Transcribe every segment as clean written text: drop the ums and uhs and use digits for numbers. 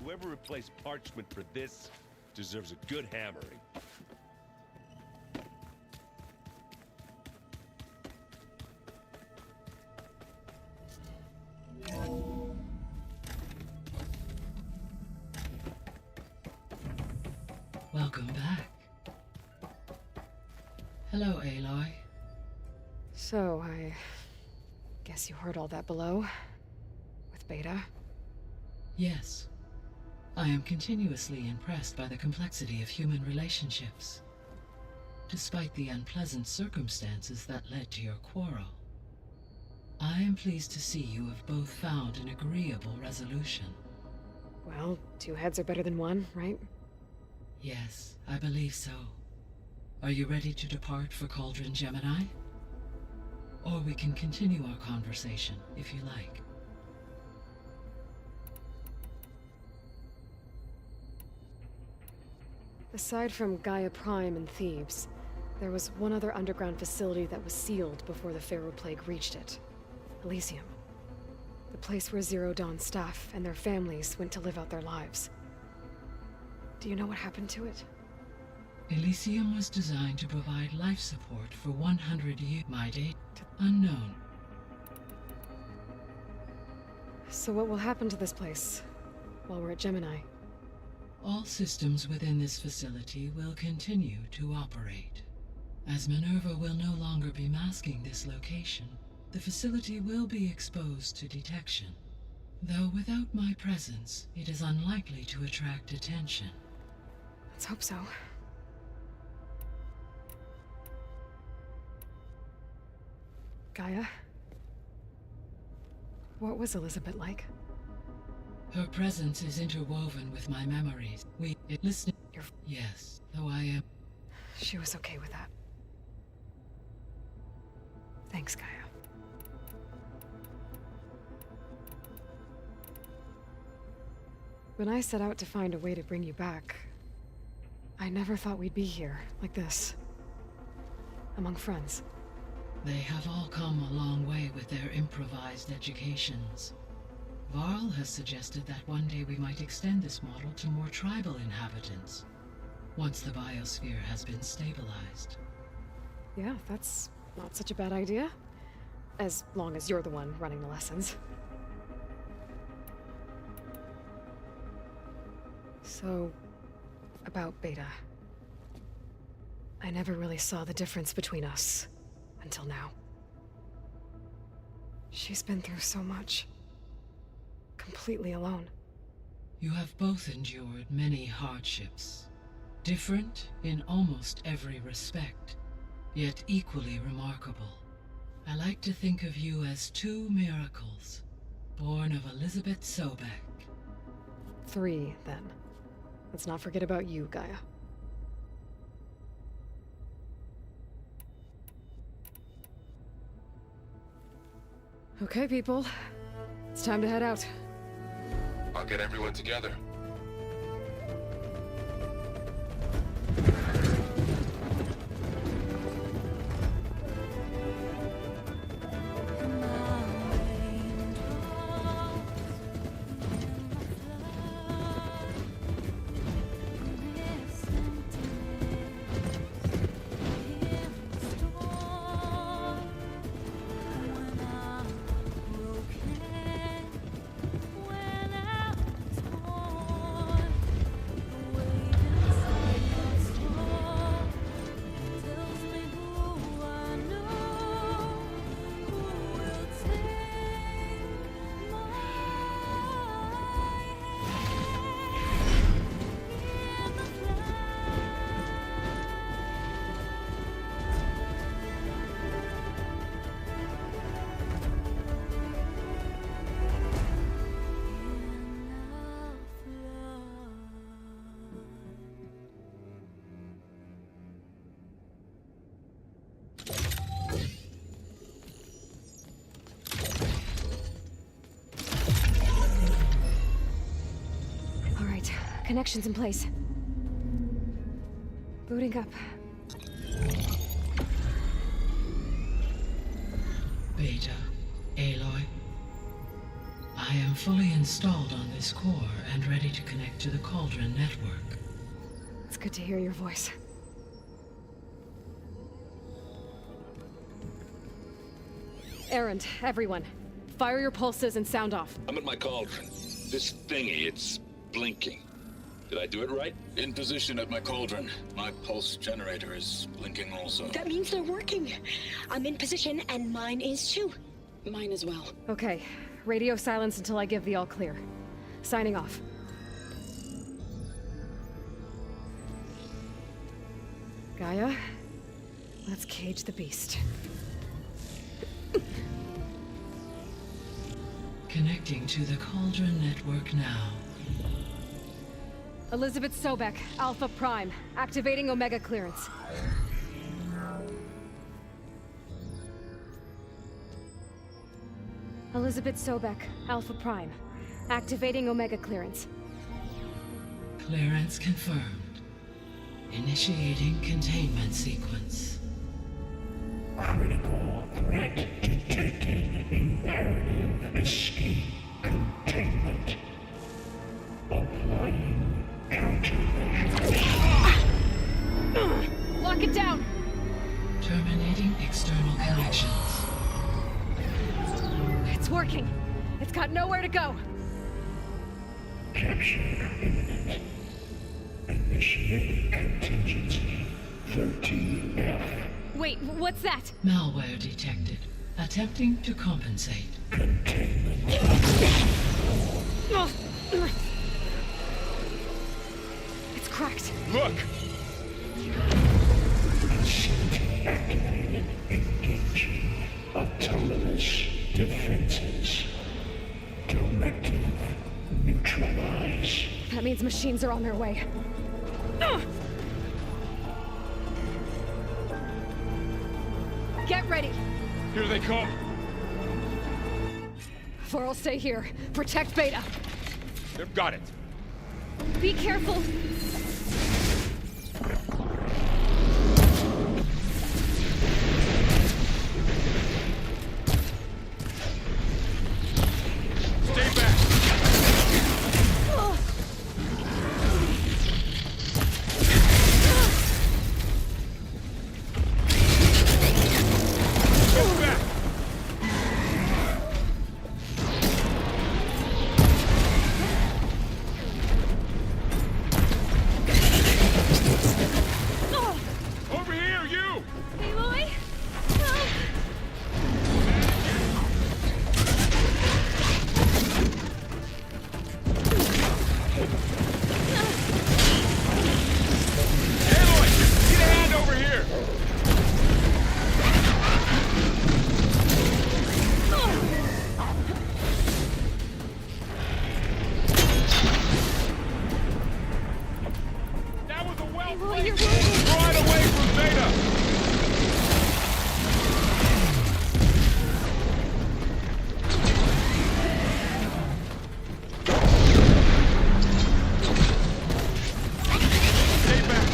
whoever replaced parchment for this deserves a good hammering. Welcome back. Hello, Aloy. So, I guess you heard all that below? With Beta? Yes. I am continuously impressed by the complexity of human relationships. Despite the unpleasant circumstances that led to your quarrel, I am pleased to see you have both found an agreeable resolution. Well, two heads are better than one, right? Yes, I believe so. Are you ready to depart for Cauldron Gemini? Or we can continue our conversation, if you like. Aside from Gaia Prime and Thebes, there was one other underground facility that was sealed before the Pharaoh Plague reached it. Elysium. The place where Zero Dawn staff and their families went to live out their lives. Do you know what happened to it? Elysium was designed to provide life support for 100 years. My date? Unknown. So what will happen to this place while we're at Gemini? All systems within this facility will continue to operate. As Minerva will no longer be masking this location, the facility will be exposed to detection. Though without my presence, it is unlikely to attract attention. Let's hope so. Gaia? What was Elizabeth like? Her presence is interwoven with my memories. Listen. Yes, though I am. She was okay with that. Thanks, Gaia. When I set out to find a way to bring you back, I never thought we'd be here, like this. Among friends. They have all come a long way with their improvised educations. Varl has suggested that one day we might extend this model to more tribal inhabitants, once the biosphere has been stabilized. Yeah, that's not such a bad idea. As long as you're the one running the lessons. So, about Beta. I never really saw the difference between us, until now. She's been through so much. Completely alone. You have both endured many hardships. Different in almost every respect, yet equally remarkable. I like to think of you as two miracles, born of Elizabeth Sobek. 3, then. Let's not forget about you, Gaia. Okay, people. It's time to head out. I'll get everyone together. Connections in place. Booting up. Beta, Aloy, I I am fully installed on this core and ready to connect to the Cauldron network. It's good to hear your voice. Errand, everyone. Fire your pulses and sound off. I'm at my cauldron. This thingy, it's blinking. Did I do it right? In position at my cauldron. My pulse generator is blinking also. That means they're working. I'm in position, and mine is too. Mine as well. Okay. Radio silence until I give the all clear. Signing off. Gaia, let's cage the beast. Connecting to the Cauldron network now. Elizabeth Sobek, Alpha Prime, activating Omega clearance. Elizabeth Sobek, Alpha Prime, activating Omega clearance. Clearance confirmed. Initiating containment sequence. Critical threat detected. Imperative escape containment. Applying countermeasures. Lock it down! Terminating external connections. It's working. It's got nowhere to go. Capture imminent. Initiate contingency 13F. Wait, what's that? Malware detected. Attempting to compensate. Containment. It's cracked. Look! Facility activated. Engaging autonomous defenses. Directive neutralize. That means machines are on their way. Get ready! Here they come! Vor'll stay here. Protect Beta. They've got it! Be careful! Stay back! Go back! Over here, you! Aloy? Aloy! Get a hand over here! That was a well Aloy, you're played. wounded! Draw it away from Beta! Stay back!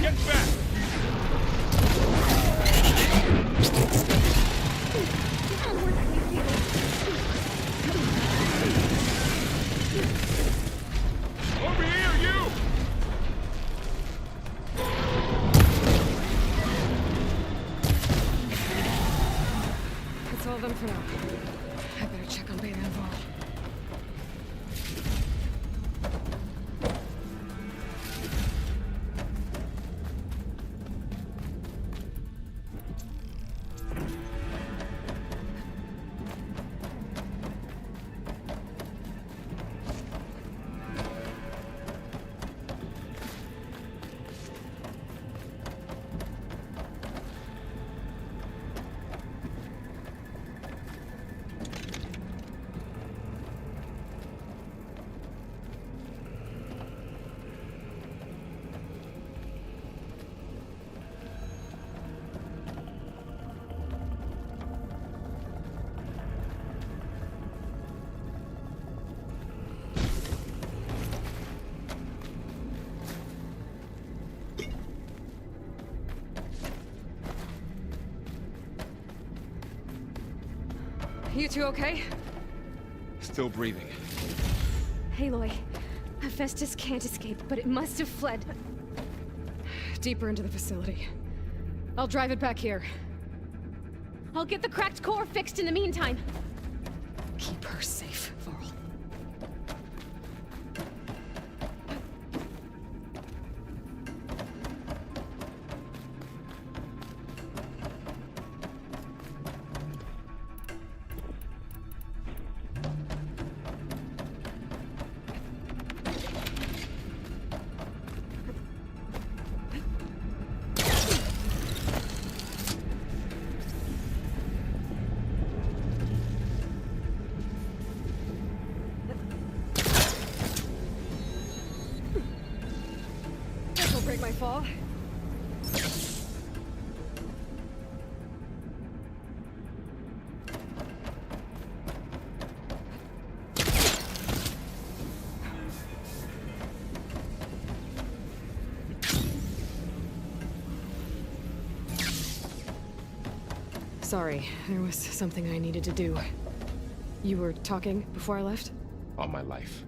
Get back! Over here, you! That's all of them for now. I better check on Beta and Vor'l. You two okay? Still breathing. Aloy, Hephaestus can't escape, but it must have fled. Deeper into the facility. I'll drive it back here. I'll get the cracked core fixed in the meantime. Keep her safe, Varl. This'll break my fall. Sorry, there was something I needed to do. You were talking before I left? All my life.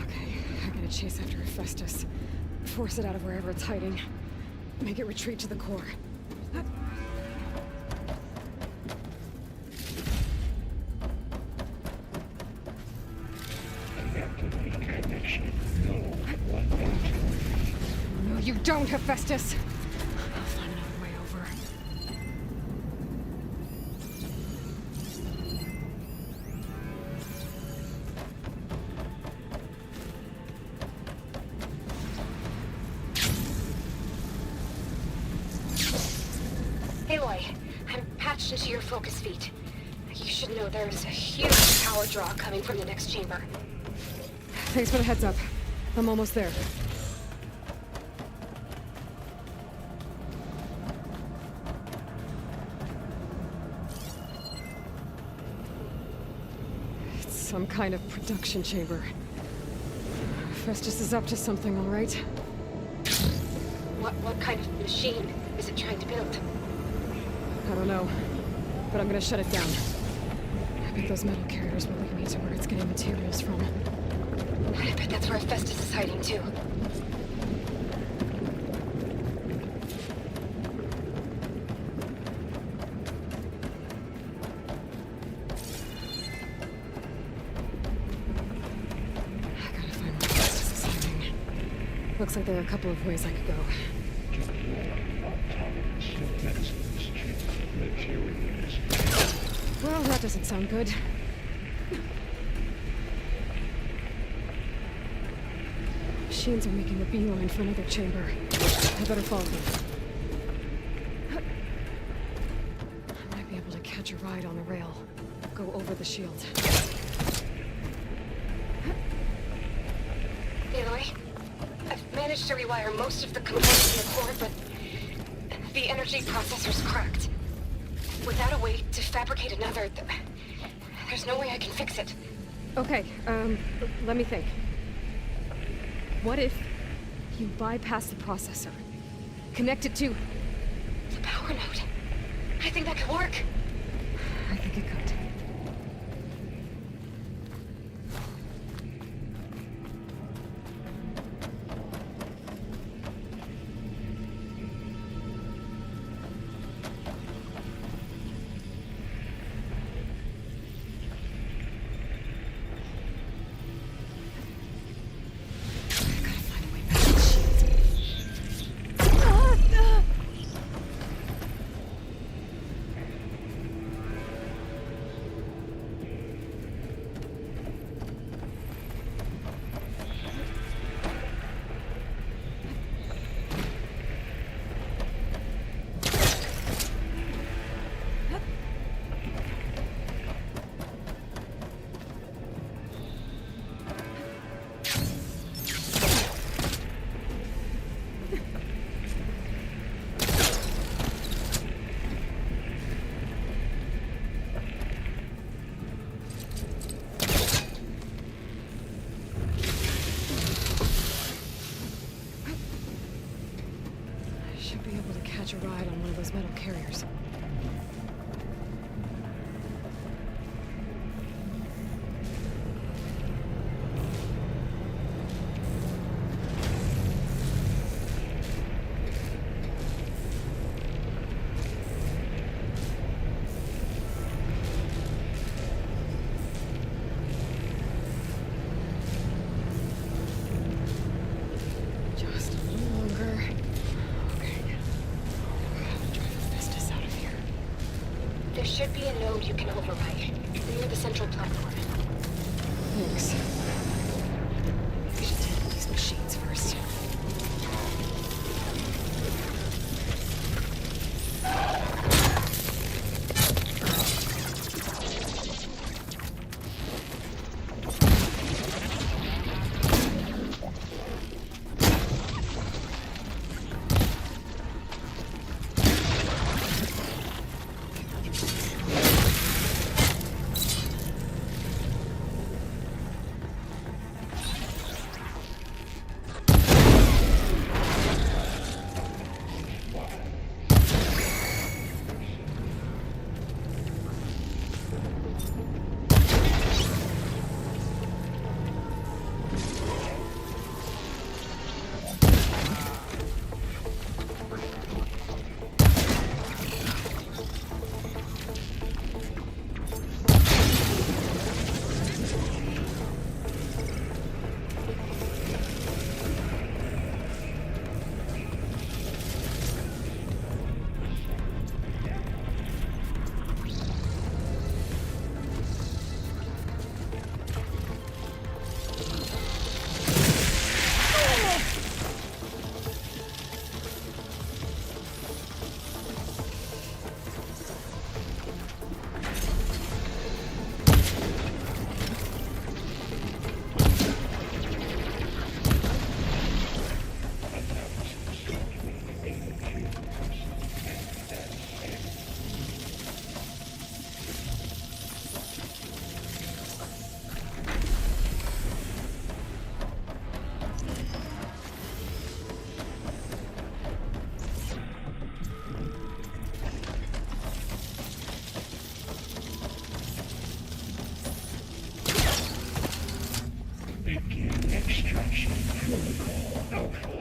Okay, I gotta chase after Hephaestus. Force it out of wherever it's hiding. Make it retreat to the core. I have to make connection. No one else. No, you don't, Hephaestus! I'll find another way over. Aloy, I'm patched into your focus feed. You should know there's a huge power draw coming from the next chamber. Thanks for the heads up. I'm almost there. It's some kind of production chamber. Festus is up to something, all right? What kind of machine is it trying to build? I don't know, but I'm gonna shut it down. I bet those metal carriers will lead me to where it's getting materials from. I bet that's where Festus is hiding too. I gotta find where Festus is hiding. Looks like there are a couple of ways I could go. Autonomous defenses to materials. Well, that doesn't sound good. Machines are making a beeline for another chamber. I better follow them. I might be able to catch a ride on the rail. Go over the shield. Aloy, I've managed to rewire most of the components in the core, but the energy processor's cracked. Without a way to fabricate another, there's no way I can fix it. Okay, let me think. What if you bypass the processor? Connect it to... The power node. I think that could work. I think it could. Should be able to catch a ride on one of those metal carriers. Just a little longer. Okay. Try to fist us out of here. There should be a node you can override near the central platform. Thanks. We should take these machines first. Begin extraction protocol Alpha.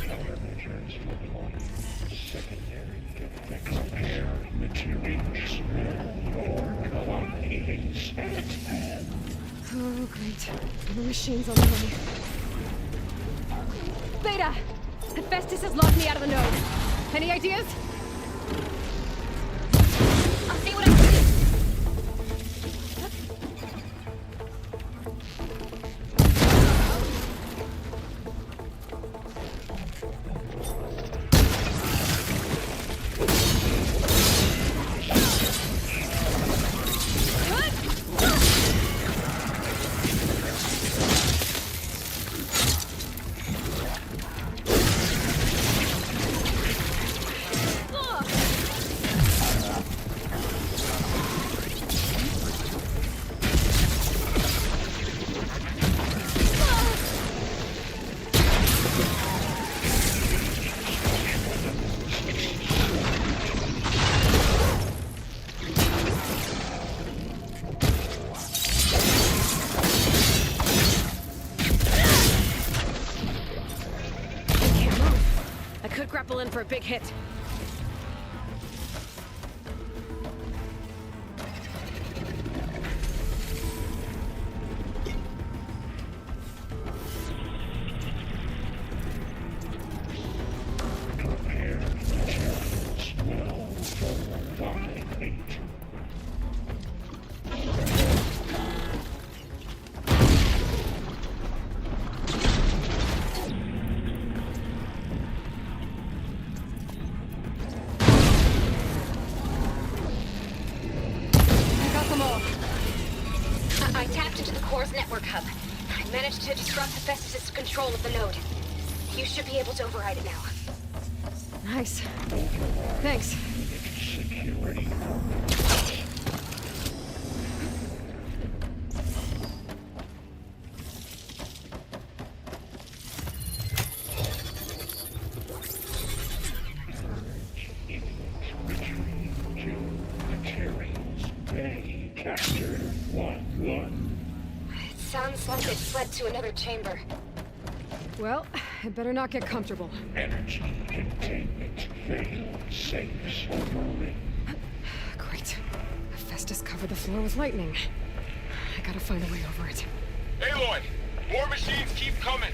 Countermeasures deployed. Secondary effects prepare materials. Or colonizating set. Oh, great. The machine's on the way. Beta! Hephaestus has locked me out of the node. Any ideas? I'll see what I can do. Could grapple in for a big hit. Prepare materials well for line 8. I tapped into the core's network hub. I managed to disrupt Hephaestus' control of the node. You should be able to override it now. Nice. Thanks. Security. Captured 1-1. It sounds like it's led to another chamber. Well, I better not get comfortable. Energy containment failed. Safes overrun. Great. Hephaestus covered the floor with lightning. I gotta find a way over it. Aloy, more machines keep coming.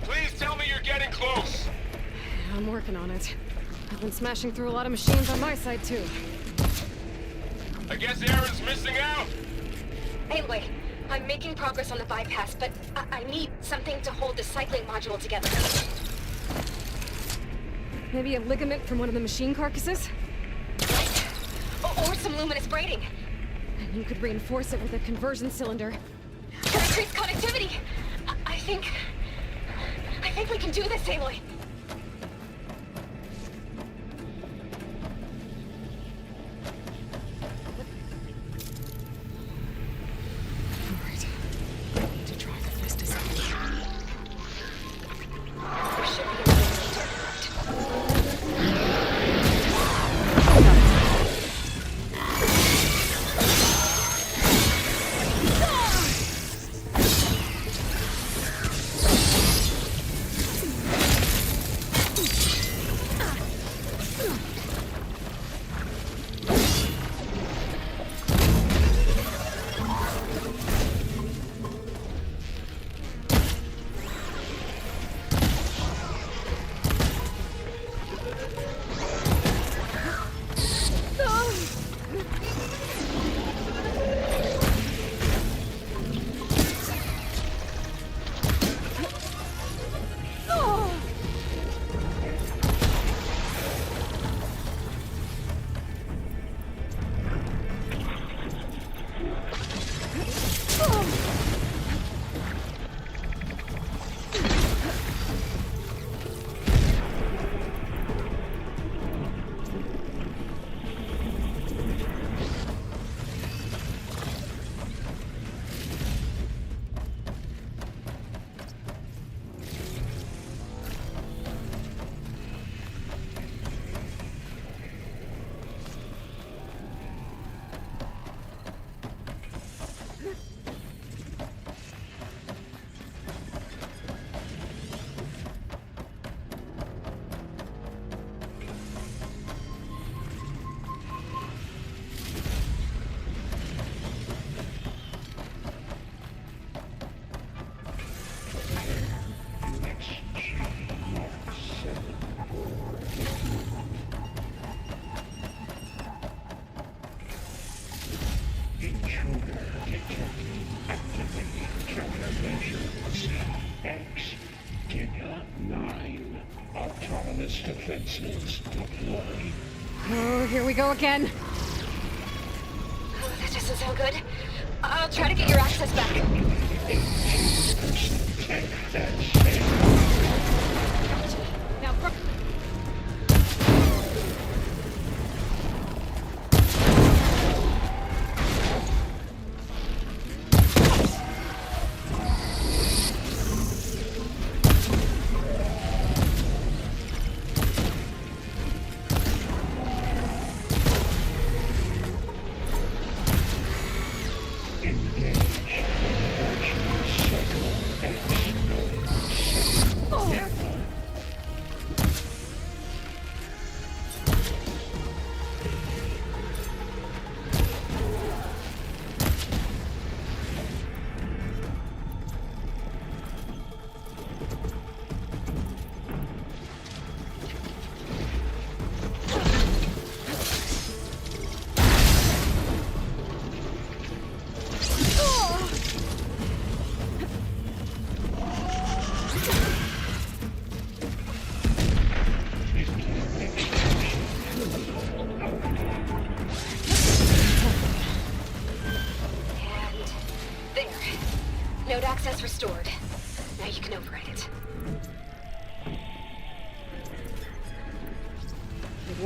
Please tell me you're getting close. I'm working on it. I've been smashing through a lot of machines on my side, too. I guess Aaron's missing out. Anyway, I'm making progress on the bypass, but I need something to hold the cycling module together. Maybe a ligament from one of the machine carcasses? Right. Or some luminous braiding. And you could reinforce it with a conversion cylinder. For increased connectivity. I think we can do this, Aloy. Autonomous defenses deployed. Oh, here we go again. Oh, that doesn't sound good. I'll try to get your access back. Take that shit. Now,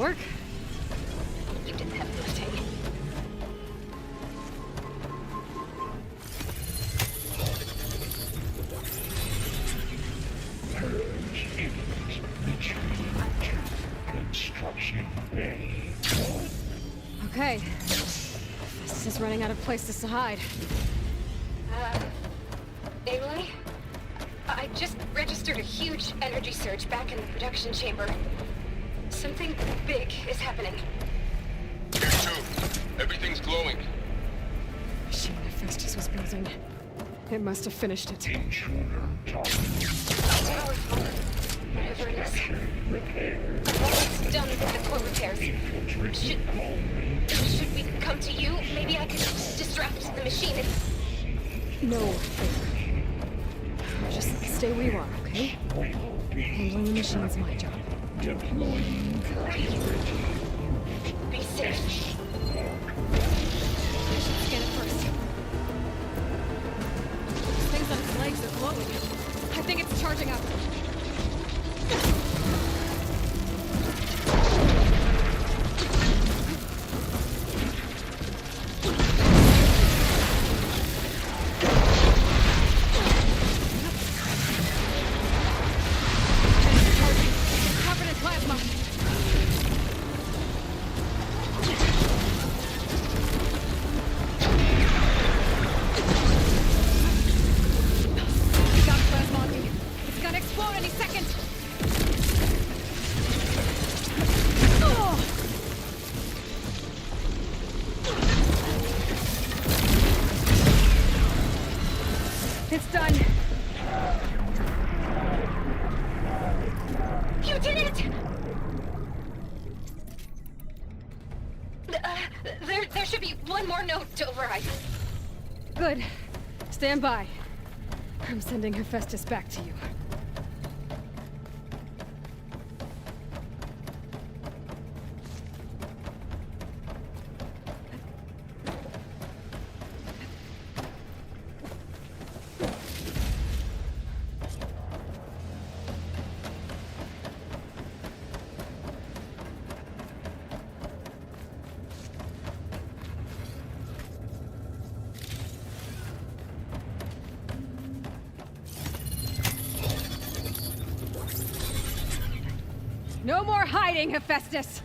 work? You did the heavy lifting. Purge imminent retreat. Construction bay. Okay. This is running out of places to hide. Aloy? I just registered a huge energy surge back in the production chamber. Something big is happening. Here too. Everything's glowing. Machine Hephaestus was building. It must have finished it. Intruder target. Powerful. Whatever it is. Repaired. I'm almost done with the core repairs. Infiltrated colony. Should we come to you? Maybe I could distract the machine. No. Just stay where you are, okay? Handling the machine's my job. Deploying priority. Be safe. I should scan it first. Those things on its legs are glowing. I think it's charging up. Covered in plasma. We got plasma on me. It's gonna explode any second. Oh! It's done. You did it! There should be one more note to override. Good. Stand by. I'm sending Hephaestus back to you. No more hiding, Hephaestus!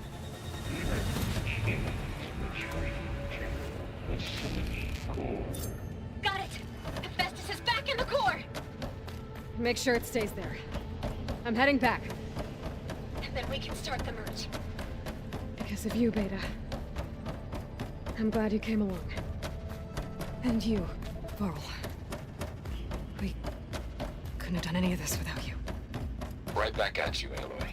Got it! Hephaestus is back in the core! Make sure it stays there. I'm heading back. And then we can start the merge. Because of you, Beta. I'm glad you came along. And you, Varl. We couldn't have done any of this without you. Right back at you, Aloy.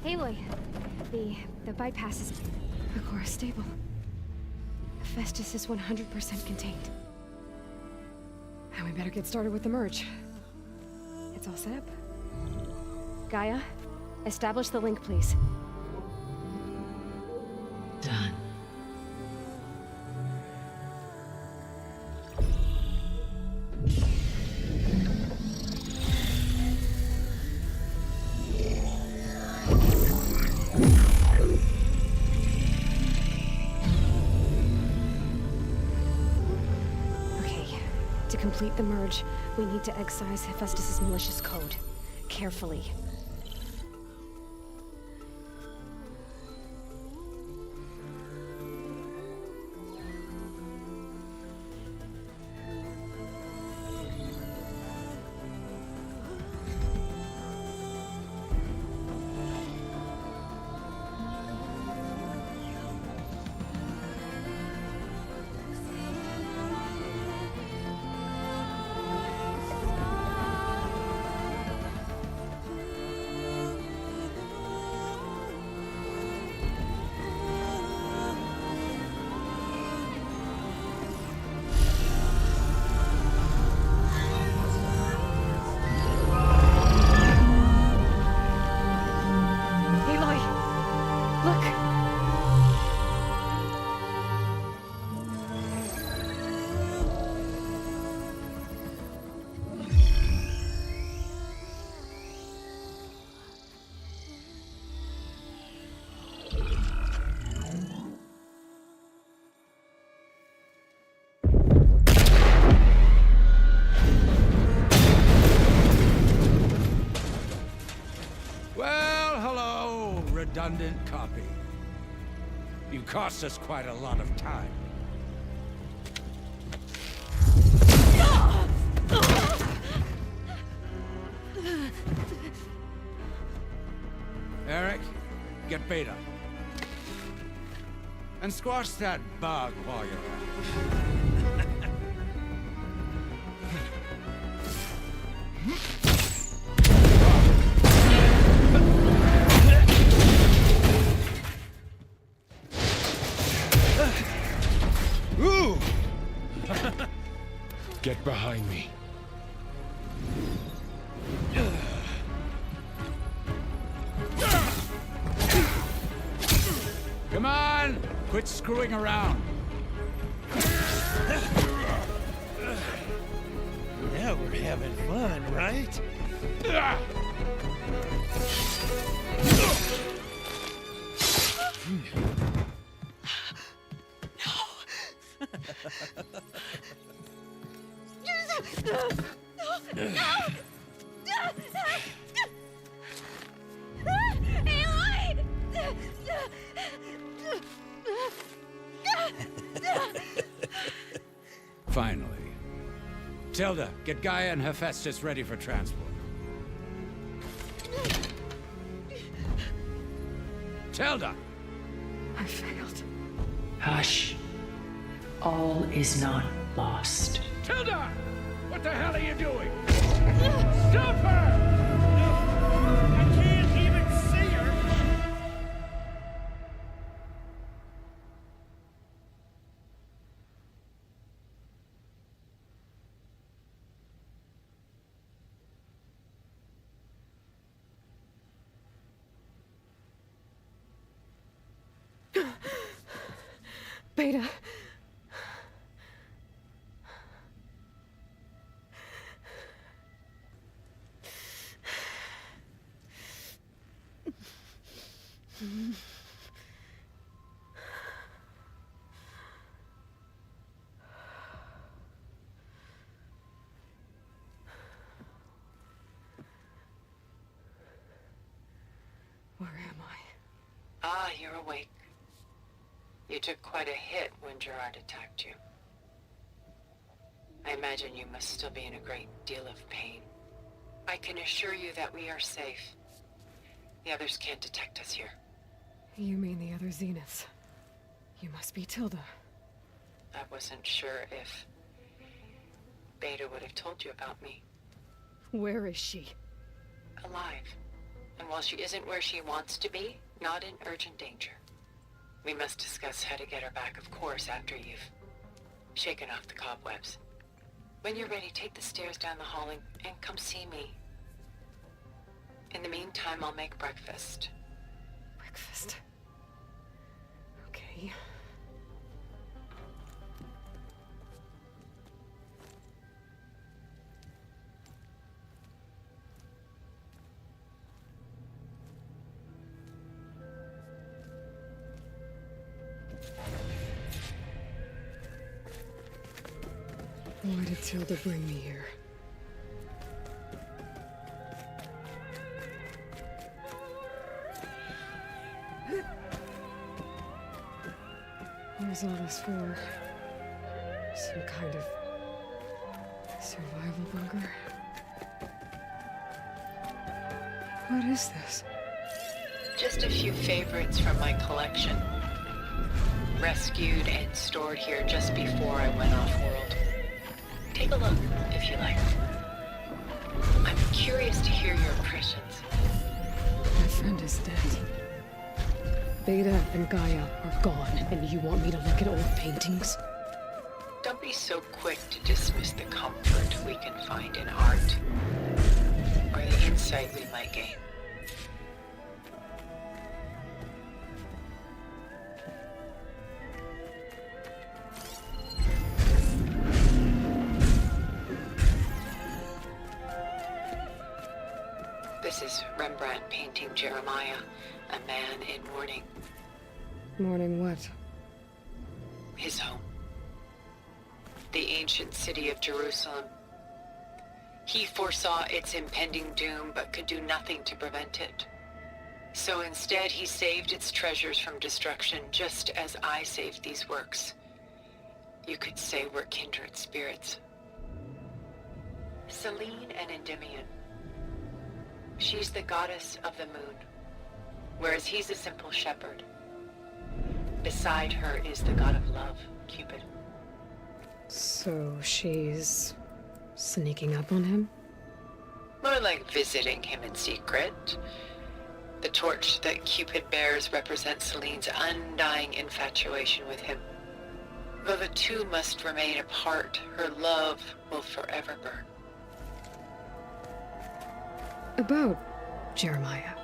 Aloy, the bypass is... The core is stable. Hephaestus is 100% contained. And we better get started with the merge. It's all set up. Gaia, establish the link, please. Done. To complete the merge, we need to excise Hephaestus' malicious code. Carefully. redundant copy. You cost us quite a lot of time. Eric, get Beta. And squash that bug while you're at it. Ooh! Get behind me. Come on! Quit screwing around. Now we're having fun, right? Finally. Tilda, get Gaia and Hephaestus ready for transport. Tilda! I failed. Hush. All is not lost. Tilda! What the hell are you doing? Stop her! I can't even see her! Beta. Where am I? Ah, you're awake. You took quite a hit when Gerard attacked you. I imagine you must still be in a great deal of pain. I can assure you that we are safe. The others can't detect us here. You mean the other Zeniths? You must be Tilda. I wasn't sure if Beta would have told you about me. Where is she? Alive. And while she isn't where she wants to be, not in urgent danger. We must discuss how to get her back, of course, after you've shaken off the cobwebs. When you're ready, take the stairs down the hall and come see me. In the meantime, I'll make breakfast. Breakfast. Okay. Why did Tilda bring me here? What is all this for? Some kind of survival bunker? What is this? Just a few favorites from my collection. Rescued and stored here just before I went off-world. Take a look, if you like. I'm curious to hear your impressions. My friend is dead. Beta and Gaia are gone, and you want me to look at old paintings? Don't be so quick to dismiss the comfort we can find in art, or the insight we might gain. This is Rembrandt painting Jeremiah, a man in mourning. Mourning what? His home. The ancient city of Jerusalem. He foresaw its impending doom, but could do nothing to prevent it. So instead, he saved its treasures from destruction, just as I saved these works. You could say we're kindred spirits. Selene and Endymion. She's the goddess of the moon, whereas he's a simple shepherd. Beside her is the god of love, Cupid. So she's sneaking up on him? More like visiting him in secret. The torch that Cupid bears represents Selene's undying infatuation with him. Though the two must remain apart, her love will forever burn. About Jeremiah.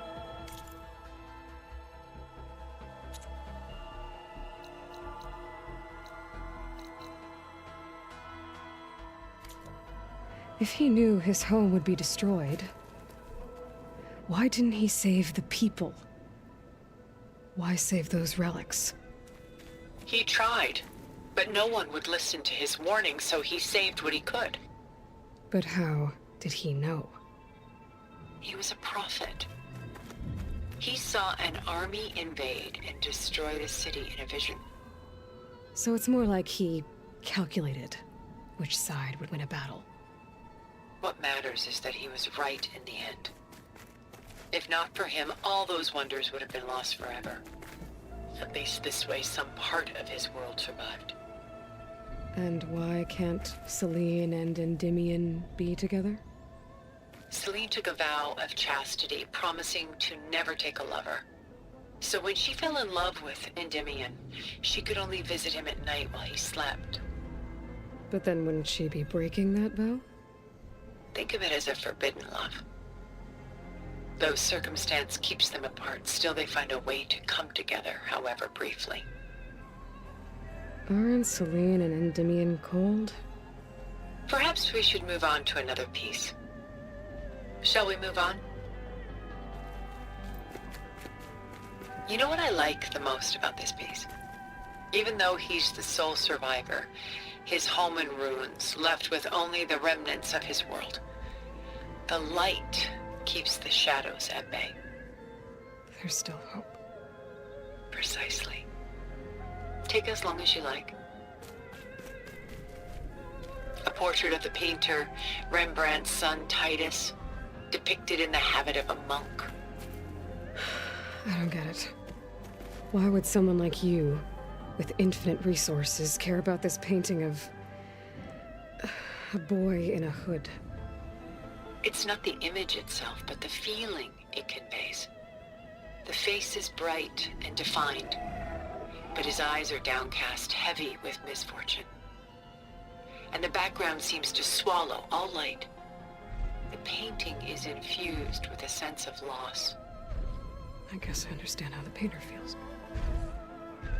If he knew his home would be destroyed, why didn't he save the people? Why save those relics? He tried, but no one would listen to his warning, so he saved what he could. But how did he know? He was a prophet. He saw an army invade and destroy the city in a vision. So it's more like he calculated which side would win a battle. What matters is that he was right in the end. If not for him, all those wonders would have been lost forever. At least this way, some part of his world survived. And why can't Selene and Endymion be together? Selene took a vow of chastity, promising to never take a lover. So when she fell in love with Endymion, she could only visit him at night while he slept. But then wouldn't she be breaking that vow? Think of it as a forbidden love. Though circumstance keeps them apart, still they find a way to come together, however briefly. Aren't Selene and Endymion cold? Perhaps we should move on to another piece. Shall we move on? You know what I like the most about this piece? Even though he's the sole survivor, his home in ruins, left with only the remnants of his world. The light keeps the shadows at bay. There's still hope. Precisely. Take as long as you like. A portrait of the painter, Rembrandt's son Titus, depicted in the habit of a monk. I don't get it. Why would someone like you, with infinite resources, care about this painting of a boy in a hood? It's not the image itself, but the feeling it conveys. The face is bright and defined, but his eyes are downcast, heavy with misfortune. And the background seems to swallow all light. The painting is infused with a sense of loss. I guess I understand how the painter feels.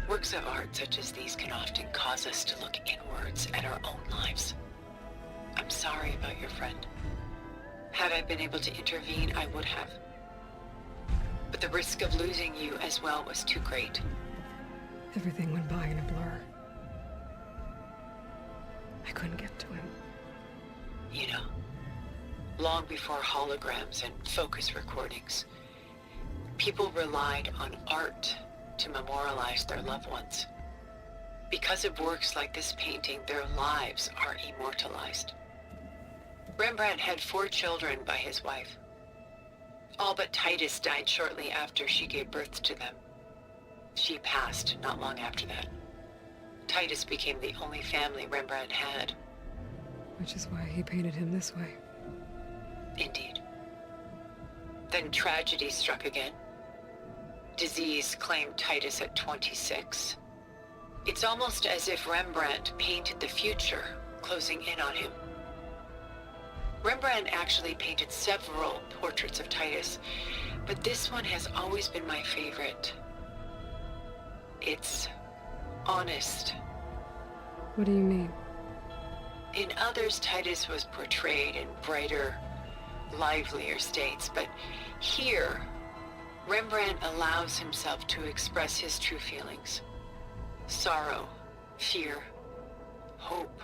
Works of art such as these can often cause us to look inwards at our own lives. I'm sorry about your friend. Had I been able to intervene, I would have. But the risk of losing you as well was too great. Everything went by in a blur. I couldn't get to him. You know, long before holograms and focus recordings, people relied on art to memorialize their loved ones. Because of works like this painting, their lives are immortalized. Rembrandt had 4 children by his wife. All but Titus died shortly after she gave birth to them. She passed not long after that. Titus became the only family Rembrandt had. Which is why he painted him this way. Indeed. Then tragedy struck again. Disease claimed Titus at 26. It's almost as if Rembrandt painted the future, closing in on him. Rembrandt actually painted several portraits of Titus, but this one has always been my favorite. It's honest. What do you mean? In others, Titus was portrayed in brighter, livelier states, but here, Rembrandt allows himself to express his true feelings. Sorrow, fear, hope,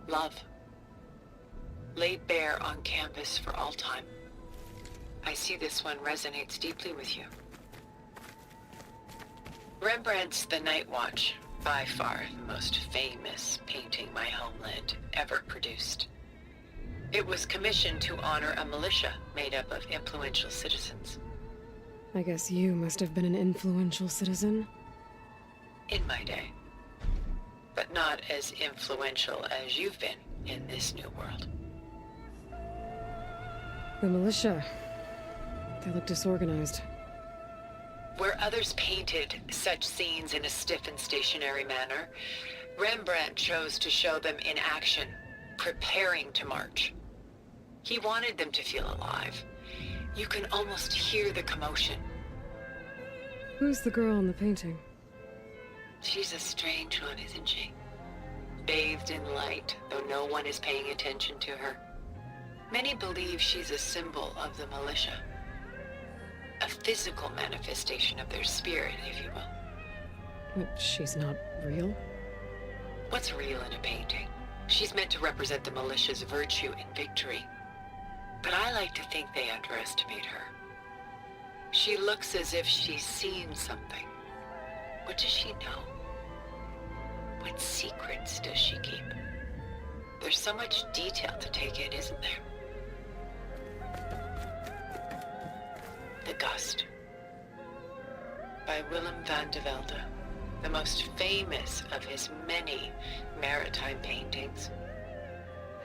love. Laid bare on canvas for all time. I see this one resonates deeply with you. Rembrandt's The Night Watch, by far the most famous painting my homeland ever produced. It was commissioned to honor a militia made up of influential citizens. I guess you must have been an influential citizen. In my day. But not as influential as you've been in this new world. The militia. They look disorganized. Where others painted such scenes in a stiff and stationary manner, Rembrandt chose to show them in action, preparing to march. He wanted them to feel alive. You can almost hear the commotion. Who's the girl in the painting? She's a strange one, isn't she? Bathed in light, though no one is paying attention to her. Many believe she's a symbol of the militia. A physical manifestation of their spirit, if you will. But she's not real? What's real in a painting? She's meant to represent the militia's virtue and victory. But I like to think they underestimate her. She looks as if she's seen something. What does she know? What secrets does she keep? There's so much detail to take in, isn't there? The Gust, by Willem van de Velde, the most famous of his many maritime paintings.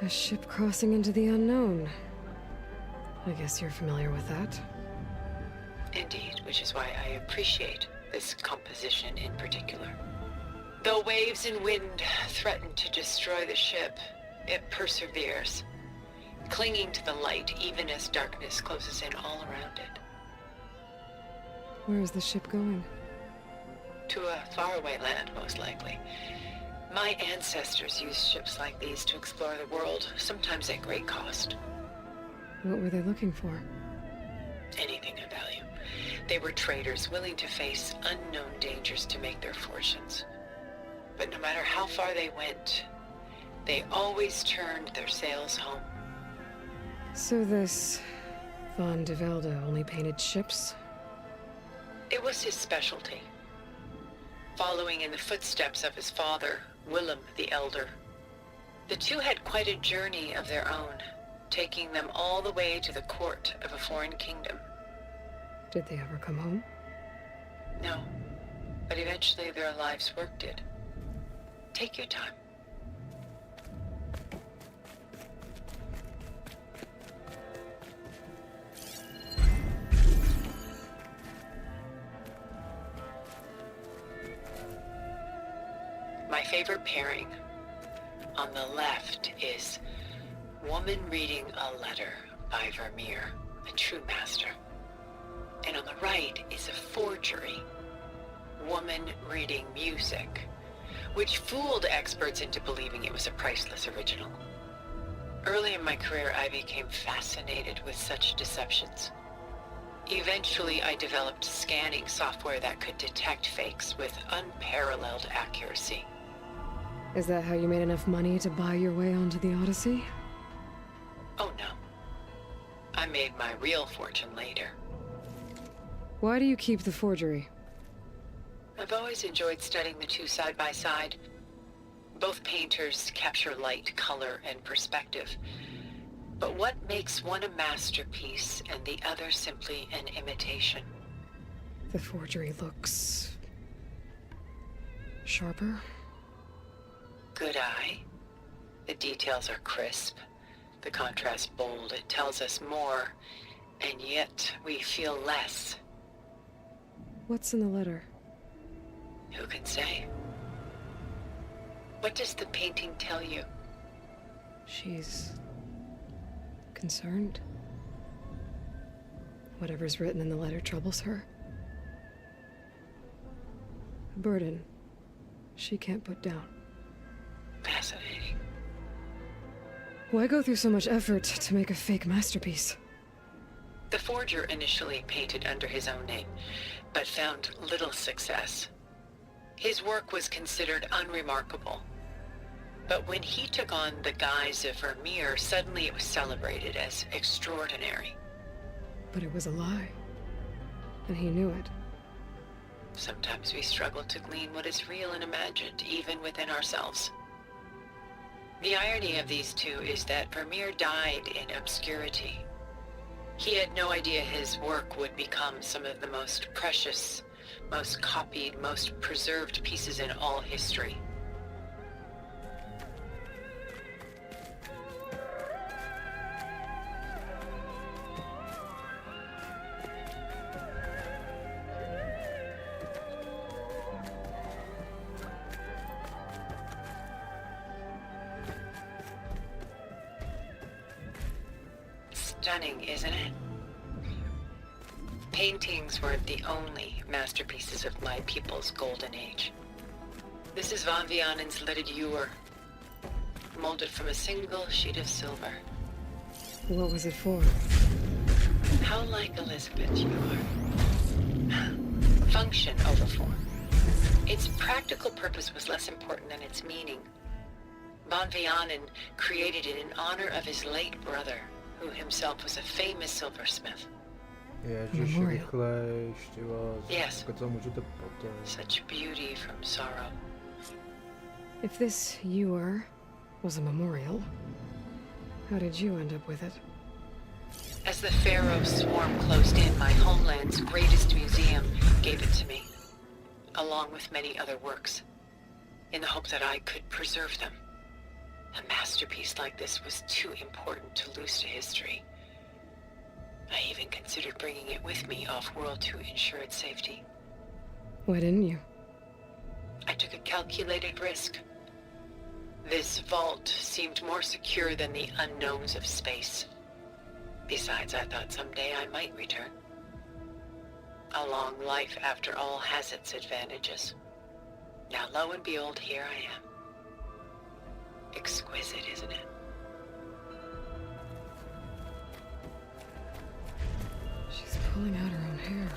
A ship crossing into the unknown. I guess you're familiar with that. Indeed, which is why I appreciate this composition in particular. Though waves and wind threaten to destroy the ship, it perseveres, clinging to the light even as darkness closes in all around it. Where is the ship going? To a faraway land, most likely. My ancestors used ships like these to explore the world, sometimes at great cost. What were they looking for? Anything of value. They were traders willing to face unknown dangers to make their fortunes. But no matter how far they went, they always turned their sails home. So this Van de Velde only painted ships? It was his specialty, following in the footsteps of his father, Willem the Elder. The two had quite a journey of their own, taking them all the way to the court of a foreign kingdom. Did they ever come home? No, but eventually their life's work did. Take your time. My favorite pairing on the left is Woman Reading a Letter by Vermeer, a true master. And on the right is a forgery, Woman Reading Music, which fooled experts into believing it was a priceless original. Early in my career, I became fascinated with such deceptions. Eventually, I developed scanning software that could detect fakes with unparalleled accuracy. Is that how you made enough money to buy your way onto the Odyssey? Oh no. I made my real fortune later. Why do you keep the forgery? I've always enjoyed studying the two side by side. Both painters capture light, color, and perspective. But what makes one a masterpiece and the other simply an imitation? The forgery looks sharper. Good eye. The details are crisp. The contrast bold. It tells us more, and yet we feel less. What's in the letter? Who can say? What does the painting tell you? She's concerned. Whatever's written in the letter troubles her. A burden she can't put down. Fascinating. Why go through so much effort to make a fake masterpiece? The forger initially painted under his own name, but found little success. His work was considered unremarkable. But when he took on the guise of Vermeer, suddenly it was celebrated as extraordinary. But it was a lie. And he knew it. Sometimes we struggle to glean what is real and imagined, even within ourselves. The irony of these two is that Vermeer died in obscurity. He had no idea his work would become some of the most precious, most copied, most preserved pieces in all history. Stunning, isn't it? Paintings weren't the only masterpieces of my people's golden age. This is Von Vianen's lidded ewer, molded from a single sheet of silver. What was it for? How like Elizabeth you are. Function over form. Its practical purpose was less important than its meaning. Von Vianen created it in honor of his late brother, who himself was a famous silversmith. Yes. Such beauty from sorrow. If this ewer was a memorial, how did you end up with it? As the Pharaoh swarm closed in, my homeland's greatest museum gave it to me, along with many other works, in the hope that I could preserve them. A masterpiece like this was too important to lose to history. I even considered bringing it with me off-world to ensure its safety. Why didn't you? I took a calculated risk. This vault seemed more secure than the unknowns of space. Besides, I thought someday I might return. A long life, after all, has its advantages. Now, lo and behold, here I am. Exquisite, isn't it? She's pulling out her own hair.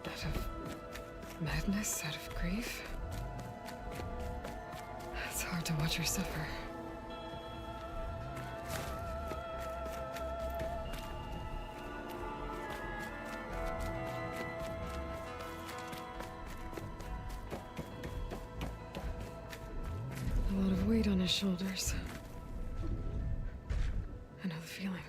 Out of madness, out of grief. It's hard to watch her suffer. A lot of weight on his shoulders. I know the feeling.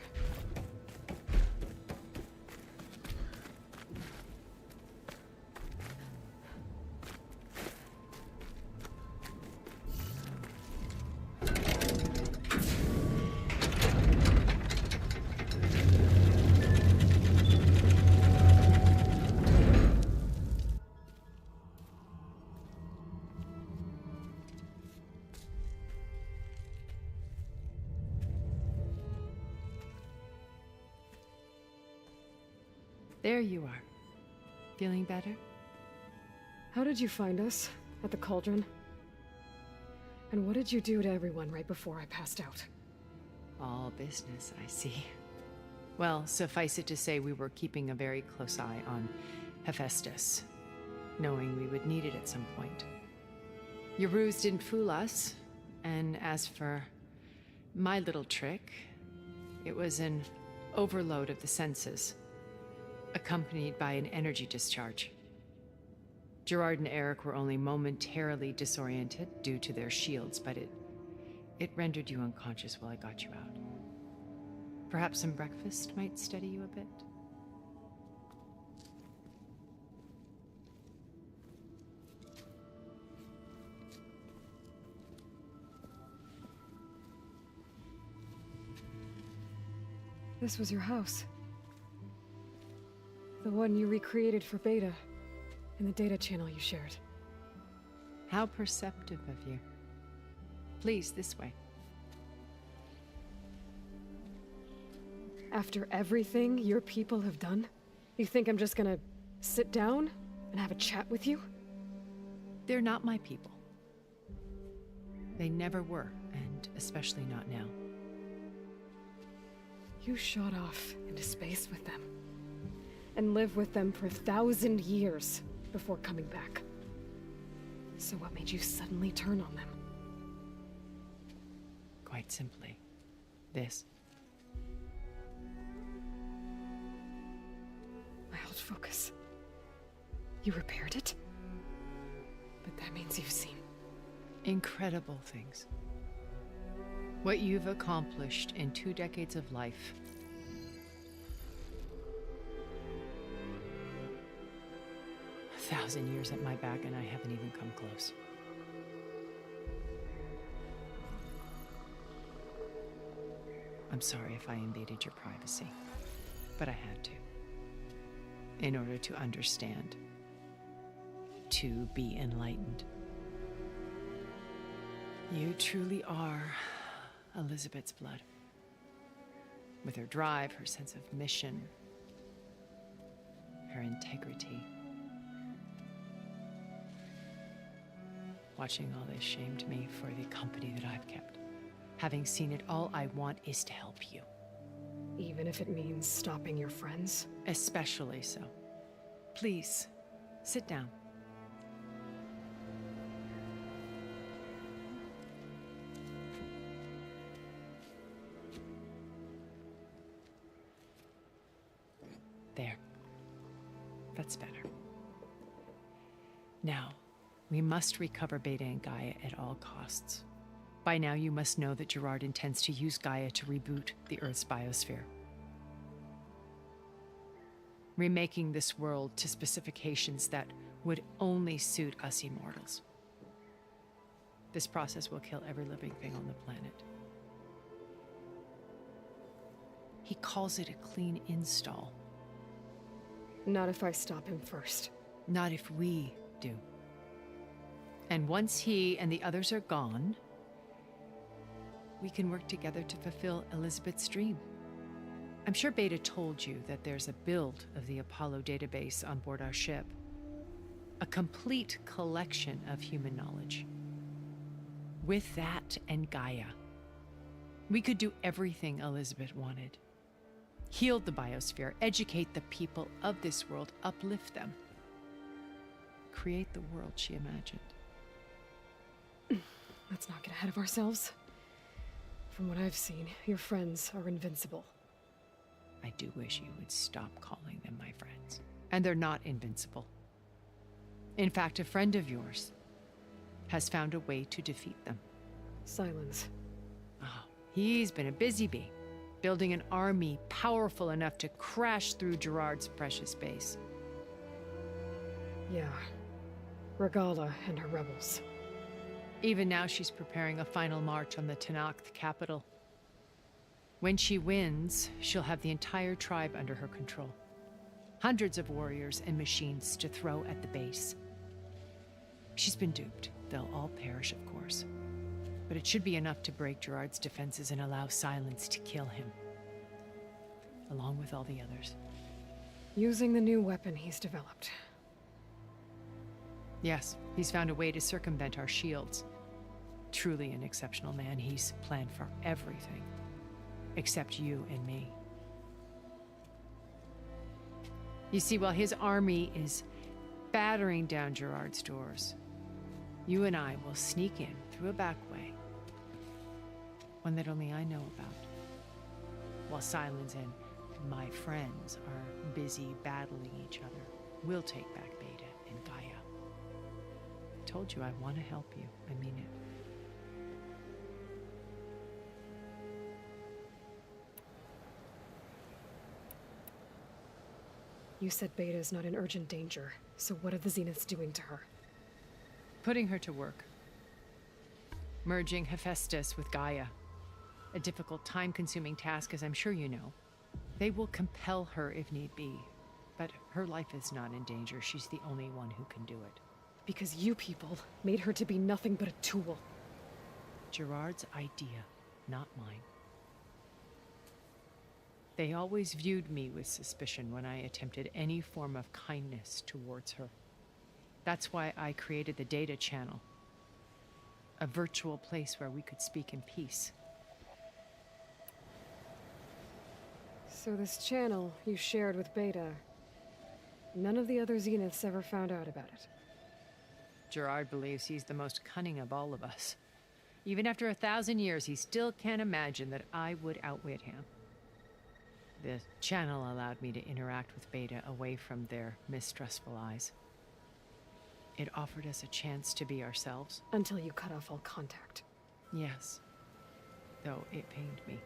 There you are. Feeling better? How did you find us? At the cauldron? And what did you do to everyone right before I passed out? All business, I see. Well, suffice it to say we were keeping a very close eye on Hephaestus, knowing we would need it at some point. Your ruse didn't fool us, and as for my little trick, it was an overload of the senses, accompanied by an energy discharge. Gerard and Eric were only momentarily disoriented due to their shields, but it rendered you unconscious while I got you out. Perhaps some breakfast might steady you a bit? This was your house. The one you recreated for Beta, in the data channel you shared. How perceptive of you. Please, this way. After everything your people have done, you think I'm just gonna sit down and have a chat with you? They're not my people. They never were, and especially not now. You shot off into space with them, and lived with them for 1,000 years before coming back. So what made you suddenly turn on them? Quite simply, this. out focus. You repaired it? But that means you've seen... Incredible things. What you've accomplished in 2 decades of life. A 1,000 years at my back and I haven't even come close. I'm sorry if I invaded your privacy, but I had to. In order to understand. To be enlightened. You truly are Elizabeth's blood. With her drive, her sense of mission, her integrity. Watching all this shamed me for the company that I've kept. Having seen it, all I want is to help you. Even if it means stopping your friends? Especially so. Please, sit down. There. That's better. Now, we must recover Beta and Gaia at all costs. By now, you must know that Gerard intends to use Gaia to reboot the Earth's biosphere. Remaking this world to specifications that would only suit us immortals. This process will kill every living thing on the planet. He calls it a clean install. Not if I stop him first. Not if we do. And once he and the others are gone, we can work together to fulfill Elizabeth's dream. I'm sure Beta told you that there's a build of the Apollo database on board our ship. A complete collection of human knowledge. With that and Gaia, we could do everything Elizabeth wanted. Heal the biosphere, educate the people of this world, uplift them. Create the world she imagined. Let's not get ahead of ourselves. From what I've seen, your friends are invincible. I do wish you would stop calling them my friends. And they're not invincible. In fact, a friend of yours has found a way to defeat them. Silence. Oh, he's been a busy bee, building an army powerful enough to crash through Gerard's precious base. Yeah. Regala and her rebels. Even now, she's preparing a final march on the Tenakth capital. When she wins, she'll have the entire tribe under her control. Hundreds of warriors and machines to throw at the base. She's been duped. They'll all perish, of course. But it should be enough to break Gerard's defenses and allow Silence to kill him. Along with all the others. Using the new weapon he's developed. Yes, he's found a way to circumvent our shields. Truly an exceptional man. He's planned for everything. Except you and me. You see, while his army is battering down Gerard's doors, you and I will sneak in through a back way. One that only I know about. While Silence and my friends are busy battling each other, we'll take back Beta and Gaia. I told you I want to help you. I mean it. You said Beta's not in urgent danger, so what are the Zeniths doing to her? Putting her to work. Merging Hephaestus with Gaia. A difficult, time-consuming task, as I'm sure you know. They will compel her if need be. But her life is not in danger. She's the only one who can do it. Because you people made her to be nothing but a tool. Gerard's idea, not mine. They always viewed me with suspicion when I attempted any form of kindness towards her. That's why I created the data channel. A virtual place where we could speak in peace. So this channel you shared with Beta, none of the other Zeniths ever found out about it? Gerard believes he's the most cunning of all of us. Even after 1,000 years, he still can't imagine that I would outwit him. The channel allowed me to interact with Beta away from their mistrustful eyes. It offered us a chance to be ourselves. Until you cut off all contact. Yes, though it pained me.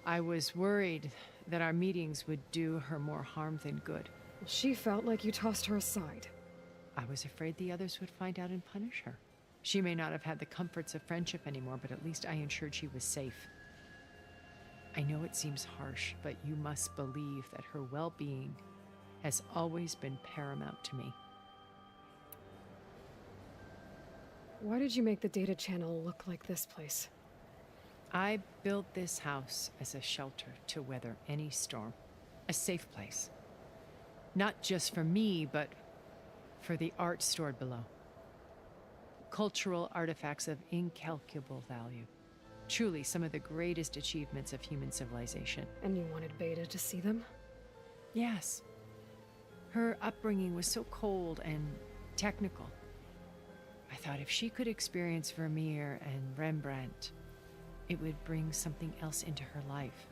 I was worried that our meetings would do her more harm than good. She felt like you tossed her aside. I was afraid the others would find out and punish her. She may not have had the comforts of friendship anymore, but at least I ensured she was safe. I know it seems harsh, but you must believe that her well-being has always been paramount to me. Why did you make the data channel look like this place? I built this house as a shelter to weather any storm. A safe place. Not just for me, but for the art stored below. Cultural artifacts of incalculable value. Truly some of the greatest achievements of human civilization. And you wanted Beta to see them? Yes. Her upbringing was so cold and technical. I thought if she could experience Vermeer and Rembrandt, it would bring something else into her life.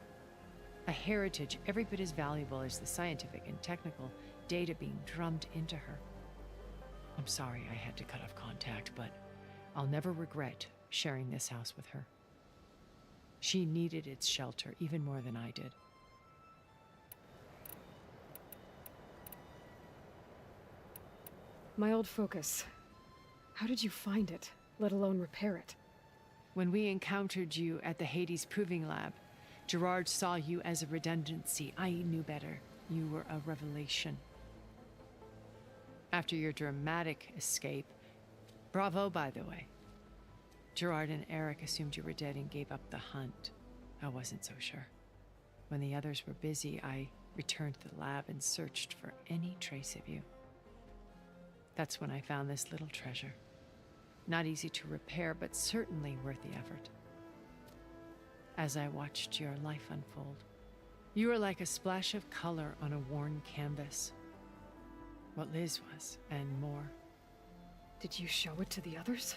A heritage every bit as valuable as the scientific and technical data being drummed into her. I'm sorry I had to cut off contact, but I'll never regret sharing this house with her. She needed its shelter even more than I did. My old focus. How did you find it, let alone repair it? When we encountered you at the Hades Proving Lab, Gerard saw you as a redundancy. I knew better. You were a revelation. After your dramatic escape, bravo, by the way. Gerard and Eric assumed you were dead and gave up the hunt. I wasn't so sure. When the others were busy, I returned to the lab and searched for any trace of you. That's when I found this little treasure. Not easy to repair, but certainly worth the effort. As I watched your life unfold, you were like a splash of color on a worn canvas. What Liz was, and more. Did you show it to the others?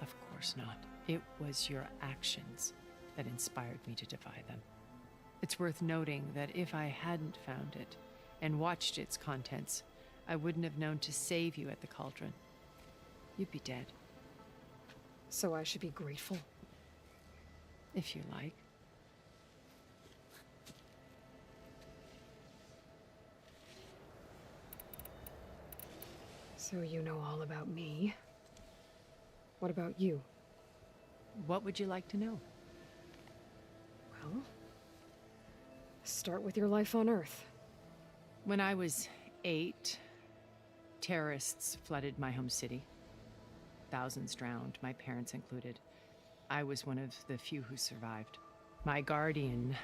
Of course not. It was your actions that inspired me to defy them. It's worth noting that if I hadn't found it and watched its contents, I wouldn't have known to save you at the cauldron. You'd be dead. So I should be grateful? If you like. So you know all about me. What about you? What would you like to know? Well, start with your life on Earth. When I was 8, terrorists flooded my home city. Thousands drowned, my parents included. I was one of the few who survived. My guardian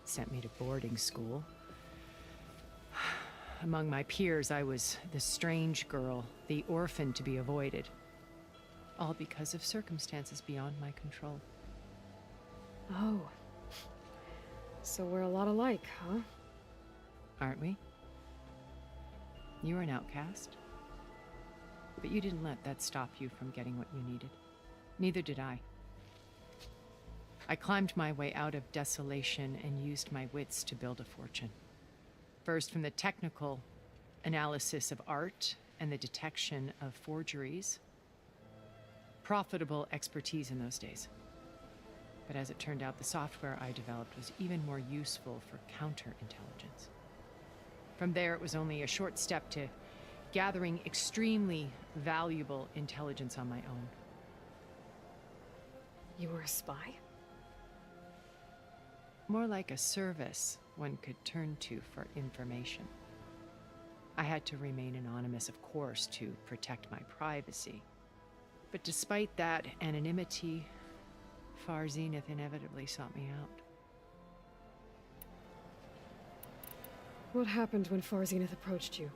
sent me to boarding school. Among my peers, I was the strange girl, the orphan to be avoided. All because of circumstances beyond my control. Oh. So we're a lot alike, huh? Aren't we? You were an outcast. But you didn't let that stop you from getting what you needed. Neither did I. I climbed my way out of desolation and used my wits to build a fortune. First, from the technical analysis of art and the detection of forgeries. Profitable expertise in those days. But as it turned out, the software I developed was even more useful for counterintelligence. From there, it was only a short step to gathering extremely valuable intelligence on my own. You were a spy? More like a service one could turn to for information. I had to remain anonymous, of course, to protect my privacy. But despite that anonymity, Far Zenith inevitably sought me out. What happened when Far Zenith approached you?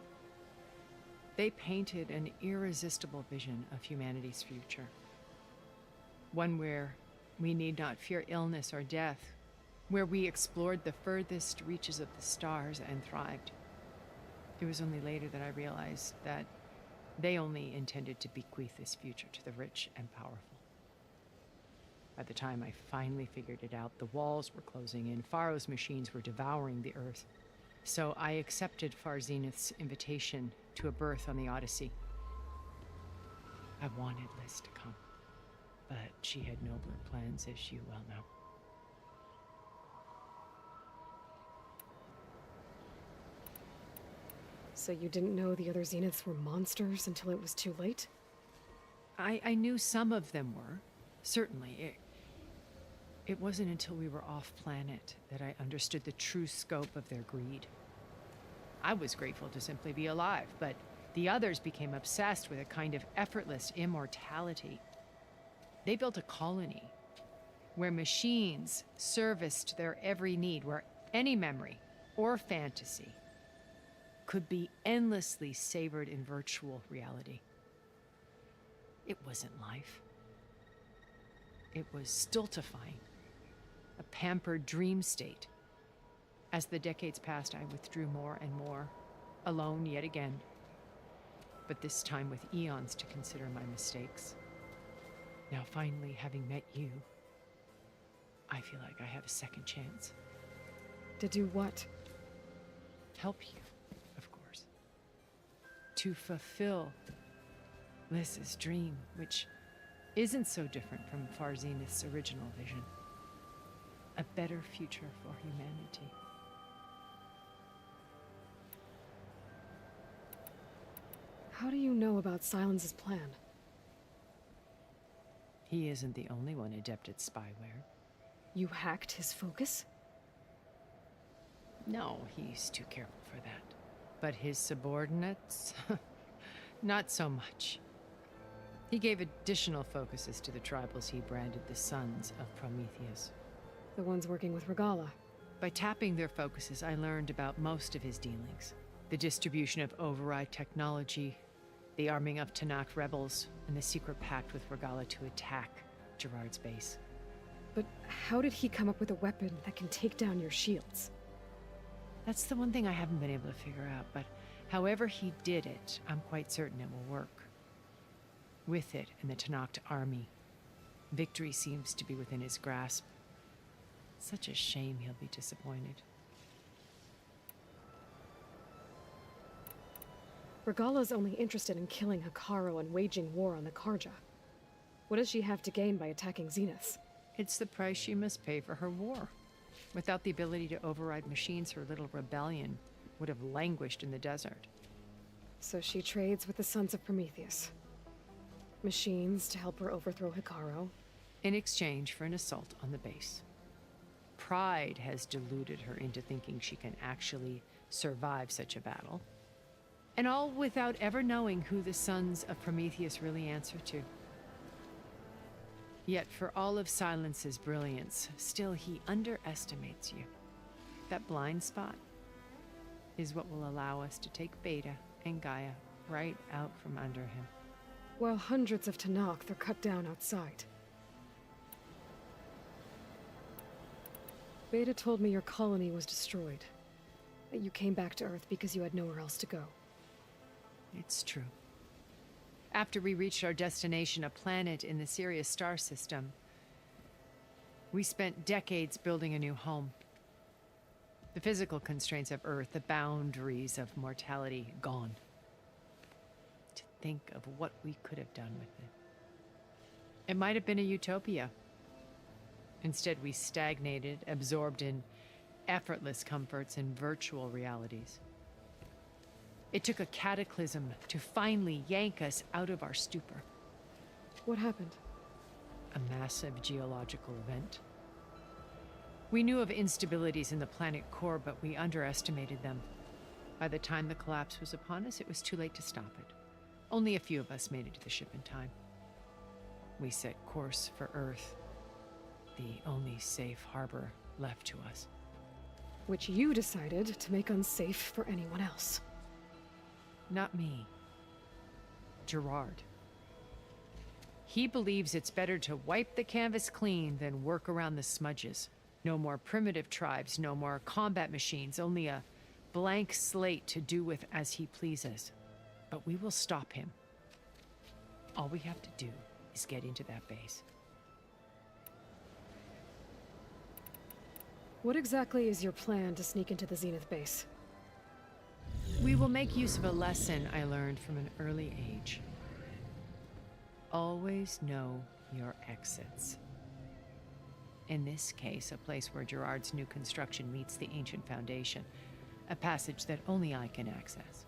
They painted an irresistible vision of humanity's future. One where we need not fear illness or death, where we explored the furthest reaches of the stars and thrived. It was only later that I realized that they only intended to bequeath this future to the rich and powerful. By the time I finally figured it out, the walls were closing in, Pharaoh's machines were devouring the Earth. So I accepted Far Zenith's invitation to a berth on the Odyssey. I wanted Liz to come, but she had nobler plans, as you well know. So you didn't know the other Zeniths were monsters until it was too late? I knew some of them were, certainly. It wasn't until we were off-planet that I understood the true scope of their greed. I was grateful to simply be alive, but the others became obsessed with a kind of effortless immortality. They built a colony where machines serviced their every need, where any memory or fantasy could be endlessly savored in virtual reality. It wasn't life. It was stultifying, a pampered dream state. As the decades passed, I withdrew more and more, alone yet again, but this time with eons to consider my mistakes. Now finally, having met you, I feel like I have a second chance. To do what? Help you, of course. To fulfill Liz's dream, which isn't so different from Far Zenith's original vision. A better future for humanity. How do you know about Silence's plan? He isn't the only one adept at spyware. You hacked his focus? No, he's too careful for that. But his subordinates? Not so much. He gave additional focuses to the tribals he branded the Sons of Prometheus. The ones working with Regala. By tapping their focuses, I learned about most of his dealings. The distribution of override technology, the arming of Tanakh rebels, and the secret pact with Regala to attack Gerard's base. But how did he come up with a weapon that can take down your shields? That's the one thing I haven't been able to figure out, but however he did it, I'm quite certain it will work. With it and the Tanakh army, victory seems to be within his grasp. Such a shame he'll be disappointed. Regala's only interested in killing Hekarro and waging war on the Karja. What does she have to gain by attacking Zeniths? It's the price she must pay for her war. Without the ability to override machines, her little rebellion would have languished in the desert. So she trades with the Sons of Prometheus. Machines to help her overthrow Hekarro. In exchange for an assault on the base. Pride has deluded her into thinking she can actually survive such a battle. And all without ever knowing who the Sons of Prometheus really answer to. Yet for all of Silence's brilliance, still he underestimates you. That blind spot is what will allow us to take Beta and Gaia right out from under him. While hundreds of Tanakh are cut down outside. Beta told me your colony was destroyed. That you came back to Earth because you had nowhere else to go. It's true. After we reached our destination, a planet in the Sirius star system, we spent decades building a new home. The physical constraints of Earth, the boundaries of mortality, gone. To think of what we could have done with it. It might have been a utopia. Instead, we stagnated, absorbed in effortless comforts and virtual realities. It took a cataclysm to finally yank us out of our stupor. What happened? A massive geological event. We knew of instabilities in the planet core, but we underestimated them. By the time the collapse was upon us, it was too late to stop it. Only a few of us made it to the ship in time. We set course for Earth, the only safe harbor left to us. Which you decided to make unsafe for anyone else. Not me. Gerard. He believes it's better to wipe the canvas clean than work around the smudges. No more primitive tribes, no more combat machines, only a blank slate to do with as he pleases. But we will stop him. All we have to do is get into that base. What exactly is your plan to sneak into the Zenith base? We will make use of a lesson I learned from an early age. Always know your exits. In this case, a place where Gerard's new construction meets the ancient foundation, a passage that only I can access.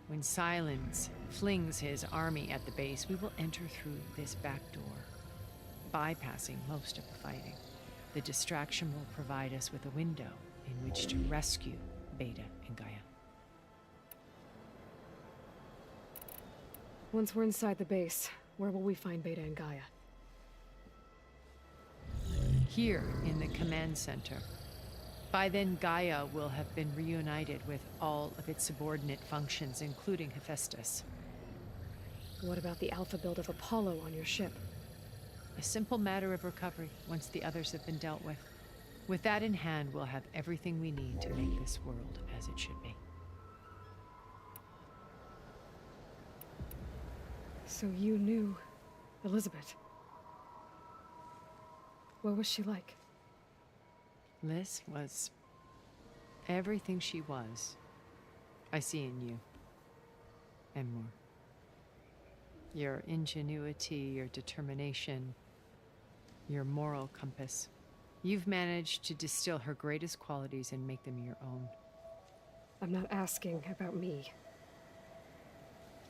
When Silence flings his army at the base, we will enter through this back door, bypassing most of the fighting. The distraction will provide us with a window in which to rescue Beta and Gaia. Once we're inside the base, where will we find Beta and Gaia? Here in the command center. By then, Gaia will have been reunited with all of its subordinate functions, including Hephaestus. What about the alpha build of Apollo on your ship? A simple matter of recovery once the others have been dealt with. With that in hand, we'll have everything we need to make this world as it should be. So you knew Elizabeth. What was she like? Liz was everything she was. I see in you. And more. Your ingenuity, your determination, your moral compass. You've managed to distill her greatest qualities and make them your own. I'm not asking about me.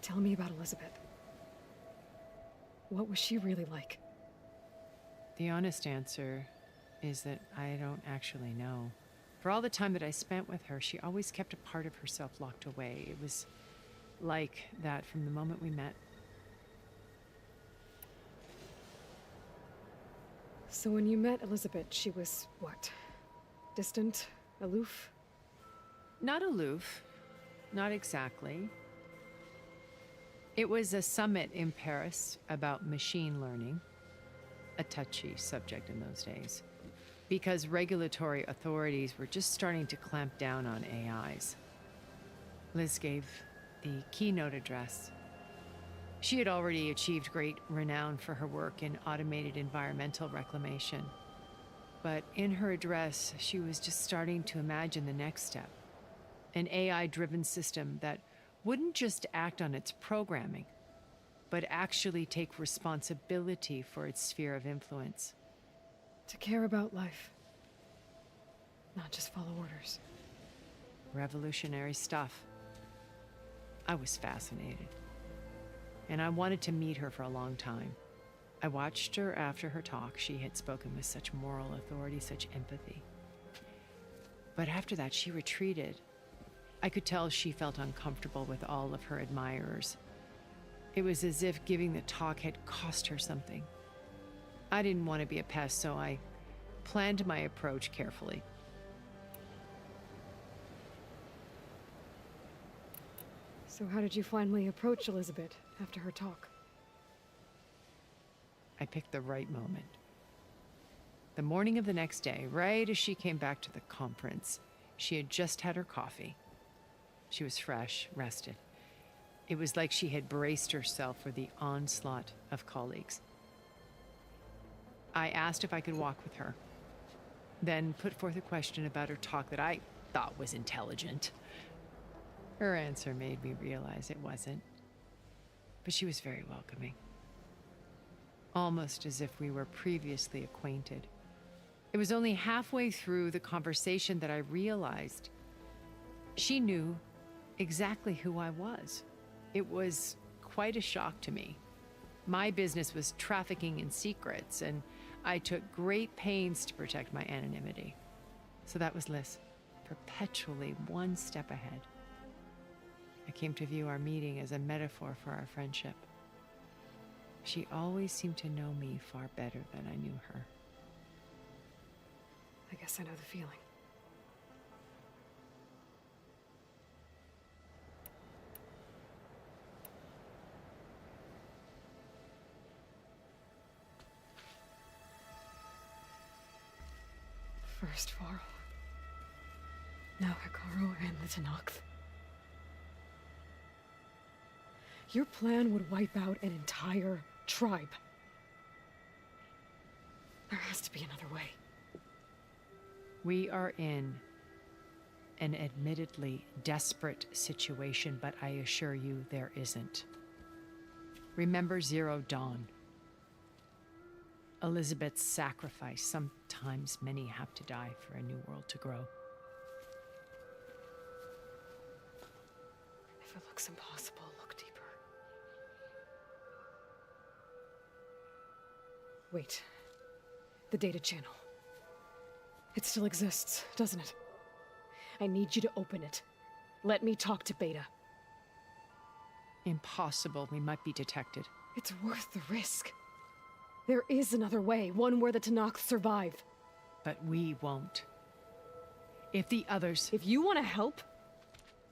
Tell me about Elizabeth. What was she really like? The honest answer is that I don't actually know. For all the time that I spent with her, she always kept a part of herself locked away. It was like that from the moment we met. So when you met Elizabeth, she was what? Distant? Aloof? Not aloof. Not exactly. It was a summit in Paris about machine learning, a touchy subject in those days, because regulatory authorities were just starting to clamp down on AIs. Liz gave the keynote address. She had already achieved great renown for her work in automated environmental reclamation. But in her address, she was just starting to imagine the next step, an AI-driven system that wouldn't just act on its programming, but actually take responsibility for its sphere of influence. To care about life, not just follow orders. Revolutionary stuff. I was fascinated, and I wanted to meet her for a long time. I watched her after her talk. She had spoken with such moral authority, such empathy. But after that, she retreated. I could tell she felt uncomfortable with all of her admirers. It was as if giving the talk had cost her something. I didn't want to be a pest, so I planned my approach carefully. So how did you finally approach Elizabeth after her talk? I picked the right moment. The morning of the next day, right as she came back to the conference, she had just had her coffee. She was fresh, rested. It was like she had braced herself for the onslaught of colleagues. I asked if I could walk with her, then put forth a question about her talk that I thought was intelligent. Her answer made me realize it wasn't, but she was very welcoming. Almost as if we were previously acquainted. It was only halfway through the conversation that I realized she knew exactly who I was. It was quite a shock to me. My business was trafficking in secrets, and I took great pains to protect my anonymity. So that was Liz, perpetually one step ahead. I came to view our meeting as a metaphor for our friendship. She always seemed to know me far better than I knew her. I guess I know the feeling. First Varl, now Hikaru and the Tenakth. Your plan would wipe out an entire tribe. There has to be another way. We are in an admittedly desperate situation, but I assure you there isn't. Remember Zero Dawn. Elizabeth's sacrifice. Sometimes many have to die for a new world to grow. If it looks impossible, look deeper. Wait. The data channel. It still exists, doesn't it? I need you to open it. Let me talk to Beta. Impossible. We might be detected. It's worth the risk. There is another way, one where the Tanakh survive. But we won't. If the others... If you want to help,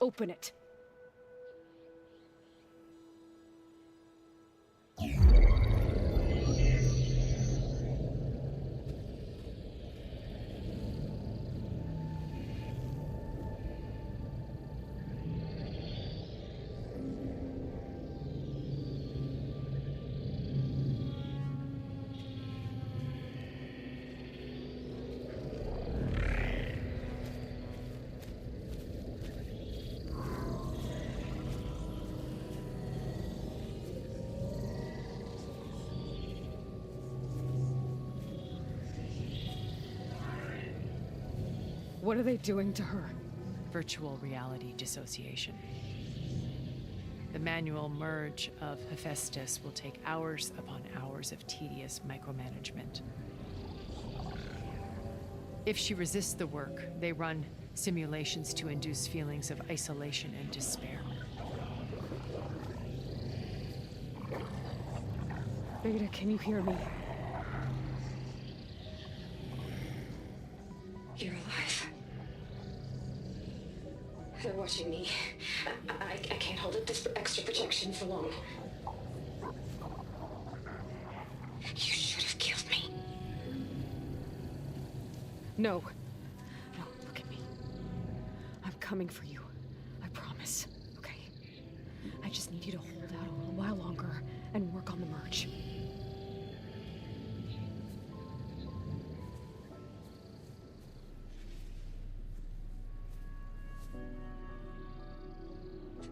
open it. What are they doing to her? Virtual reality dissociation. The manual merge of Hephaestus will take hours upon hours of tedious micromanagement. If she resists the work, they run simulations to induce feelings of isolation and despair. Beta, can you hear me? You're alive. They're watching me. I can't hold up this extra protection for long. You should have killed me. No. No, look at me. I'm coming for you. I promise, okay? I just need you to hold out a little while longer and work on the merge.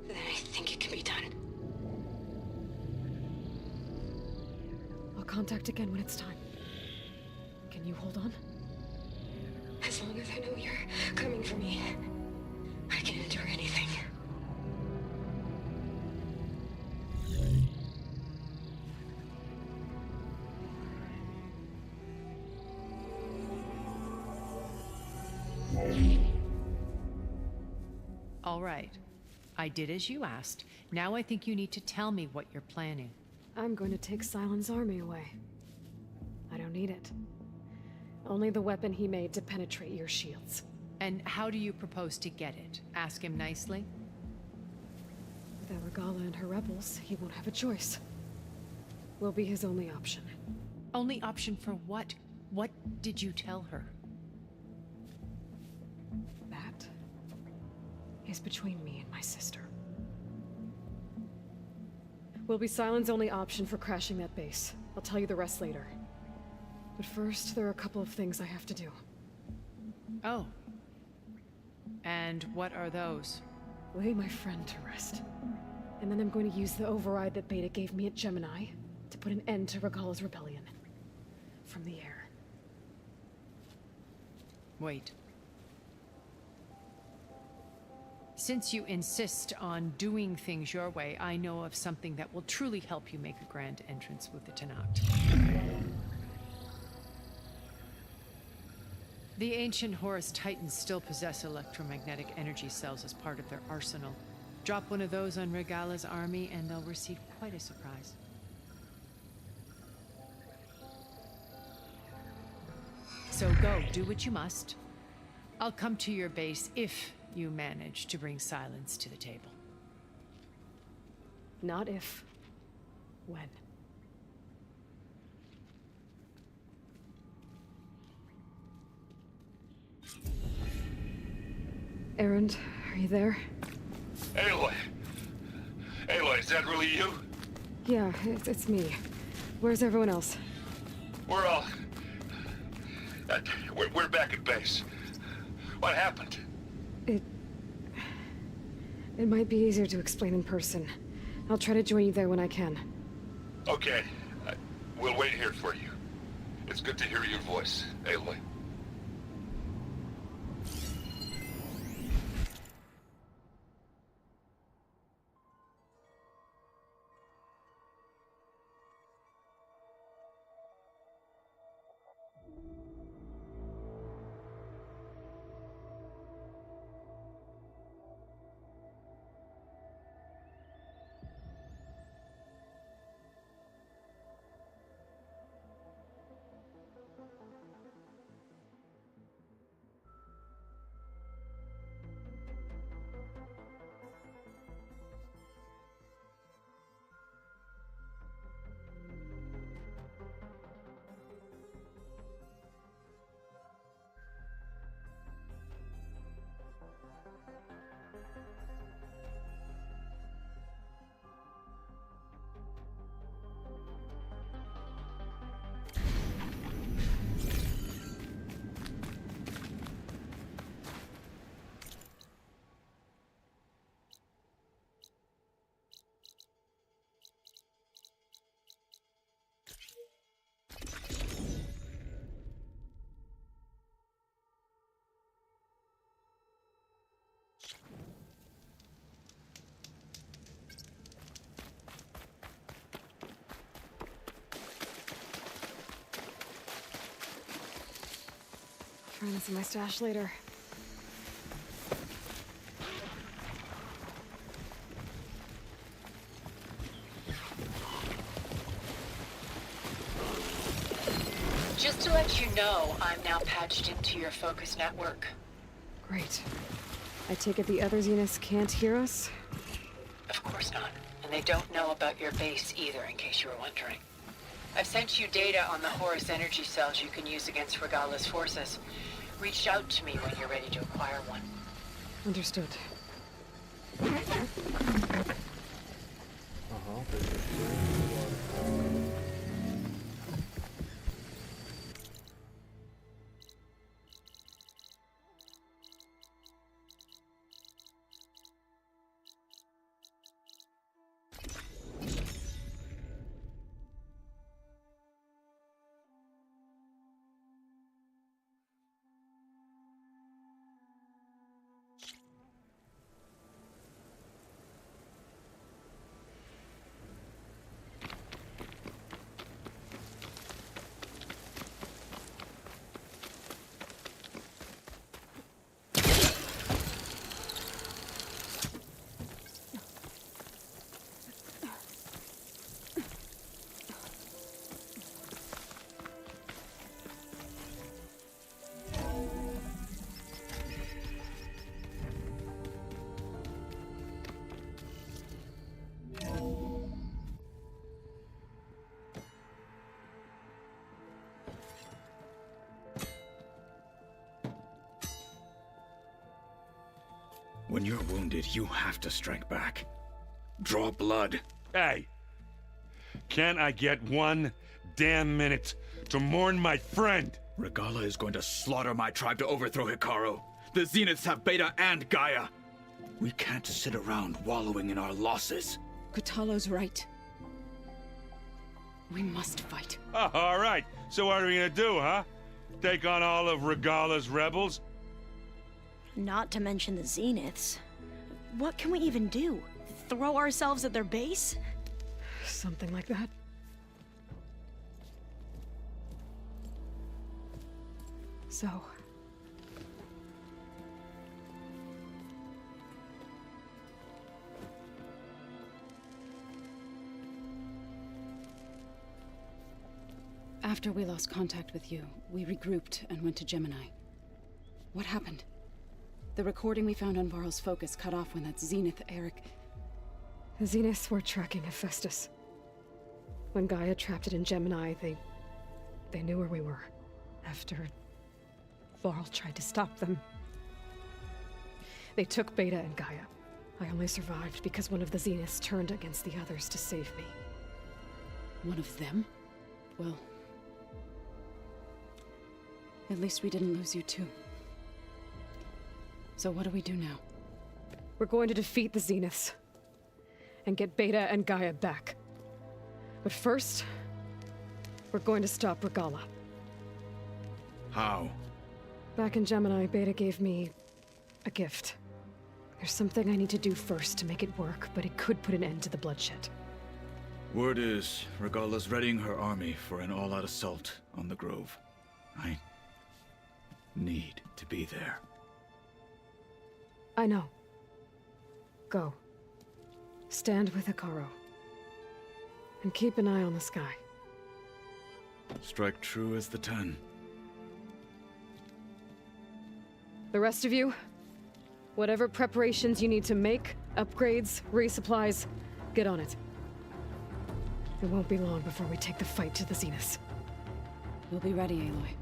Then I think it can be done. I'll contact again when it's time. Can you hold on? As long as I know you're coming for me, I can endure anything. All right. I did as you asked. Now I think you need to tell me what you're planning. I'm going to take Silent's army away. I don't need it. Only the weapon he made to penetrate your shields. And how do you propose to get it? Ask him nicely? Without Regala and her rebels, he won't have a choice. We'll be his only option. Only option for what? What did you tell her? That is between me and my sister. Will be Silent's only option for crashing that base. I'll tell you the rest later. But first, there are a couple of things I have to do. Oh. And what are those? Lay my friend to rest. And then I'm going to use the override that Beta gave me at Gemini to put an end to Regala's rebellion. From the air. Wait. Since you insist on doing things your way, I know of something that will truly help you make a grand entrance with the Tanakh. The ancient Horus Titans still possess electromagnetic energy cells as part of their arsenal. Drop one of those on Regala's army and they'll receive quite a surprise. So go, do what you must. I'll come to your base if you manage to bring Silence to the table. Not if. When. Erend, are you there? Aloy! Aloy, is that really you? Yeah, it's me. Where's everyone else? We're all... we're back at base. What happened? It might be easier to explain in person. I'll try to join you there when I can. Okay. We'll wait here for you. It's good to hear your voice, Aloy. Trying to see my stash later. Just to let you know, I'm now patched into your focus network. Great. I take it the other Zeniths can't hear us? Of course not. And they don't know about your base either, in case you were wondering. I've sent you data on the Horus energy cells you can use against Regala's forces. Reach out to me when you're ready to acquire one. Understood. When you're wounded, you have to strike back. Draw blood. Hey! Can't I get one damn minute to mourn my friend? Regala is going to slaughter my tribe to overthrow Hikaru. The Zeniths have Beta and Gaia. We can't sit around wallowing in our losses. Kotallo's right. We must fight. Oh, all right. So what are we gonna do, huh? Take on all of Regala's rebels? Not to mention the Zeniths. What can we even do? Throw ourselves at their base? Something like that. So... After we lost contact with you, we regrouped and went to Gemini. What happened? The recording we found on Varl's focus cut off when that Zenith, Eric... The Zeniths were tracking Hephaestus. When Gaia trapped it in Gemini, they knew where we were. After Varl tried to stop them. They took Beta and Gaia. I only survived because one of the Zeniths turned against the others to save me. One of them? Well... At least we didn't lose you too. So what do we do now? We're going to defeat the Zeniths. And get Beta and Gaia back. But first, we're going to stop Regala. How? Back in Gemini, Beta gave me a gift. There's something I need to do first to make it work, but it could put an end to the bloodshed. Word is, Regala's readying her army for an all-out assault on the Grove. I need to be there. I know. Go. Stand with Hikaru. And keep an eye on the sky. Strike true as the 10. The rest of you, whatever preparations you need to make, upgrades, resupplies, get on it. It won't be long before we take the fight to the Zeniths. We'll be ready, Aloy.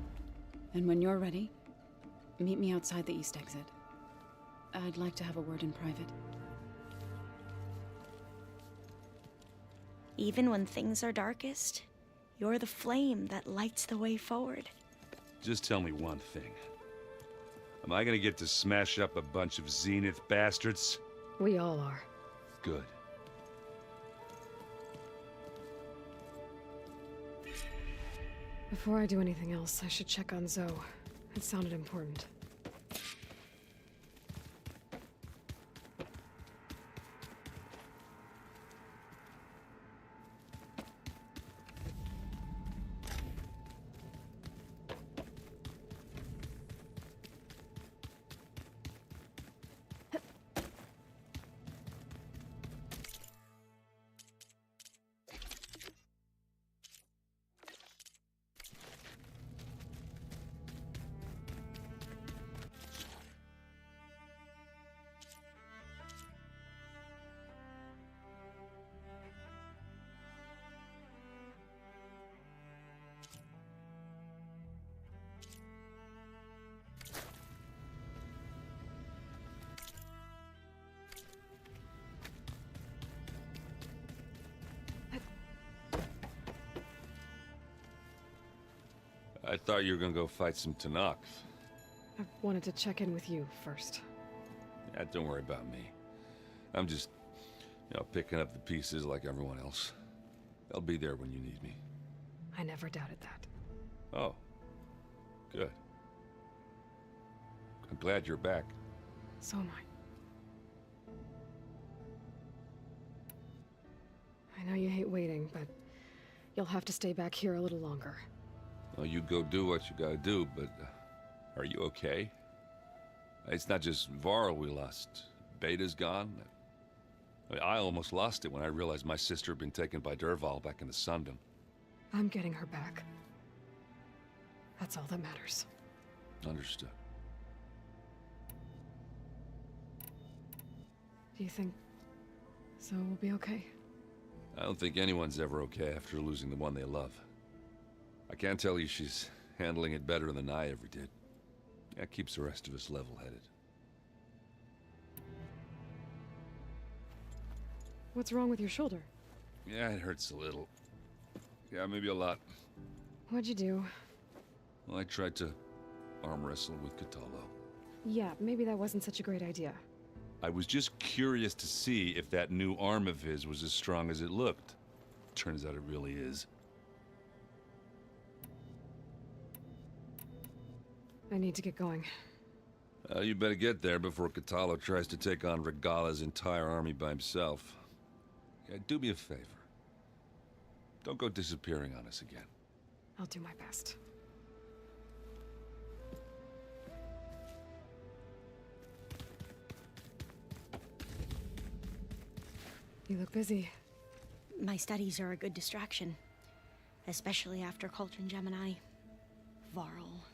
And when you're ready, meet me outside the east exit. I'd like to have a word in private. Even when things are darkest, you're the flame that lights the way forward. Just tell me one thing. Am I gonna get to smash up a bunch of Zenith bastards? We all are. Good. Before I do anything else, I should check on Zoe. It sounded important. I thought you were gonna go fight some Tanakh. I wanted to check in with you first. Yeah, don't worry about me. I'm just, picking up the pieces like everyone else. I'll be there when you need me. I never doubted that. Oh. Good. I'm glad you're back. So am I. I know you hate waiting, but you'll have to stay back here a little longer. Well, you go do what you gotta do, but are you okay? It's not just Varl we lost. Beta's gone. I almost lost it when I realized my sister had been taken by Dervahl back in the Sundom. I'm getting her back. That's all that matters. Understood. Do you think Zoe will be okay? I don't think anyone's ever okay after losing the one they love. I can't tell you she's handling it better than I ever did. That keeps the rest of us level-headed. What's wrong with your shoulder? Yeah, it hurts a little. Yeah, maybe a lot. What'd you do? Well, I tried to arm wrestle with Kotallo. Yeah, maybe that wasn't such a great idea. I was just curious to see if that new arm of his was as strong as it looked. Turns out it really is. I need to get going. You better get there before Kotallo tries to take on Regala's entire army by himself. Yeah, do me a favor. Don't go disappearing on us again. I'll do my best. You look busy. My studies are a good distraction. Especially after Cauldron Gemini. Varl,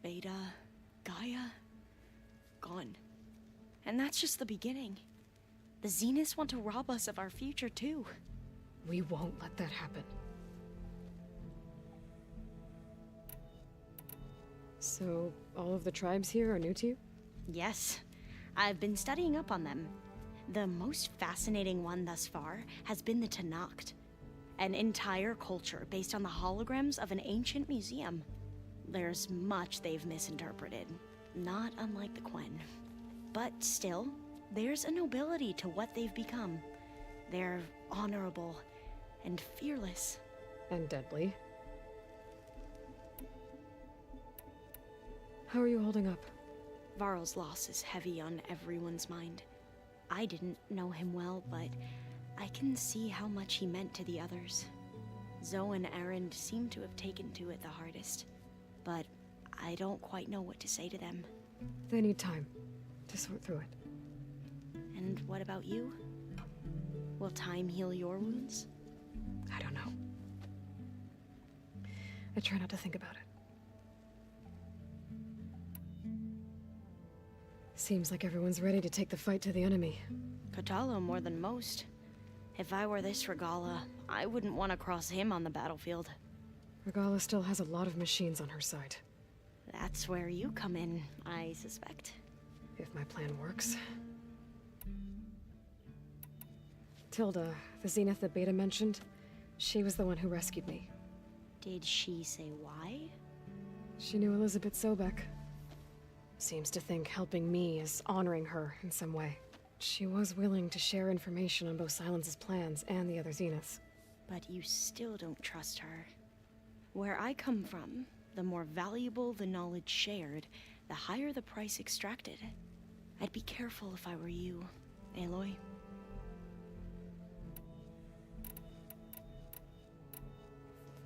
Beta, Gaia, gone. And that's just the beginning. The Zeniths want to rob us of our future too. We won't let that happen. So, all of the tribes here are new to you? Yes. I've been studying up on them. The most fascinating one thus far has been the Tanakh. An entire culture based on the holograms of an ancient museum. There's much they've misinterpreted. Not unlike the Quen. But still, there's a nobility to what they've become. They're honorable and fearless. And deadly. How are you holding up? Varl's loss is heavy on everyone's mind. I didn't know him well, but I can see how much he meant to the others. Zoe and Erend seem to have taken to it the hardest, but I don't quite know what to say to them. They need time to sort through it. And what about you? Will time heal your wounds? I don't know. I try not to think about it. Seems like everyone's ready to take the fight to the enemy. Kotallo more than most. If I were this Regala, I wouldn't want to cross him on the battlefield. Regala still has a lot of machines on her side. That's where you come in, I suspect. If my plan works. Tilda, the Zenith that Beta mentioned, she was the one who rescued me. Did she say why? She knew Elizabeth Sobek. Seems to think helping me is honoring her in some way. She was willing to share information on both Silence's plans and the other Zeniths. But you still don't trust her. Where I come from, the more valuable the knowledge shared, the higher the price extracted. I'd be careful if I were you, Aloy.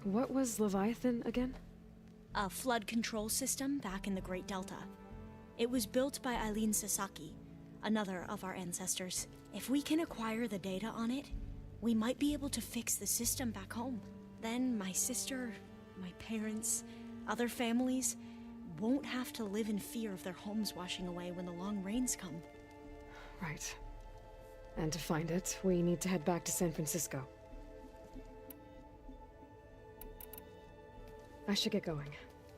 What was Leviathan again? A flood control system back in the Great Delta. It was built by Eileen Sasaki, another of our ancestors. If we can acquire the data on it, we might be able to fix the system back home. Then my sister, my parents, other families won't have to live in fear of their homes washing away when the long rains come. Right. And to find it, we need to head back to San Francisco. I should get going.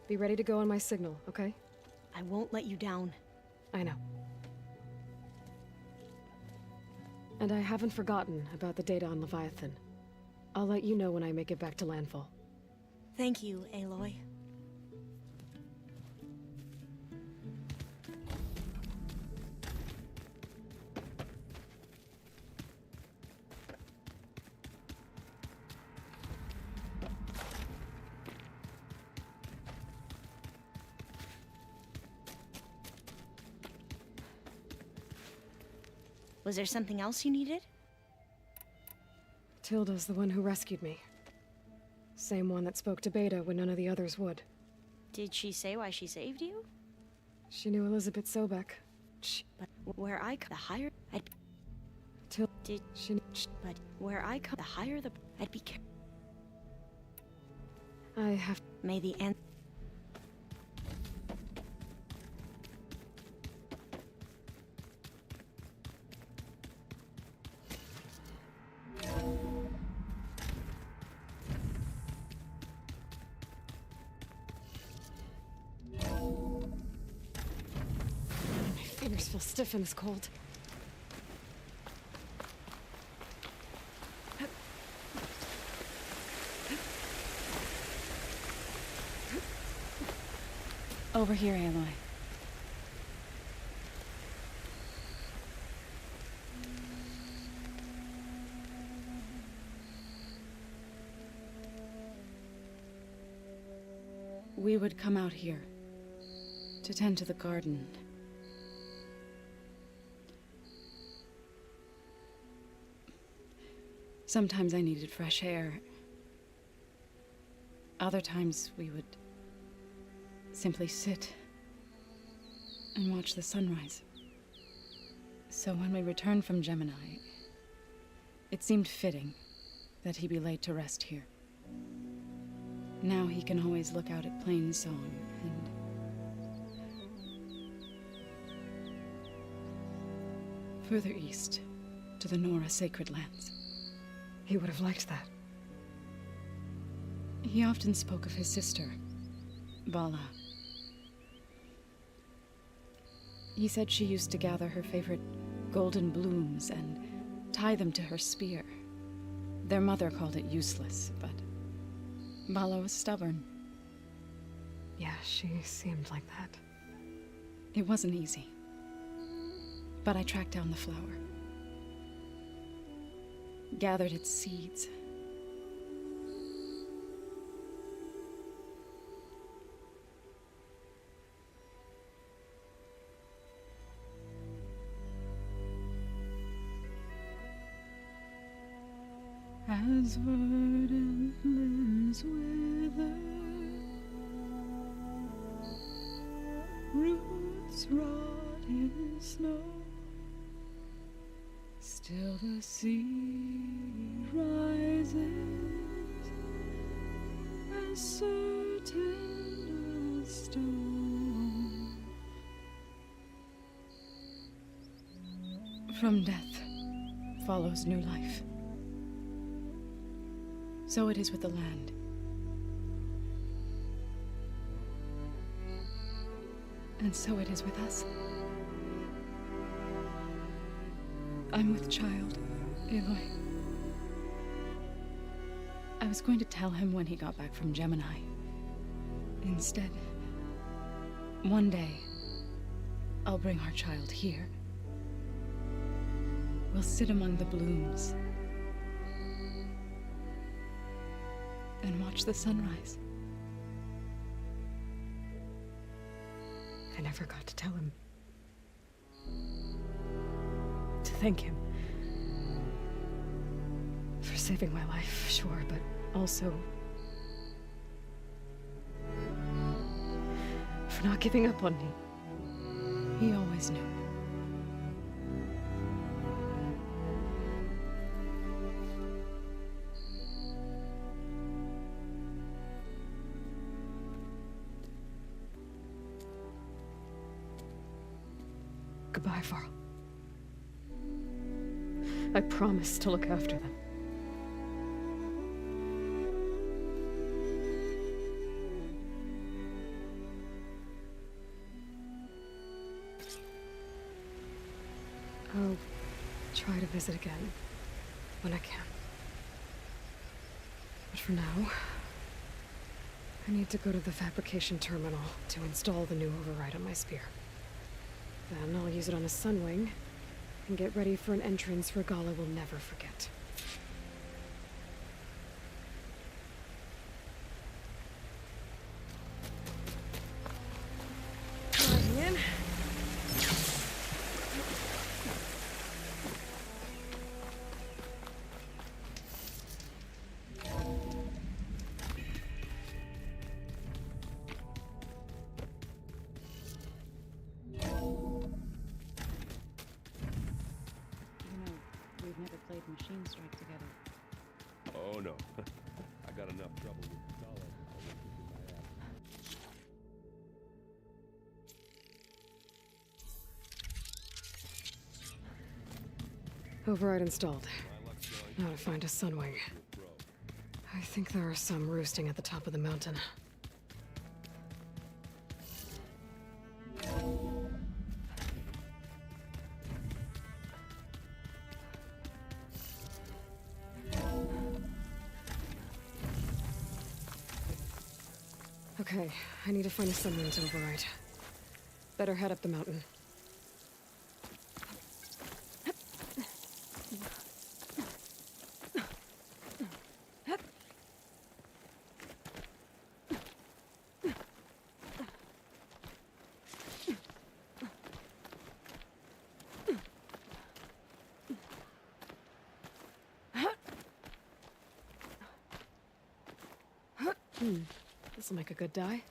Be ready to go on my signal, okay? I won't let you down. I know. And I haven't forgotten about the data on Leviathan. I'll let you know when I make it back to landfall. Thank you, Aloy. Was there something else you needed? Tilda's the one who rescued me. Same one that spoke to Beta when none of the others would. Did she say why she saved you? She knew Elizabeth Sobek. But where I come, the higher I'd... Did she... But where I come, the higher the... I'd be careful. I have... May the end... fingers feel stiff in this cold. Over here, Aloy. We would come out here to tend to the garden. Sometimes I needed fresh air. Other times we would simply sit and watch the sunrise. So when we returned from Gemini, it seemed fitting that he be laid to rest here. Now he can always look out at Plainsong and... further east to the Nora Sacred Lands. He would have liked that. He often spoke of his sister, Bala. He said she used to gather her favorite golden blooms and tie them to her spear. Their mother called it useless, but Bala was stubborn. Yeah, she seemed like that. It wasn't easy. But I tracked down the flower. Gathered its seeds. As verdant limbs wither, roots rot in snow, still the sea rises, as certain as stone. From death follows new life. So it is with the land. And so it is with us. I'm with child, Aloy. I was going to tell him when he got back from Gemini. Instead, one day, I'll bring our child here. We'll sit among the blooms and watch the sunrise. I never got to tell him. To thank him. For saving my life, sure, but also for not giving up on me. He always knew. Goodbye, Varl. I promise to look after them. I'll try to visit again when I can. But for now, I need to go to the fabrication terminal to install the new override on my spear. Then I'll use it on a sunwing and get ready for an entrance Regala will never forget. Driving in. We've never played Machine Strike together. Oh no. I got enough trouble with the solid. I'll work with my ass. Override installed. Now to find a sunwing. I think there are some roosting at the top of the mountain. Okay, I need to find a sunwing to override. Better head up the mountain. This'll make a good die.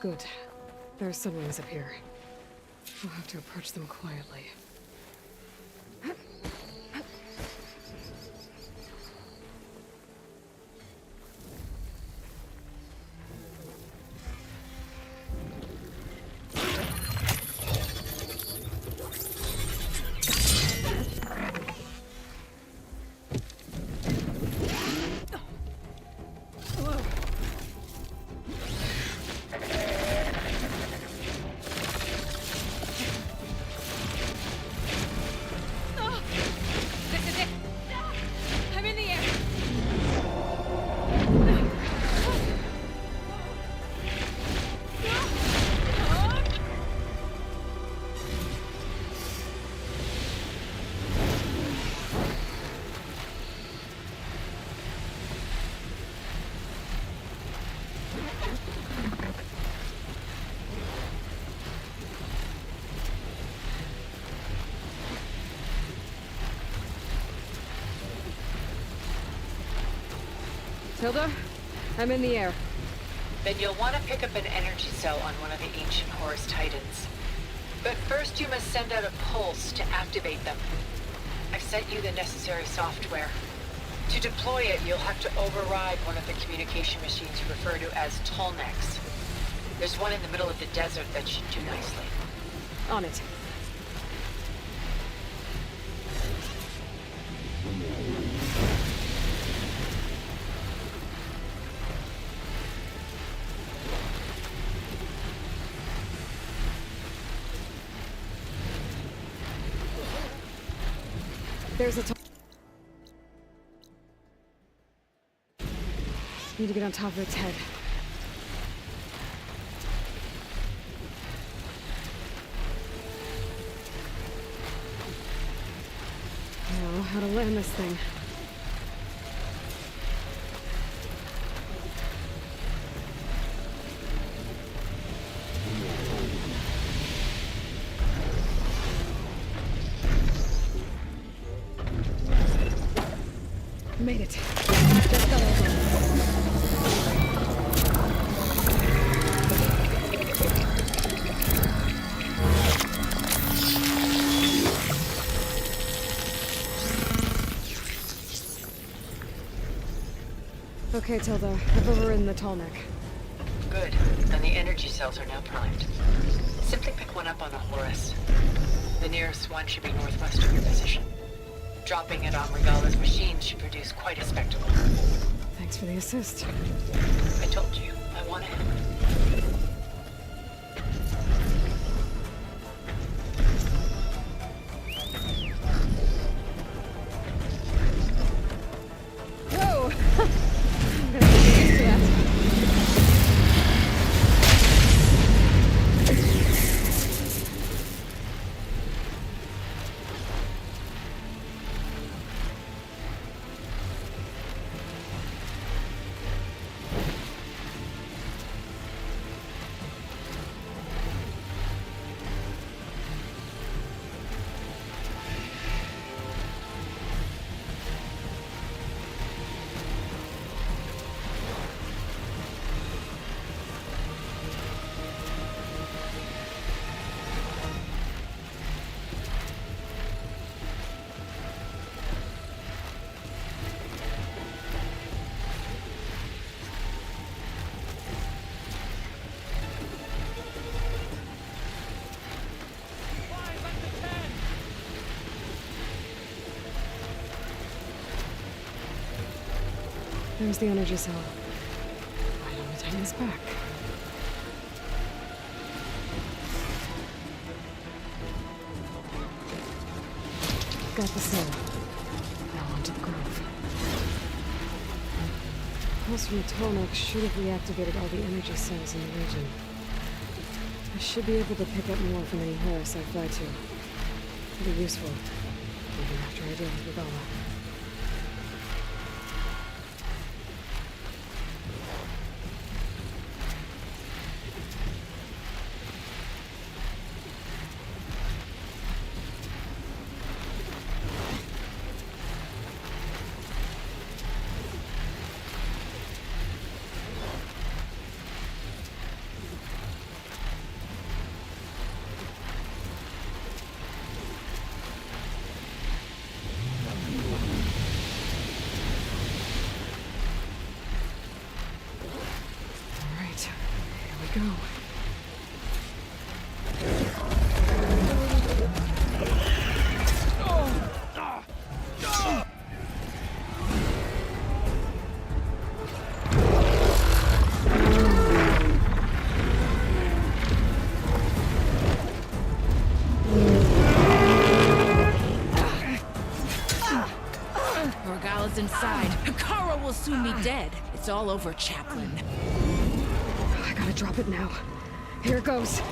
Good. There are sunwings up here. We'll have to approach them quietly. Tilda, I'm in the air. Then you'll want to pick up an energy cell on one of the ancient Horus Titans. But first you must send out a pulse to activate them. I've sent you the necessary software. To deploy it, you'll have to override one of the communication machines you refer to as Tolnecs. There's one in the middle of the desert that should do nicely. On it. There's a Need to get on top of its head. Now, how to land this thing. Made it. Just got over. Okay, Tilda. I've overridden the Tallneck. Good. Then the energy cells are now primed. Simply pick one up on a Horus. The nearest one should be northwest of your position. Dropping it on Regala's machine should produce quite a spectacle. Thanks for the assist. I told you, I wanted it. Whoa! I'm gonna get used to that. There's the energy cell. Right on the Titan's back. Got the cell. Now onto the grove. Pulse from the Tolneck should have reactivated all the energy cells in the region. I should be able to pick up more from any Horus I fly to. It'll be useful, even after I deal with Regala. Go. Regala's inside. Hikara will soon be dead. It's all over, Chaplain. I gotta drop it now. Here it goes.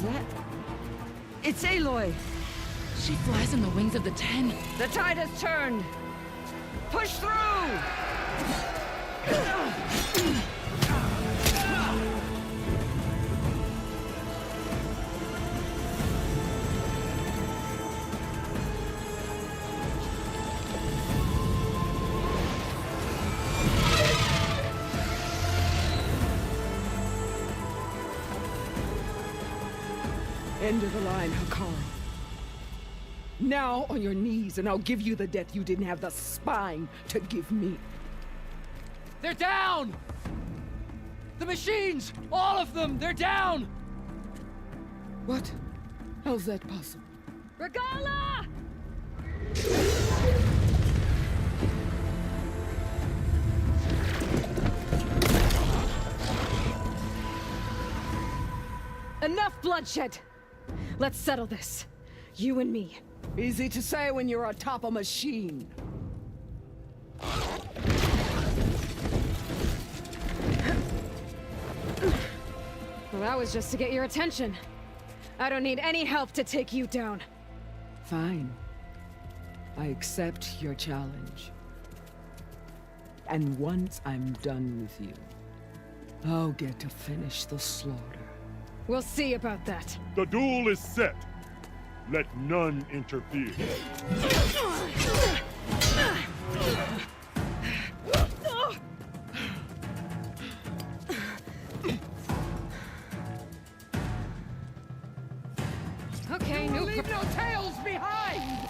Is that... It's Aloy! She flies on the wings of the 10. The tide has turned! Push through! End of the line, Hikaru. Now on your knees, and I'll give you the death you didn't have the spine to give me. They're down! The machines! All of them! They're down! What? How's that possible? Regala! Enough bloodshed! Let's settle this. You and me. Easy to say when you're atop a machine. Well, that was just to get your attention. I don't need any help to take you down. Fine. I accept your challenge. And once I'm done with you, I'll get to finish the slaughter. We'll see about that. The duel is set. Let none interfere. Okay, no... Leave no tails behind!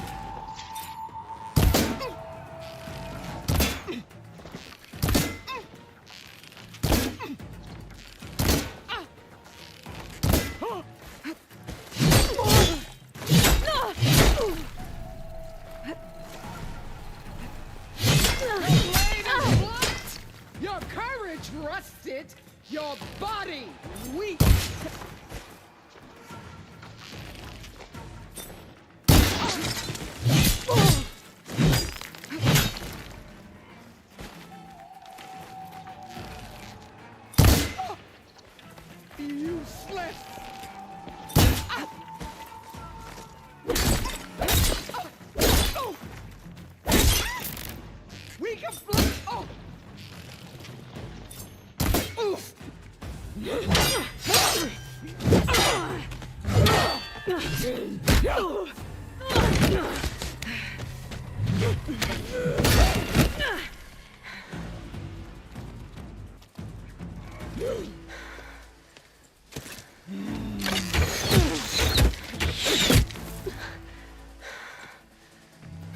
Your courage rusted, your body weak. Useless. We can flip. Oh. Oof.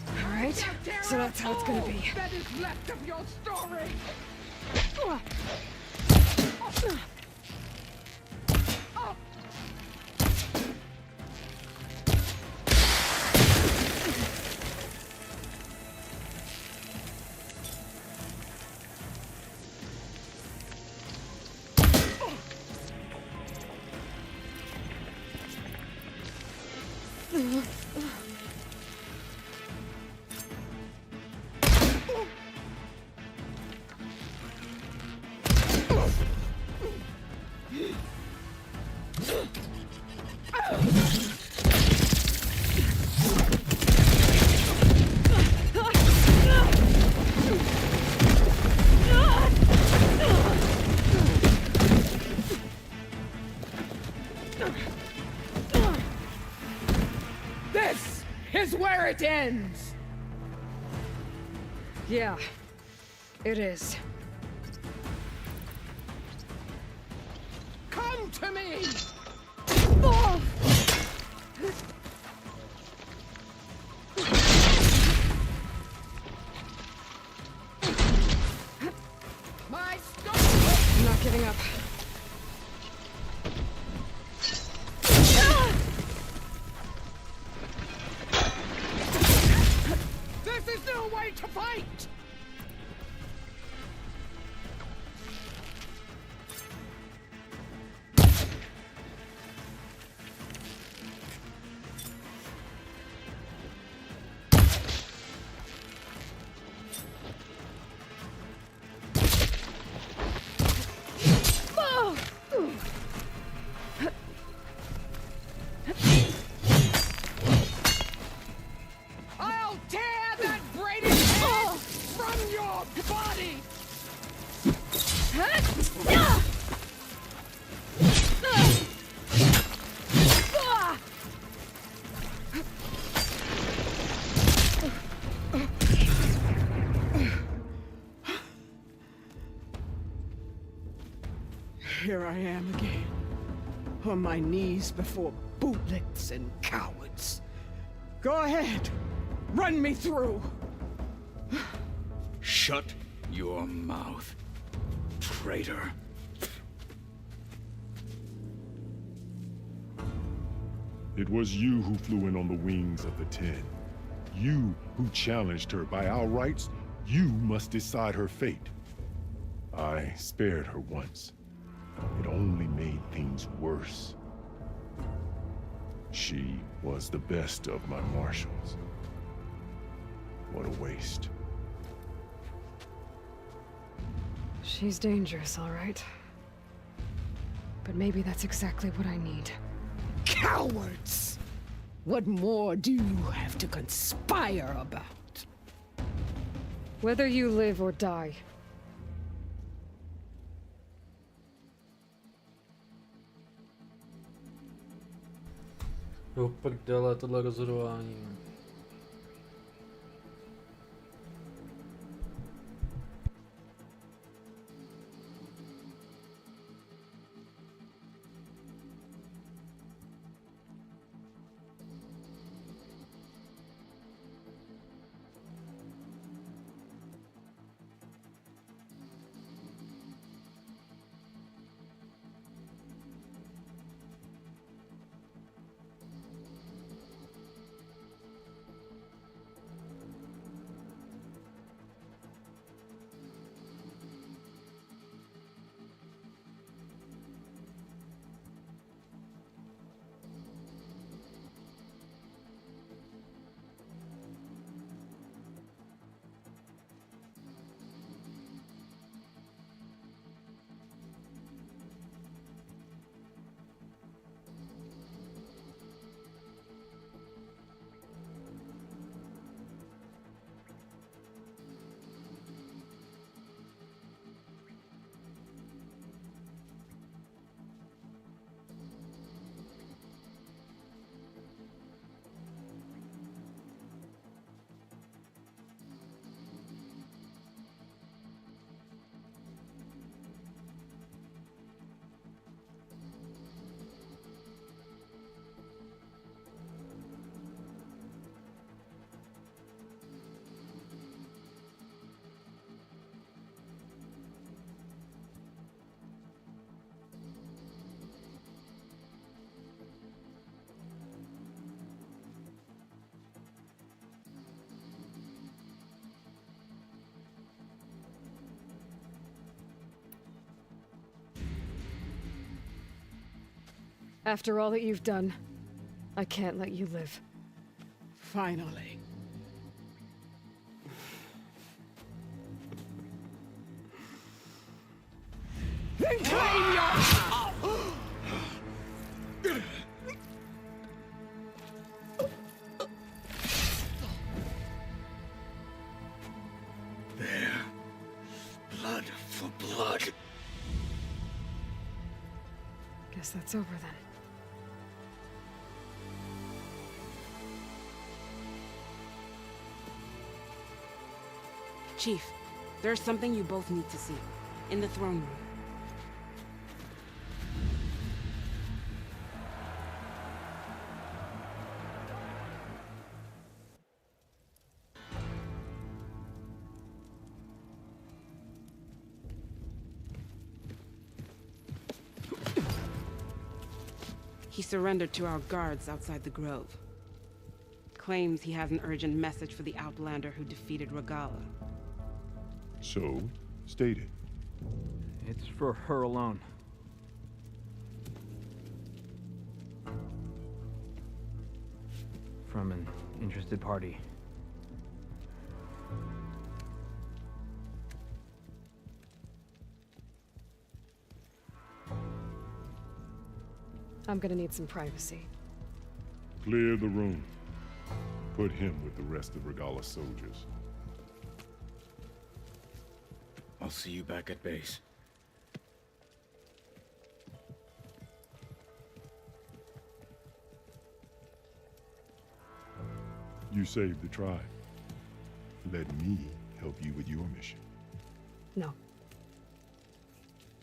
All right, so that's how it's gonna be. That is left of your story. This is where it ends! Yeah, it is. Come to me! My stone! I'm not giving up. This is no way to fight! here I am again. On my knees before bootlets and cowards. Go ahead. Run me through. Shut your mouth, traitor. It was you who flew in on the wings of the Ten. You who challenged her. By our rights, you must decide her fate. I spared her once. It only made things worse. She was the best of my marshals. What a waste. She's dangerous, all right. But maybe that's exactly what I need. Cowards! What more do you have to conspire about? Whether you live or die. Jo, prdele, tohle rozhodování. After all that you've done, I can't let you live. Finally. Then claim your... There. Blood for blood. Guess that's over then. Chief, there's something you both need to see. In the throne room. He surrendered to our guards outside the grove. Claims he has an urgent message for the Outlander who defeated Regala. So, state it. It's for her alone. From an interested party. I'm gonna need some privacy. Clear the room. Put him with the rest of Regala's soldiers. I'll see you back at base. You saved the tribe. Let me help you with your mission. No.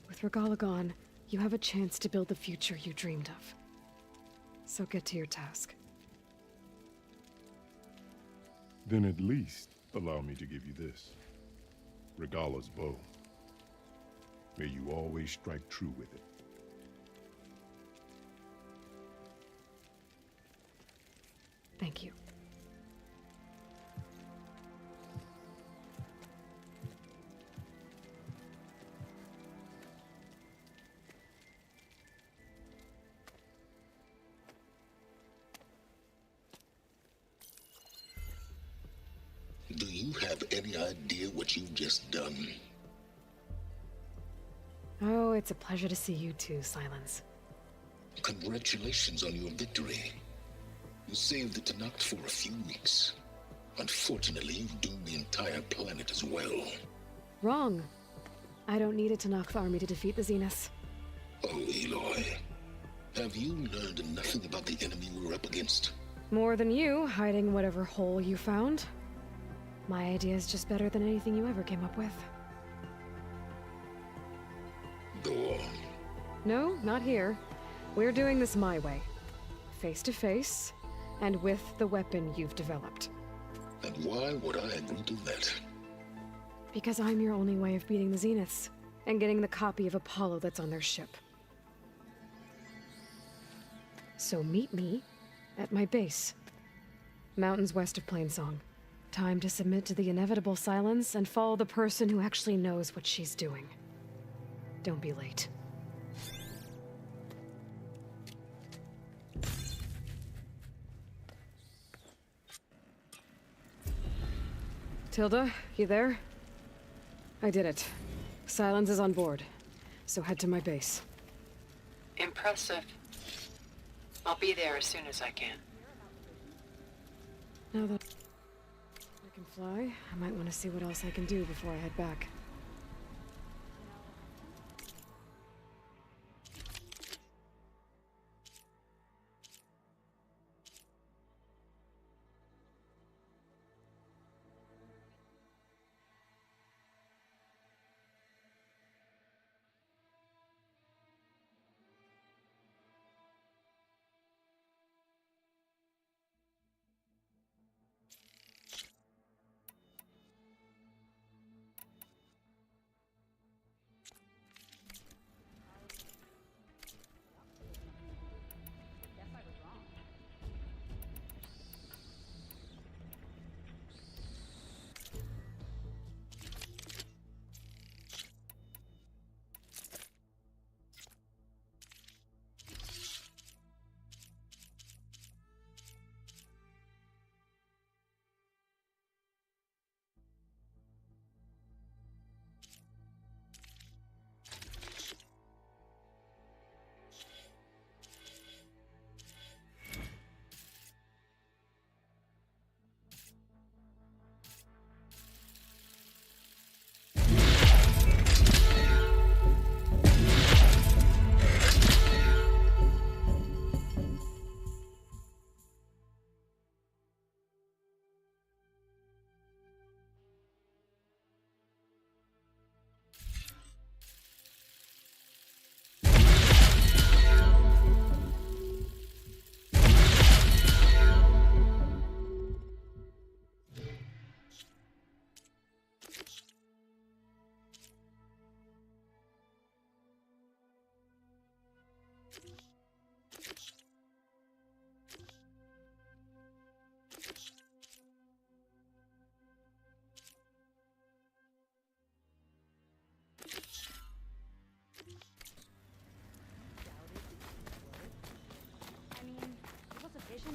With Regala gone, You have a chance to build the future you dreamed of. So get to your task. Then at least allow me to give you this. Regala's bow. May you always strike true with it. Thank you. Do you have any idea what you've just done? Oh, it's a pleasure to see you too, Silence. Congratulations on your victory. You saved the Tenakth for a few weeks. Unfortunately, you've doomed the entire planet as well. Wrong. I don't need a Tenakth army to defeat the Zeniths. Oh, Aloy. Have you learned nothing about the enemy we're up against? More than you, hiding whatever hole you found. My idea is just better than anything you ever came up with. Go on. No, not here. We're doing this my way. Face to face, and with the weapon you've developed. And why would I agree to that? Because I'm your only way of beating the Zeniths, and getting the copy of Apollo that's on their ship. So meet me at my base. Mountains west of Plainsong. Time to submit to the inevitable silence and follow the person who actually knows what she's doing. Don't be late. Tilda, you there? I did it. Silence is on board, so head to my base. Impressive. I'll be there as soon as I can. Now that I can fly, I might want to see what else I can do before I head back.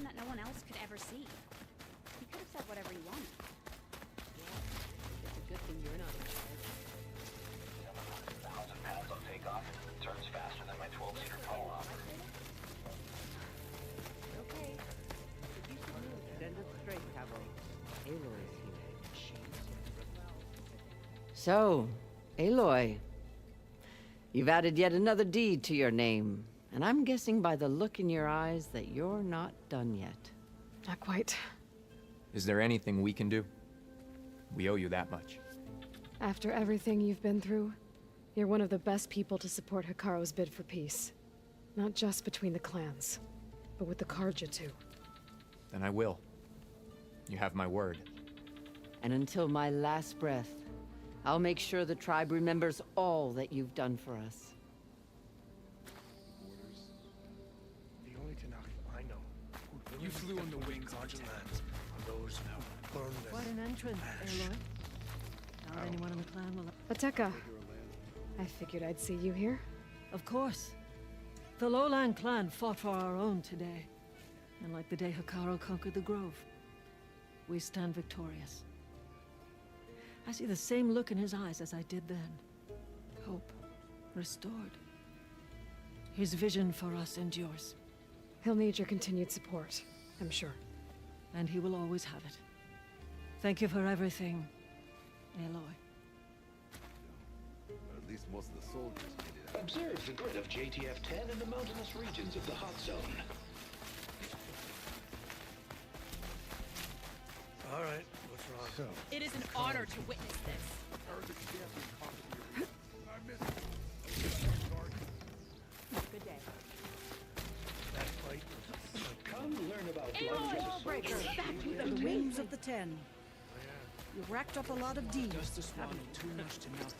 That no one else could ever see. He could have said whatever he wanted. Yeah, it's a good thing you're not in charge. 700,000 pounds on takeoff. Turns faster than my 12-seater polo. Okay. Extended straight, cavalry. Aloy is here. So, Aloy, you've added yet another deed to your name. And I'm guessing by the look in your eyes that you're not done yet. Not quite. Is there anything we can do? We owe you that much. After everything you've been through, You're one of the best people to support Hikaru's bid for peace. Not just between the clans, but with the Karja too. Then I will. You have my word. And until my last breath, I'll make sure the tribe remembers all that you've done for us. The only Tanakh I know who You flew on the wings of the lands are those who burned their Quite an entrance, Aloy. Not anyone in the clan will... Ateka. I figured I'd see you here. Of course. The Lowland clan fought for our own today. And like the day Hikaru conquered the Grove, we stand victorious. I see the same look in his eyes as I did then. Hope restored. His vision for us endures. He'll need your continued support, I'm sure. And he will always have it. Thank you for everything, Aloy. At least most of the soldiers made it out. Observe the grid of JTF-10 in the mountainous regions of the hot zone. All right, what's wrong? It is an honor to witness this. Good day. That fight was... Come learn about Aloy, back to the wings of the Ten. You racked up a lot of deeds. Justice wanted too much to not.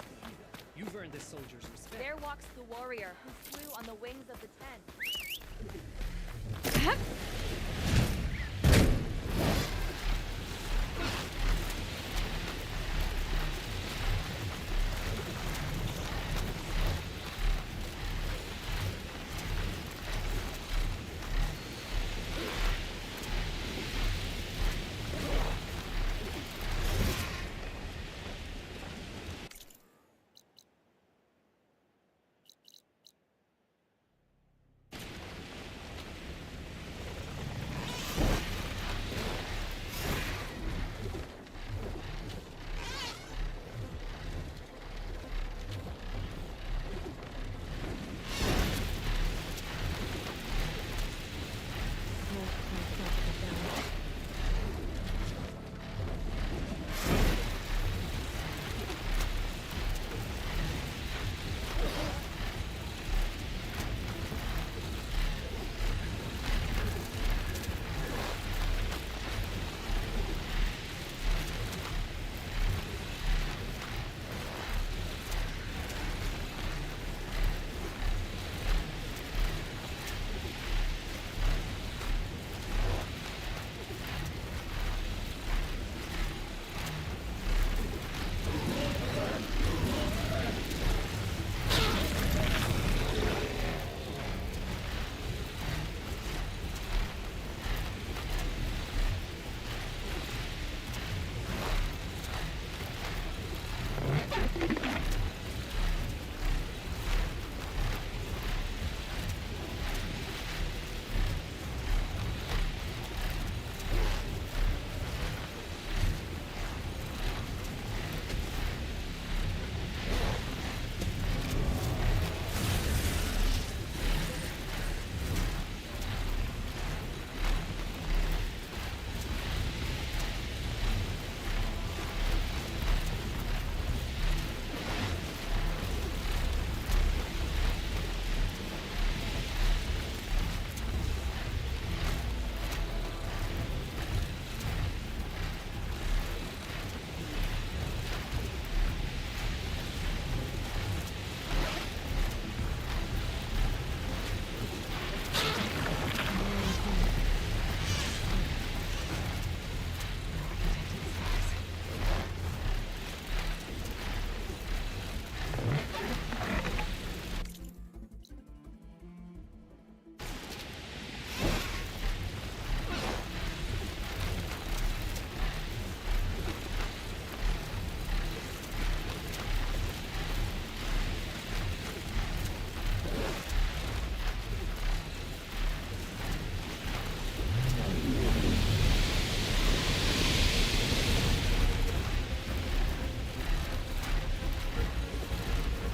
You've earned this soldier's respect. There walks the warrior who flew on the wings of the Ten.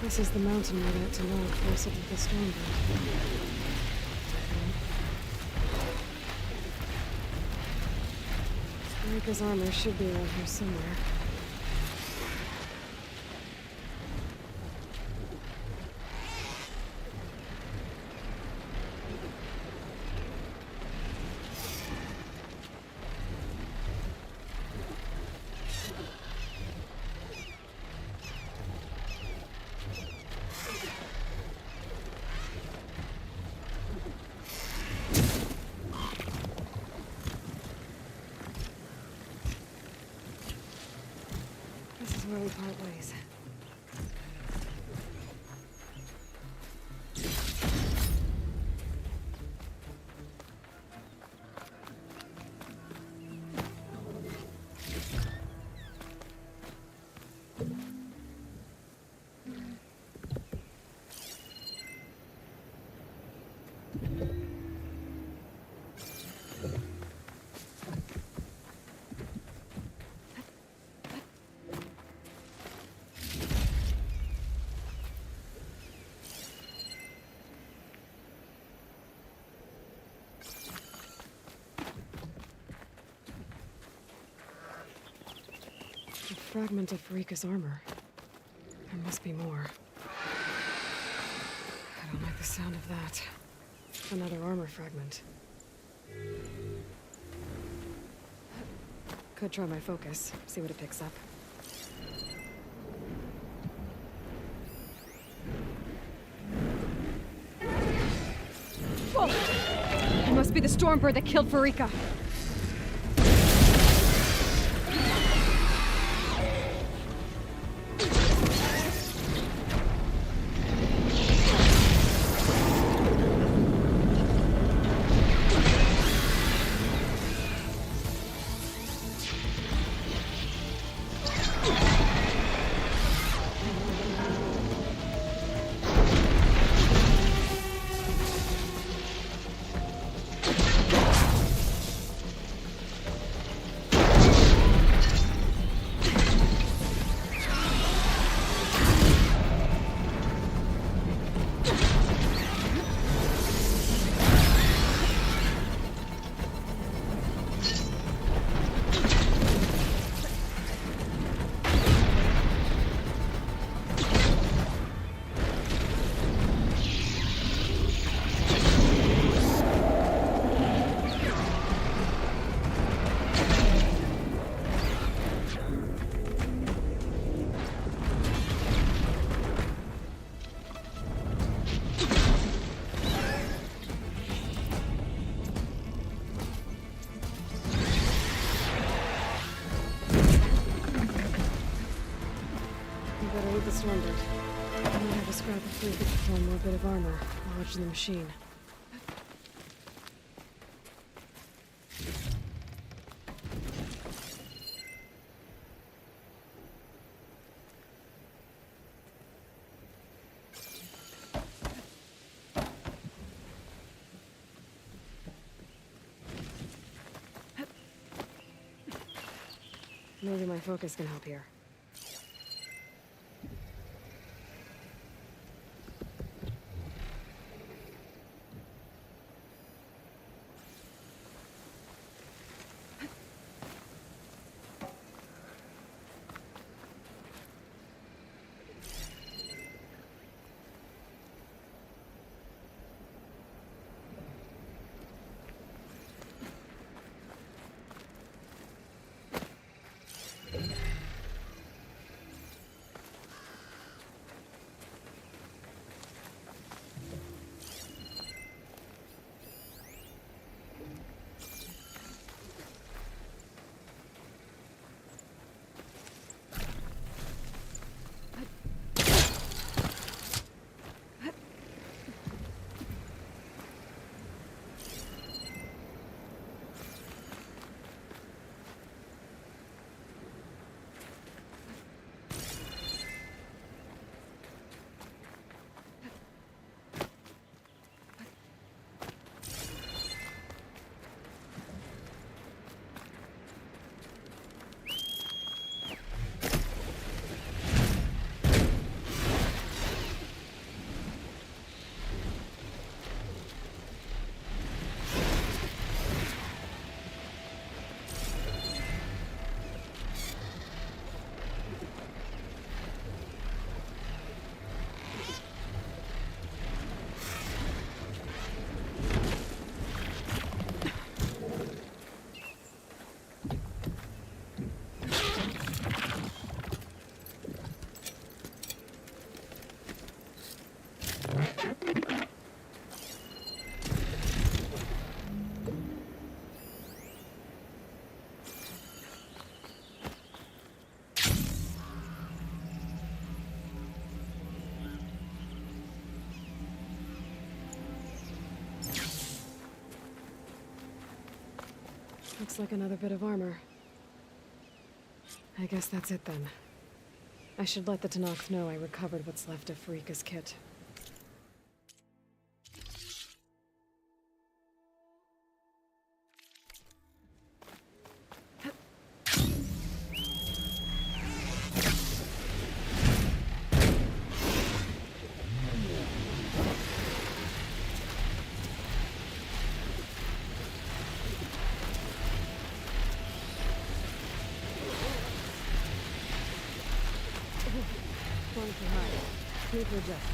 This is the mountain we went to log closer to the stormbird. Marika's armor should be around here somewhere. part ways. A fragment of Rika's armor. There must be more. I don't like the sound of that. Another armor fragment. Could try my focus, see what it picks up. Whoa! It must be the Stormbird that killed Farika. Stormbird. I might have a scrap of food to form more bit of armor, lodged in the machine. Maybe my focus can help here. Looks like another bit of armor. I guess that's it then. I should let the Tenakth know I recovered what's left of Farika's kit. Going too high. Need to adjust.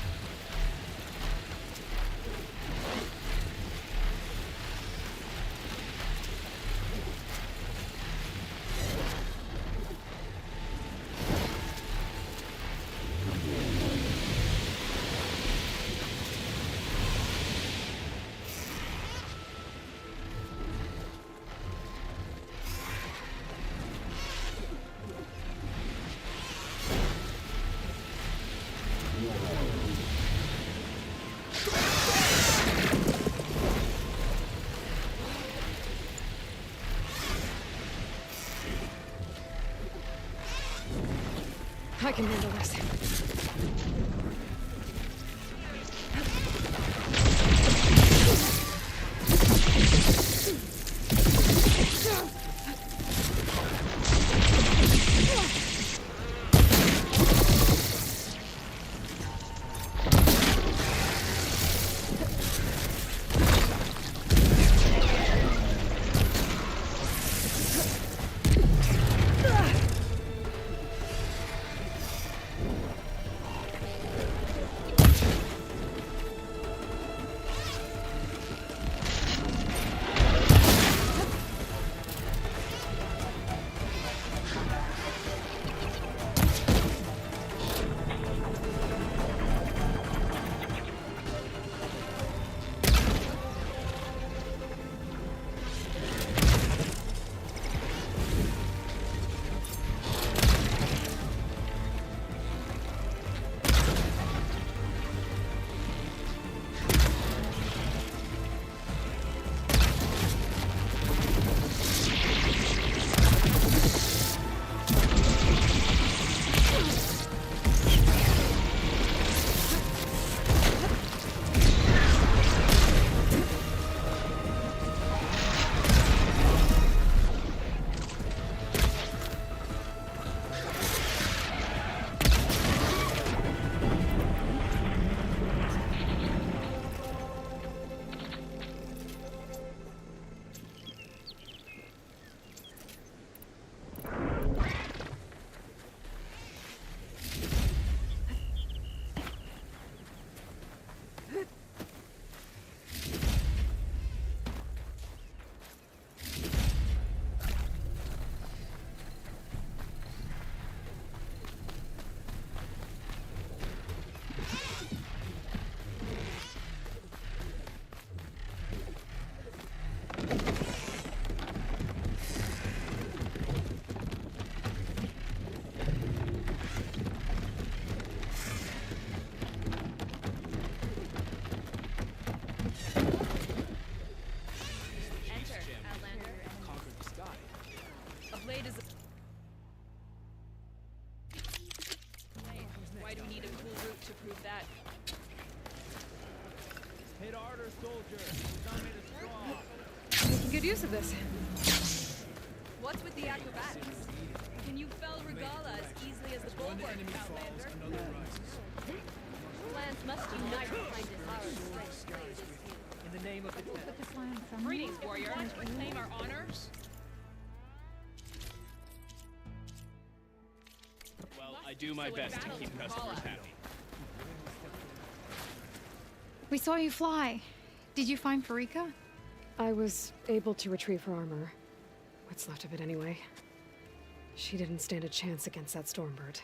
I can handle this. Why do we need a cool route to prove that? Hit harder, soldier. Not made of straw. Making good use of this. What's with the acrobatics? Can you fell Regala as easily as the bulwark, Outlander? Clans must unite behind this our strength. In the name of the Greetings, warrior. Reclaim our honors. Well, I do my best to keep customers happy. We saw you fly. Did you find Farika? I was able to retrieve her armor. What's left of it anyway. She didn't stand a chance against that Stormbird.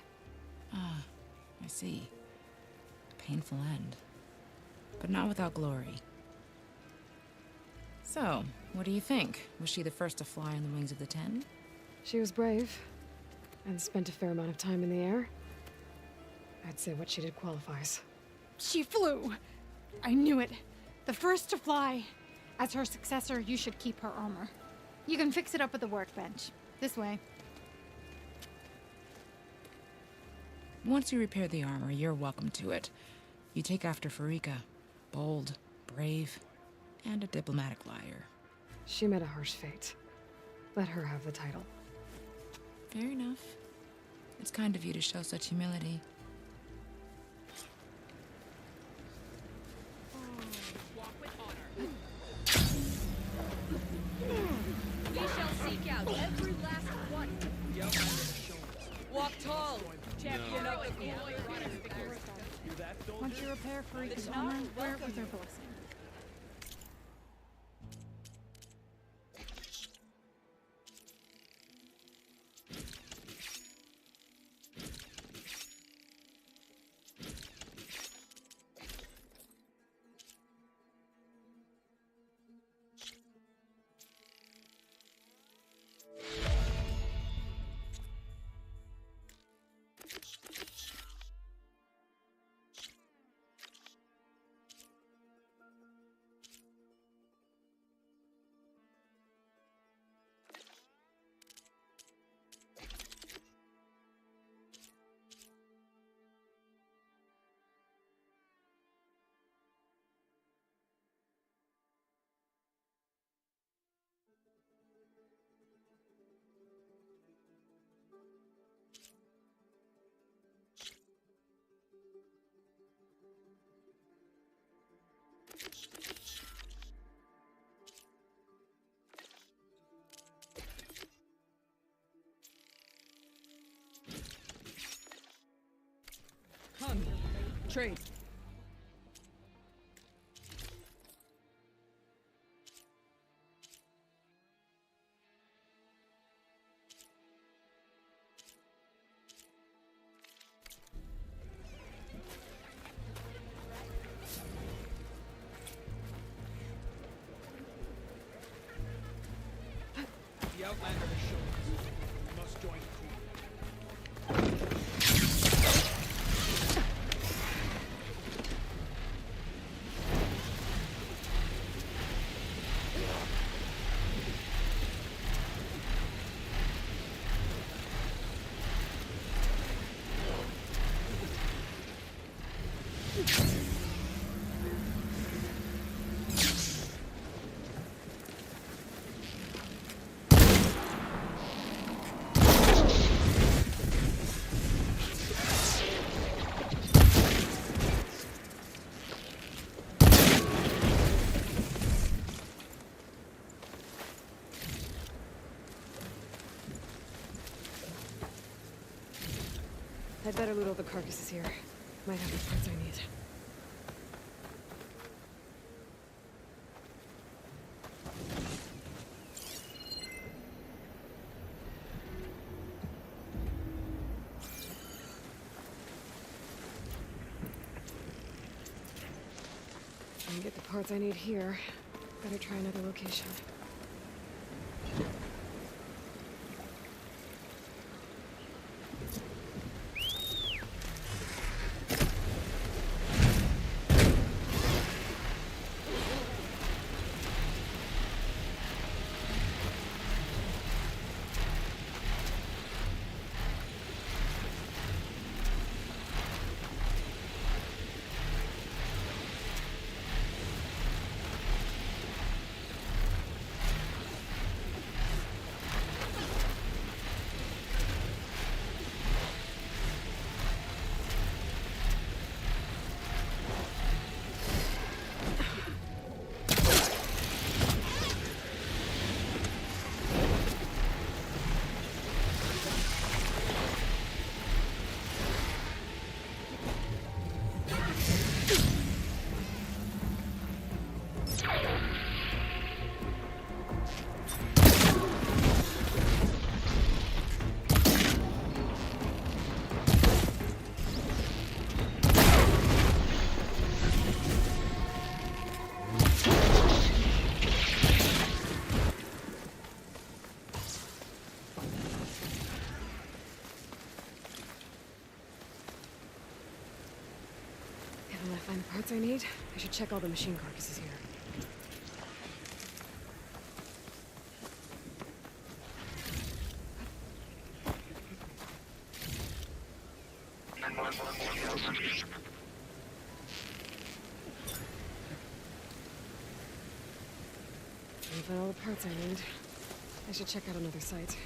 Ah, I see. A painful end. But not without glory. So, what do you think? Was she the first to fly on the wings of the Ten? She was brave, and spent a fair amount of time in the air. I'd say what she did qualifies. She flew! I knew it. The first to fly. As her successor, you should keep her armor. You can fix it up at the workbench. This way. Once you repair the armor, you're welcome to it. You take after Farika. Bold, brave, and a diplomatic liar. She met a harsh fate. Let her have the title. Fair enough. It's kind of you to show such humility. We shall seek out every last one. Walk tall. Champion of the glory. Once you repair Farika's armor, wear it with her blessing. Come, trade. The Outlander has shown us. We must join the crew. I'd better loot all the carcasses here. Might have the parts I need. I can get the parts I need here. Better try another location. When I find the parts I need, I should check all the machine carcasses here. I found all the parts I need. I should check out another site.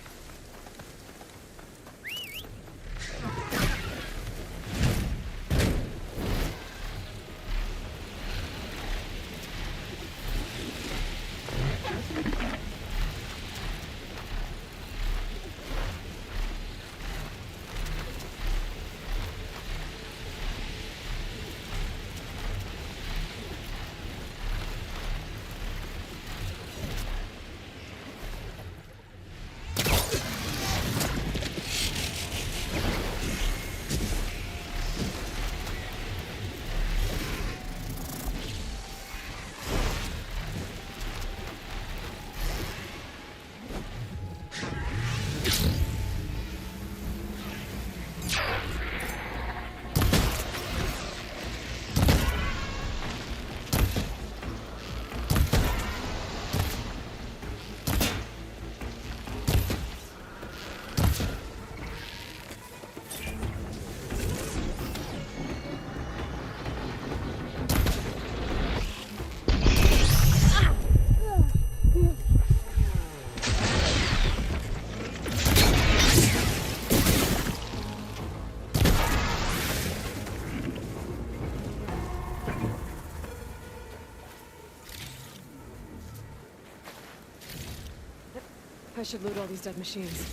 I should loot all these dead machines.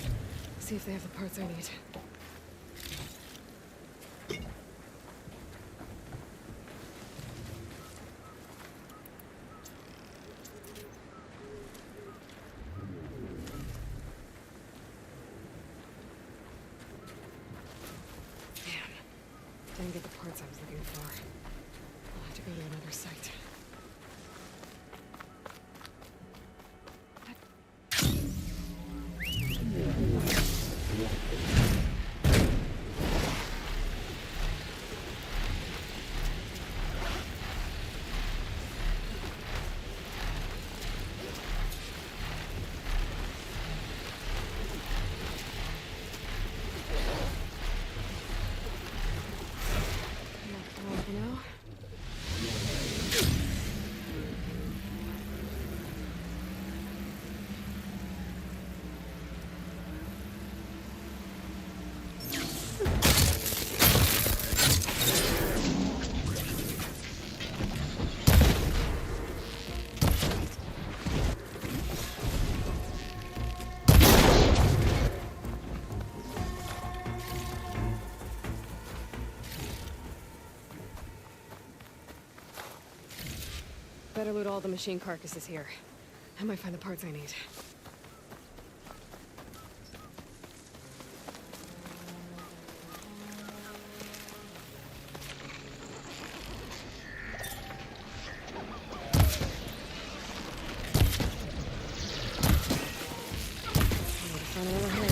See if they have the parts I need. Damn. Didn't get the parts I was looking for. I'll have to go to another site. Better loot all the machine carcasses here. I might find the parts I need. Find another head.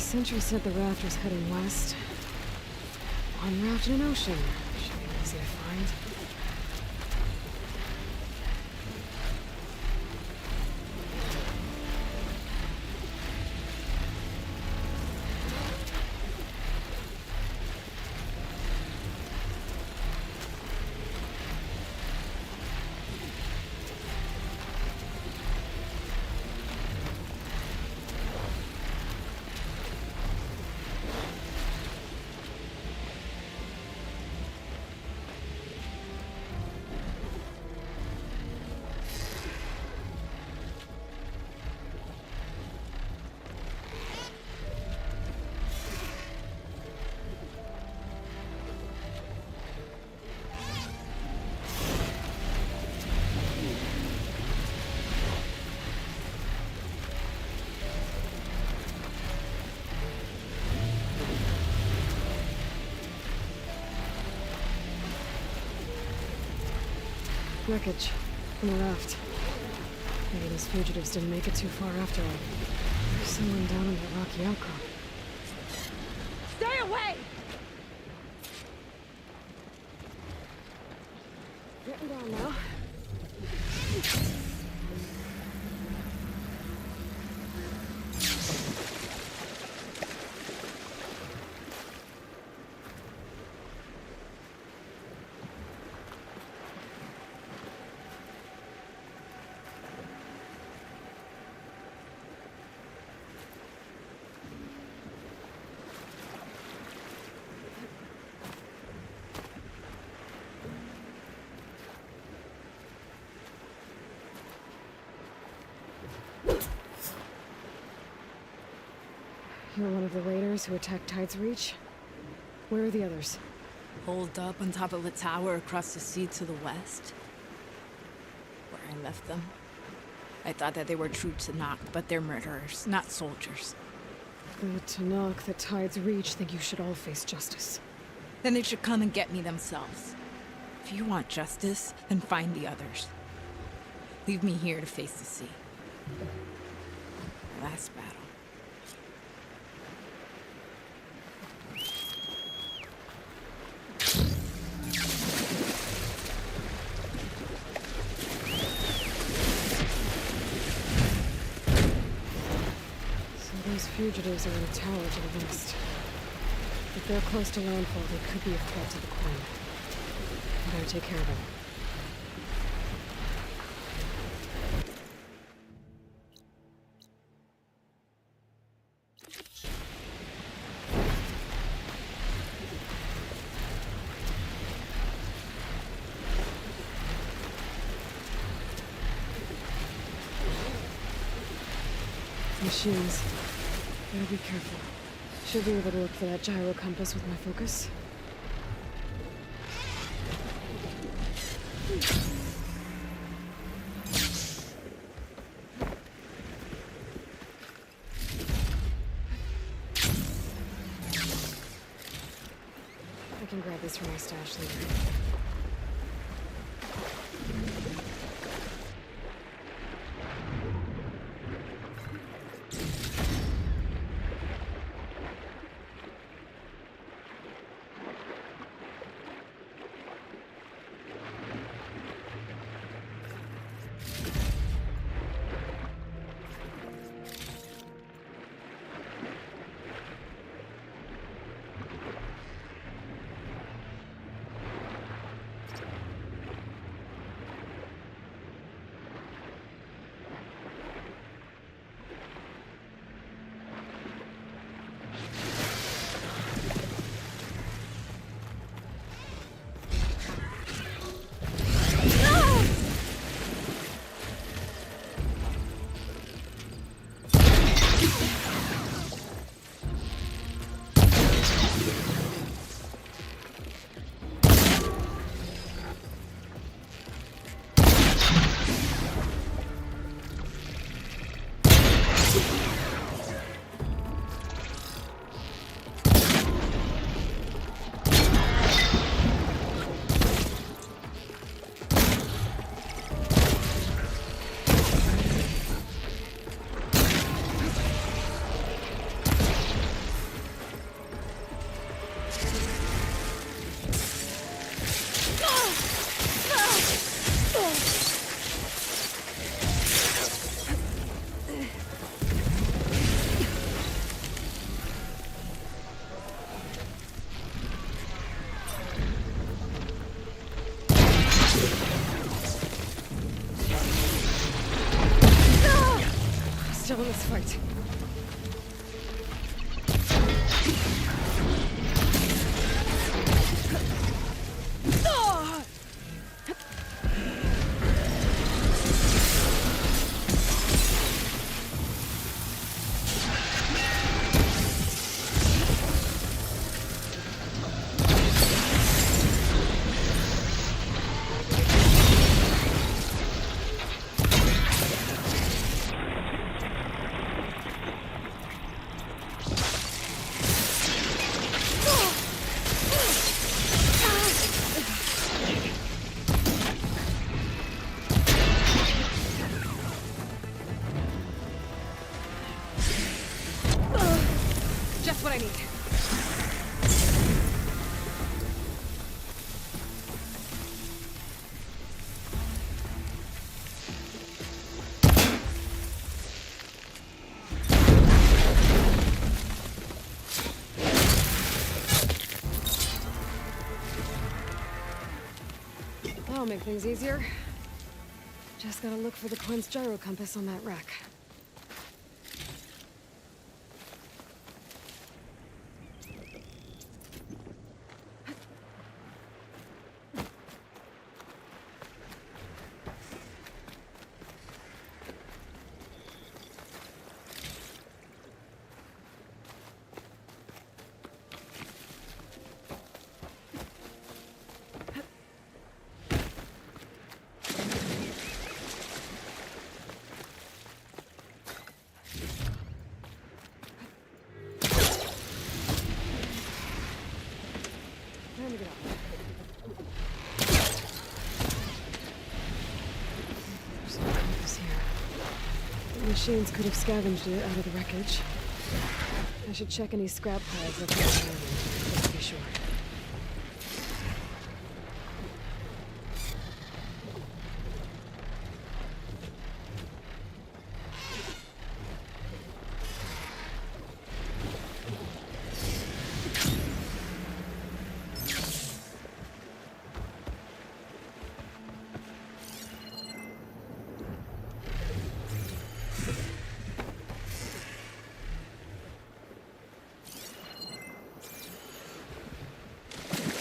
Sentry said the raft was heading west. One raft in an ocean. Should be easy to find. Wreckage from the raft. Maybe those fugitives didn't make it too far after all. There's someone down in that rocky outcrop. Stay away! Getting down now. You're one of the raiders who attacked Tide's Reach? Where are the others? Holed up on top of a tower across the sea to the west. Where I left them. I thought that they were true Tanakh, but they're murderers, not soldiers. The Tanakh that Tide's Reach think you should all face justice. Then they should come and get me themselves. If you want justice, then find the others. Leave me here to face the sea. Last battle. Those fugitives are in a tower to the west. If they're close to landfall, they could be a threat to the Queen. I better take care of them. Machines. Better be careful. Should be able to look for that gyro compass with my focus. I can grab this from my stash later. fight. Just what I need. That'll make things easier. Just gotta look for the Quen's gyro compass on that rack. Time to get up. There's no compass here. The machines could have scavenged it out of the wreckage. I should check any scrap piles left on the island, just to be sure.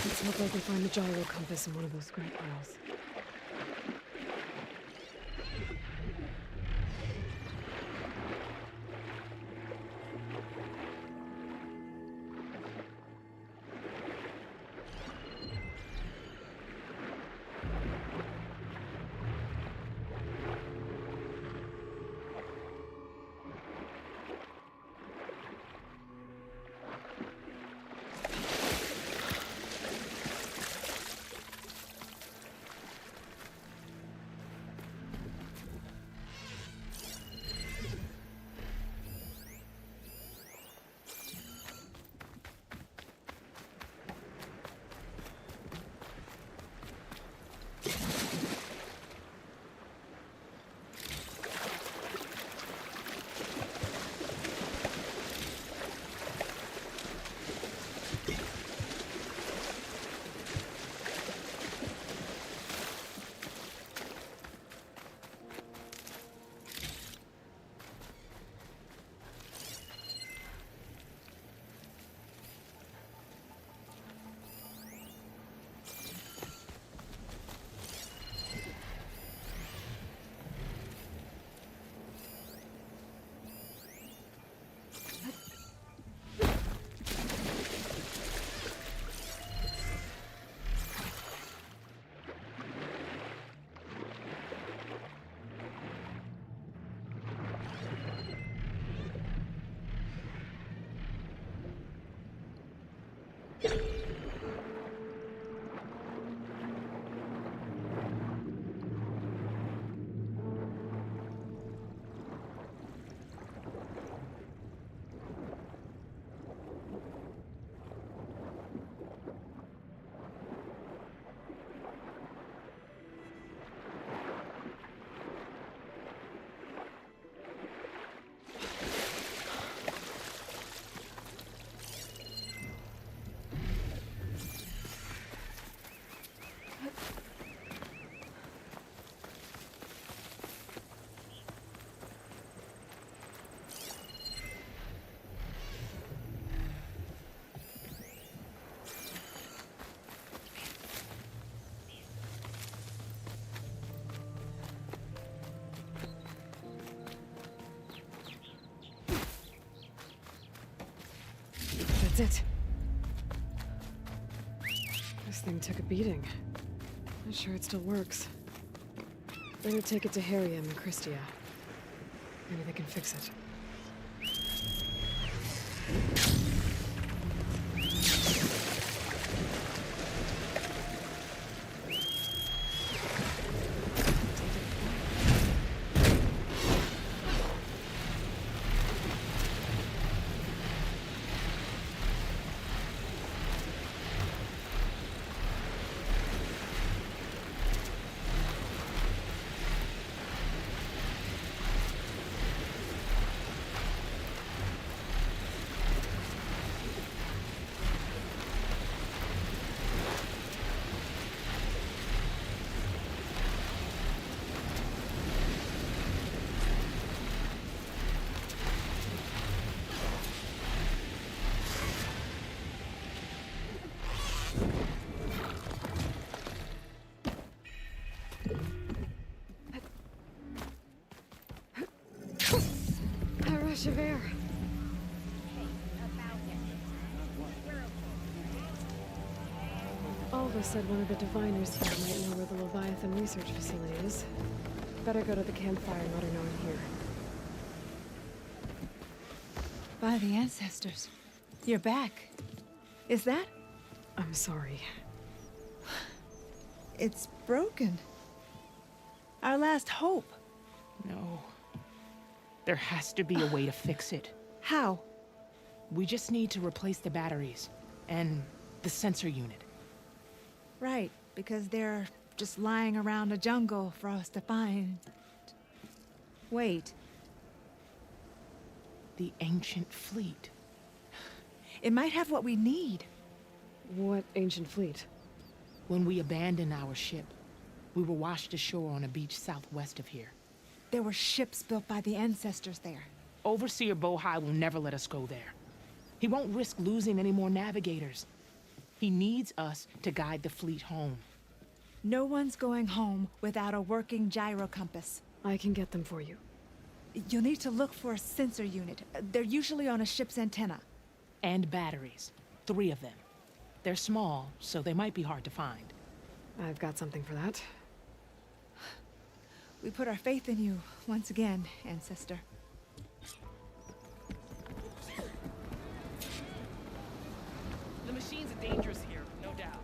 Let's hope I can find the gyro compass in one of those scrap piles. That's it. This thing took a beating. Not sure it still works. Better take it to Harry and Christia. Maybe they can fix it. Rush of air. Alva said one of the diviners here might know where the Leviathan research facility is. Better go to the campfire and let her know I'm here. By the ancestors. You're back. Is that? I'm sorry. It's broken. Our last hope. No. There has to be a way to fix it. How? We just need to replace the batteries and the sensor unit. Right, because they're just lying around a jungle for us to find. Wait. The ancient fleet. It might have what we need. What ancient fleet? When we abandoned our ship, we were washed ashore on a beach southwest of here. There were ships built by the ancestors there. Overseer Bohai will never let us go there. He won't risk losing any more navigators. He needs us to guide the fleet home. No one's going home without a working gyro compass. I can get them for you. You'll need to look for a sensor unit. They're usually on a ship's antenna. And batteries. 3 of them. They're small, so they might be hard to find. I've got something for that. We put our faith in you once again, Ancestor. The machines are dangerous here, no doubt.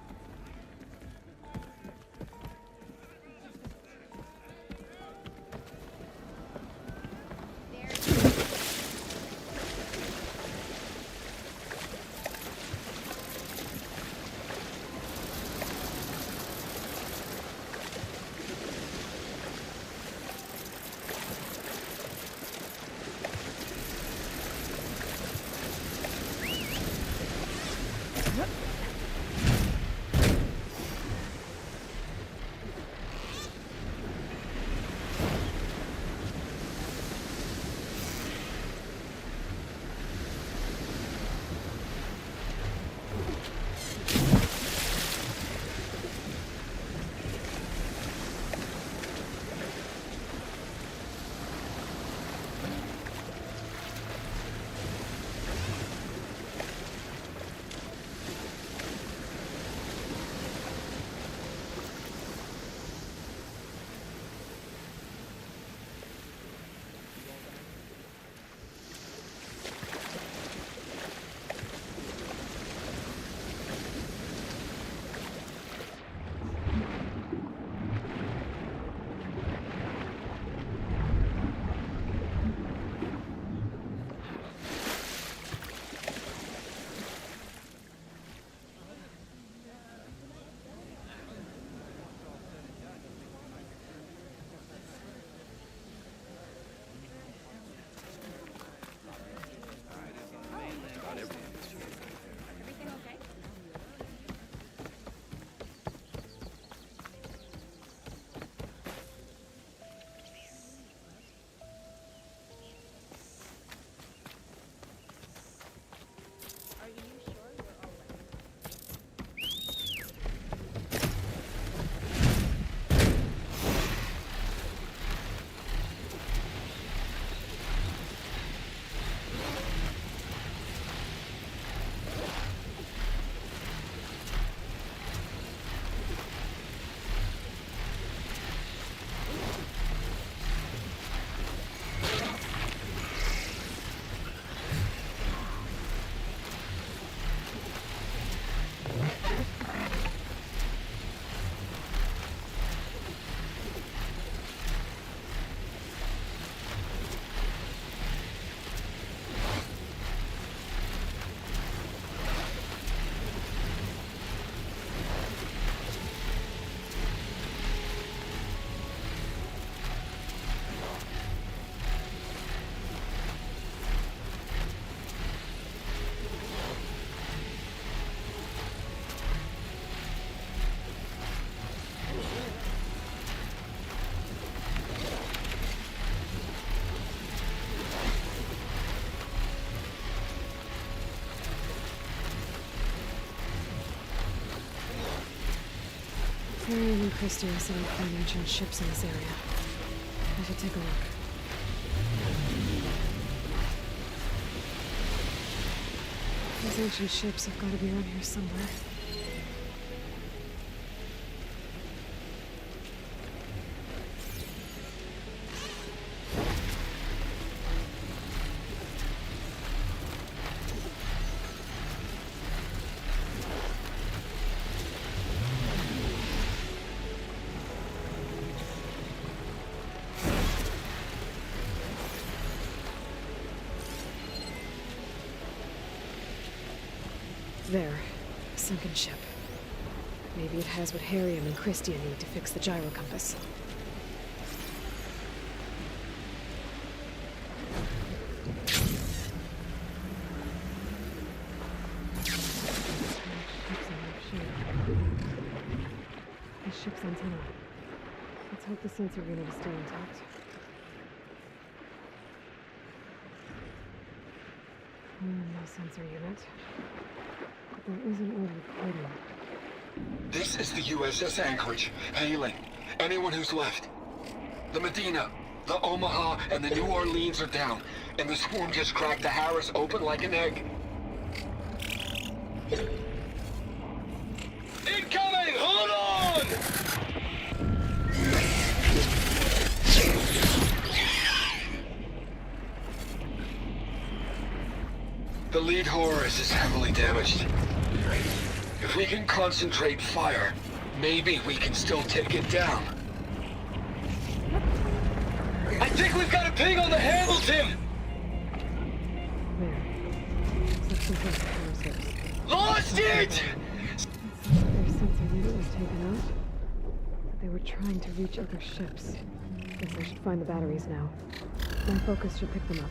Harry and Christian said I'd find ancient ships in this area. I should take a look. Those ancient ships have got to be around here somewhere. There. A sunken ship. Maybe it has what Harry and Christian need to fix the gyro compass. The ship's antenna. Let's hope the sensor unit is still intact. No sensor unit. There is an old recording. This is the USS Anchorage. Hailing. Anyone who's left. The Medina, the Omaha, and the New Orleans are down. And the swarm just cracked the Harris open like an egg. Incoming! Hold on! The lead Horus is heavily damaged. If we can concentrate fire, maybe we can still take it down. I think we've got a ping on the Hamilton! Lost it! Their sensor unit was taken out, but they were trying to reach other ships. Guess I should find the batteries now. My focus should pick them up.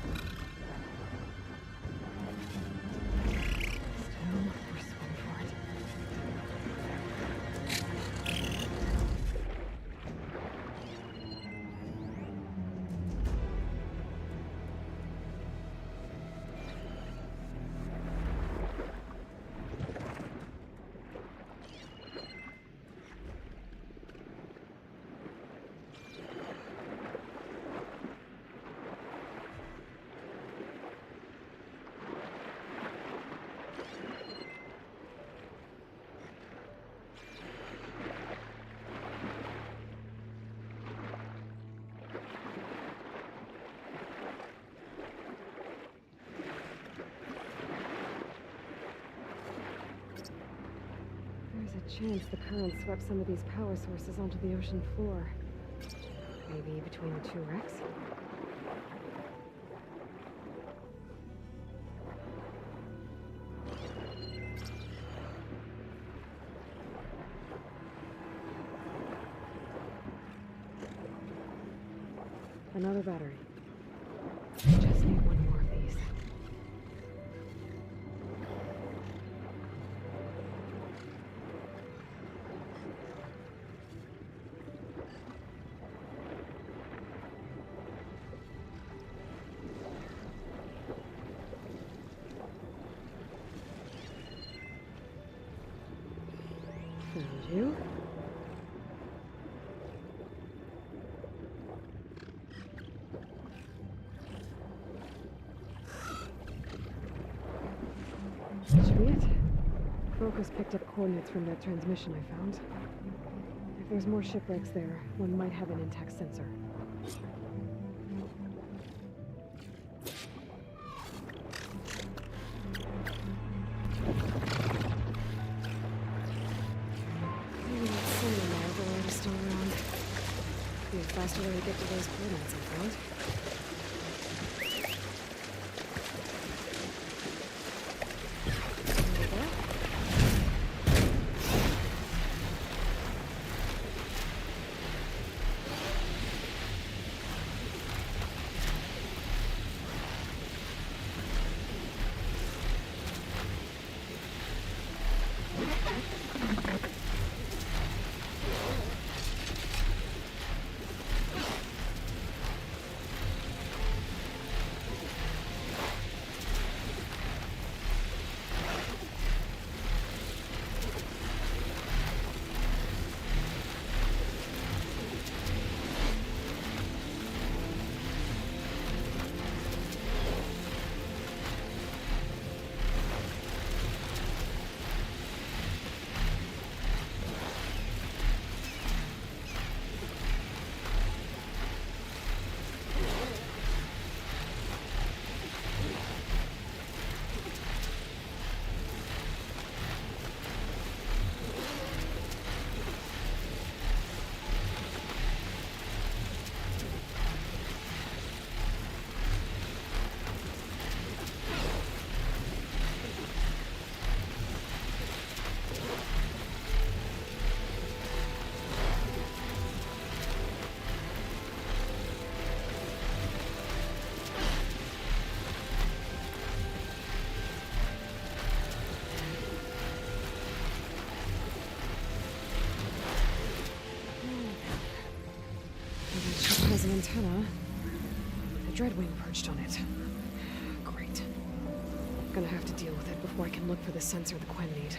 Chance the current swept some of these power sources onto the ocean floor. Maybe between the two wrecks? Another battery. Just need one more of these. Found you. That should be it. Focus picked up coordinates from that transmission I found. If there's more shipwrecks there, one might have an intact sensor. Maybe that solar laboratory is still around. Be a faster way to get to those coordinates, I found. antenna. A dreadwing perched on it. Great. Gonna have to deal with it before I can look for the sensor the Quen need.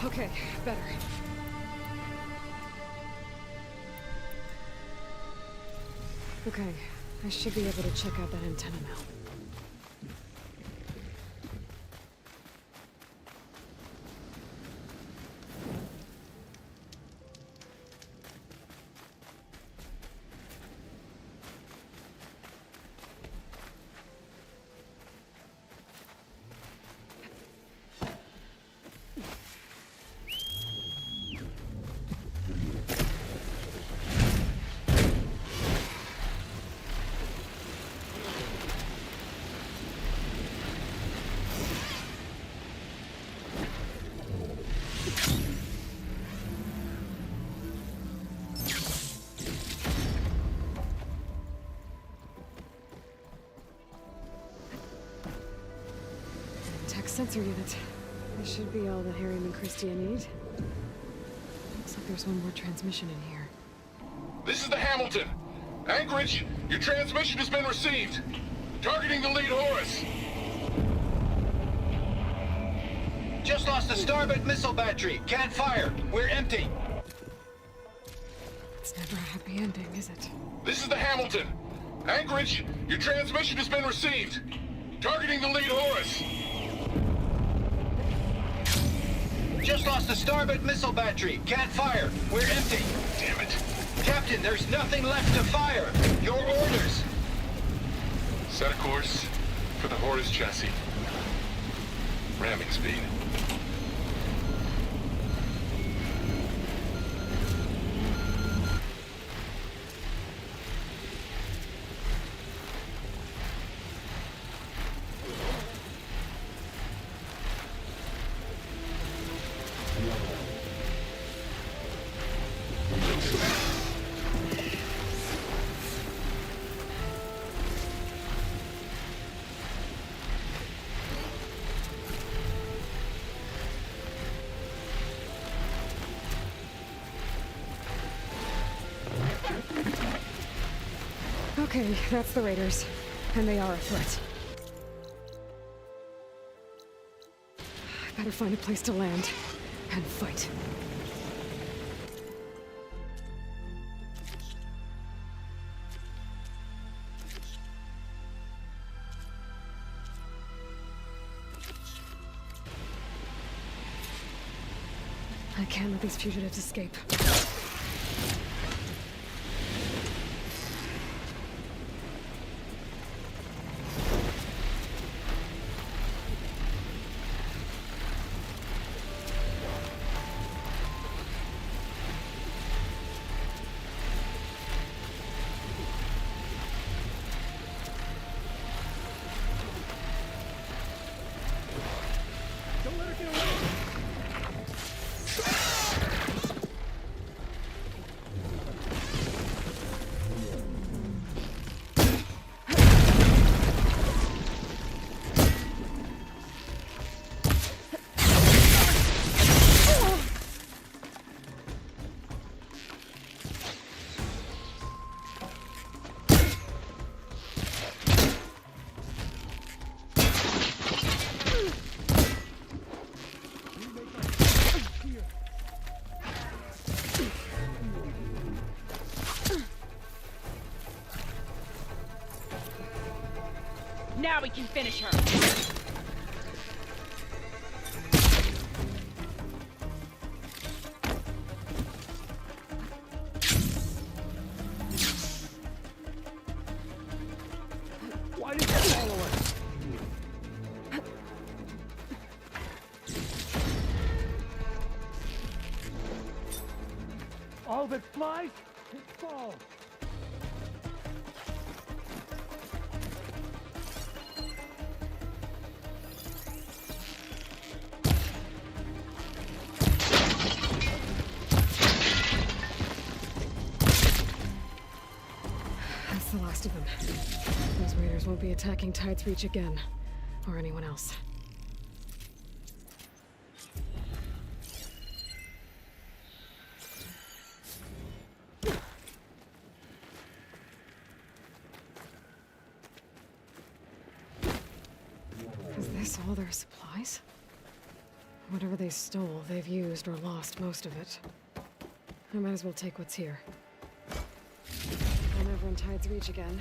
Okay, better. Okay, I should be able to check out that antenna now. Sensor unit. This should be all that Harry and Christia need. Looks like there's one more transmission in here. This is the Hamilton. Anchorage, your transmission has been received. Targeting the lead Horus. Just lost the starboard missile battery. Can't fire. We're empty. It's never a happy ending, is it? This is the Hamilton. Anchorage, your transmission has been received. Targeting the lead Horus. Just lost the starboard missile battery. Can't fire. We're empty. Damn it. Captain, there's nothing left to fire. Your orders. Set a course for the Horus chassis. Ramming speed. Okay, that's the raiders. And they are a threat. I better find a place to land and fight. I can't let these fugitives escape. Don't let her get away! Now we can finish her. Why did you follow us? All that flies, it falls. That's the last of them. Those raiders won't be attacking Tide's Reach again. Or anyone else. Is this all their supplies? Whatever they stole, they've used or lost most of it. I might as well take what's here. I'm over in Tide's Reach again.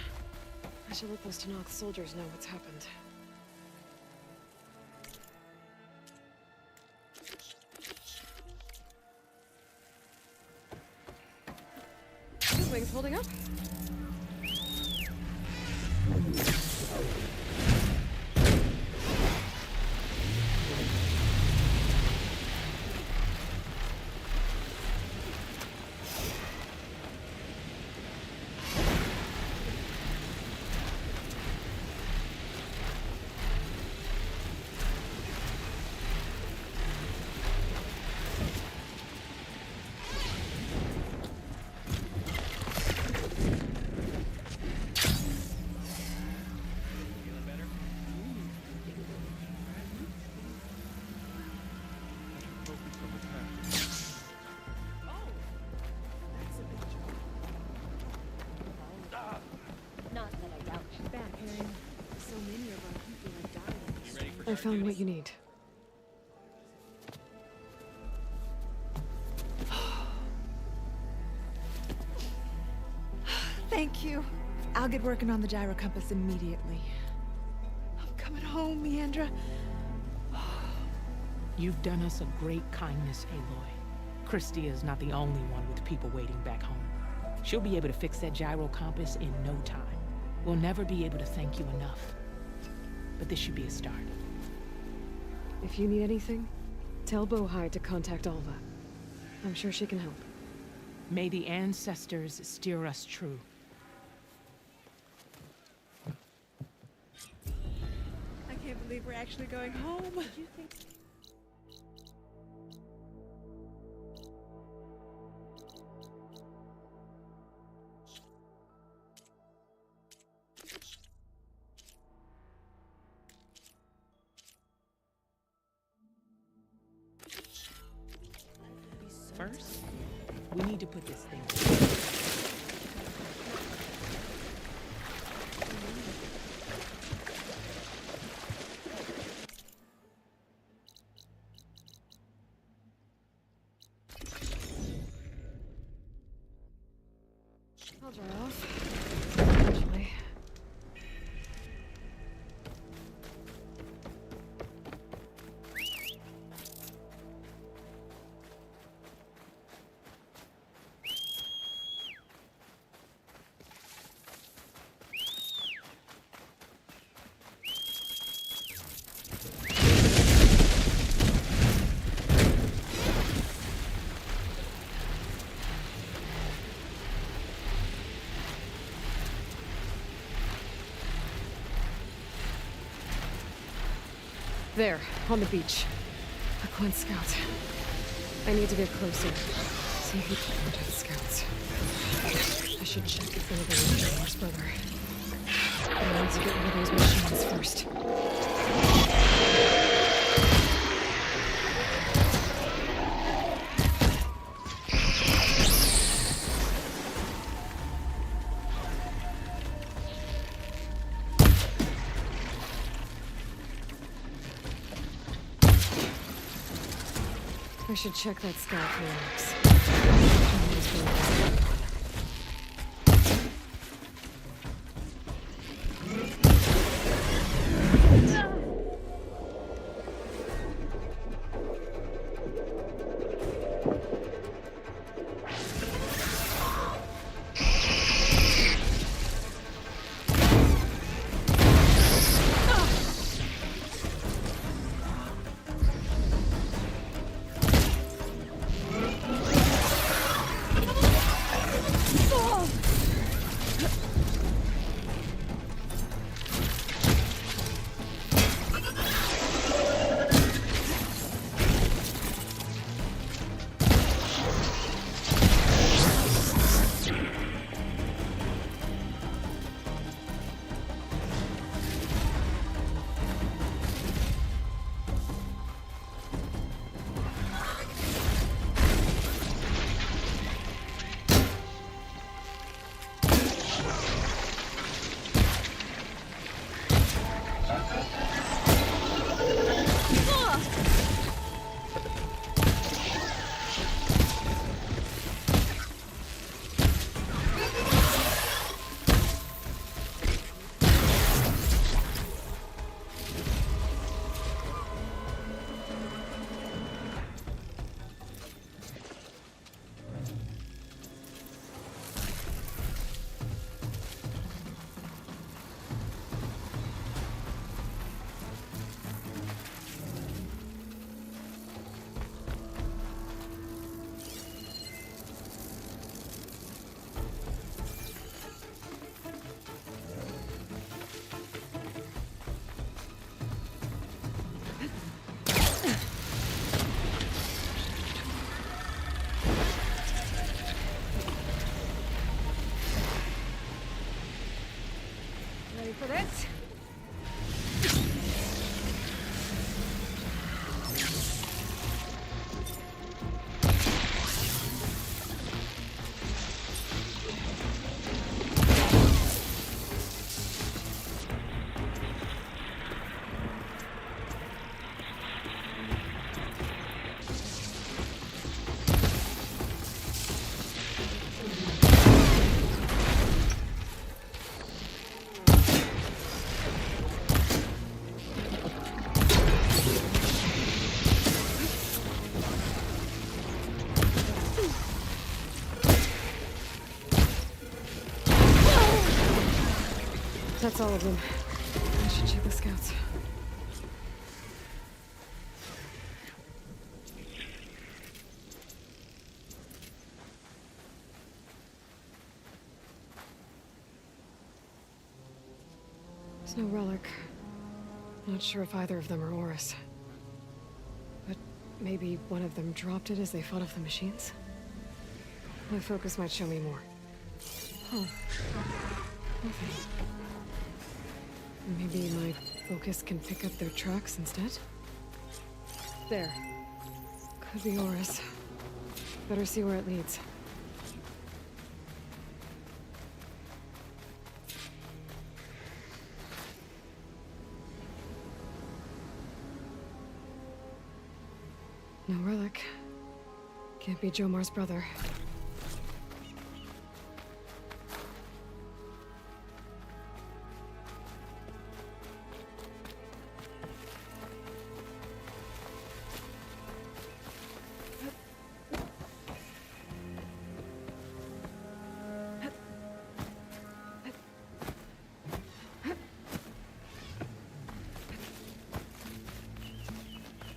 I should let those Tanakh soldiers know what's happened. This wing's holding up. I found what you need. Thank you. I'll get working on the gyro compass immediately. I'm coming home, Meandra. You've done us a great kindness, Aloy. Christia is not the only one with people waiting back home. She'll be able to fix that gyro compass in no time. We'll never be able to thank you enough. But this should be a start. If you need anything, tell Bohai to contact Alva. I'm sure she can help. May the ancestors steer us true. I can't believe we're actually going home. Did you think? First, we need to put this thing I'll dry off. Eventually. There, on the beach. A Quinn scout. I need to get closer. See who planted scouts. I should check if one of them is Jomar's brother. I need to get rid of those machines first. I should check that scout for Alex. For this? That's all of them. I should check the scouts. There's no relic. Not sure if either of them are Oris. But maybe one of them dropped it as they fought off the machines? My focus might show me more. Oh. Nothing. Maybe my focus can pick up their tracks instead? There. Could be Oris. Better see where it leads. No relic. Can't be Jomar's brother.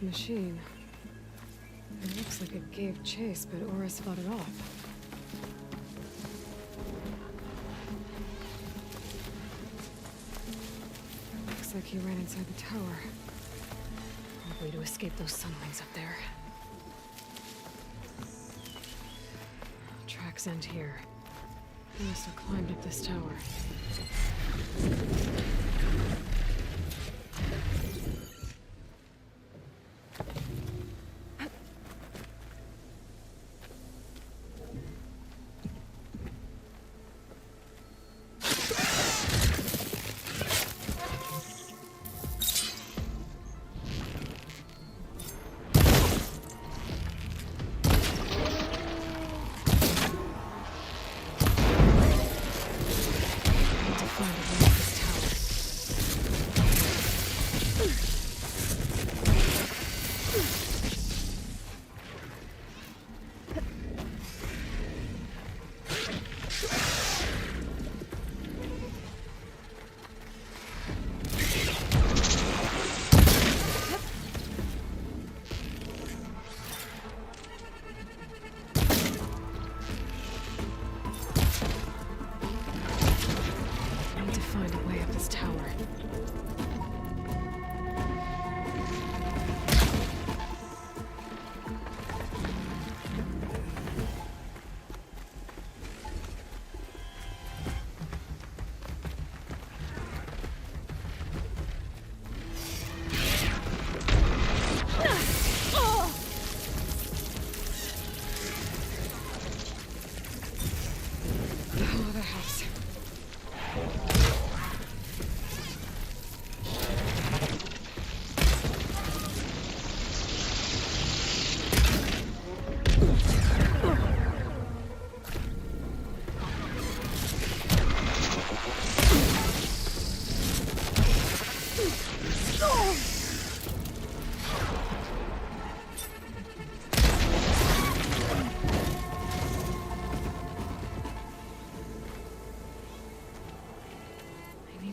Machine. It looks like it gave chase, but Oris fought it off. Looks like he ran inside the tower. Probably to escape those sunwings up there. Tracks end here. He must have climbed up this tower.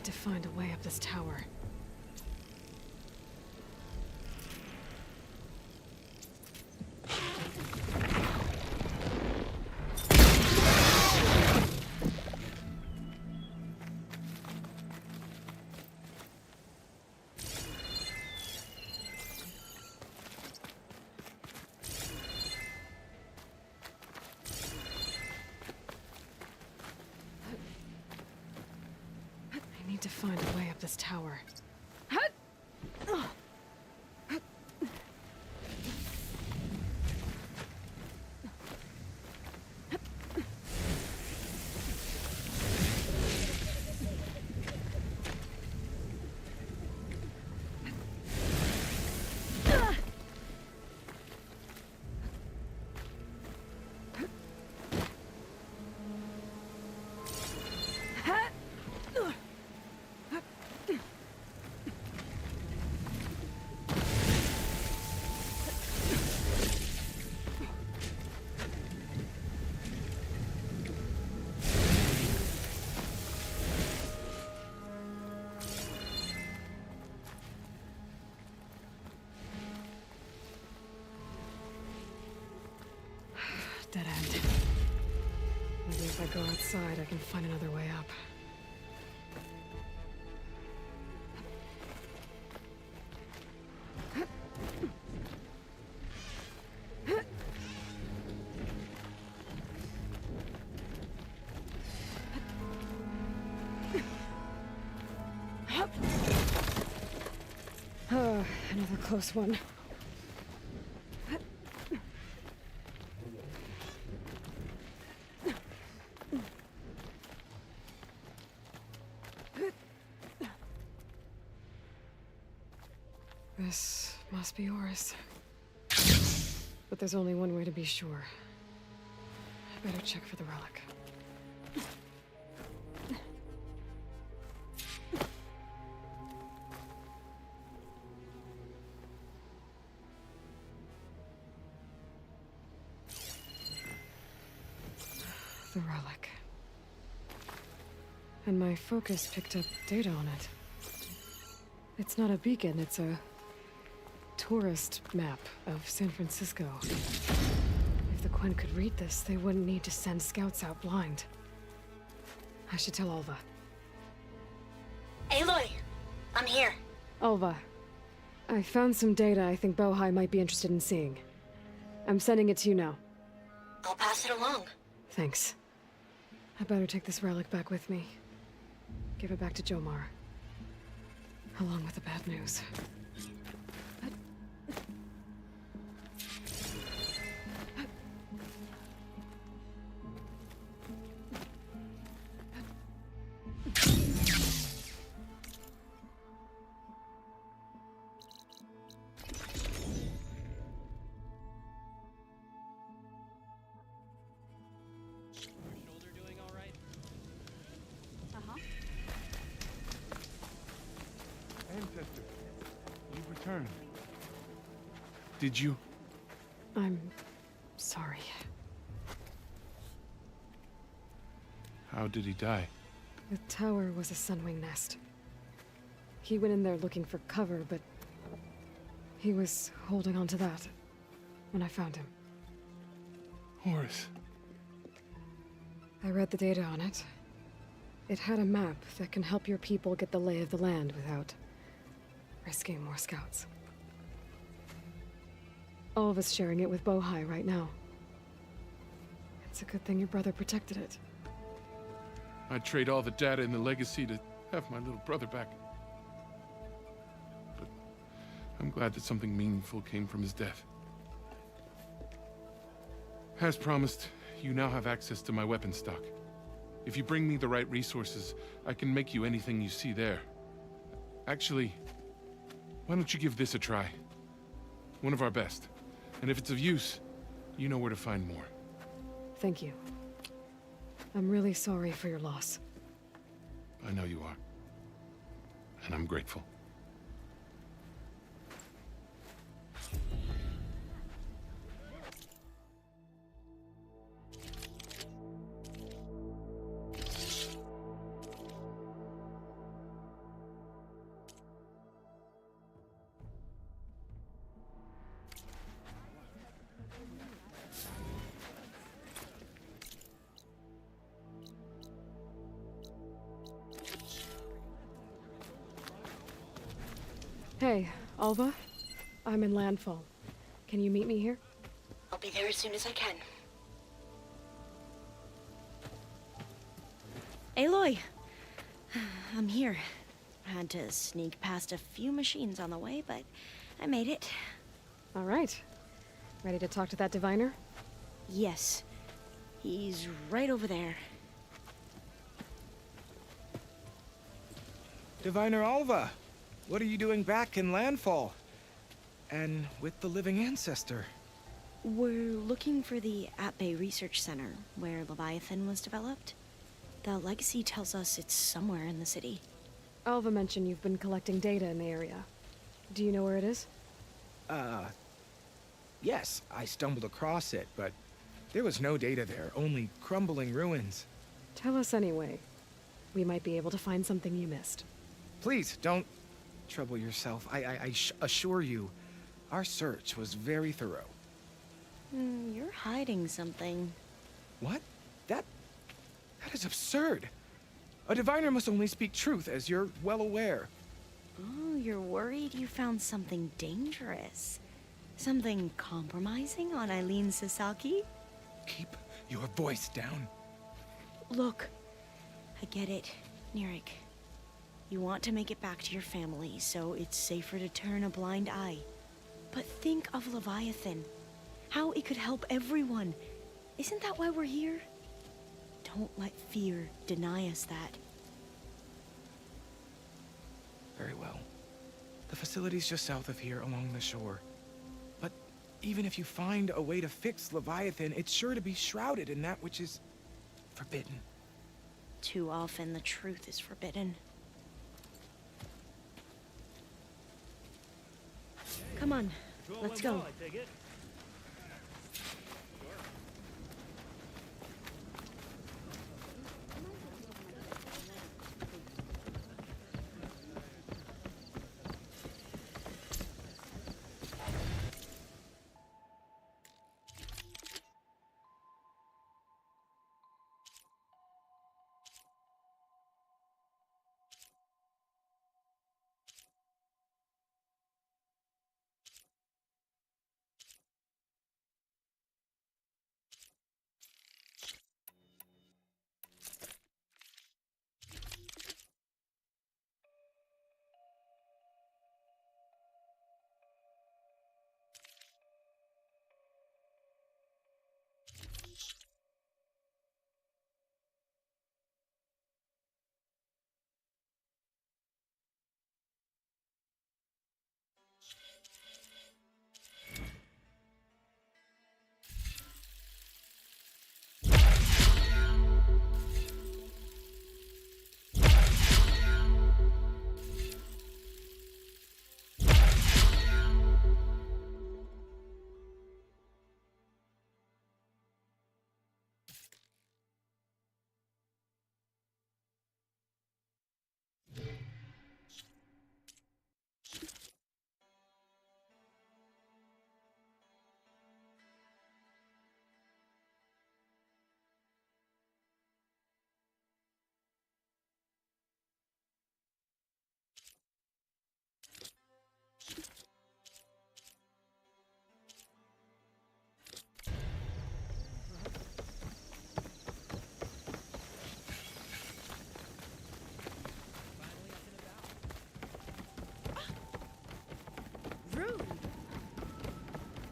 To find a way up this tower. To find a way up this tower. Dead end. Maybe if I go outside, I can find another way up. Another close one. This must be Oris. But there's only one way to be sure. I better check for the relic. The relic. And my focus picked up data on it. It's not a beacon, it's a tourist map of San Francisco. If the Quen could read this, they wouldn't need to send scouts out blind. I should tell Alva. Aloy! I'm here. Alva, I found some data I think Bohai might be interested in seeing. I'm sending it to you now. I'll pass it along. Thanks. I better take this relic back with me. Give it back to Jomar. Along with the bad news. Ancestor, you've returned. Did you? I'm sorry. How did he die? The tower was a sunwing nest. He went in there looking for cover, but he was holding on to that when I found him. Horace. I read the data on it. It had a map that can help your people get the lay of the land without risking more scouts. All of us sharing it with Bohai right now. It's a good thing your brother protected it. I'd trade all the data in the legacy to have my little brother back. But I'm glad that something meaningful came from his death. As promised, you now have access to my weapon stock. If you bring me the right resources, I can make you anything you see there. Actually, why don't you give this a try? One of our best. And if it's of use, you know where to find more. Thank you. I'm really sorry for your loss. I know you are. And I'm grateful. Hey, Alva. I'm in Landfall. Can you meet me here? I'll be there as soon as I can. Aloy! I'm here. I had to sneak past a few machines on the way, but I made it. All right. Ready to talk to that diviner? Yes. He's right over there. Diviner Alva! What are you doing back in Landfall? And with the living ancestor? We're looking for the At-Bay Research Center, where Leviathan was developed. The legacy tells us it's somewhere in the city. Alva mentioned you've been collecting data in the area. Do you know where it is? Yes, I stumbled across it, but there was no data there, only crumbling ruins. Tell us anyway. We might be able to find something you missed. Please, don't trouble yourself. I assure you, our search was very thorough. You're hiding something. What? That is absurd. A diviner must only speak truth, as you're well aware. Oh, you're worried you found something dangerous. Something compromising on Eileen Sasaki? Keep your voice down. Look, I get it, Nirik. You want to make it back to your family, so it's safer to turn a blind eye. But think of Leviathan. How it could help everyone. Isn't that why we're here? Don't let fear deny us that. Very well. The facility's just south of here, along the shore. But even if you find a way to fix Leviathan, it's sure to be shrouded in that which is forbidden. Too often the truth is forbidden. Come on, let's go.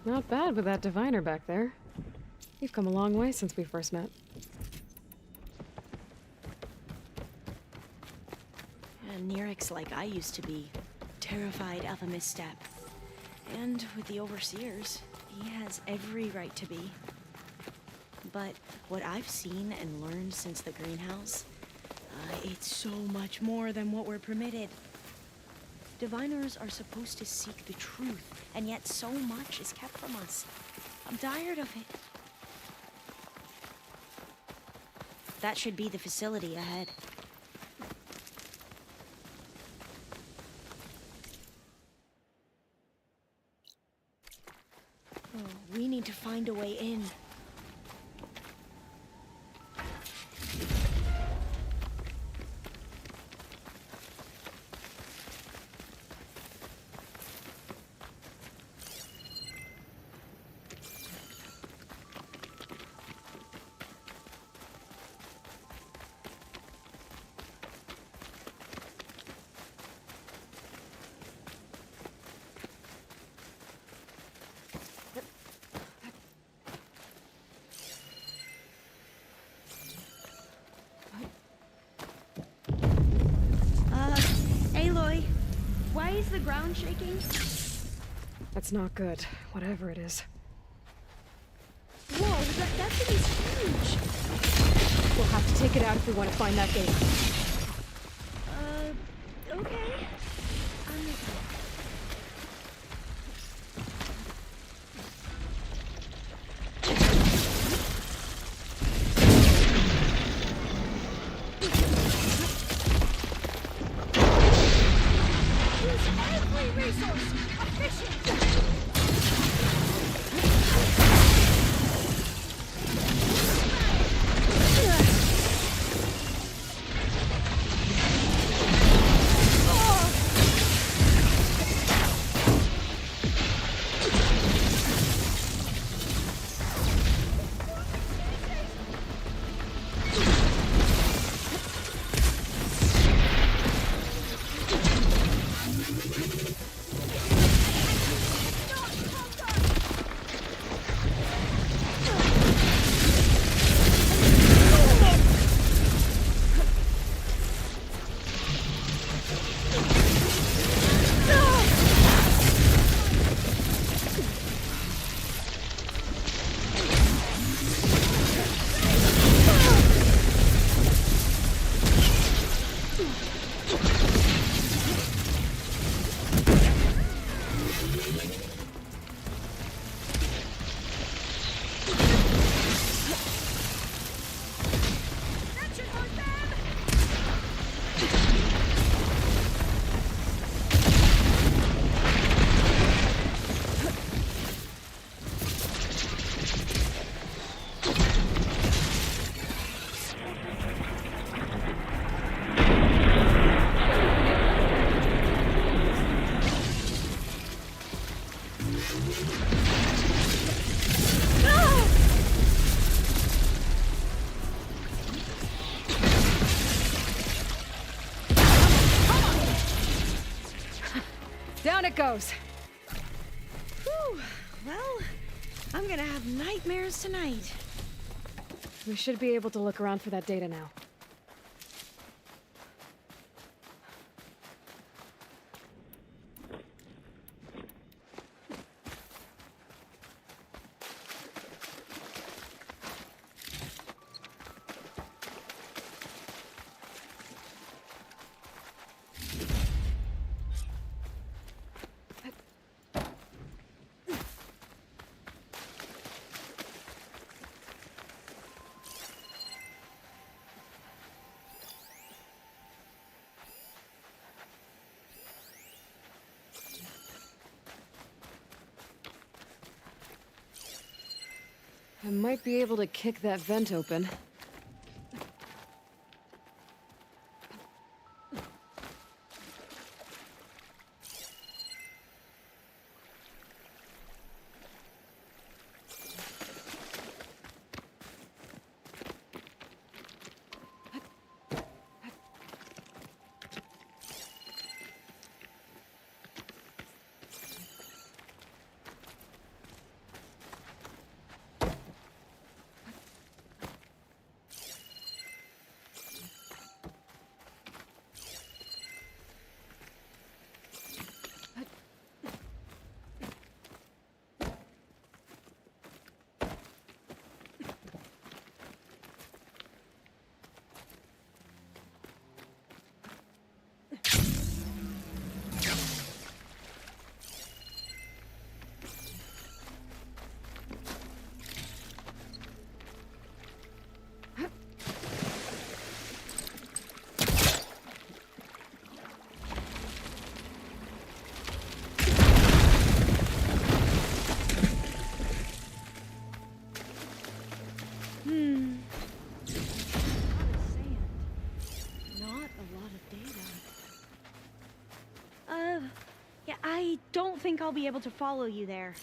Not bad with that diviner back there. You've come a long way since we first met. Nirik's like I used to be, terrified of a misstep. And with the Overseers, he has every right to be. But what I've seen and learned since the greenhouse, it's so much more than what we're permitted. Diviners are supposed to seek the truth, and yet so much is kept from us. I'm tired of it. That should be the facility ahead. Oh, we need to find a way in. Aloy, why is the ground shaking? That's not good, whatever it is. Whoa, that thing is huge! We'll have to take it out if we want to find that gate. Okay. I'm with you. Down it goes. Whew. Well, I'm gonna have nightmares tonight. We should be able to look around for that data now. I might be able to kick that vent open. I don't think I'll be able to follow you there.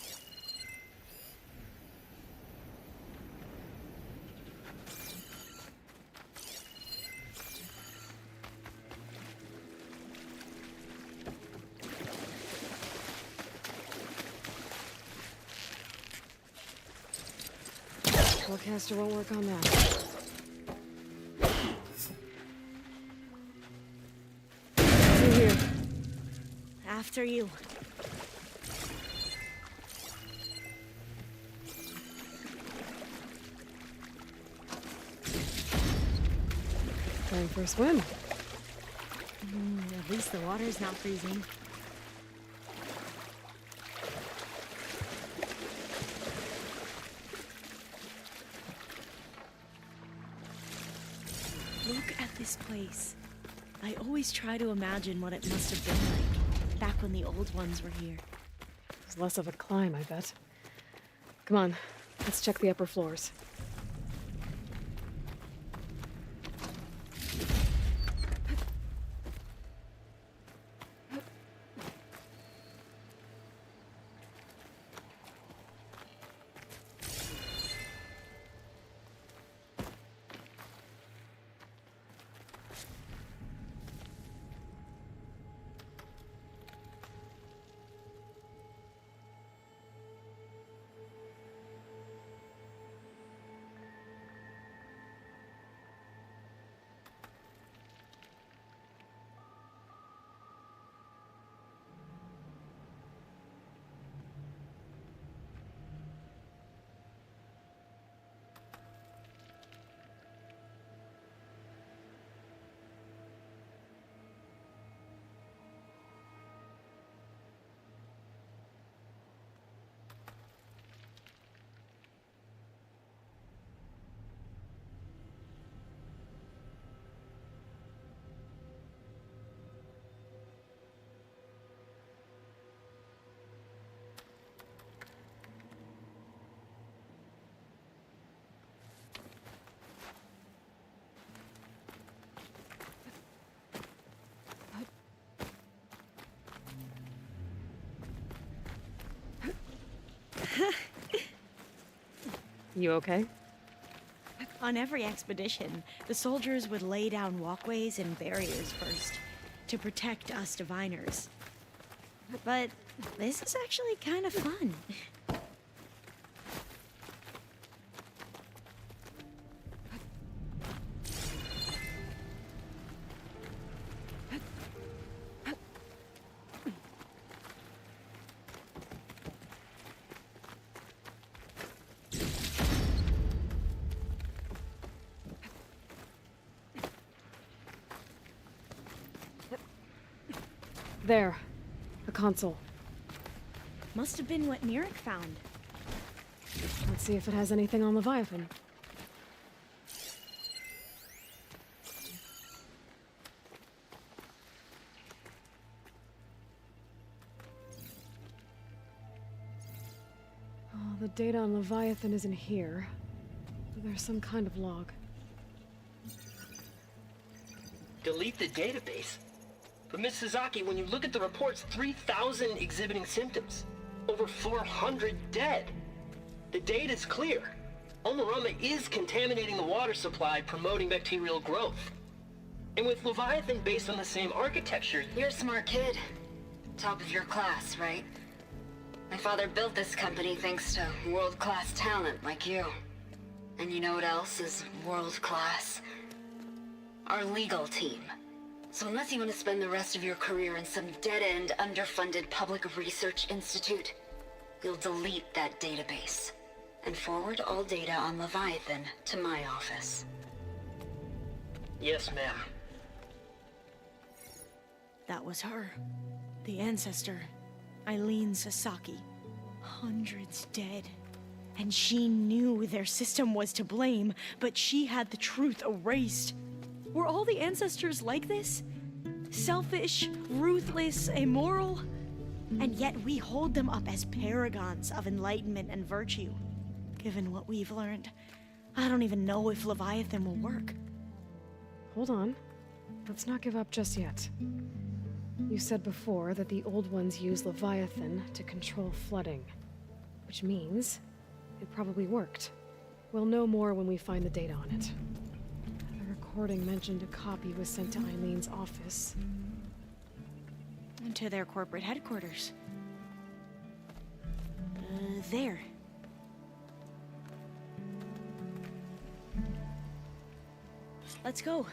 Spellcaster won't work on that. Through here. After you. Going for a swim. At least the water's not freezing. Look at this place. I always try to imagine what it must have been like back when the old ones were here. It was less of a climb, I bet. Come on, let's check the upper floors. You okay? On every expedition, the soldiers would lay down walkways and barriers first to protect us diviners. But this is actually kind of fun. There. A console. Must have been what Mirek found. Let's see if it has anything on Leviathan. Oh, Well, the data on Leviathan isn't here, but there's some kind of log. Delete the database? But Miss Sasaki, when you look at the reports, 3,000 exhibiting symptoms. Over 400 dead. The data's clear. Omarama is contaminating the water supply, promoting bacterial growth. And with Leviathan based on the same architecture... You're a smart kid. Top of your class, right? My father built this company thanks to world-class talent like you. And you know what else is world-class? Our legal team. So unless you want to spend the rest of your career in some dead-end, underfunded public research institute, you'll delete that database and forward all data on Leviathan to my office. Yes, ma'am. That was her. The ancestor. Eileen Sasaki. Hundreds dead. And she knew their system was to blame, but she had the truth erased. Were all the ancestors like this? Selfish, ruthless, immoral? And yet we hold them up as paragons of enlightenment and virtue. Given what we've learned, I don't even know if Leviathan will work. Hold on. Let's not give up just yet. You said before that the old ones use Leviathan to control flooding. Which means it probably worked. We'll know more when we find the data on it. The recording mentioned a copy was sent to Eileen's office. And to their corporate headquarters. There. Let's go.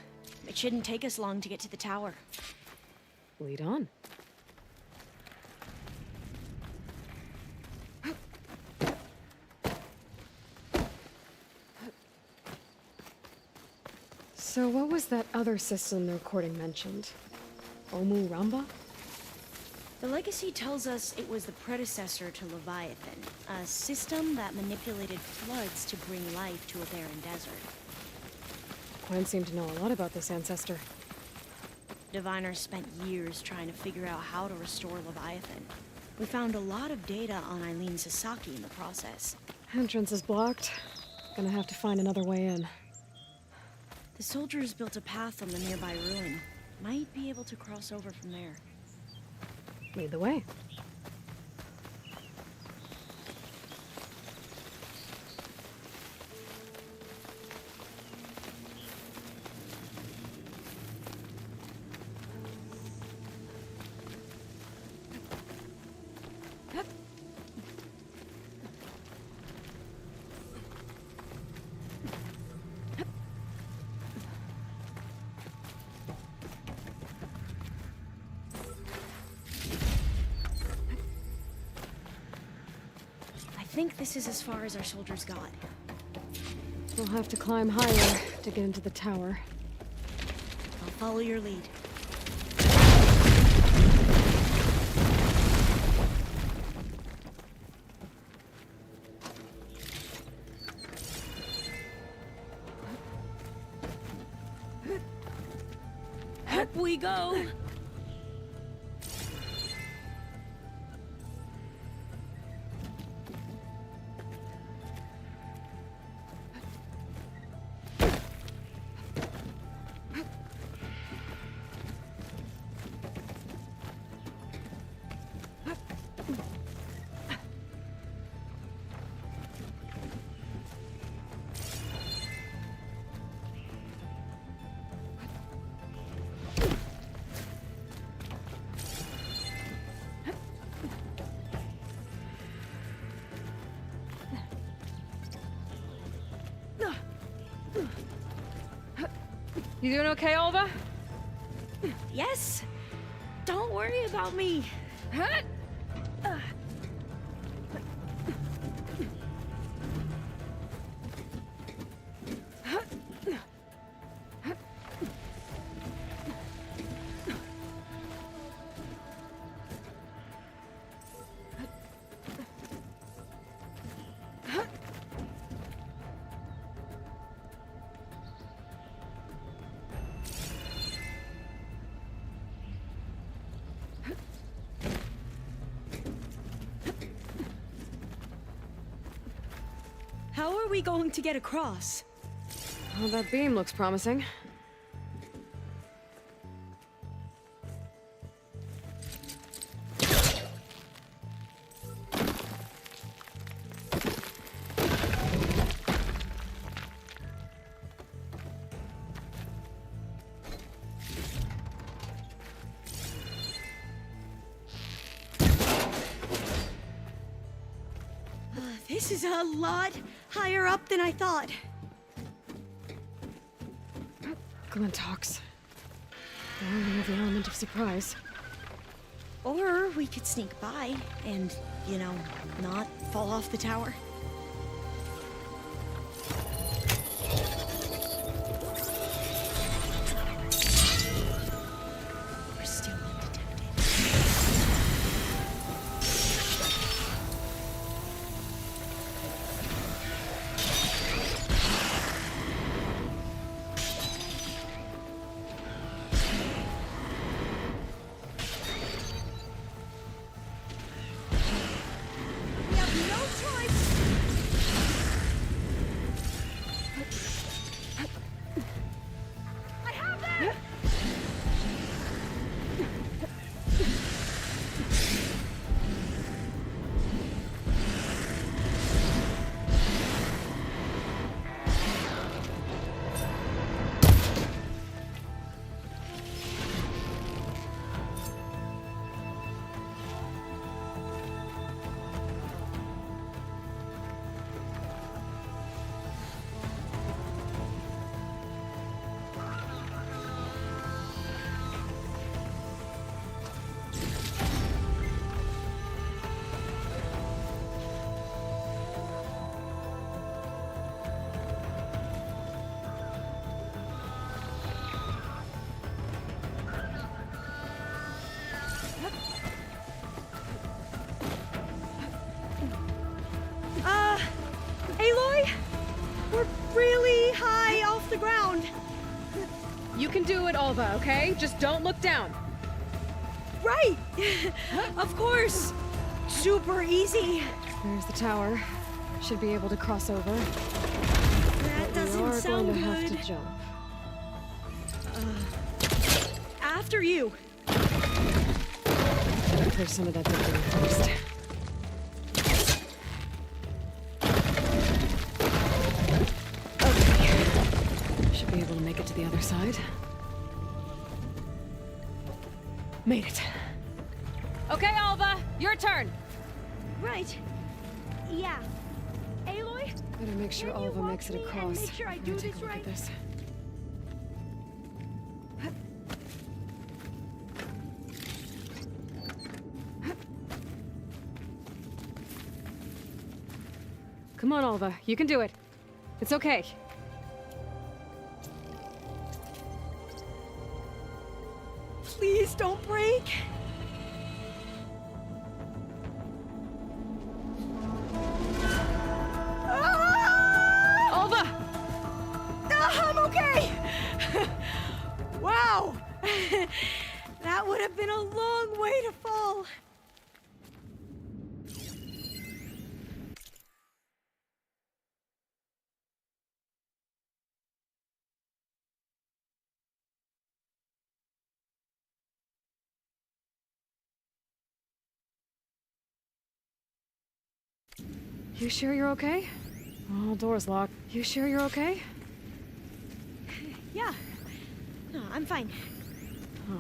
It shouldn't take us long to get to the tower. Lead on. So what was that other system the recording mentioned? Omu Ramba? The legacy tells us it was the predecessor to Leviathan, a system that manipulated floods to bring life to a barren desert. Gwen seemed to know a lot about this ancestor. Diviners spent years trying to figure out how to restore Leviathan. We found a lot of data on Eileen Sasaki in the process. Entrance is blocked. Gonna have to find another way in. The soldiers built a path on the nearby ruin. Might be able to cross over from there. Lead the way. I think this is as far as our soldiers got. We'll have to climb higher to get into the tower. I'll follow your lead. Up we go! You doing okay, Olva? Yes! Don't worry about me! How are we going to get across? Well, that beam looks promising. This is a lot higher up than I thought. Glenn talks. Now we have the element of surprise. Or we could sneak by and, you know, not fall off the tower. We're still undetected. We have no choice. I have them! Aloy? We're really high off the ground. You can do it, Alva, okay? Just don't look down. Right! Of course! Super easy. There's the tower. Should be able to cross over. That But doesn't we are sound going to have good. to jump. After you. Gotta clear some of that debris first. Okay. Should be able to make it to the other side. Made it. Okay, Alva, your turn. Right. Yeah. Aloy? Better make sure Can you Alva watch makes it me and across. make sure I I'm do gonna take this a look right? at this. Come on, Alva. You can do it. It's okay. Please don't break. Alva! I'm okay. Wow. That would have been a long way to fall. You sure you're okay? Oh, door's locked. You sure you're okay? Yeah. No, I'm fine. Huh.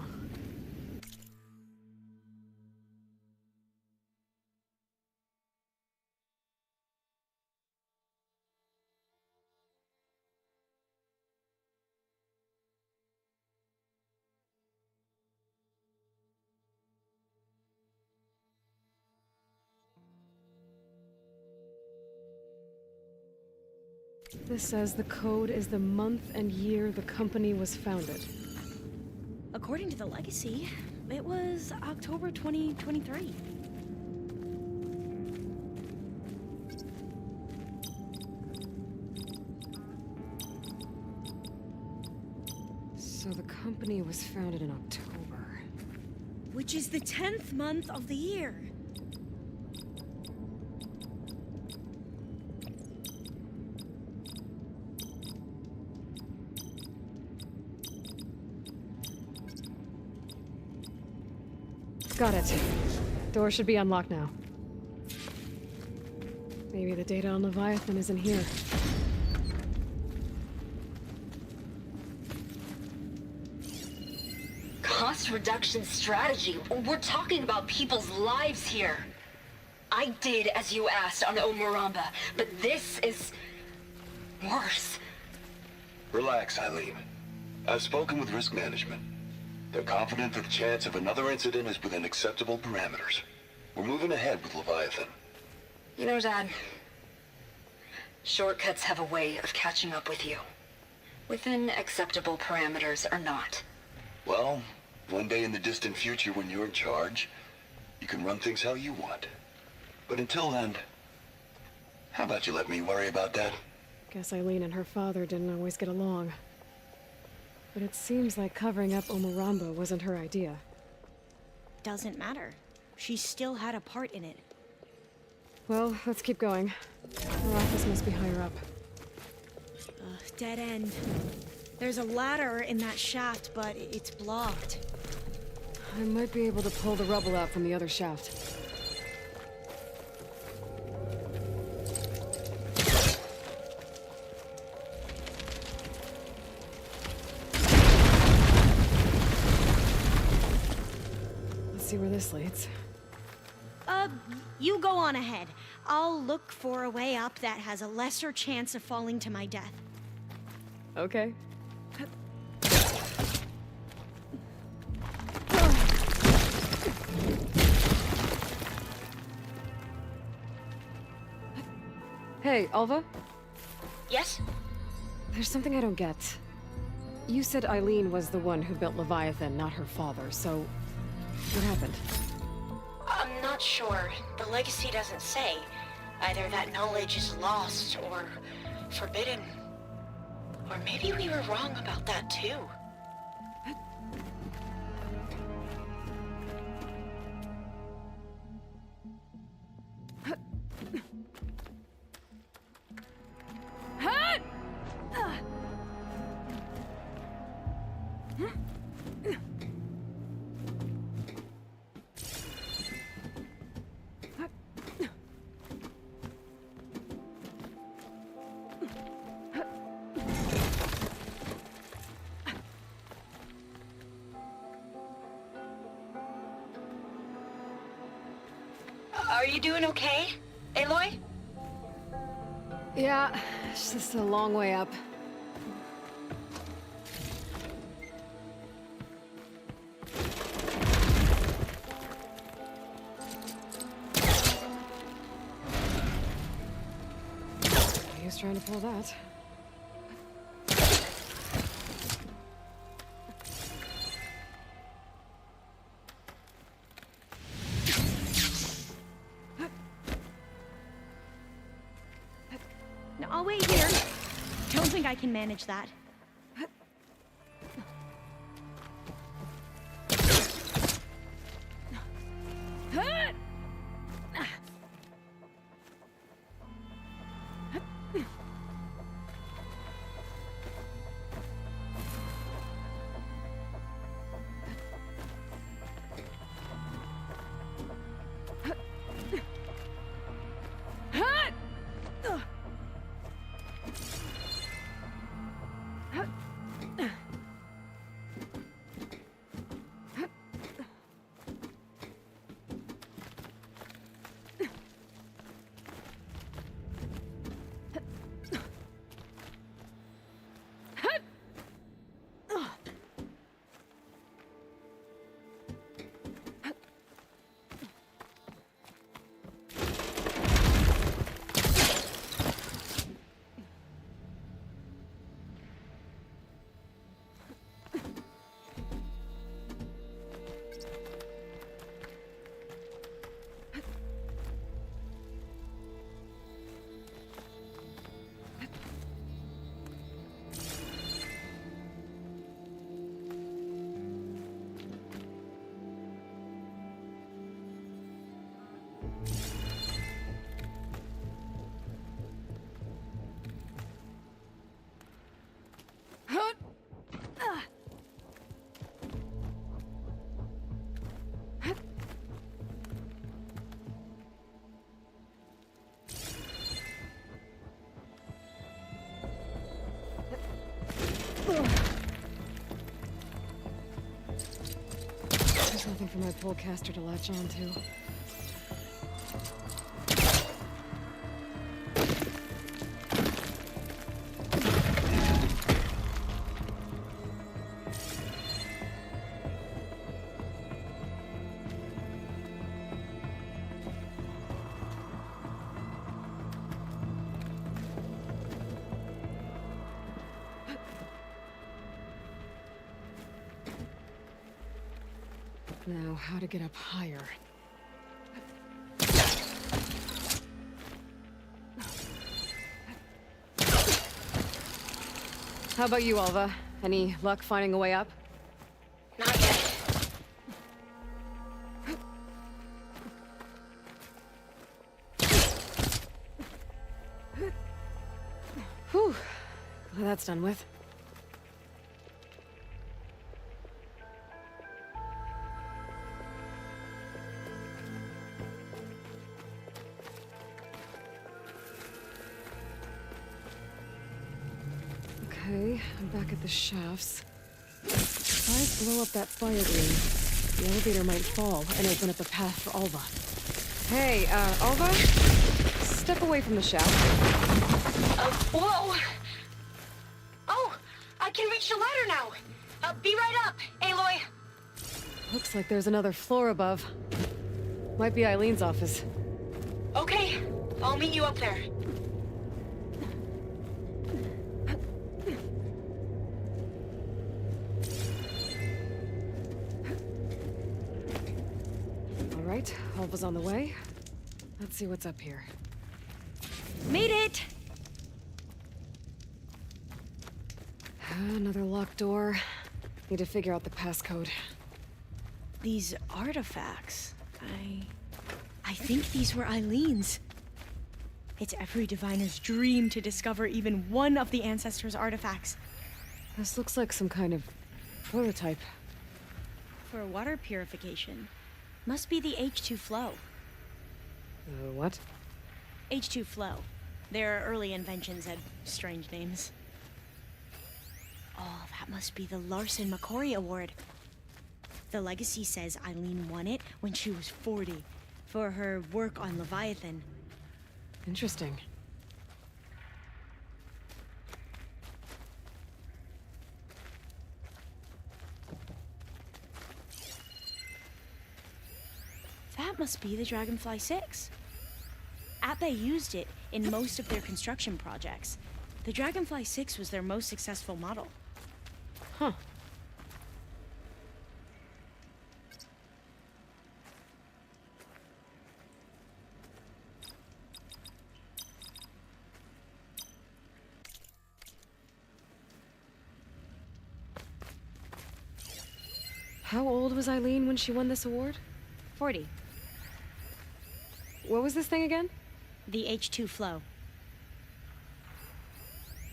This says the code is the month and year the company was founded. According to the legacy, it was October 2023. So the company was founded in October. Which is the 10th month of the year. Got it. Door should be unlocked now. Maybe the data on Leviathan isn't here. Cost reduction strategy? We're talking about people's lives here. I did as you asked on Omuramba, but this is worse. Relax, Eileen. I've spoken with risk management. They're confident that the chance of another incident is within acceptable parameters. We're moving ahead with Leviathan. You know, Dad, shortcuts have a way of catching up with you. Within acceptable parameters or not. Well, one day in the distant future when you're in charge, you can run things how you want. But until then, how about you let me worry about that? Guess Eileen and her father didn't always get along. But it seems like covering up Omuramba wasn't her idea. Doesn't matter. She still had a part in it. Well, let's keep going. Her office must be higher up. Dead end. There's a ladder in that shaft, but it's blocked. I might be able to pull the rubble out from the other shaft. Let's see where this leads. You go on ahead. I'll look for a way up that has a lesser chance of falling to my death. Okay. Hey, Alva? Yes? There's something I don't get. You said Eileen was the one who built Leviathan, not her father, so... what happened? I'm not sure. The legacy doesn't say. Either that knowledge is lost or forbidden. Or maybe we were wrong about that too. Are you doing okay, Aloy? Yeah, it's just a long way up. He was trying to pull that. No, I'll wait here. Don't think I can manage that. for my polecaster to latch on to. Now, how to get up higher. How about you, Alva? Any luck finding a way up? Not yet. Whew. Glad that's done with. Okay, I'm back at the shafts. If I blow up that fire green, the elevator might fall and open up a path for Alva. Hey, Alva? Step away from the shaft. Whoa! Oh, I can reach the ladder now. Be right up, Aloy. Looks like there's another floor above. Might be Eileen's office. Okay, I'll meet you up there. All right, Alva's on the way. Let's see what's up here. Made it! Another locked door. Need to figure out the passcode. These artifacts, I think these were Eileen's. It's every diviner's dream to discover even one of the ancestors' artifacts. This looks like some kind of prototype. For water purification. Must be the H2 flow. What? H2 flow. Their early inventions had strange names. Oh, that must be the Larson McCory Award. The legacy says Eileen won it when she was 40 for her work on Leviathan. Interesting. That must be the Dragonfly 6. Ape used it in most of their construction projects. The Dragonfly 6 was their most successful model. Huh. How old was Eileen when she won this award? 40. What was this thing again? The H2 flow.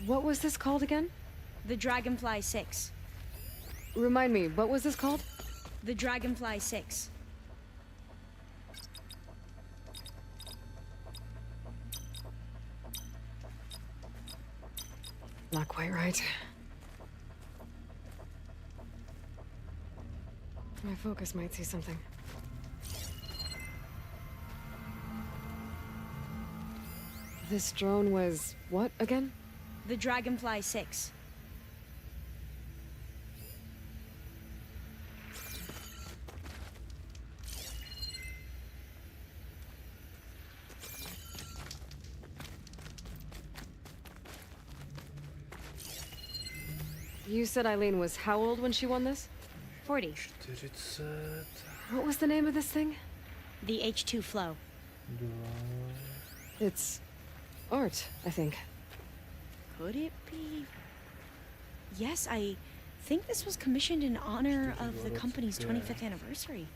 What was this called again? The Dragonfly 6. Remind me, what was this called? The Dragonfly 6. Not quite right. My focus might see something. This drone was what again? The Dragonfly 6. You said Eileen was how old when she won this? 40. What was the name of this thing? The H2 flow. It's art, I think. Could it be? Yes, I think this was commissioned in honor of the company's 25th anniversary.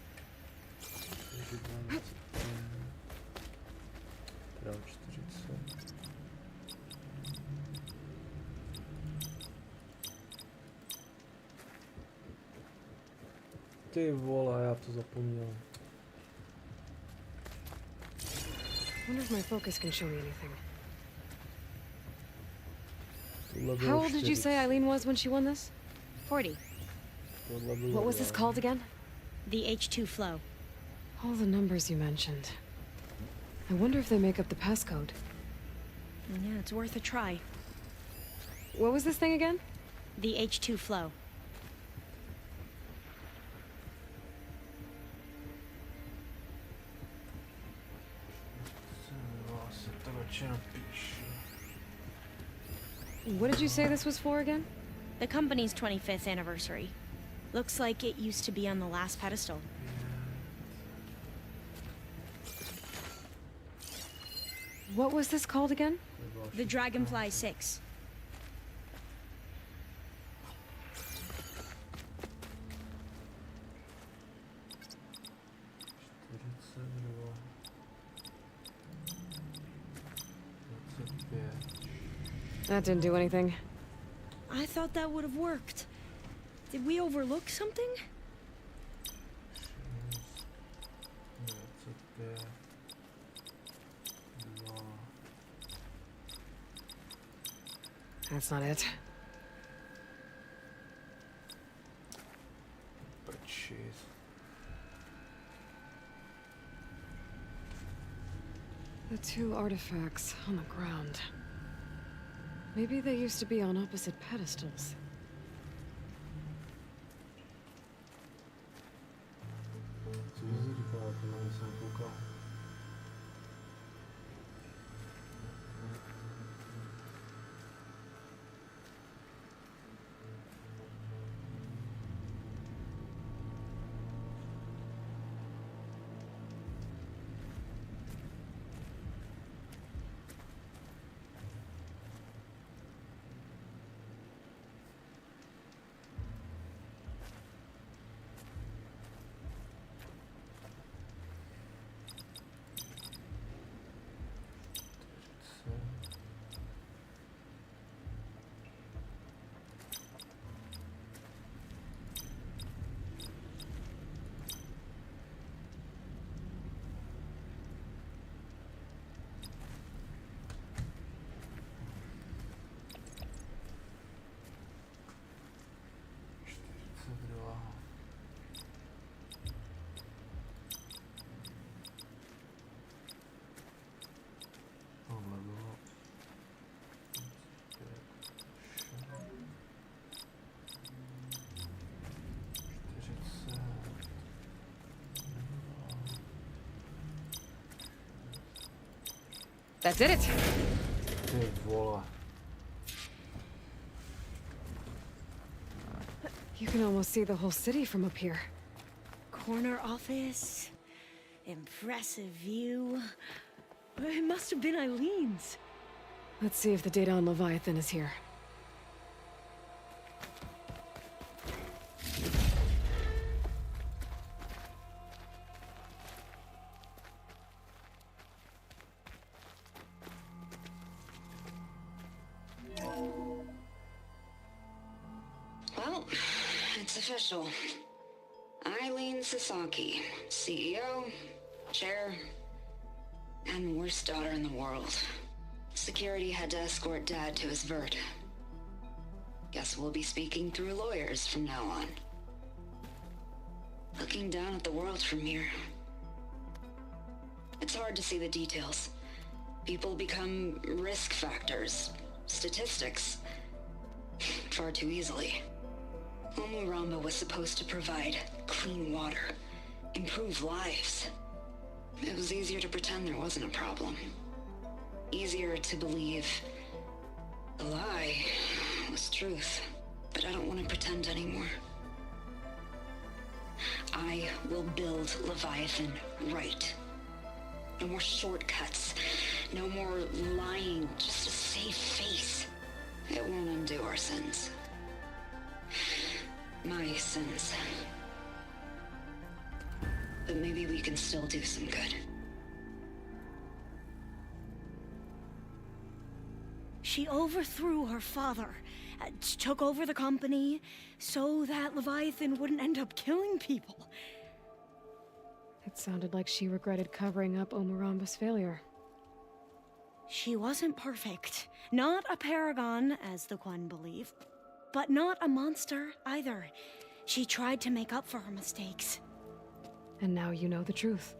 Ty vole, já to zapomněl. Wonder if my focus can show me anything. How old did you say Eileen was when she won this? 40. What was this called again? The H2 flow. All the numbers you mentioned. I wonder if they make up the passcode. Yeah, it's worth a try. What was this thing again? The H2 flow. What did you say this was for again? The company's 25th anniversary. Looks like it used to be on the last pedestal. What was this called again? The Dragonfly 6. That didn't do anything. I thought that would have worked. Did we overlook something? That's not it. But jeez. The two artifacts on the ground. Maybe they used to be on opposite pedestals. That did it! You can almost see the whole city from up here. Corner office. Impressive view. It must have been Eileen's. Let's see if the data on Leviathan is here. Well, it's official. Eileen Sasaki, CEO, chair, and worst daughter in the world. Security had to escort Dad to his vert. Guess we'll be speaking through lawyers from now on. Looking down at the world from here. It's hard to see the details. People become risk factors, statistics, far too easily. Omuramba was supposed to provide clean water, improve lives. It was easier to pretend there wasn't a problem. Easier to believe the lie was truth. But I don't want to pretend anymore. I will build Leviathan right. No more shortcuts. No more lying just to save face. It won't undo our sins. My sins. But maybe we can still do some good. She overthrew her father, took over the company, so that Leviathan wouldn't end up killing people. It sounded like she regretted covering up Omuramba's failure. She wasn't perfect. Not a paragon, as the Quan believe. But not a monster, either. She tried to make up for her mistakes. And now you know the truth.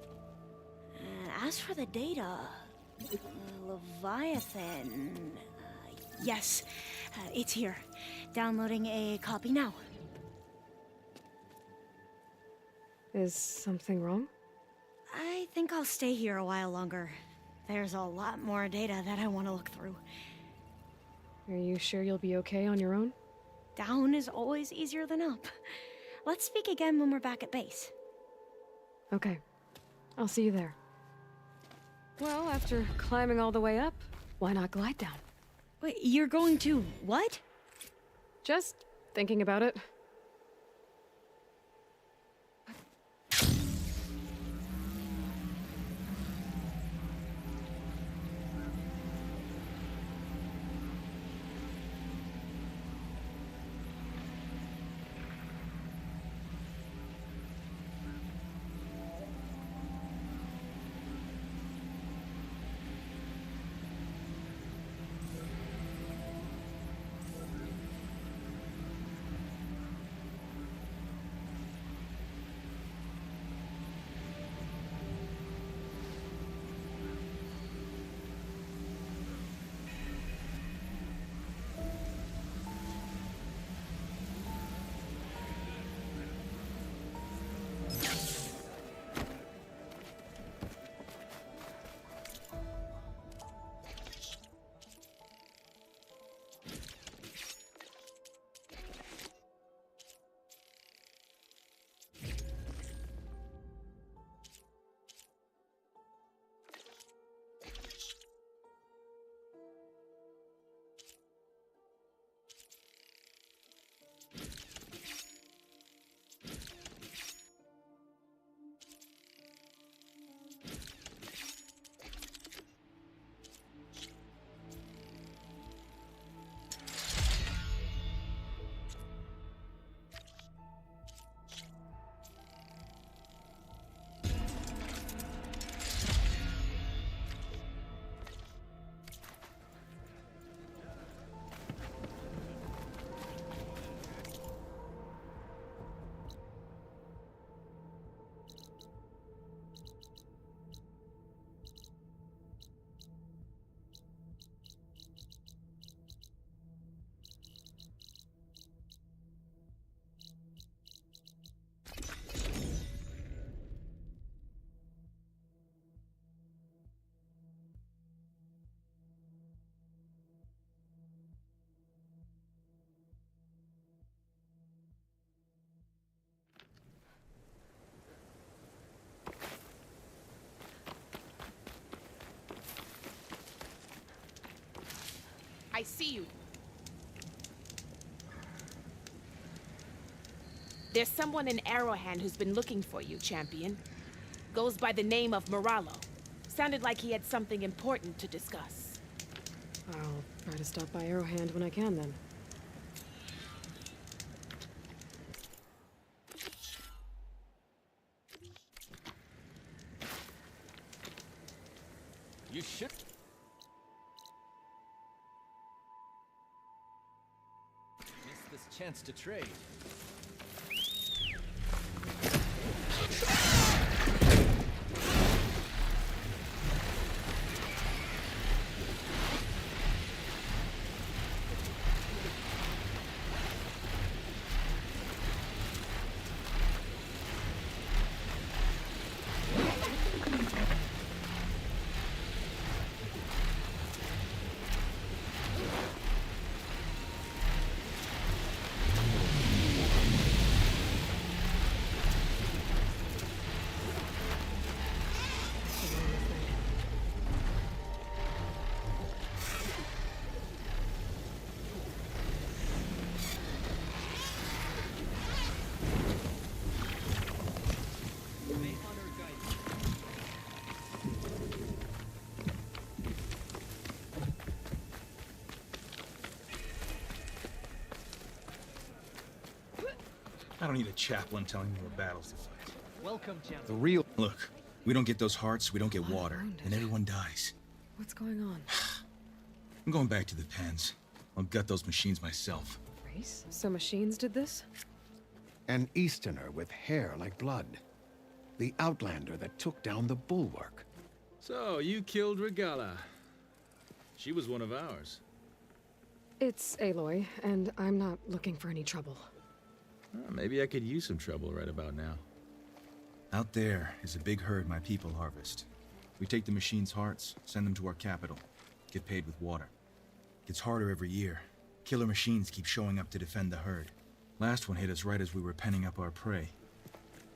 As for the data, Leviathan... yes, it's here. Downloading a copy now. Is something wrong? I think I'll stay here a while longer. There's a lot more data that I want to look through. Are you sure you'll be okay on your own? Down is always easier than up. Let's speak again when we're back at base. Okay. I'll see you there. Well, after climbing all the way up, why not glide down? Wait, you're going to what? Just thinking about it. I see you. There's someone in Arrowhand who's been looking for you, champion. Goes by the name of Moralo. Sounded like he had something important to discuss. I'll try to stop by Arrowhand when I can, then. You should. Missed this chance to trade. I don't need a chaplain telling me what battles to fight. Welcome, gentlemen. The real... Look, we don't get those hearts, we don't get water, and everyone dies. What's going on? I'm going back to the pens. I'll gut those machines myself. Race? So machines did this? An Easterner with hair like blood. The Outlander that took down the bulwark. So, you killed Regala. She was one of ours. It's Aloy, and I'm not looking for any trouble. Maybe I could use some trouble right about now. Out there is a big herd my people harvest. We take the machines' hearts, send them to our capital, get paid with water. Gets harder every year. Killer machines keep showing up to defend the herd. Last one hit us right as we were penning up our prey.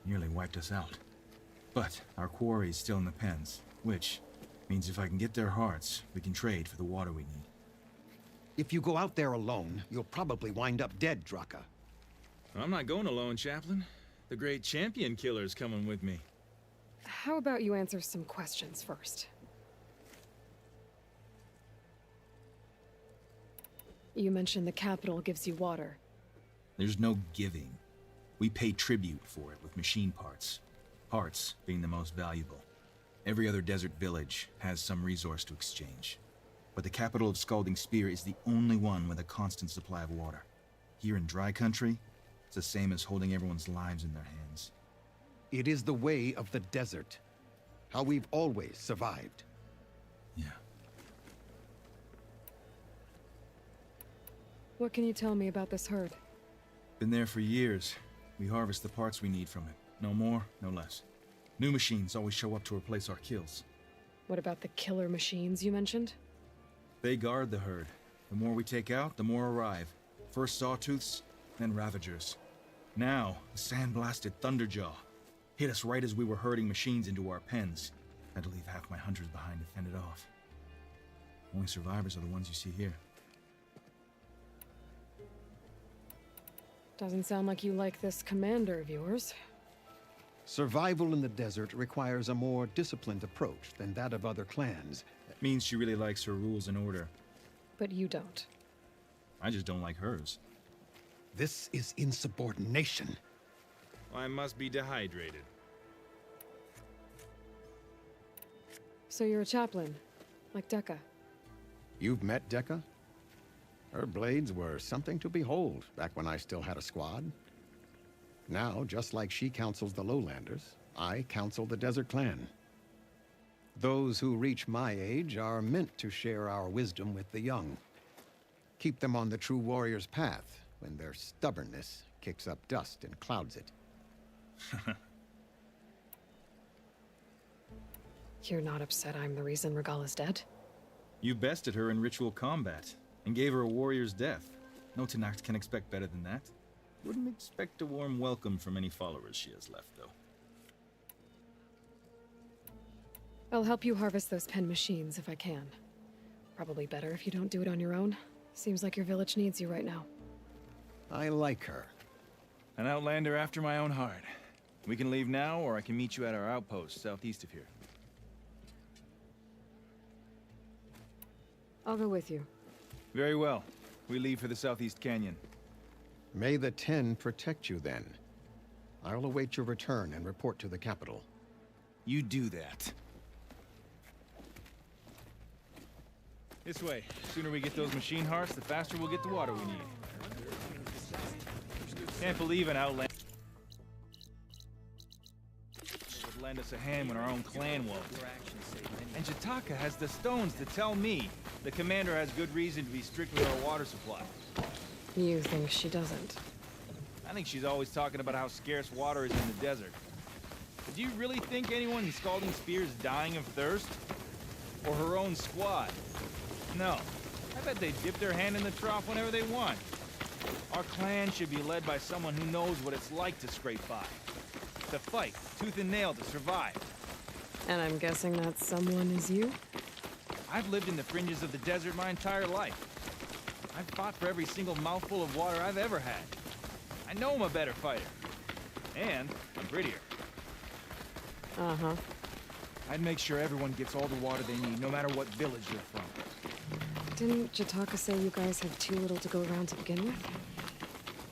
Nearly wiped us out. But our quarry is still in the pens, which means if I can get their hearts, we can trade for the water we need. If you go out there alone, you'll probably wind up dead, Draka. I'm not going alone, Chaplain. The great champion killer's coming with me. How about you answer some questions first? You mentioned the capital gives you water. There's no giving. We pay tribute for it with machine parts. Parts being the most valuable. Every other desert village has some resource to exchange. But the capital of Scalding Spear is the only one with a constant supply of water. Here in dry country, it's the same as holding everyone's lives in their hands. It is the way of the desert. How we've always survived. Yeah. What can you tell me about this herd? Been there for years. We harvest the parts we need from it. No more, no less. New machines always show up to replace our kills. What about the killer machines you mentioned? They guard the herd. The more we take out, the more arrive. First sawtooths, then ravagers. Now, the sandblasted Thunderjaw. Hit us right as we were herding machines into our pens. Had to leave half my hunters behind to fend it off. Only survivors are the ones you see here. Doesn't sound like you like this commander of yours. Survival in the desert requires a more disciplined approach than that of other clans. That means she really likes her rules and order. But you don't. I just don't like hers. This is insubordination. I must be dehydrated. So you're a chaplain, like Dekka. You've met Dekka? Her blades were something to behold back when I still had a squad. Now, just like she counsels the Lowlanders, I counsel the Desert Clan. Those who reach my age are meant to share our wisdom with the young. Keep them on the true warrior's path when their stubbornness kicks up dust and clouds it. You're not upset I'm the reason Regala's dead? You bested her in ritual combat and gave her a warrior's death. No Tenakth can expect better than that. Wouldn't expect a warm welcome from any followers she has left, though. I'll help you harvest those pen machines if I can. Probably better if you don't do it on your own. Seems like your village needs you right now. I like her. An outlander after my own heart. We can leave now, or I can meet you at our outpost southeast of here. I'll go with you. Very well. We leave for the Southeast Canyon. May the 10 protect you then. I'll await your return and report to the capital. You do that. This way. Sooner we get those machine hearts, the faster we'll get the water we need. Can't believe an outlander would lend us a hand when our own clan won't. And Jataka has the stones to tell me the commander has good reason to be strict with our water supply. You think she doesn't? I think she's always talking about how scarce water is in the desert. But do you really think anyone in Scalding Spear is dying of thirst? Or her own squad? No. I bet they dip their hand in the trough whenever they want. Our clan should be led by someone who knows what it's like to scrape by. To fight, tooth and nail to survive. And I'm guessing that someone is you? I've lived in the fringes of the desert my entire life. I've fought for every single mouthful of water I've ever had. I know I'm a better fighter. And I'm prettier. Uh-huh. I'd make sure everyone gets all the water they need, no matter what village they're from. Didn't Jataka say you guys have too little to go around to begin with?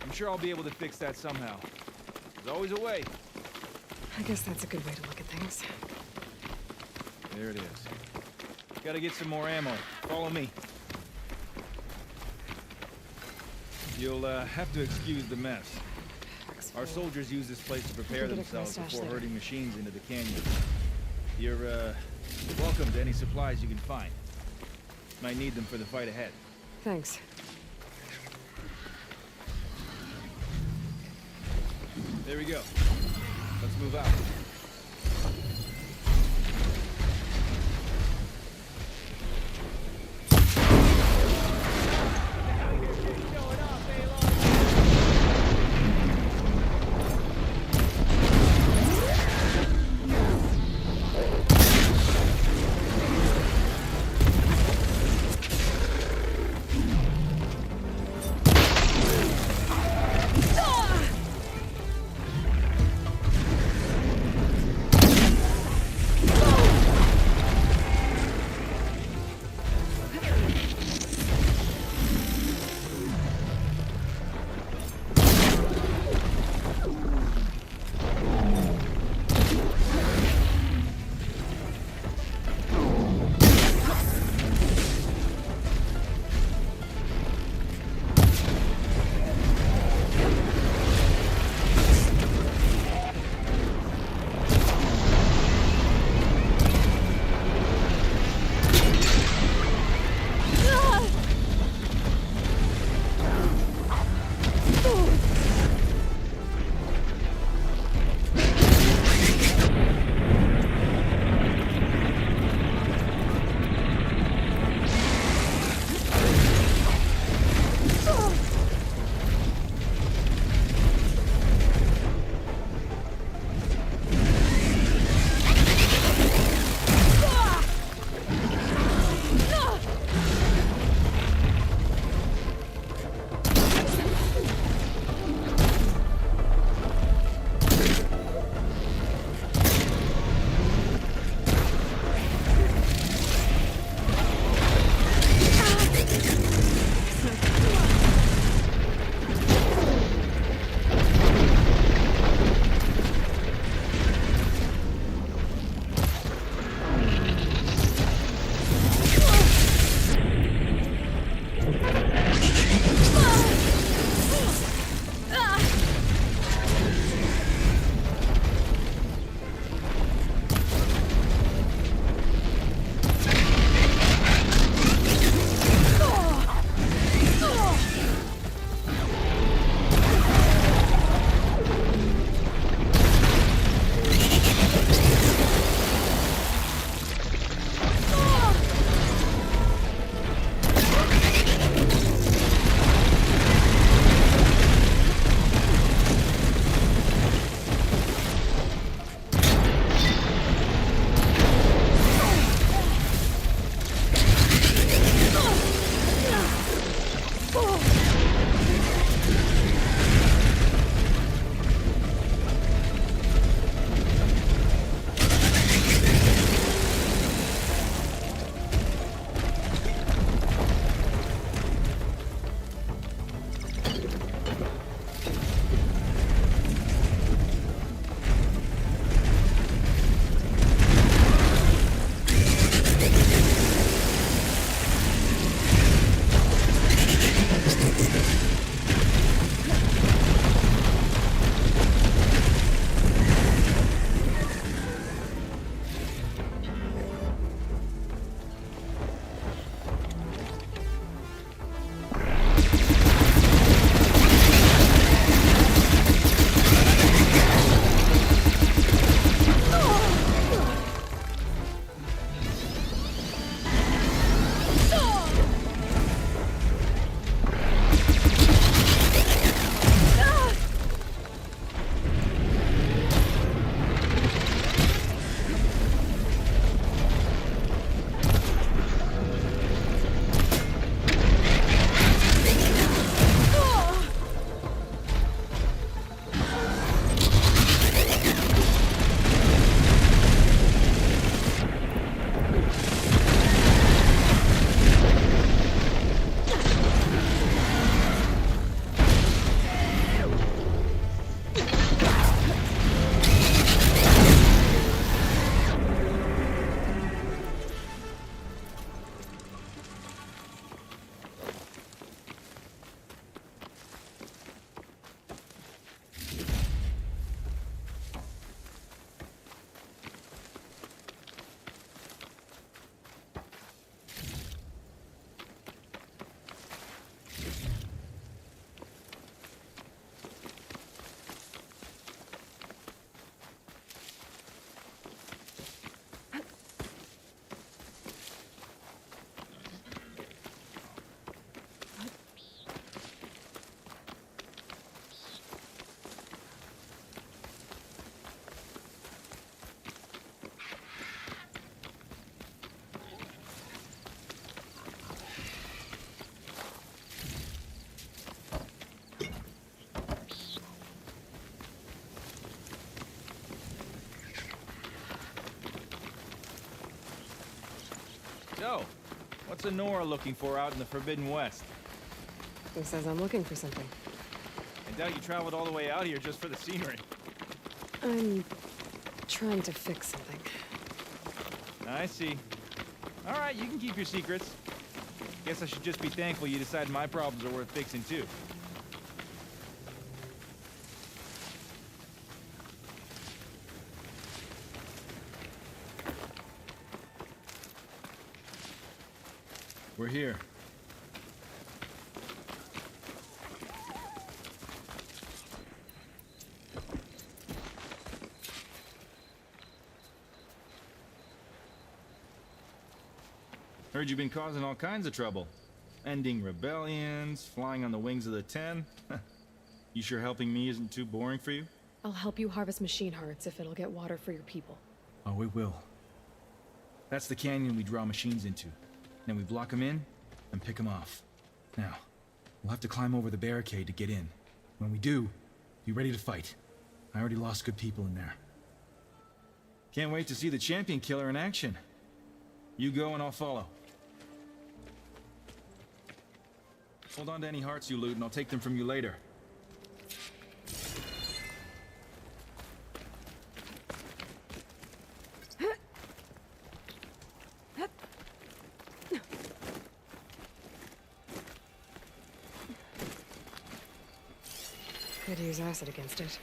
I'm sure I'll be able to fix that somehow. There's always a way. I guess that's a good way to look at things. There it is. Gotta get some more ammo. Follow me. You'll have to excuse the mess. useful. Our soldiers use this place to prepare get a themselves stash before there. herding machines into the canyon. You're welcome to any supplies you can find. Might need them for the fight ahead. Thanks. There we go. Let's move out. What's Honora looking for out in the Forbidden West? Who says I'm looking for something? I doubt you traveled all the way out here just for the scenery. I'm trying to fix something. I see. All right, you can keep your secrets. Guess I should just be thankful you decided my problems are worth fixing, too. We're here. Heard you've been causing all kinds of trouble. Ending rebellions, flying on the wings of the 10. You sure helping me isn't too boring for you? I'll help you harvest machine hearts if it'll get water for your people. Oh, we will. That's the canyon we draw machines into. Then we block them in and pick them off. Now, we'll have to climb over the barricade to get in. When we do, be ready to fight. I already lost good people in there. Can't wait to see the champion killer in action. You go and I'll follow. Hold on to any hearts you loot and I'll take them from you later. Could use acid against it.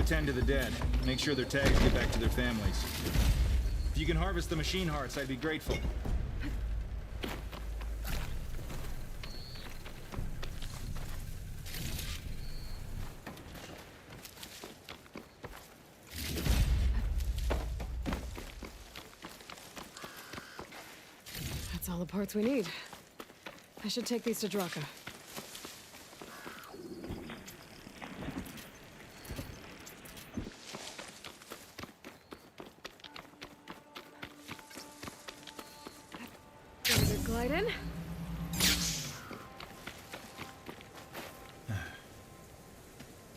Attend to the dead. Make sure their tags get back to their families. If you can harvest the machine hearts, I'd be grateful. That's all the parts we need. I should take these to Draka. Glide in.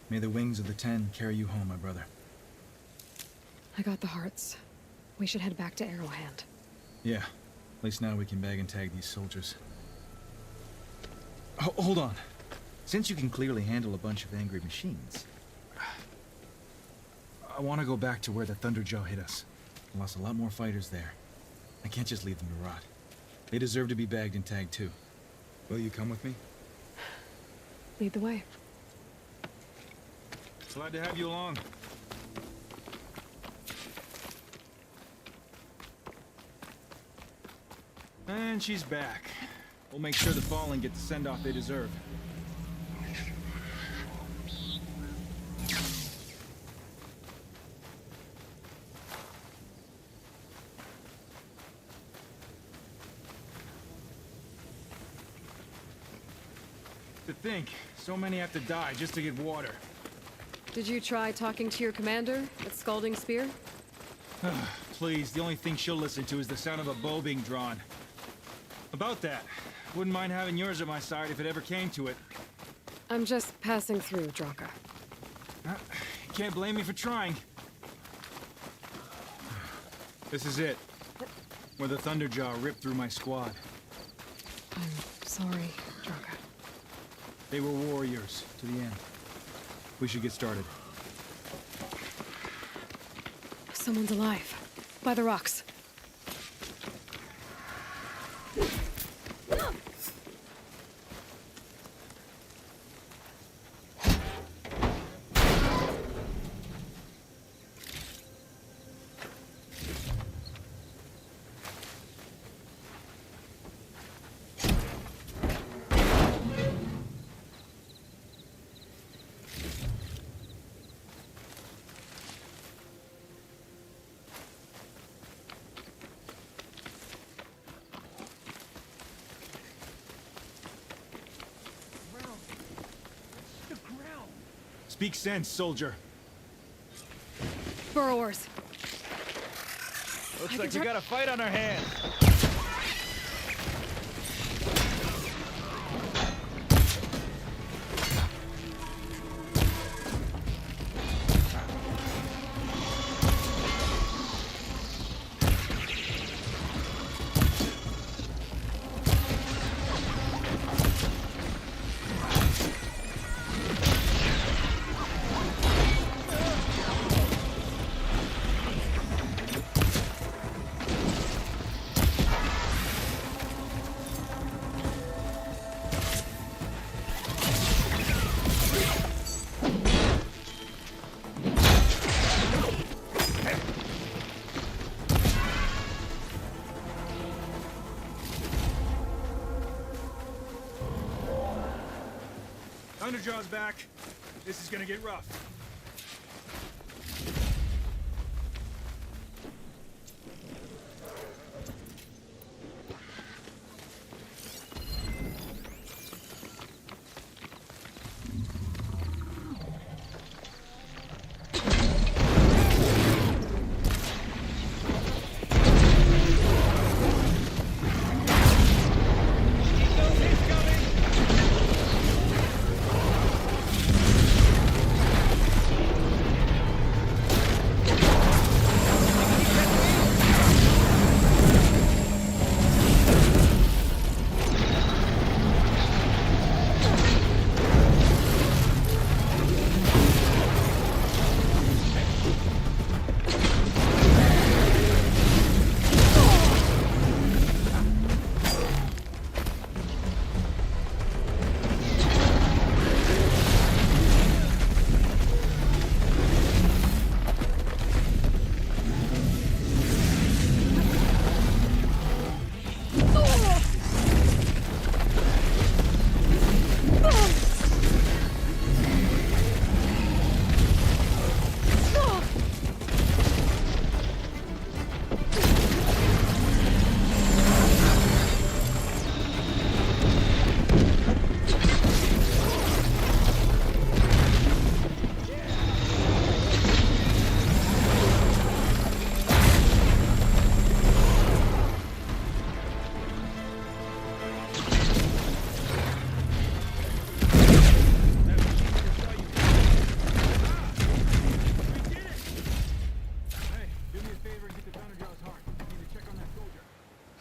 May the wings of the 10 carry you home, my brother. I got the hearts. We should head back to Arrowhand. Yeah. At least now we can bag and tag these soldiers. Hold on. Since you can clearly handle a bunch of angry machines, I want to go back to where the Thunderjaw hit us. We lost a lot more fighters there. I can't just leave them to rot. They deserve to be bagged and tagged too. Will you come with me? Lead the way. Glad to have you along. And she's back. We'll make sure the Fallen get the send-off they deserve. to think. So many have to die just to get water. Did you try talking to your commander at Scalding Spear? Please, the only thing she'll listen to is the sound of a bow being drawn. About that, wouldn't mind having yours at my side if it ever came to it. I'm just passing through, Draka. Can't blame me for trying. This is it. Where the Thunderjaw ripped through my squad. I'm sorry, Draka. They were warriors to the end. We should get started. Someone's alive. By the rocks. Speak sense, soldier. Burrowers. Looks like we got a fight on our hands. Thunderjaw's back. This is gonna get rough.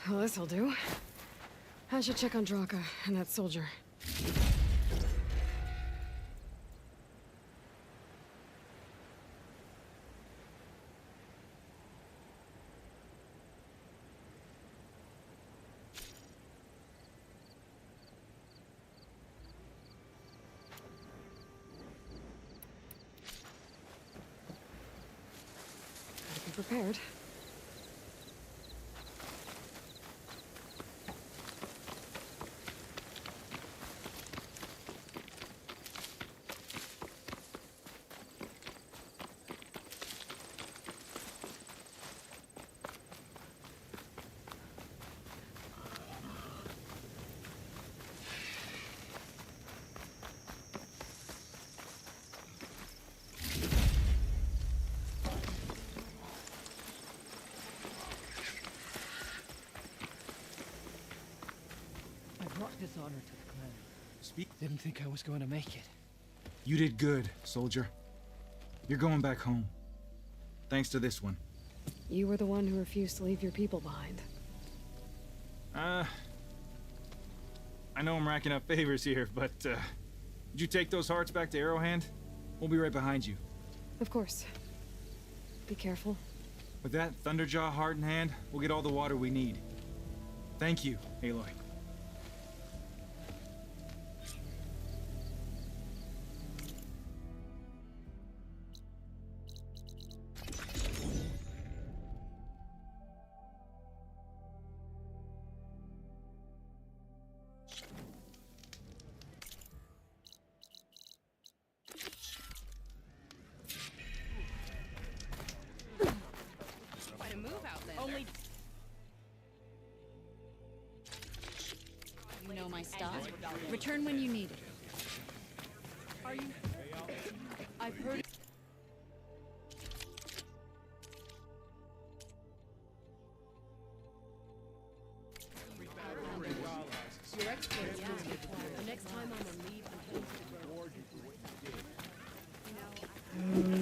Well, this'll do. I should check on Draka and that soldier. Gotta be prepared. Didn't think I was going to make it. You did good, soldier. You're going back home. Thanks to this one. You were the one who refused to leave your people behind. I know I'm racking up favors here, but, did you take those hearts back to Arrowhand? We'll be right behind you. Of course. Be careful. With that Thunderjaw heart in hand, we'll get all the water we need. Thank you, Aloy. Quite a move out there. Only You know my stuff. Return when you need it. are you? I've heard. Your experts must be quiet. The next time I'm on leave, I'm heading to the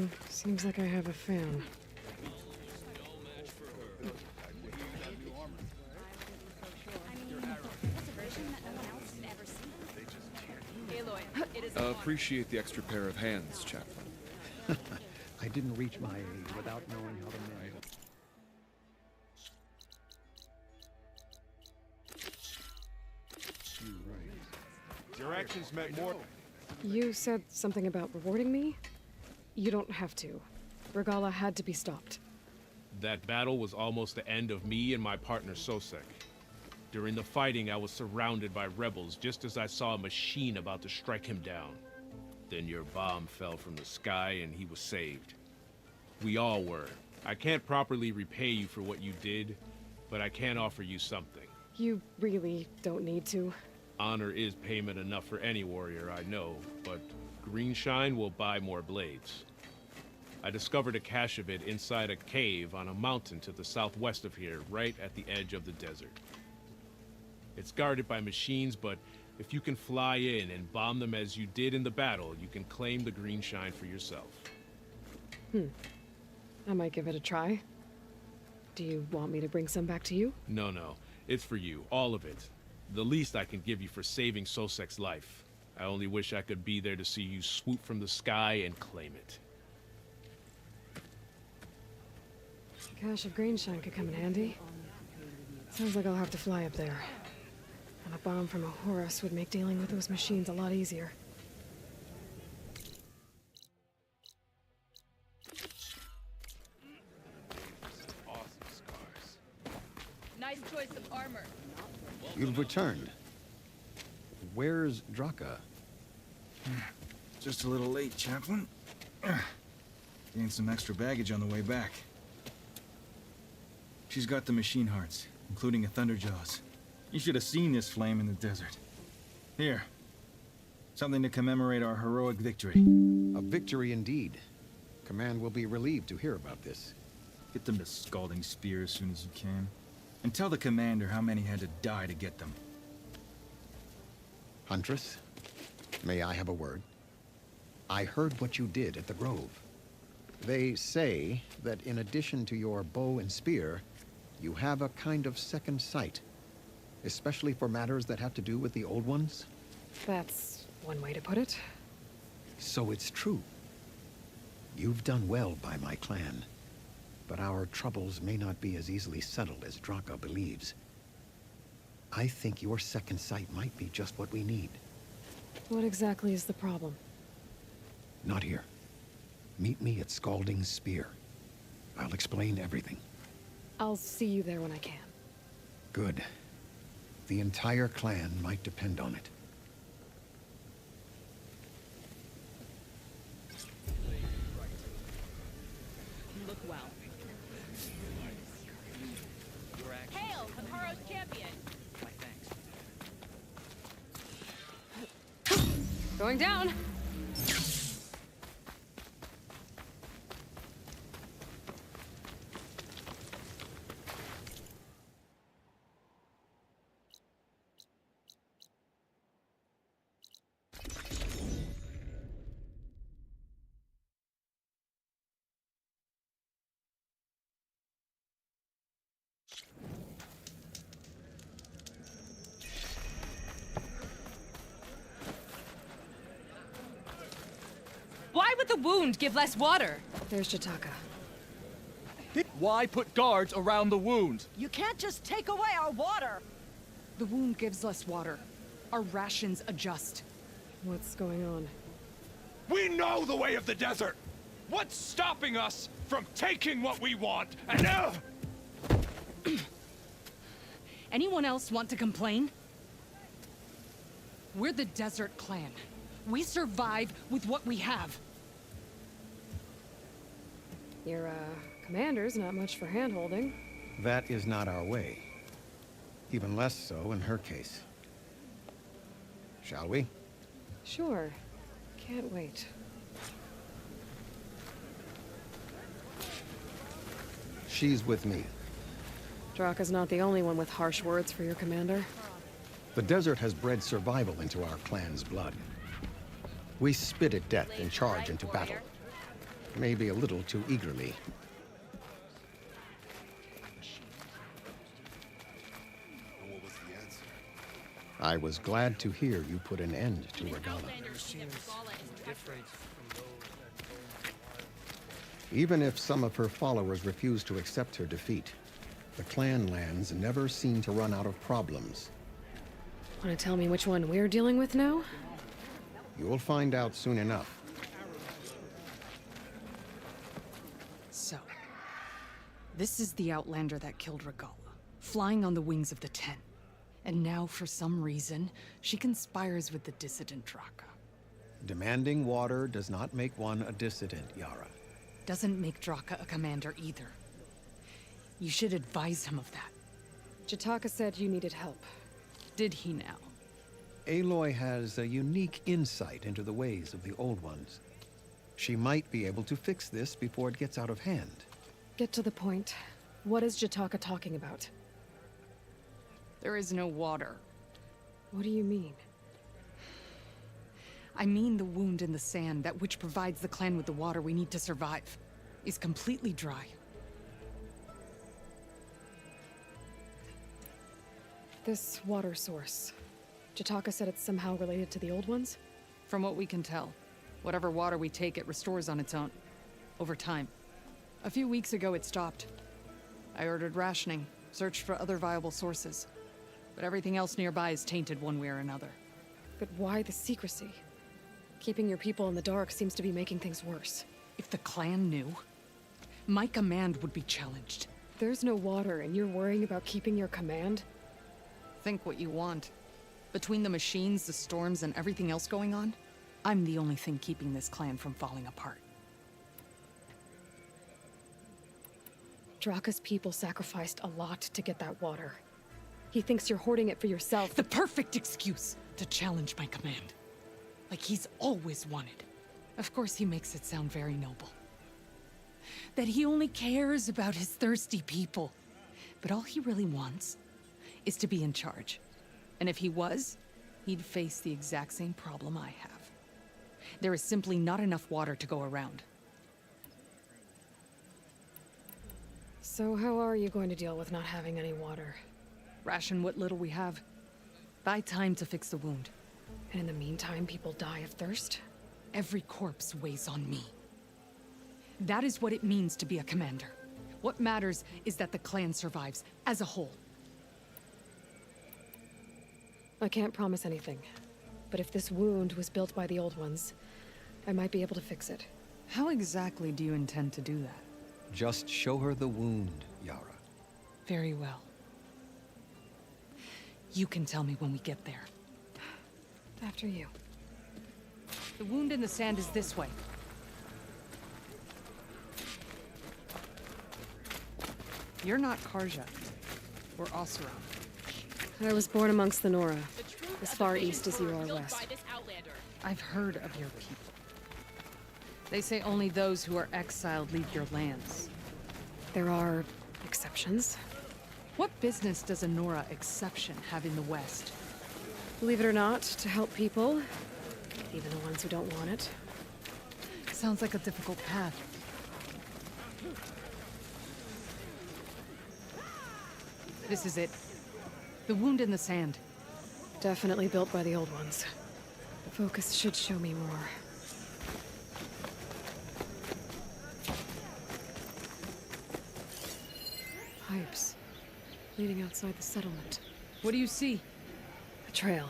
grove. Seems like I have a fan. Aloy, it is Appreciate the extra pair of hands, chaplain. I didn't reach my age without knowing how to mend. Your actions meant more. You said something about rewarding me? You don't have to. Regala had to be stopped. That battle was almost the end of me and my partner Sosek. During the fighting, I was surrounded by rebels just as I saw a machine about to strike him down. Then your bomb fell from the sky and he was saved. We all were. I can't properly repay you for what you did, but I can offer you something. You really don't need to. Honor is payment enough for any warrior I know, but Greenshine will buy more blades. I discovered a cache of it inside a cave on a mountain to the southwest of here, right at the edge of the desert. It's guarded by machines, but if you can fly in and bomb them as you did in the battle, you can claim the Greenshine for yourself. I might give it a try. Do you want me to bring some back to you? No, it's for you, all of it. The least I can give you for saving Sosek's life. I only wish I could be there to see you swoop from the sky and claim it. A cache of Greenshine could come in handy. Sounds like I'll have to fly up there. And a bomb from a Horus would make dealing with those machines a lot easier. Awesome scars. nice choice of armor. You've returned. Where's Draka? Just a little late, chaplain. Gained some extra baggage on the way back. She's got the machine hearts, including a Thunderjaws. You should have seen this flame in the desert. Here. Something to commemorate our heroic victory. A victory indeed. Command will be relieved to hear about this. Get them to Scalding Spear as soon as you can. And tell the commander how many had to die to get them. Huntress, may I have a word? I heard what you did at the Grove. They say that in addition to your bow and spear, you have a kind of second sight, especially for matters that have to do with the old ones. That's one way to put it. So it's true. You've done well by my clan, but our troubles may not be as easily settled as Draka believes. I think your second sight might be just what we need. What exactly is the problem? Not here. Meet me at Scalding Spear. I'll explain everything. I'll see you there when I can. Good. The entire clan might depend on it. You look well. Hail, Hikaro's champion! My thanks. Going down! Why would the wound give less water? There's Jataka. Why put guards around the wound? You can't just take away our water! The wound gives less water. Our rations adjust. What's going on? We know the way of the desert! What's stopping us from taking what we want? And now... Anyone else want to complain? We're the Desert Clan. We survive with what we have. Your, commander's not much for hand-holding. That is not our way. Even less so in her case. Shall we? Sure. Can't wait. She's with me. Draka's not the only one with harsh words for your commander. The desert has bred survival into our clan's blood. We spit at death and charge into battle. Maybe a little too eagerly. I was glad to hear you put an end to Regala. Even if some of her followers refuse to accept her defeat, the clan lands never seem to run out of problems. Want to tell me which one we're dealing with now? You'll find out soon enough. So, this is the Outlander that killed Regala, flying on the wings of the Ten. And now, for some reason, she conspires with the dissident Draka. Demanding water does not make one a dissident, Yara. Doesn't make Draka a commander either. You should advise him of that. Jataka said you needed help. Did he now? Aloy has a unique insight into the ways of the Old Ones. She might be able to fix this before it gets out of hand. Get to the point. What is Jataka talking about? There is no water. What do you mean? I mean the wound in the sand, that which provides the clan with the water we need to survive, is completely dry. This water source. Jataka said it's somehow related to the Old Ones? From what we can tell, whatever water we take, it restores on its own. Over time. A few weeks ago, it stopped. I ordered rationing, searched for other viable sources. But everything else nearby is tainted one way or another. But why the secrecy? Keeping your people in the dark seems to be making things worse. If the clan knew, my command would be challenged. There's no water, and you're worrying about keeping your command? Think what you want. Between the machines, the storms, and everything else going on, I'm the only thing keeping this clan from falling apart. Draka's people sacrificed a lot to get that water. He thinks you're hoarding it for yourself. The perfect excuse to challenge my command. Like he's always wanted. Of course he makes it sound very noble. That he only cares about his thirsty people. But all he really wants is to be in charge. And if he was, he'd face the exact same problem I have. There is simply not enough water to go around. So how are you going to deal with not having any water? Ration what little we have. Buy time to fix the wound. And in the meantime, people die of thirst? Every corpse weighs on me. That is what it means to be a commander. What matters is that the clan survives, as a whole. I can't promise anything. But if this wound was built by the Old Ones, I might be able to fix it. How exactly do you intend to do that? Just show her the wound, Yara. Very well. You can tell me when we get there. After you. The wound in the sand is this way. You're not Karja. Or Oseram. I was born amongst the Nora, as far east as you are west. I've heard of your people. They say only those who are exiled leave your lands. There are exceptions. What business does a Nora exception have in the West? Believe it or not, to help people, even the ones who don't want it. Sounds like a difficult path. This is it. The wound in the sand. Definitely built by the Old Ones. The focus should show me more. leading outside the settlement. What do you see? A trail.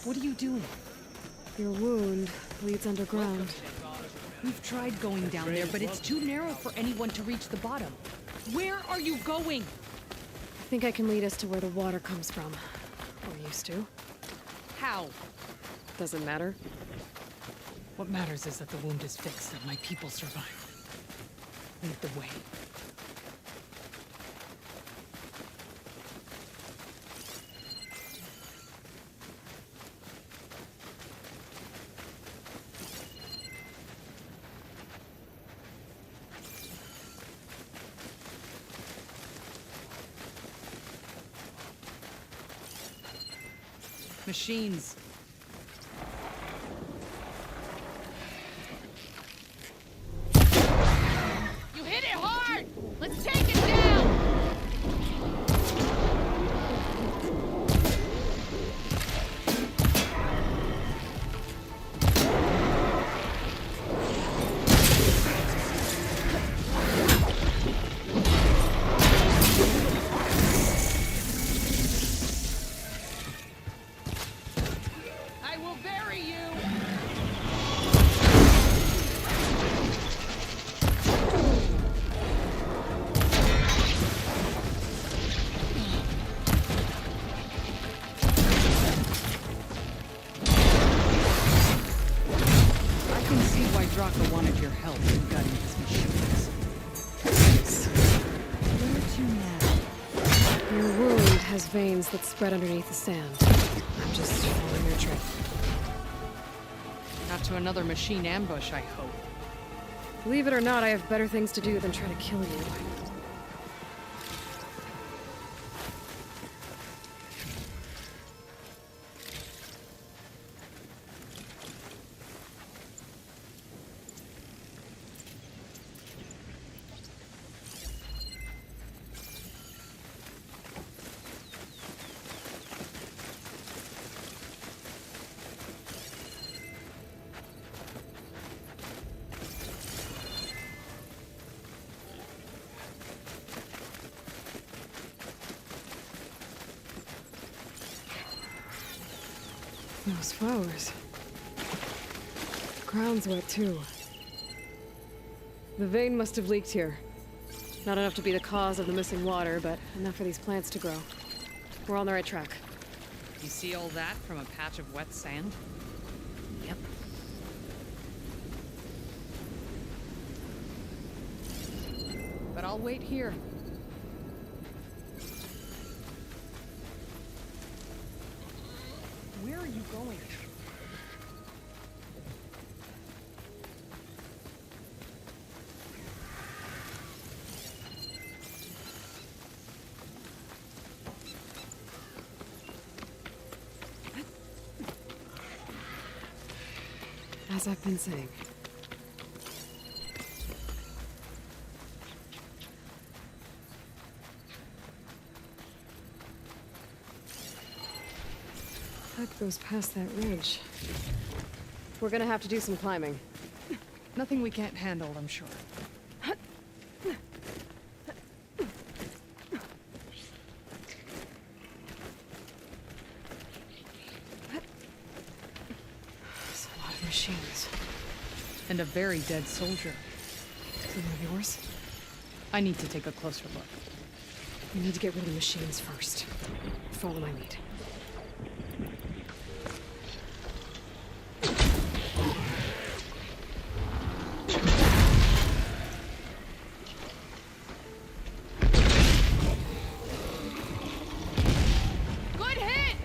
What are you doing? Your wound leads underground. We've tried going down there, but it's too narrow for anyone to reach the bottom. Where are you going? I think I can lead us to where the water comes from. Or used to. How? Doesn't matter. What matters is that the wound is fixed and my people survive. Lead the way. Machines. You hit it hard! Let's take it down! I will bury you! I can see why Draka wanted your help in gutting his machines. Where to now? Your wound has veins that spread underneath the sand. I'm just following your trail. Not to another machine ambush, I hope. Believe it or not, I have better things to do than try to kill you. Those flowers. The ground's wet too. The vein must have leaked here. Not enough to be the cause of the missing water, but enough for these plants to grow. We're on the right track. You see all that from a patch of wet sand? Yep. But I'll wait here. Where are you going? As I've been saying. Hike goes past that ridge. We're gonna have to do some climbing. Nothing we can't handle, I'm sure. There's a lot of machines. And a very dead soldier. Is it one of yours? I need to take a closer look. We need to get rid of the machines first. Follow my lead. Good hit!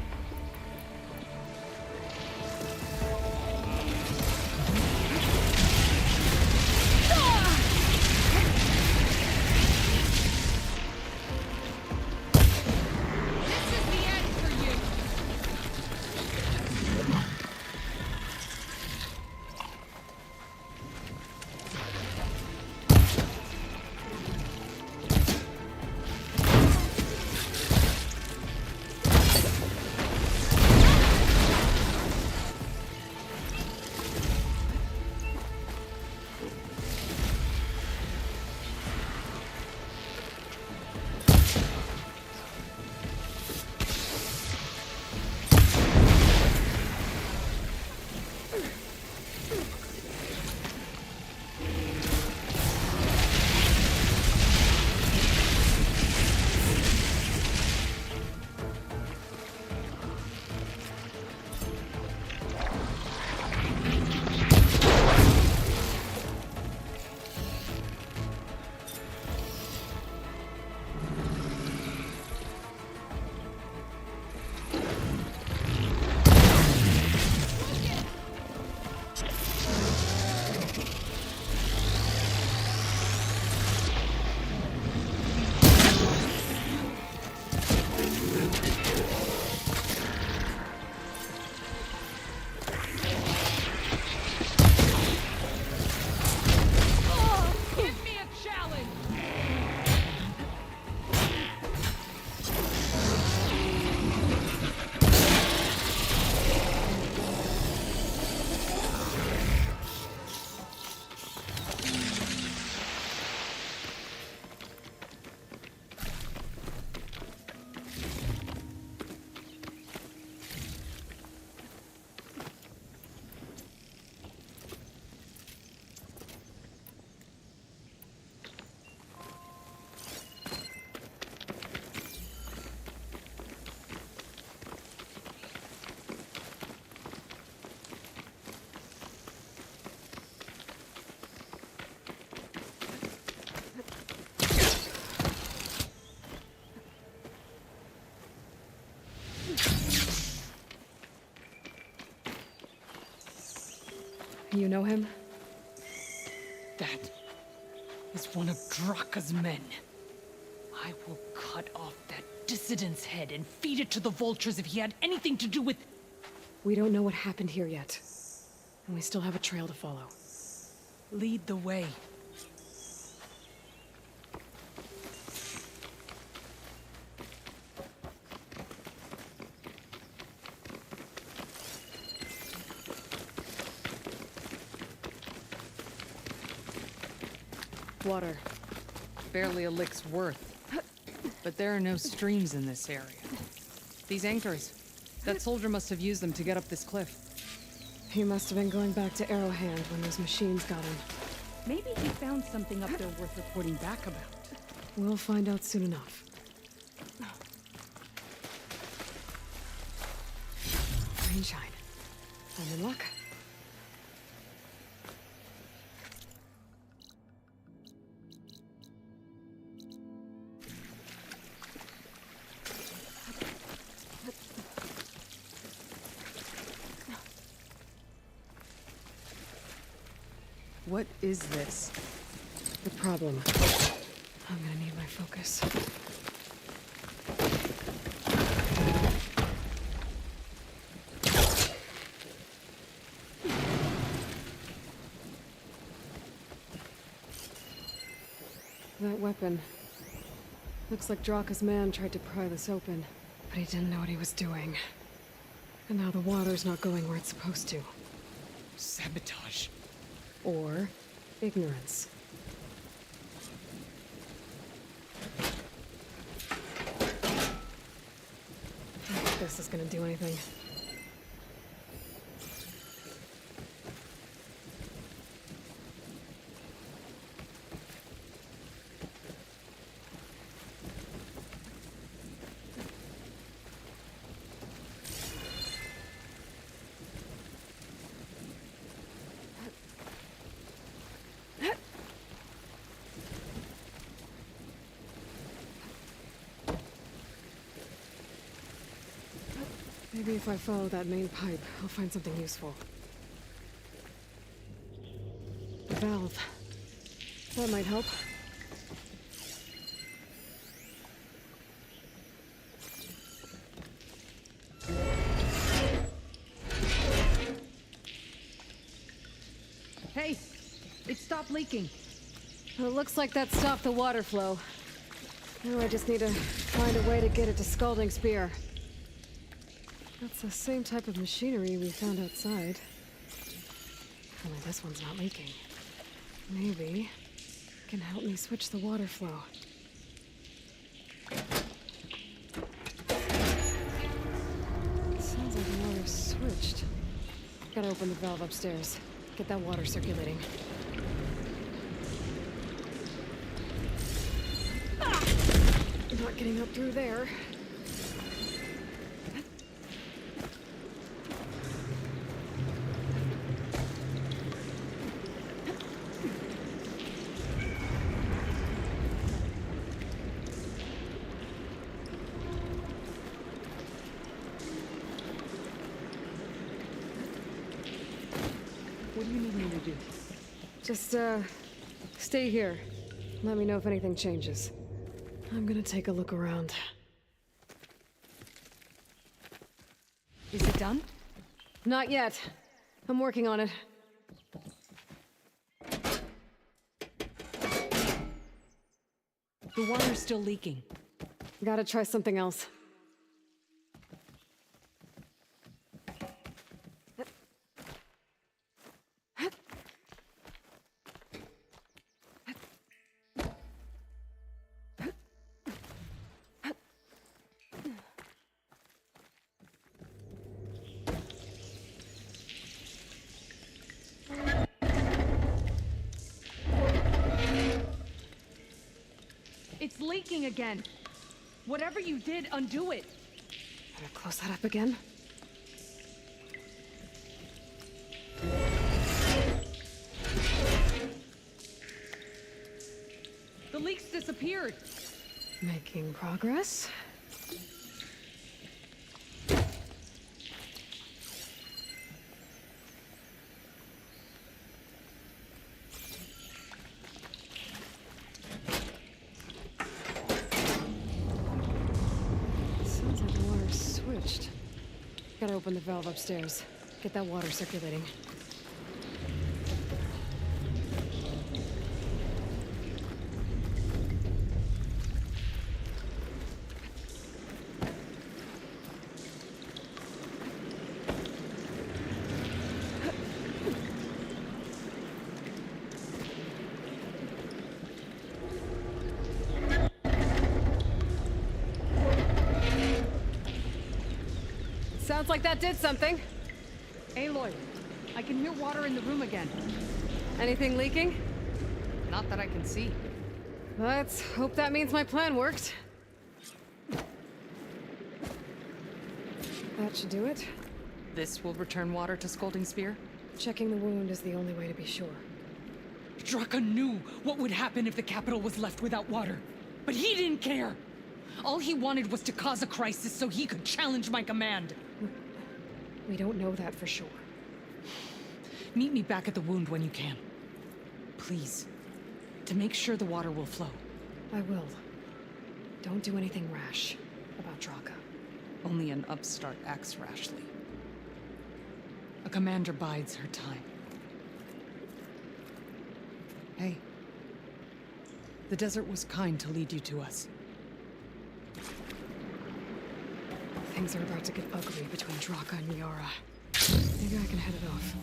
This is the end for you! You know him? That is one of Draka's men. I will cut off that dissident's head and feed it to the vultures if he had anything to do with... We don't know what happened here yet. And we still have a trail to follow. Lead the way. Water. Barely a lick's worth. But there are no streams in this area. These anchors. That soldier must have used them to get up this cliff. He must have been going back to Arrowhand when those machines got him. Maybe he found something up there worth reporting back about. We'll find out soon enough. Rainshine. I'm in luck. What is this? The problem. I'm gonna need my focus. That weapon. Looks like Draka's man tried to pry this open, but he didn't know what he was doing. And now the water's not going where it's supposed to. Sabotage. Or ignorance. I don't think this is gonna do anything. Maybe if I follow that main pipe, I'll find something useful. A valve. That might help. Hey! It stopped leaking. It looks like that stopped the water flow. Now I just need to find a way to get it to Scalding Spear. That's the same type of machinery we found outside. Only this one's not leaking. Maybe it can help me switch the water flow. Sounds like the water's switched. Gotta open the valve upstairs. Get that water circulating. Not getting up through there. What do you need me to do? Just, stay here. Let me know if anything changes. I'm gonna take a look around. Is it done? Not yet. I'm working on it. The water's still leaking. Gotta try something else. It's leaking again. Whatever you did, undo it. Better close that up again. The leaks disappeared. Making progress. Gotta open the valve upstairs. Get that water circulating. Sounds like that did something. Aloy, I can hear water in the room again. Anything leaking? Not that I can see. Let's hope that means my plan worked. That should do it. This will return water to Scolding Spear? Checking the wound is the only way to be sure. Draka knew what would happen if the capital was left without water. But he didn't care! All he wanted was to cause a crisis so he could challenge my command. We don't know that for sure. Meet me back at the wound when you can. Please. To make sure the water will flow. I will. Don't do anything rash about Draka. Only an upstart acts rashly. A commander bides her time. Hey. The desert was kind to lead you to us. Things are about to get ugly between Draka and Yara. Maybe I can head it off.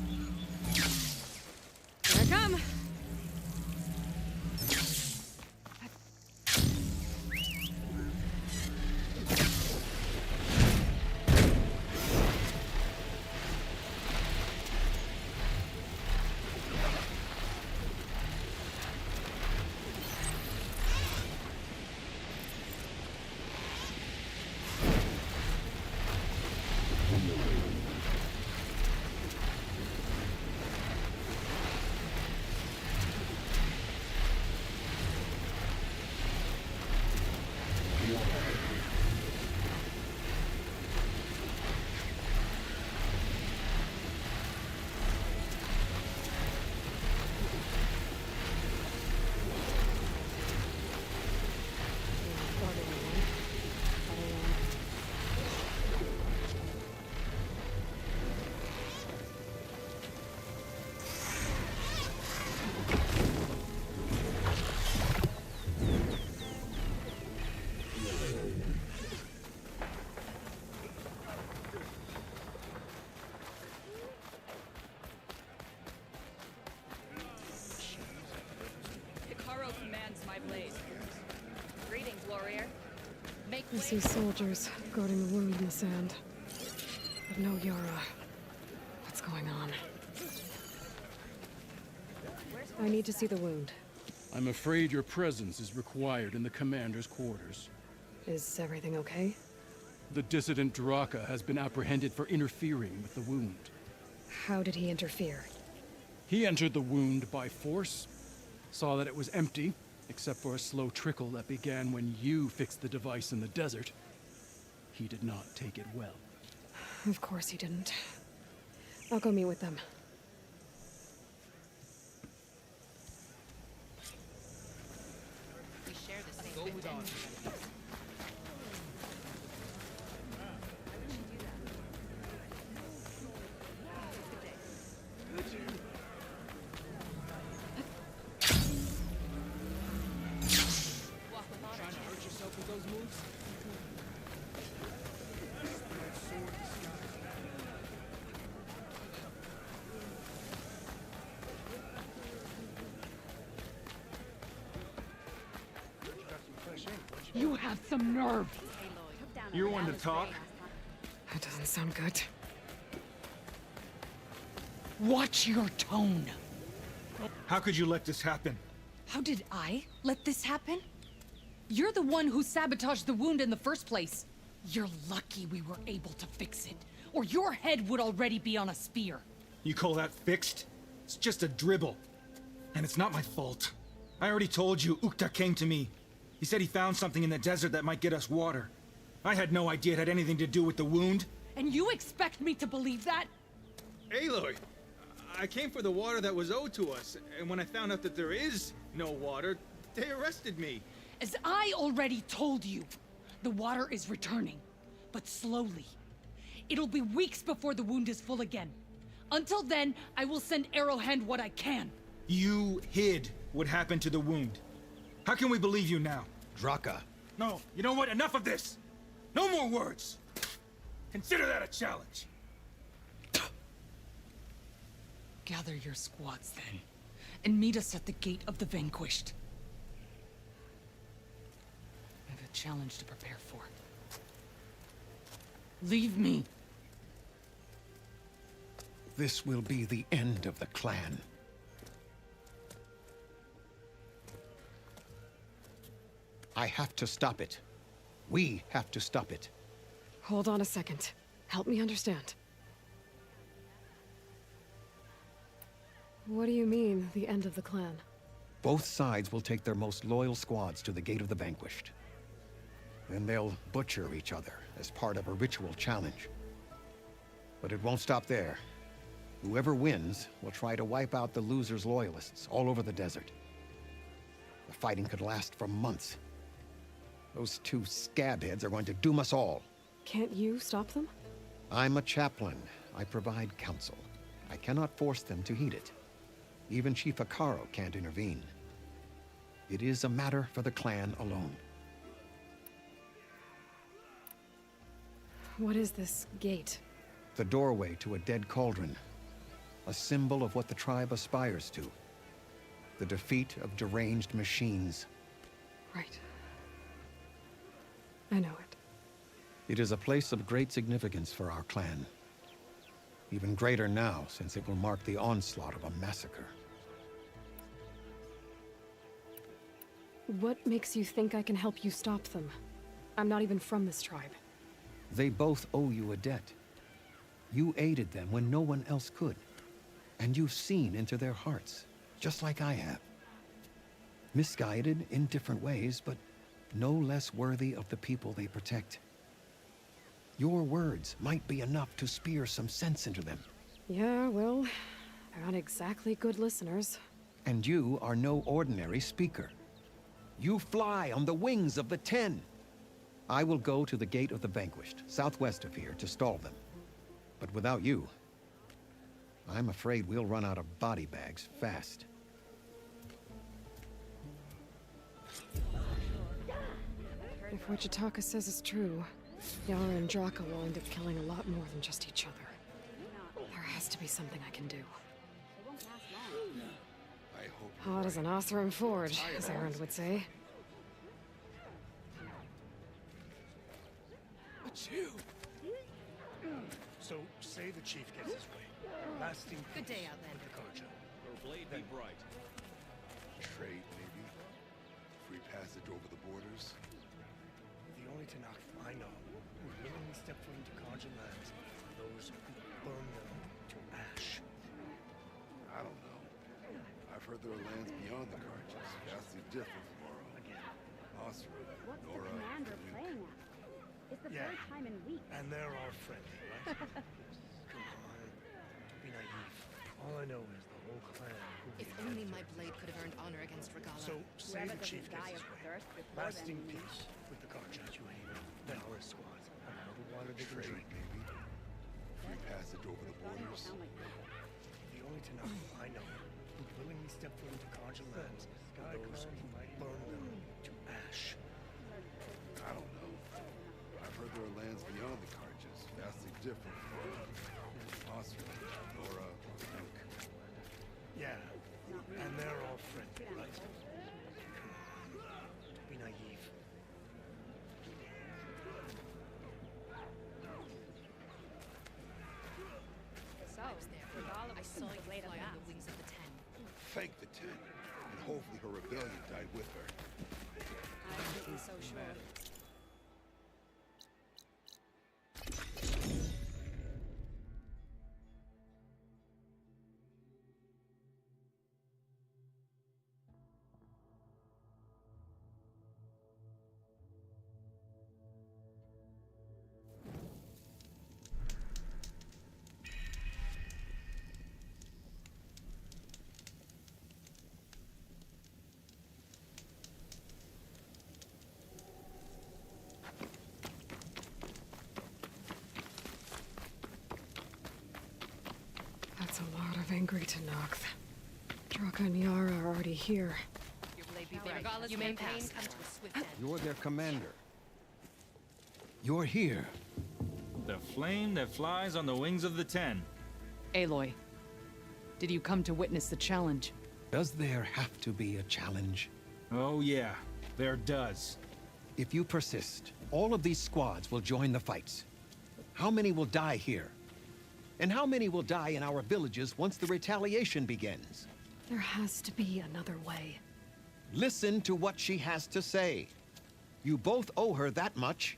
Here I come! I see soldiers guarding the wound in the sand. But no Yara. What's going on? I need to see the wound. I'm afraid your presence is required in the commander's quarters. Is everything okay? The dissident Draka has been apprehended for interfering with the wound. How did he interfere? He entered the wound by force, saw that it was empty, except for a slow trickle that began when you fixed the device in the desert. He did not take it well. Of course he didn't. I'll go meet with them. We share the same identity. You have some nerve! You're one to talk? That doesn't sound good. Watch your tone! How could you let this happen? How did I let this happen? You're the one who sabotaged the wound in the first place. You're lucky we were able to fix it, or your head would already be on a spear. You call that fixed? It's just a dribble. And it's not my fault. I already told you, Ukta came to me. He said he found something in the desert that might get us water. I had no idea it had anything to do with the wound. And you expect me to believe that? Aloy, I came for the water that was owed to us, and when I found out that there is no water, they arrested me. As I already told you, the water is returning, but slowly. it'll be weeks before the wound is full again. Until then, I will send Arrowhand what I can. You hid what happened to the wound. How can we believe you now? Draka. No, you know what? Enough of this! No more words! Consider that a challenge. Gather your squads then, and meet us at the Gate of the Vanquished. I have a challenge to prepare for. Leave me. This will be the end of the clan. I have to stop it. We have to stop it. Hold on a second. Help me understand. What do you mean, the end of the clan? Both sides will take their most loyal squads to the Gate of the Vanquished. Then they'll butcher each other as part of a ritual challenge. But it won't stop there. Whoever wins will try to wipe out the loser's loyalists all over the desert. The fighting could last for months. Those two scabheads are going to doom us all. Can't you stop them? I'm a chaplain. I provide counsel. I cannot force them to heed it. Even Chief Akaro can't intervene. It is a matter for the clan alone. What is this gate? The doorway to a dead cauldron. A symbol of what the tribe aspires to. The defeat of deranged machines. Right. I know it. It is a place of great significance for our clan. Even greater now, since it will mark the onslaught of a massacre. What makes you think I can help you stop them? I'm not even from this tribe. They both owe you a debt. You aided them when no one else could. And you've seen into their hearts, just like I have. Misguided in different ways, but no less worthy of the people they protect. Your words might be enough to spear some sense into them. Yeah, well, they're not exactly good listeners. And you are no ordinary speaker. You fly on the wings of the 10. I will go to the Gate of the Vanquished, southwest of here, to stall them. But without you, I'm afraid we'll run out of body bags fast. If what Jataka says is true, Yara and Draka will end up killing a lot more than just each other. There has to be something I can do. Hot as an Oseram forge, as Aaron would say. But you... So, say the chief gets his way. Lasting Good day, Outlander. Carja. Your blade be bright. Trade, maybe? Free passage over the borders? The only Tanakh I know who willingly step foot into Carja lands are those who burn them to ash. I don't know. I've heard there are lands beyond the Carjas, vastly different from our own. Osra, What's Nora, the commander Luke. playing at? It's the Yeah. third time in weeks. And they're our friendly, right? Come on. Don't be naive. All I know is the whole clan... If only my blade could have earned honor against Regala. So, say Whoever the chief doesn't die gets his of way. thirst before Lasting then peace with the Carjas you hate. Then our squads have all the water they can Trade, drink. maybe? Free passage over the borders? The only Tanakh I know who willingly step foot into Carja lands are those who burn them to ash. I don't know. I've heard there are lands beyond the Carjas, vastly different from our own. Osra, Nora, Luke. Yeah, and they're all friendly, right? Come on. Don't be naive. So, Regala I saw you fly on the wings of the 10. Fake the 10, and hopefully her rebellion died with her. I wasn't so sure. angry Tenakth. Draka and Yara are already here. You may pass. Come to a swift end. You're their commander. You're here. The flame that flies on the wings of the Ten. Aloy, did you come to witness the challenge? Does there have to be a challenge? Oh yeah, there does. If you persist, all of these squads will join the fights. How many will die here? And how many will die in our villages once the retaliation begins? There has to be another way. Listen to what she has to say. You both owe her that much.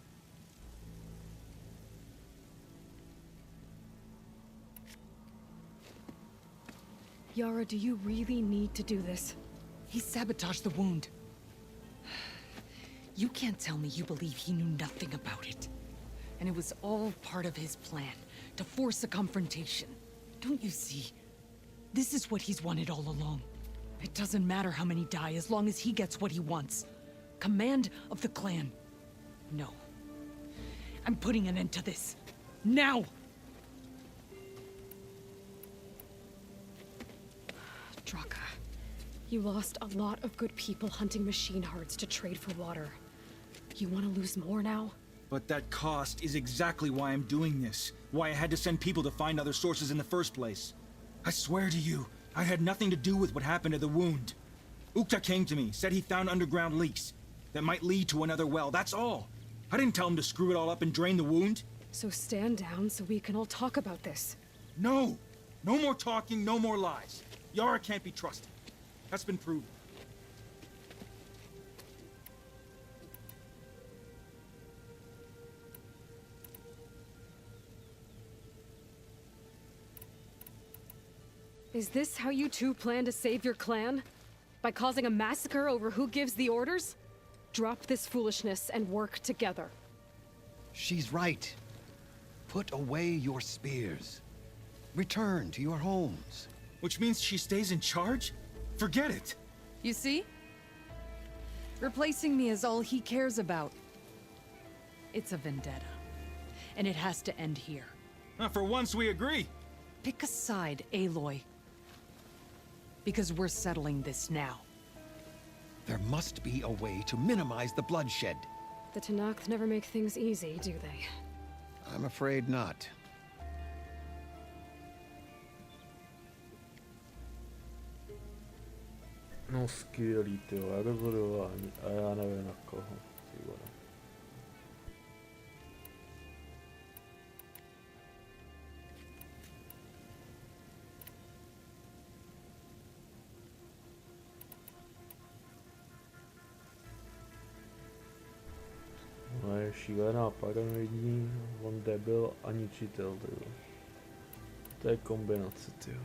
Yara, do you really need to do this? He sabotaged the wound. You can't tell me you believe he knew nothing about it. And it was all part of his plan, to force a confrontation. Don't you see? This is what he's wanted all along. It doesn't matter how many die as long as he gets what he wants. Command of the clan. No. I'm putting an end to this. Now! Draka, you lost a lot of good people hunting machine hearts to trade for water. You want to lose more now? But that cost is exactly why I'm doing this. Why I had to send people to find other sources in the first place. I swear to you, I had nothing to do with what happened to the wound. Ukta came to me, said he found underground leaks that might lead to another well, that's all. I didn't tell him to screw it all up and drain the wound. So stand down so we can all talk about this. No! No more talking, no more lies. Yara can't be trusted. That's been proven. Is this how you two plan to save your clan? By causing a massacre over who gives the orders? Drop this foolishness and work together. She's right. Put away your spears. Return to your homes. Which means she stays in charge? Forget it! You see? Replacing me is all he cares about. It's a vendetta. And it has to end here. For once we agree. Pick a side, Aloy. Because we're settling this now. There must be a way to minimize the bloodshed. The Tenakth never make things easy, do they? I'm afraid not. No skvělý, tyjo, jak budování, a já nevím na koho, ty vole. No je šílená paranoidní, on debil a ničitel, tyjo. To je kombinace, tyjo.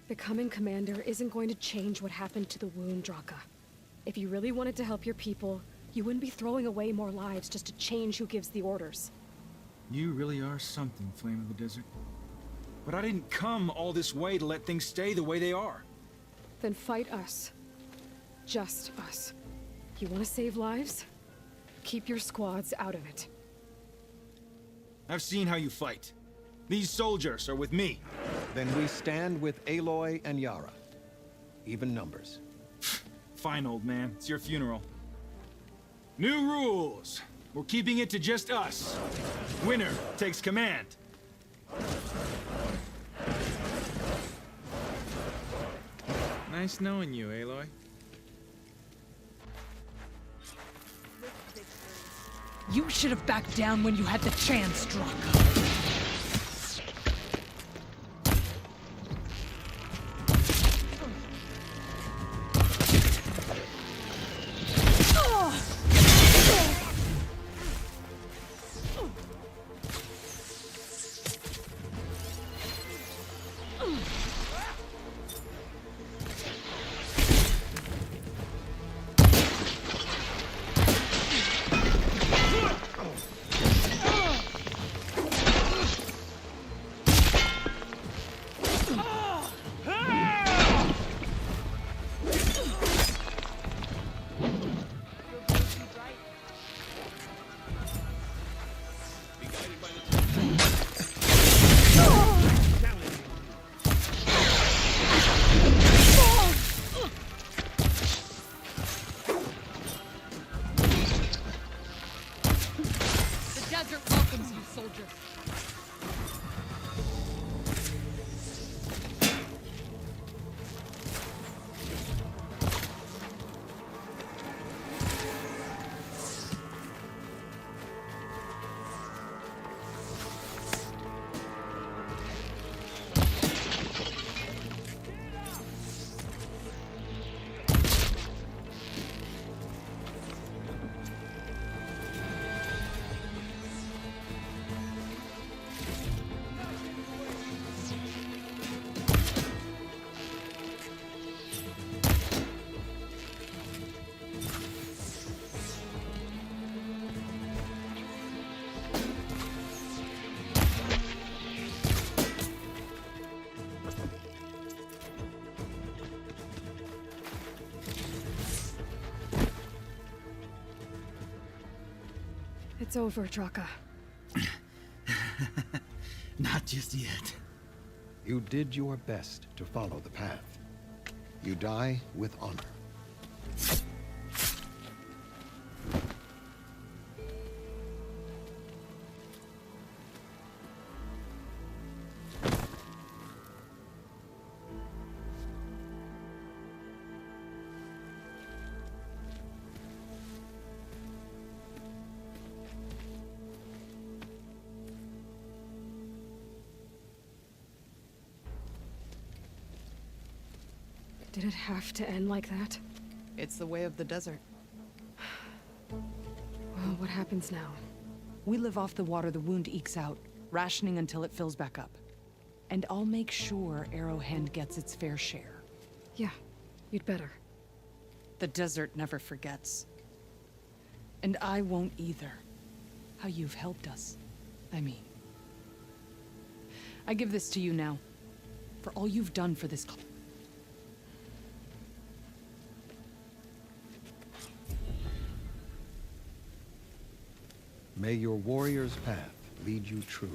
Becoming commander isn't going to change what happened to the wound, Draka. If you really wanted to help your people, you wouldn't be throwing away more lives just to change who gives the orders. You really are something, Flame of the Desert. But I didn't come all this way to let things stay the way they are. Then fight us. Just us. You want to save lives? Keep your squads out of it. I've seen how you fight. These soldiers are with me. Then we stand with Aloy and Yara. Even numbers. Fine, old man. It's your funeral. New rules. We're keeping it to just us. Winner takes command. Nice knowing you, Aloy. You should have backed down when you had the chance, Draka. It's over, Draka. Not just yet. You did your best to follow the path. You die with honor. Did it have to end like that? It's the way of the desert. Well, what happens now? We live off the water the wound ekes out, rationing until it fills back up. And I'll make sure Arrowhand gets its fair share. Yeah, you'd better. The desert never forgets. And I won't either. How you've helped us, I mean. I give this to you now, for all you've done for this club. May your warrior's path lead you true.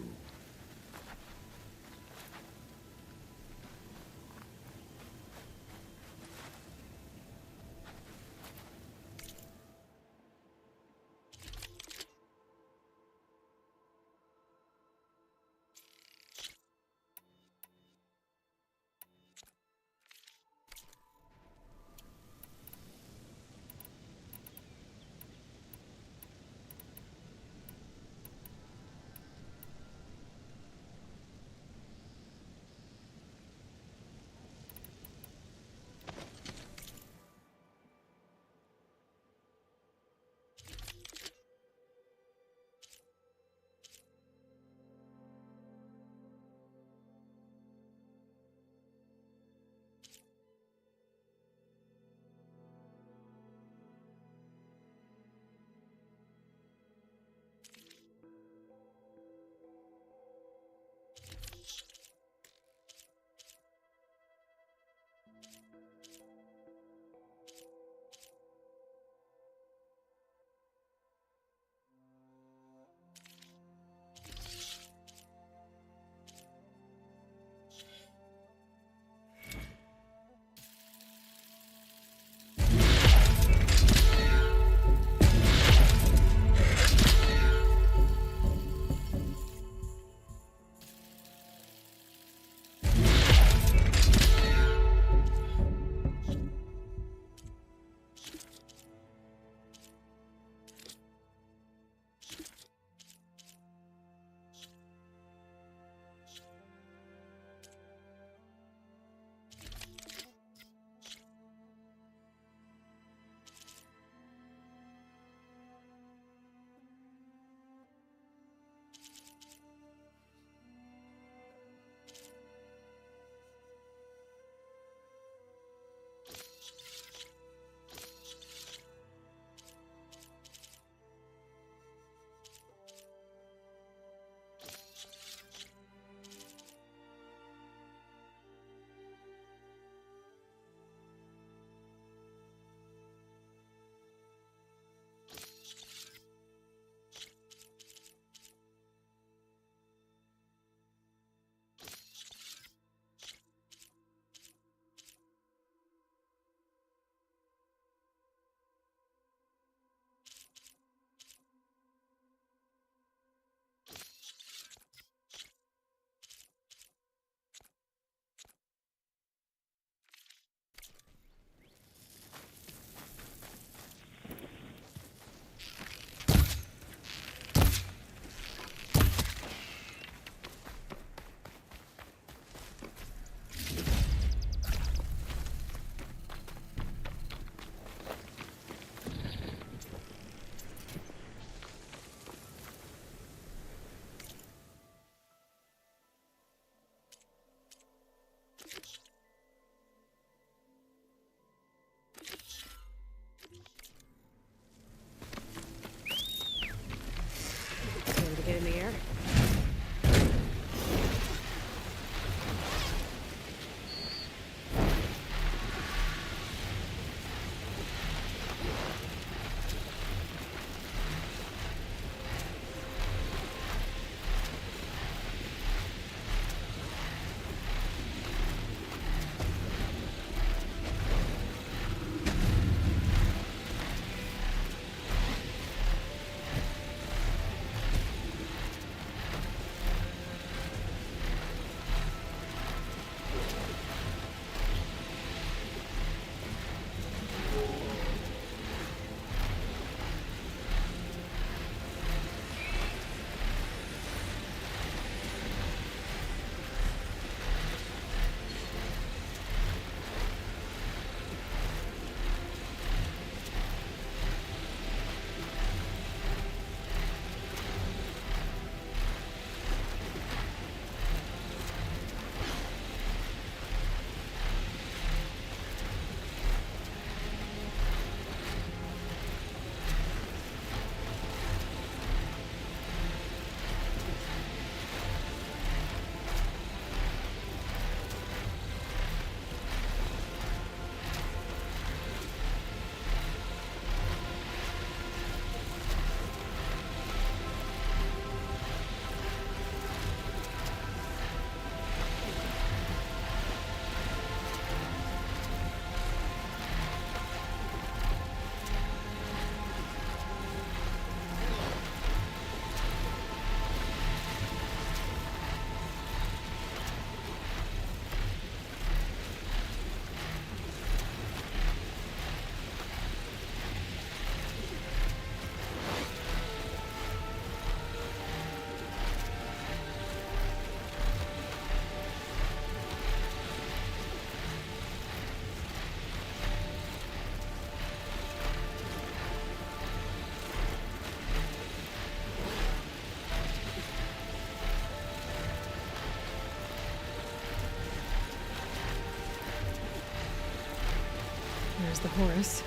There's the Horus.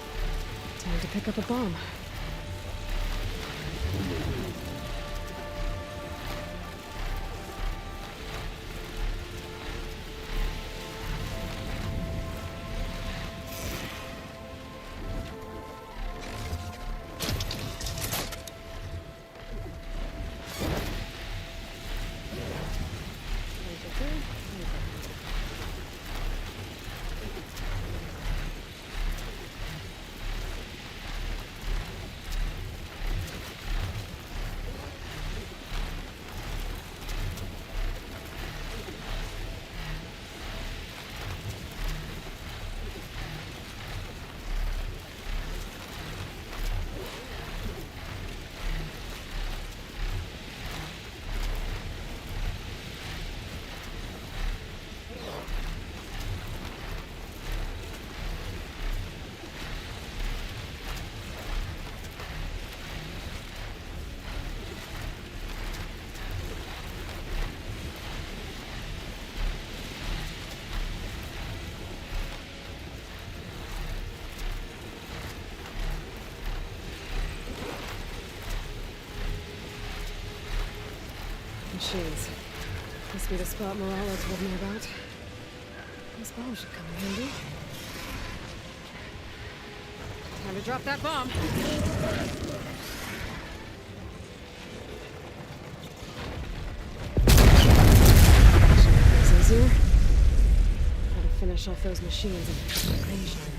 Time to pick up a bomb. Machines. Must be the spot Moralo told me about. This bomb should come in handy. Time to drop that bomb. It's easier. Gotta finish off those machines and pick up the green shine.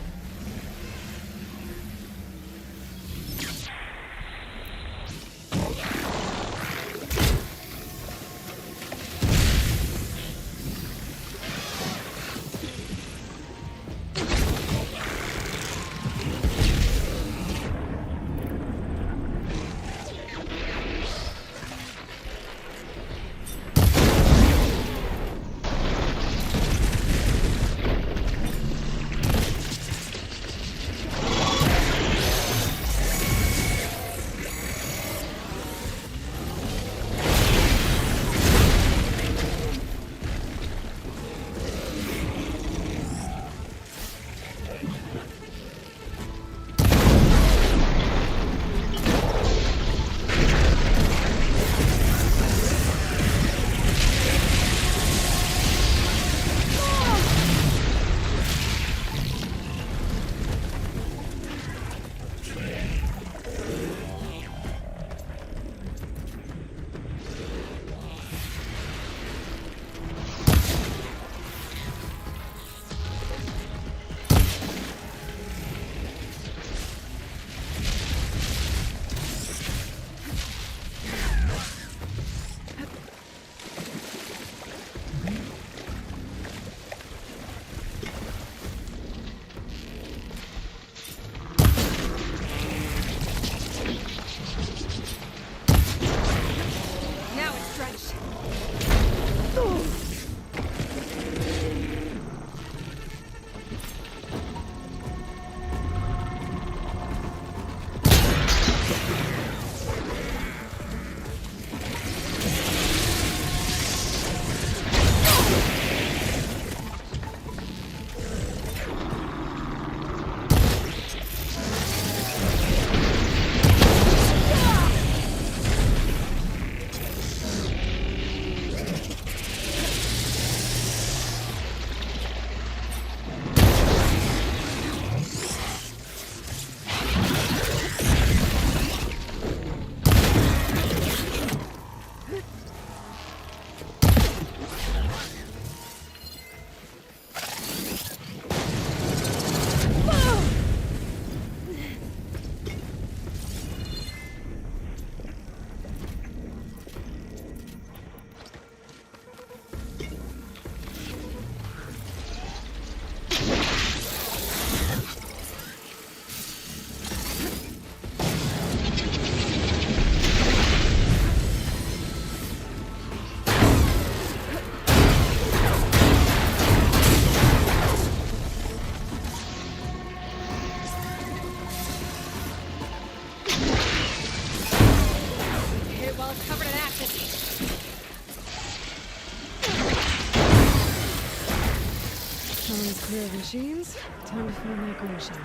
Commons clear of machines. Time to find that green shine.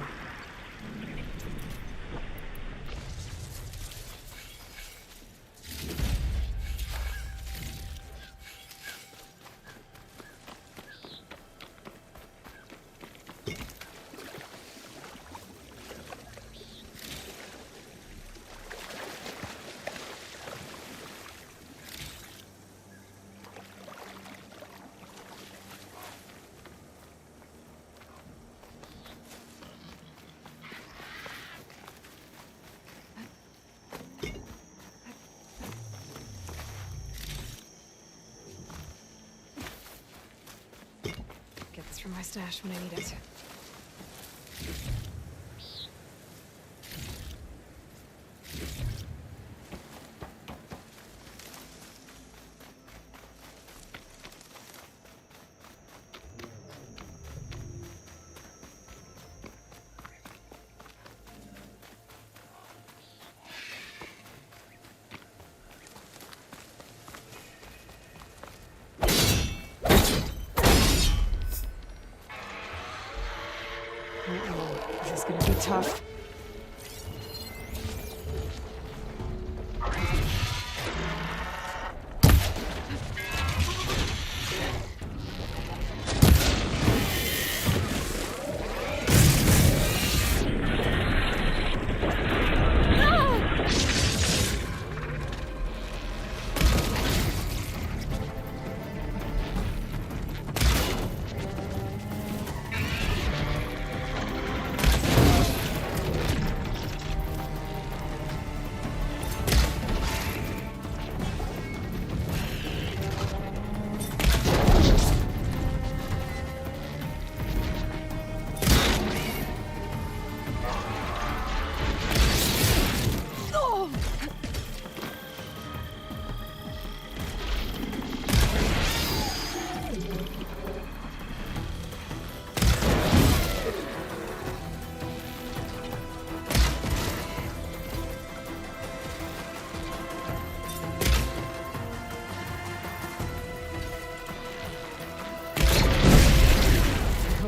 Get this from my stash when I need it. This is gonna be tough.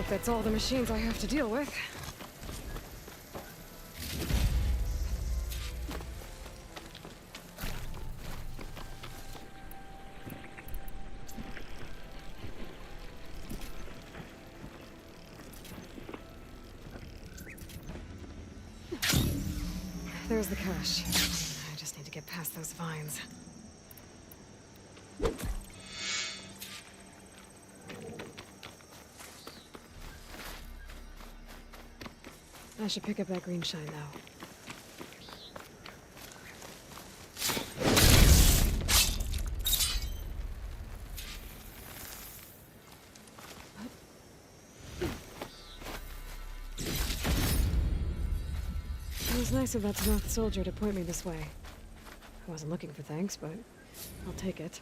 That's all the machines I have to deal with. There's the cache. I just need to get past those vines. I should pick up that green shine now. It was nice of that Snoth soldier to point me this way. I wasn't looking for thanks, but I'll take it.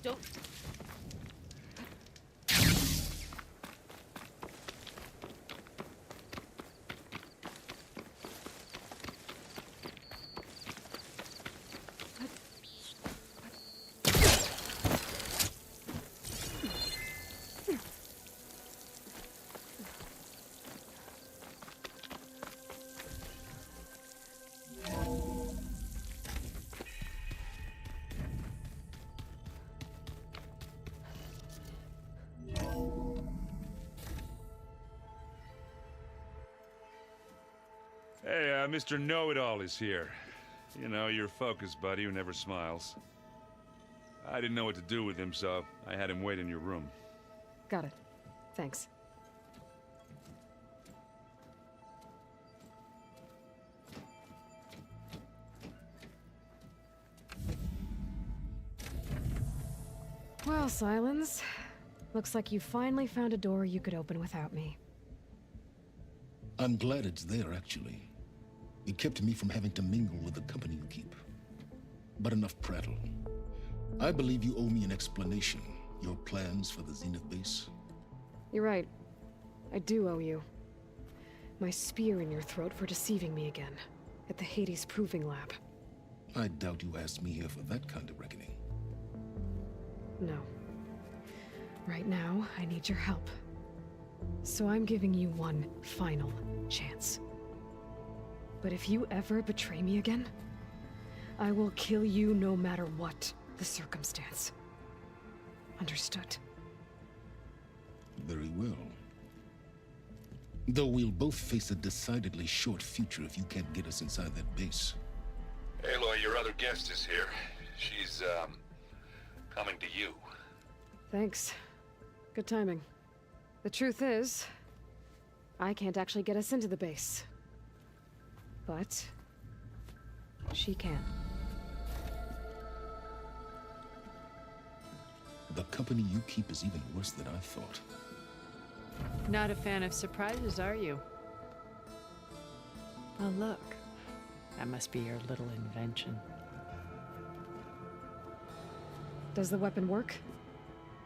Don't... Hey, Mr. Know-It-All is here. You know, your focus buddy who never smiles. I didn't know what to do with him, so I had him wait in your room. Got it. Thanks. Well, Silence. Looks like you finally found a door you could open without me. I'm glad it's there, actually. It kept me from having to mingle with the company you keep. But enough prattle. I believe you owe me an explanation. Your plans for the Zenith base? You're right. I do owe you. My spear in your throat for deceiving me again. At the Hades Proving Lab. I doubt you asked me here for that kind of reckoning. No. Right now, I need your help. So I'm giving you one final chance. But if you ever betray me again, I will kill you no matter what the circumstance. Understood? Very well. Though we'll both face a decidedly short future if you can't get us inside that base. Aloy, your other guest is here. She's, coming to you. Thanks. Good timing. The truth is, I can't actually get us into the base. But she can. The company you keep is even worse than I thought. Not a fan of surprises, are you? Oh, look. That must be your little invention. Does the weapon work?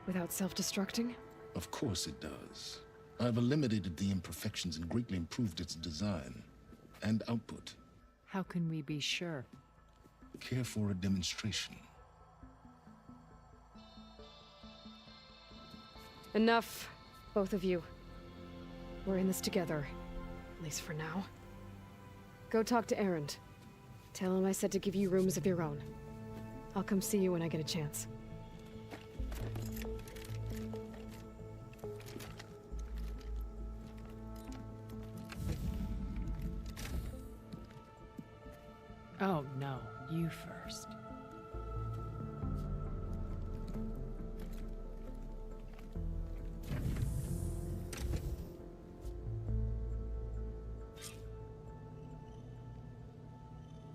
Without self-destructing? Of course it does. I've eliminated the imperfections and greatly improved its design and output. How can we be sure? Care for a demonstration? Enough, both of you. We're in this together, at least for now. Go talk to Erend. Tell him I said to give you rooms of your own. I'll come see you when I get a chance. Oh, no. You first.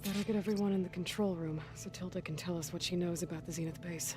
Better get everyone in the control room so Tilda can tell us what she knows about the Zenith base.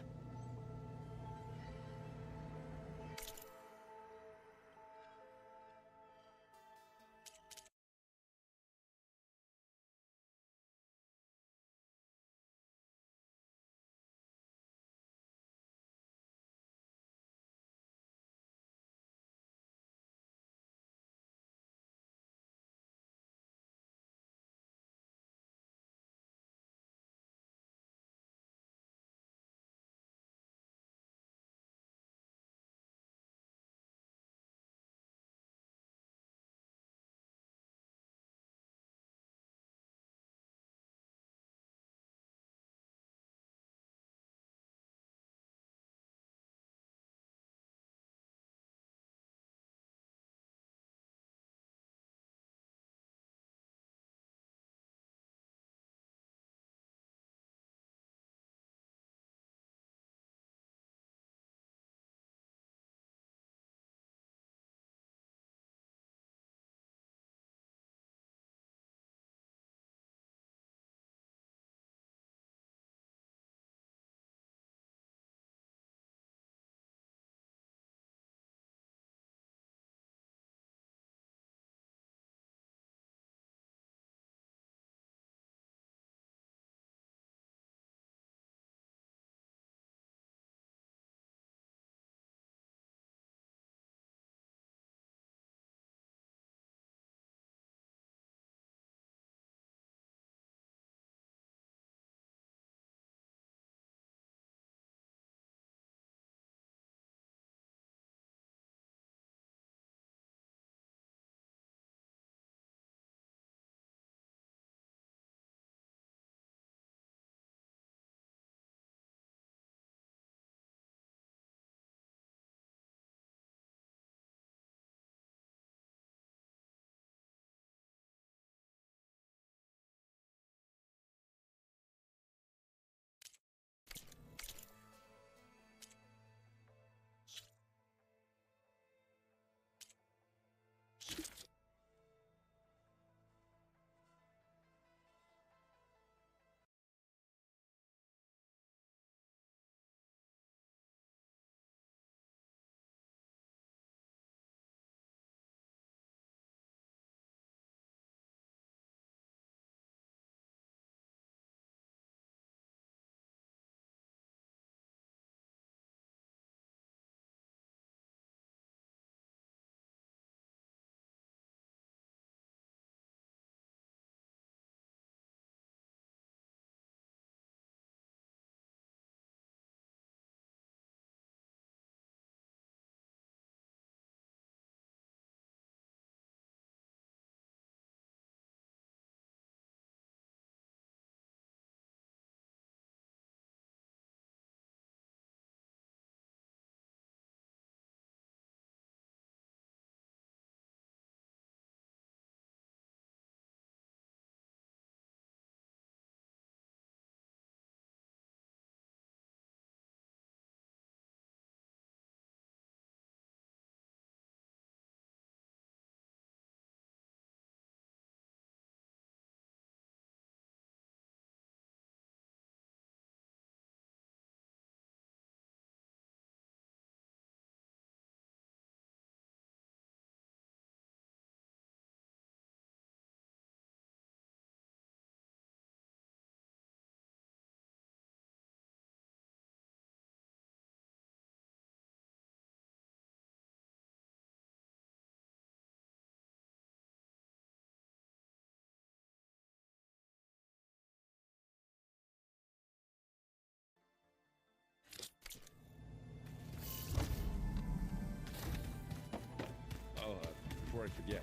before I forget,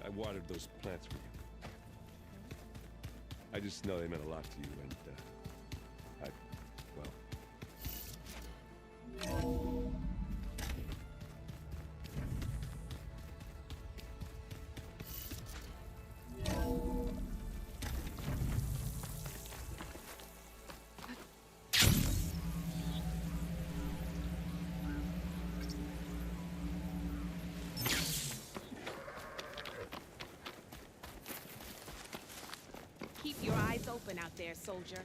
I watered those plants for you. I just know they meant a lot to you, and, well... Keep your eyes open out there, soldier.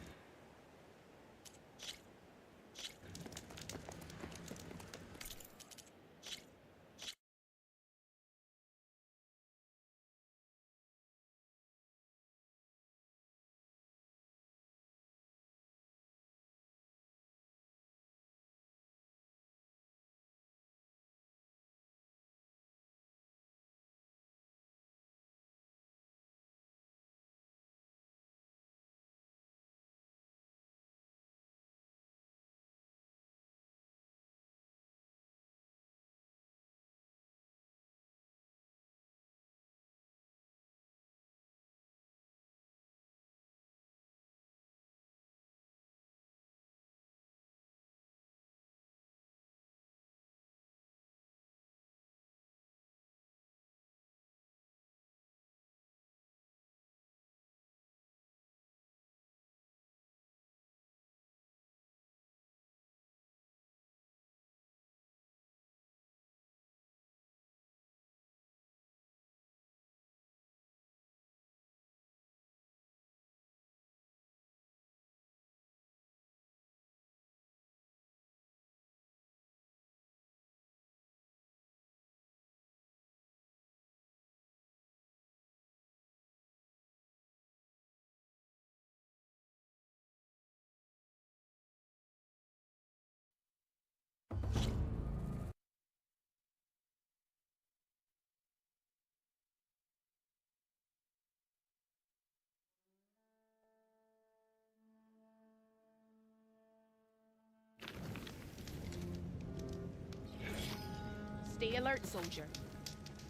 Stay alert, soldier.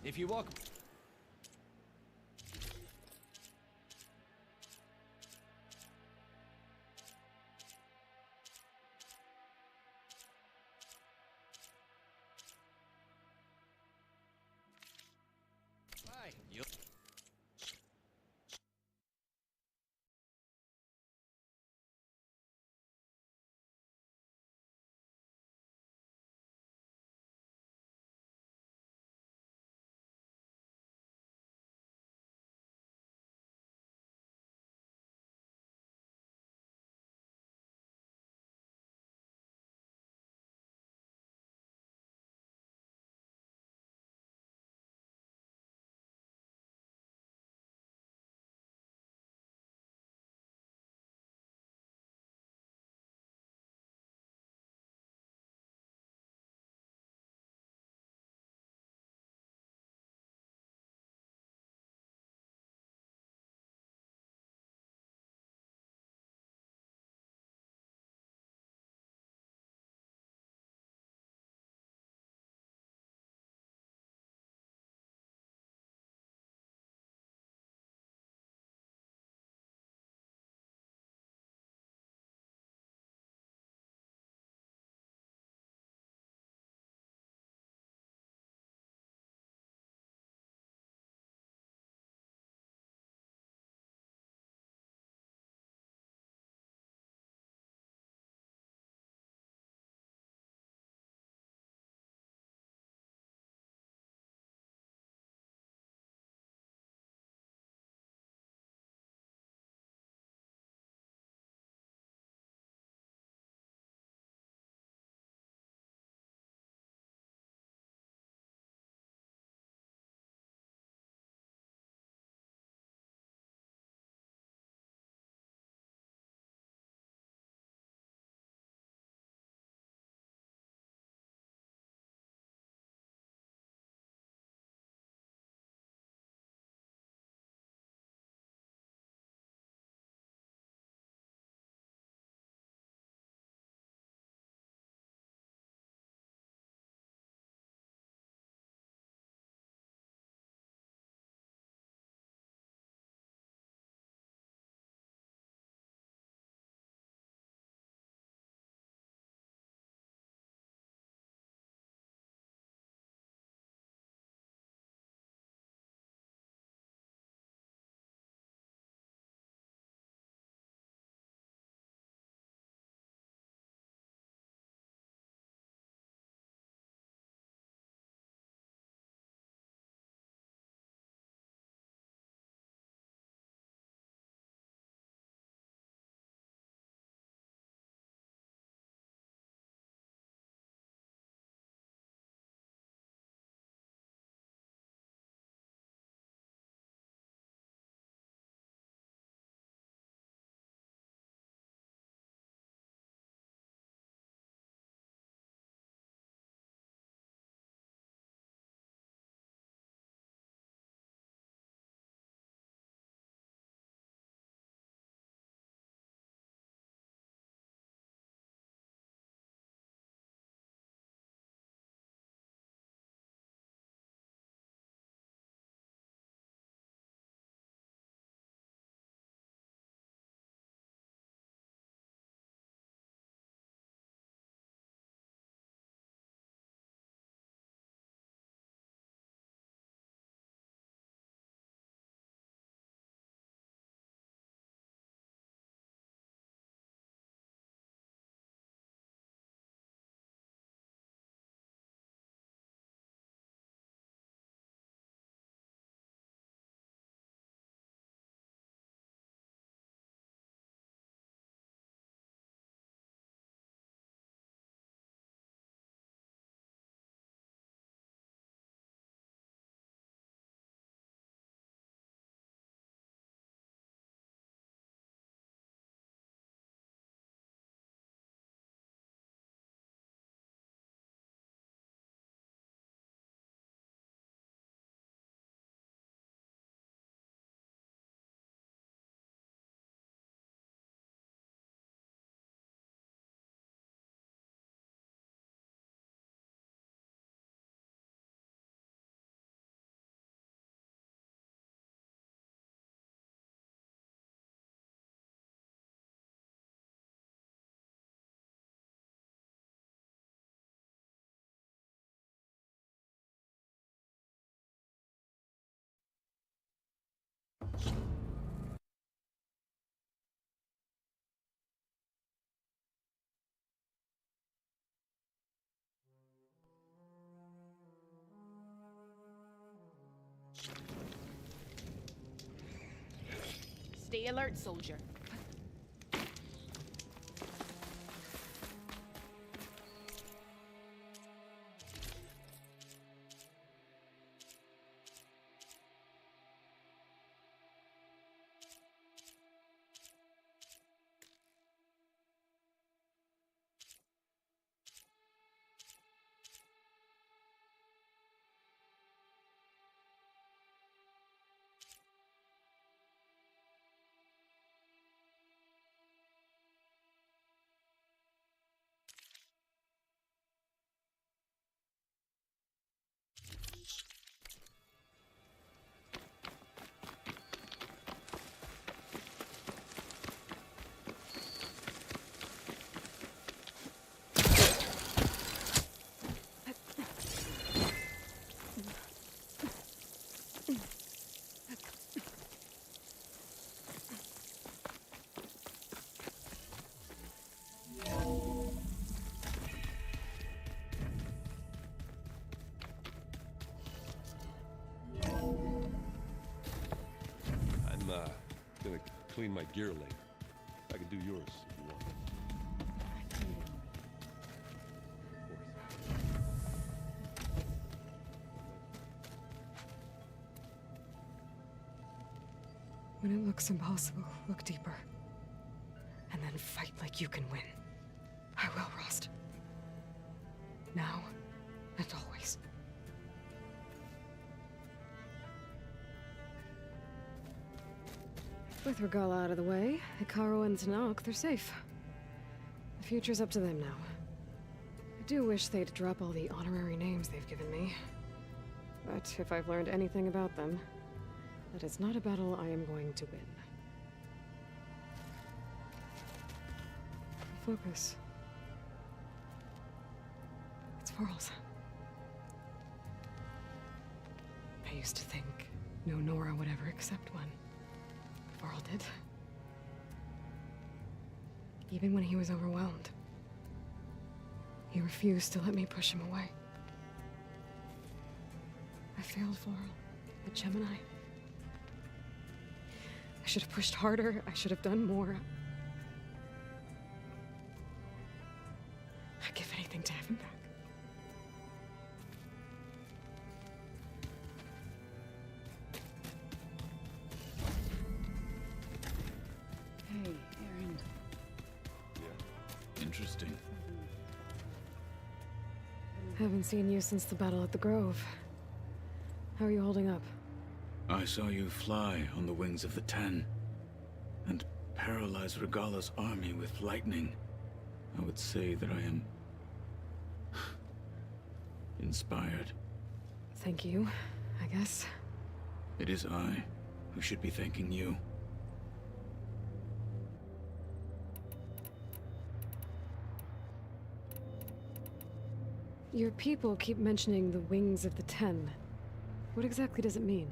If you walk... Hi, you... Stay alert, soldier. Gonna clean my gear later. I can do yours if you want. When it looks impossible, look deeper. And then fight like you can win. I will, Rost. Now and always. With Regala out of the way, Hikaru and Tanakh, they're safe. The future's up to them now. I do wish they'd drop all the honorary names they've given me. But if I've learned anything about them, that is not a battle I am going to win. Focus. It's Varl's. I used to think no Nora would ever accept one. Varl did. Even when he was overwhelmed. He refused to let me push him away. I failed Varl at Gemini. I should have pushed harder. I should have done more. I'd give anything to have him back. Hey, Aaron. Yeah. Interesting. Haven't seen you since the battle at the Grove. How are you holding up? I saw you fly on the wings of the Ten, and paralyze Regala's army with lightning. I would say that I am inspired. Thank you, I guess. It is I who should be thanking you. Your people keep mentioning the wings of the Ten. What exactly does it mean?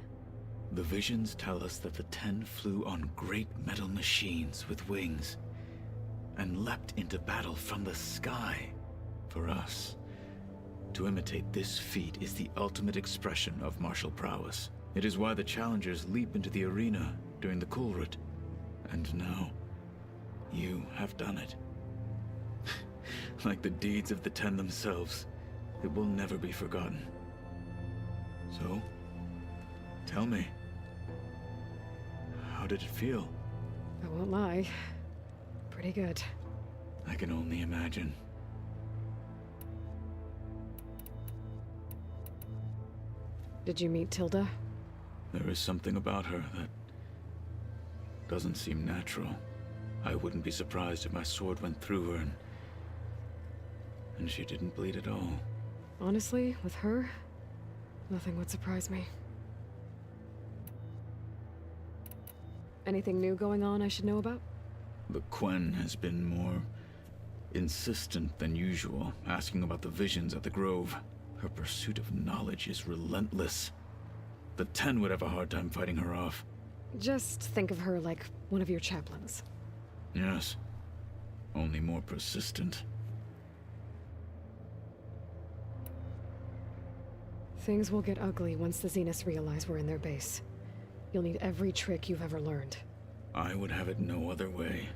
The visions tell us that the Ten flew on great metal machines with wings, and leapt into battle from the sky. For us, to imitate this feat is the ultimate expression of martial prowess. It is why the challengers leap into the arena during the Kulrut. And now, you have done it. Like the deeds of the Ten themselves, it will never be forgotten. So, tell me, how did it feel? I won't lie. Pretty good. I can only imagine. Did you meet Tilda? There is something about her that doesn't seem natural. I wouldn't be surprised if my sword went through her and she didn't bleed at all. Honestly, with her, nothing would surprise me. Anything new going on I should know about? The Quen has been more insistent than usual, asking about the visions at the Grove. Her pursuit of knowledge is relentless. The Ten would have a hard time fighting her off. Just think of her like one of your chaplains. Yes, only more persistent. Things will get ugly once the Zeniths realize we're in their base. You'll need every trick you've ever learned. I would have it no other way.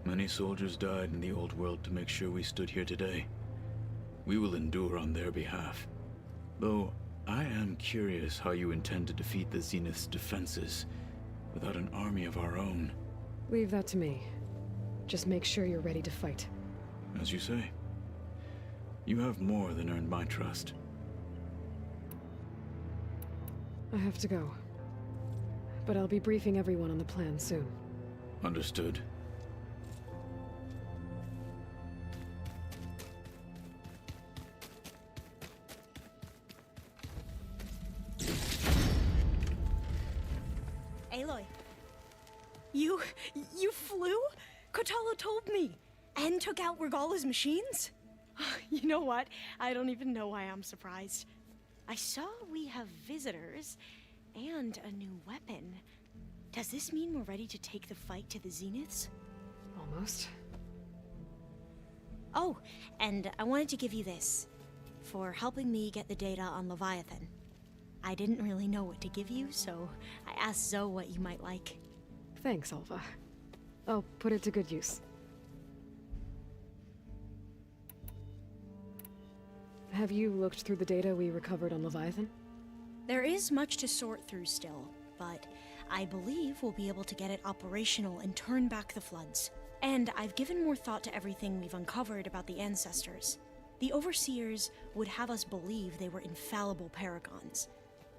Many soldiers died in the old world to make sure we stood here today. We will endure on their behalf. Though, I am curious how you intend to defeat the Zenith's defenses without an army of our own. Leave that to me. Just make sure you're ready to fight. As you say. You have more than earned my trust. I have to go. But I'll be briefing everyone on the plan soon. Understood. Aloy. You flew? Kotalo told me. And took out Regala's machines? You know what? I don't even know why I'm surprised. I saw we have visitors and a new weapon. Does this mean we're ready to take the fight to the Zeniths? Almost. Oh, and I wanted to give you this for helping me get the data on Leviathan. I didn't really know what to give you, so I asked Zoe what you might like. Thanks, Alva. I'll put it to good use. Have you looked through the data we recovered on Leviathan? There is much to sort through still, but I believe we'll be able to get it operational and turn back the floods. And I've given more thought to everything we've uncovered about the ancestors. The Overseers would have us believe they were infallible paragons.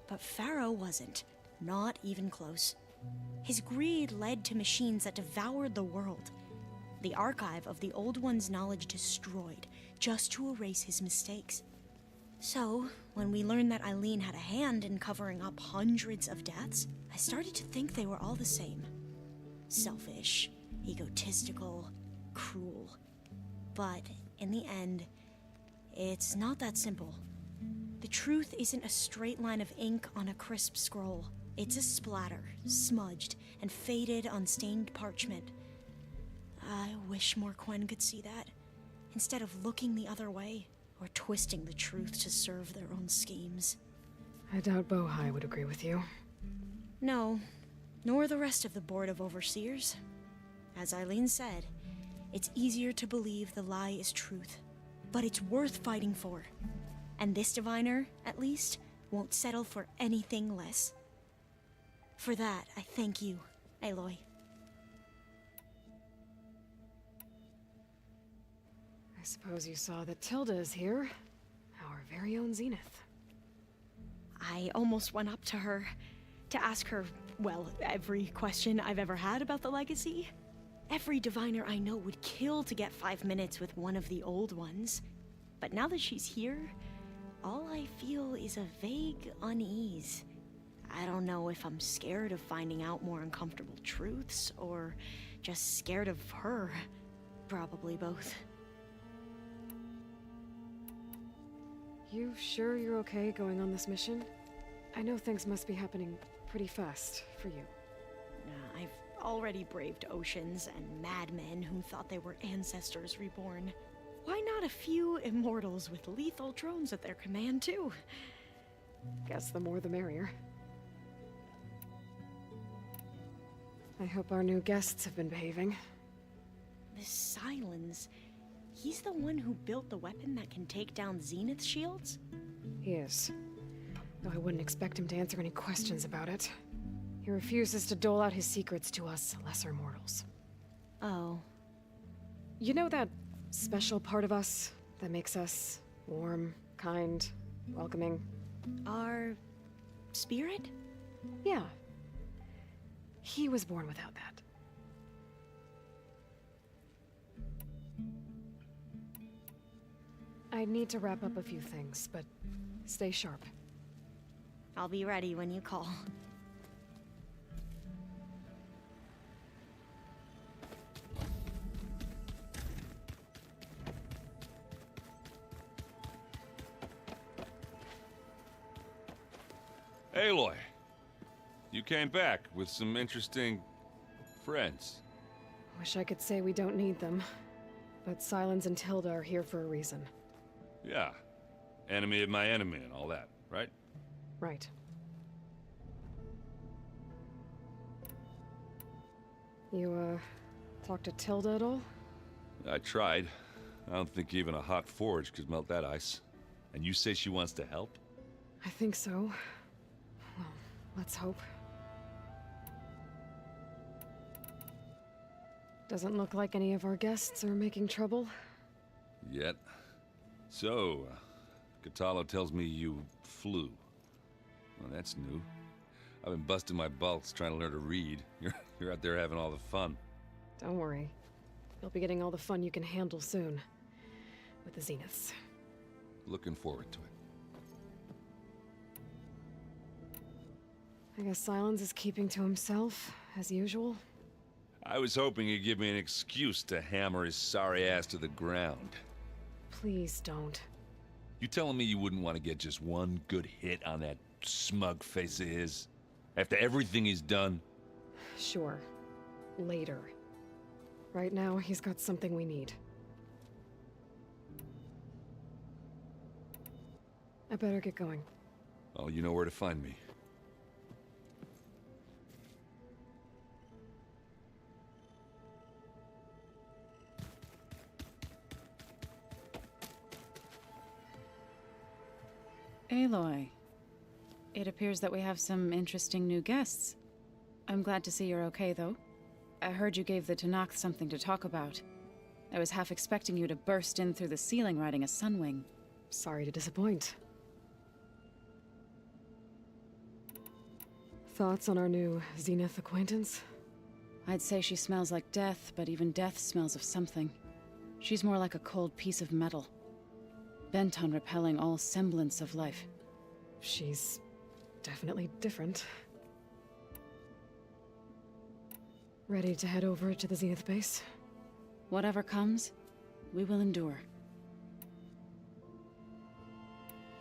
But Pharaoh wasn't. Not even close. His greed led to machines that devoured the world. The archive of the Old One's knowledge destroyed, just to erase his mistakes. So, when we learned that Eileen had a hand in covering up hundreds of deaths, I started to think they were all the same. Selfish, egotistical, cruel. But, in the end, it's not that simple. The truth isn't a straight line of ink on a crisp scroll. It's a splatter, smudged, and faded on stained parchment. I wish more Quen could see that, instead of looking the other way, or twisting the truth to serve their own schemes. I doubt Bohai would agree with you. No, nor the rest of the Board of Overseers. As Eileen said, it's easier to believe the lie is truth, but it's worth fighting for. And this diviner, at least, won't settle for anything less. For that, I thank you, Aloy. I suppose you saw that Tilda is here. Our very own Zenith. I almost went up to her to ask her, well, every question I've ever had about the legacy. Every diviner I know would kill to get 5 minutes with one of the old ones. But now that she's here, all I feel is a vague unease. I don't know if I'm scared of finding out more uncomfortable truths, or just scared of her. Probably both. You sure you're okay going on this mission? I know things must be happening pretty fast for you. I've already braved oceans and madmen who thought they were ancestors reborn. Why not a few immortals with lethal drones at their command, too? Guess the more the merrier. I hope our new guests have been behaving. This Silence, he's the one who built the weapon that can take down Zenith shields? He is. Though I wouldn't expect him to answer any questions about it. He refuses to dole out his secrets to us lesser mortals. Oh. You know that special part of us that makes us warm, kind, welcoming? Our spirit? Yeah. He was born without that. I need to wrap up a few things, but stay sharp. I'll be ready when you call. Aloy, you came back with some interesting friends. Wish I could say we don't need them, but Silence and Tilda are here for a reason. Yeah, enemy of my enemy and all that, right? Right. You, talked to Tilda at all? I tried. I don't think even a hot forge could melt that ice. And you say she wants to help? I think so. Well, let's hope. Doesn't look like any of our guests are making trouble. Yet. So, Catalo tells me you flew. Well, that's new. I've been busting my balls trying to learn to read. You're out there having all the fun. Don't worry. You'll be getting all the fun you can handle soon. With the Zeniths. Looking forward to it. I guess Silence is keeping to himself, as usual. I was hoping he'd give me an excuse to hammer his sorry ass to the ground. Please don't. You telling me you wouldn't want to get just one good hit on that smug face of his? After everything he's done? Sure. Later. Right now, he's got something we need. I better get going. Oh, you know where to find me. Aloy, it appears that we have some interesting new guests. I'm glad to see you're okay, though. I heard you gave the Tanakh something to talk about. I was half expecting you to burst in through the ceiling riding a sunwing. Sorry to disappoint. Thoughts on our new Zenith acquaintance? I'd say she smells like death, but even death smells of something. She's more like a cold piece of metal. Bent on repelling all semblance of life. She's definitely different. Ready to head over to the Zenith base? Whatever comes, we will endure.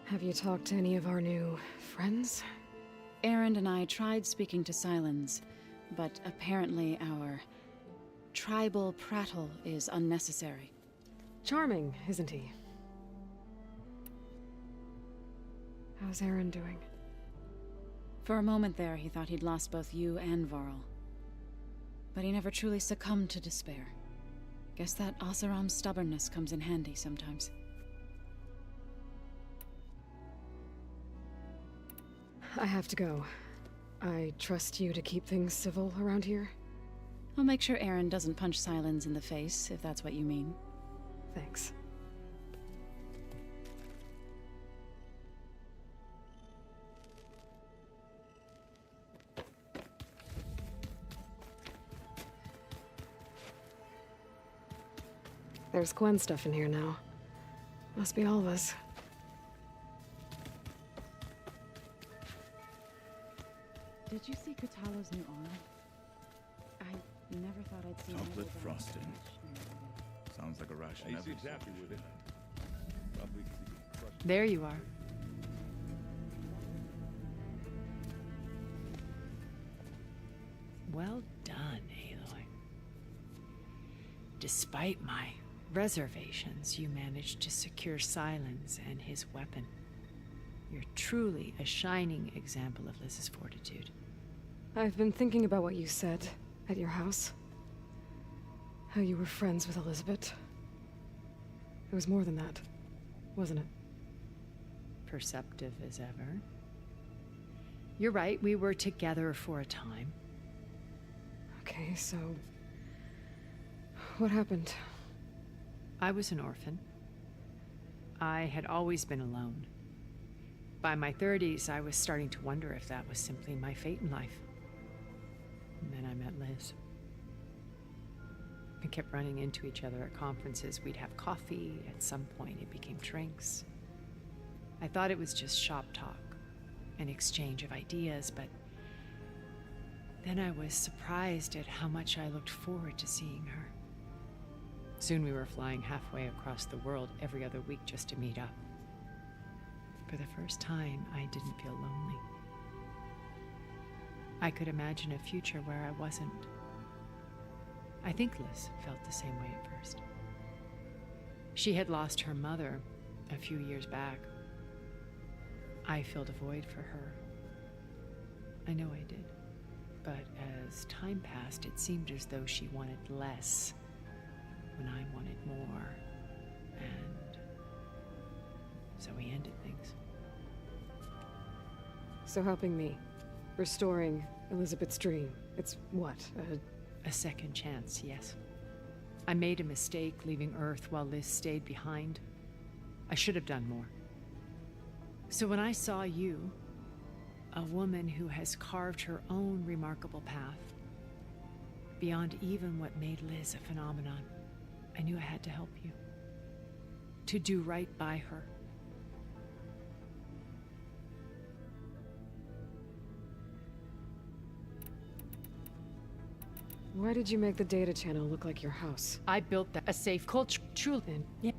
Have you talked to any of our new friends? Erend and I tried speaking to Silence, but apparently our tribal prattle is unnecessary. Charming, isn't he? How's Erend doing? For a moment there, he thought he'd lost both you and Varl. But he never truly succumbed to despair. Guess that Oseram's stubbornness comes in handy sometimes. I have to go. I trust you to keep things civil around here? I'll make sure Erend doesn't punch Silence in the face, if that's what you mean. Thanks. There's Gwen stuff in here now. Must be all of us. Did you see Catalo's new armor? I never thought I'd see Gauntlet frosting. Sounds like a ration. He seems happy with it. Probably 'cause he can crush it. There you are. Well done, Aloy. Despite my reservations, you managed to secure Silence and his weapon. You're truly a shining example of Liz's fortitude. I've been thinking about what you said at your house. How you were friends with Elizabeth. It was more than that, wasn't it? Perceptive as ever. You're right, we were together for a time. Okay, so... what happened? I was an orphan. I had always been alone. By my 30s, I was starting to wonder if that was simply my fate in life. And then I met Liz. We kept running into each other at conferences. We'd have coffee. At some point, it became drinks. I thought it was just shop talk, an exchange of ideas, but then I was surprised at how much I looked forward to seeing her. Soon we were flying halfway across the world every other week just to meet up. For the first time, I didn't feel lonely. I could imagine a future where I wasn't. I think Liz felt the same way at first. She had lost her mother a few years back. I filled a void for her. I know I did. But as time passed, it seemed as though she wanted less when I wanted more. And so we ended things. So helping me, restoring Elizabeth's dream, it's what, a second chance, yes. I made a mistake leaving Earth while Liz stayed behind. I should have done more. So when I saw you, a woman who has carved her own remarkable path, beyond even what made Liz a phenomenon, I knew I had to help you. To do right by her. Why did you make the data channel look like your house? I built that. A safe culture. Truly. Yeah,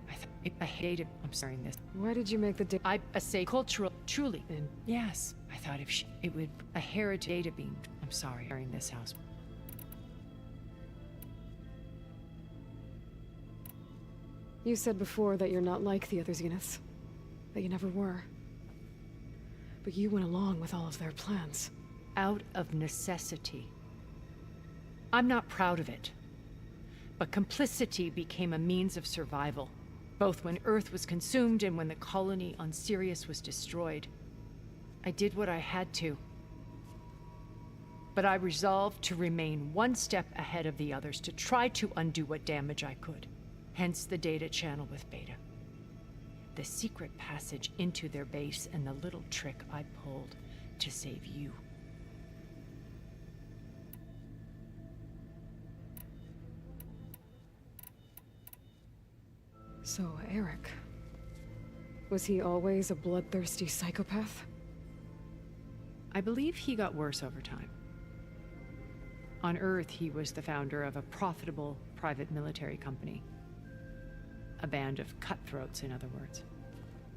I hated. I'm sorry, this. Why did you make the a safe cultural. Truly. And yes, I thought if it would. A heritage data beam. I'm sorry, in this house. You said before that you're not like the other Zeniths. That you never were. But you went along with all of their plans. Out of necessity. I'm not proud of it. But complicity became a means of survival, both when Earth was consumed and when the colony on Sirius was destroyed. I did what I had to. But I resolved to remain one step ahead of the others, to try to undo what damage I could. Hence the data channel with Beta. The secret passage into their base and the little trick I pulled to save you. So, Eric... was he always a bloodthirsty psychopath? I believe he got worse over time. On Earth, he was the founder of a profitable private military company. A band of cutthroats, in other words.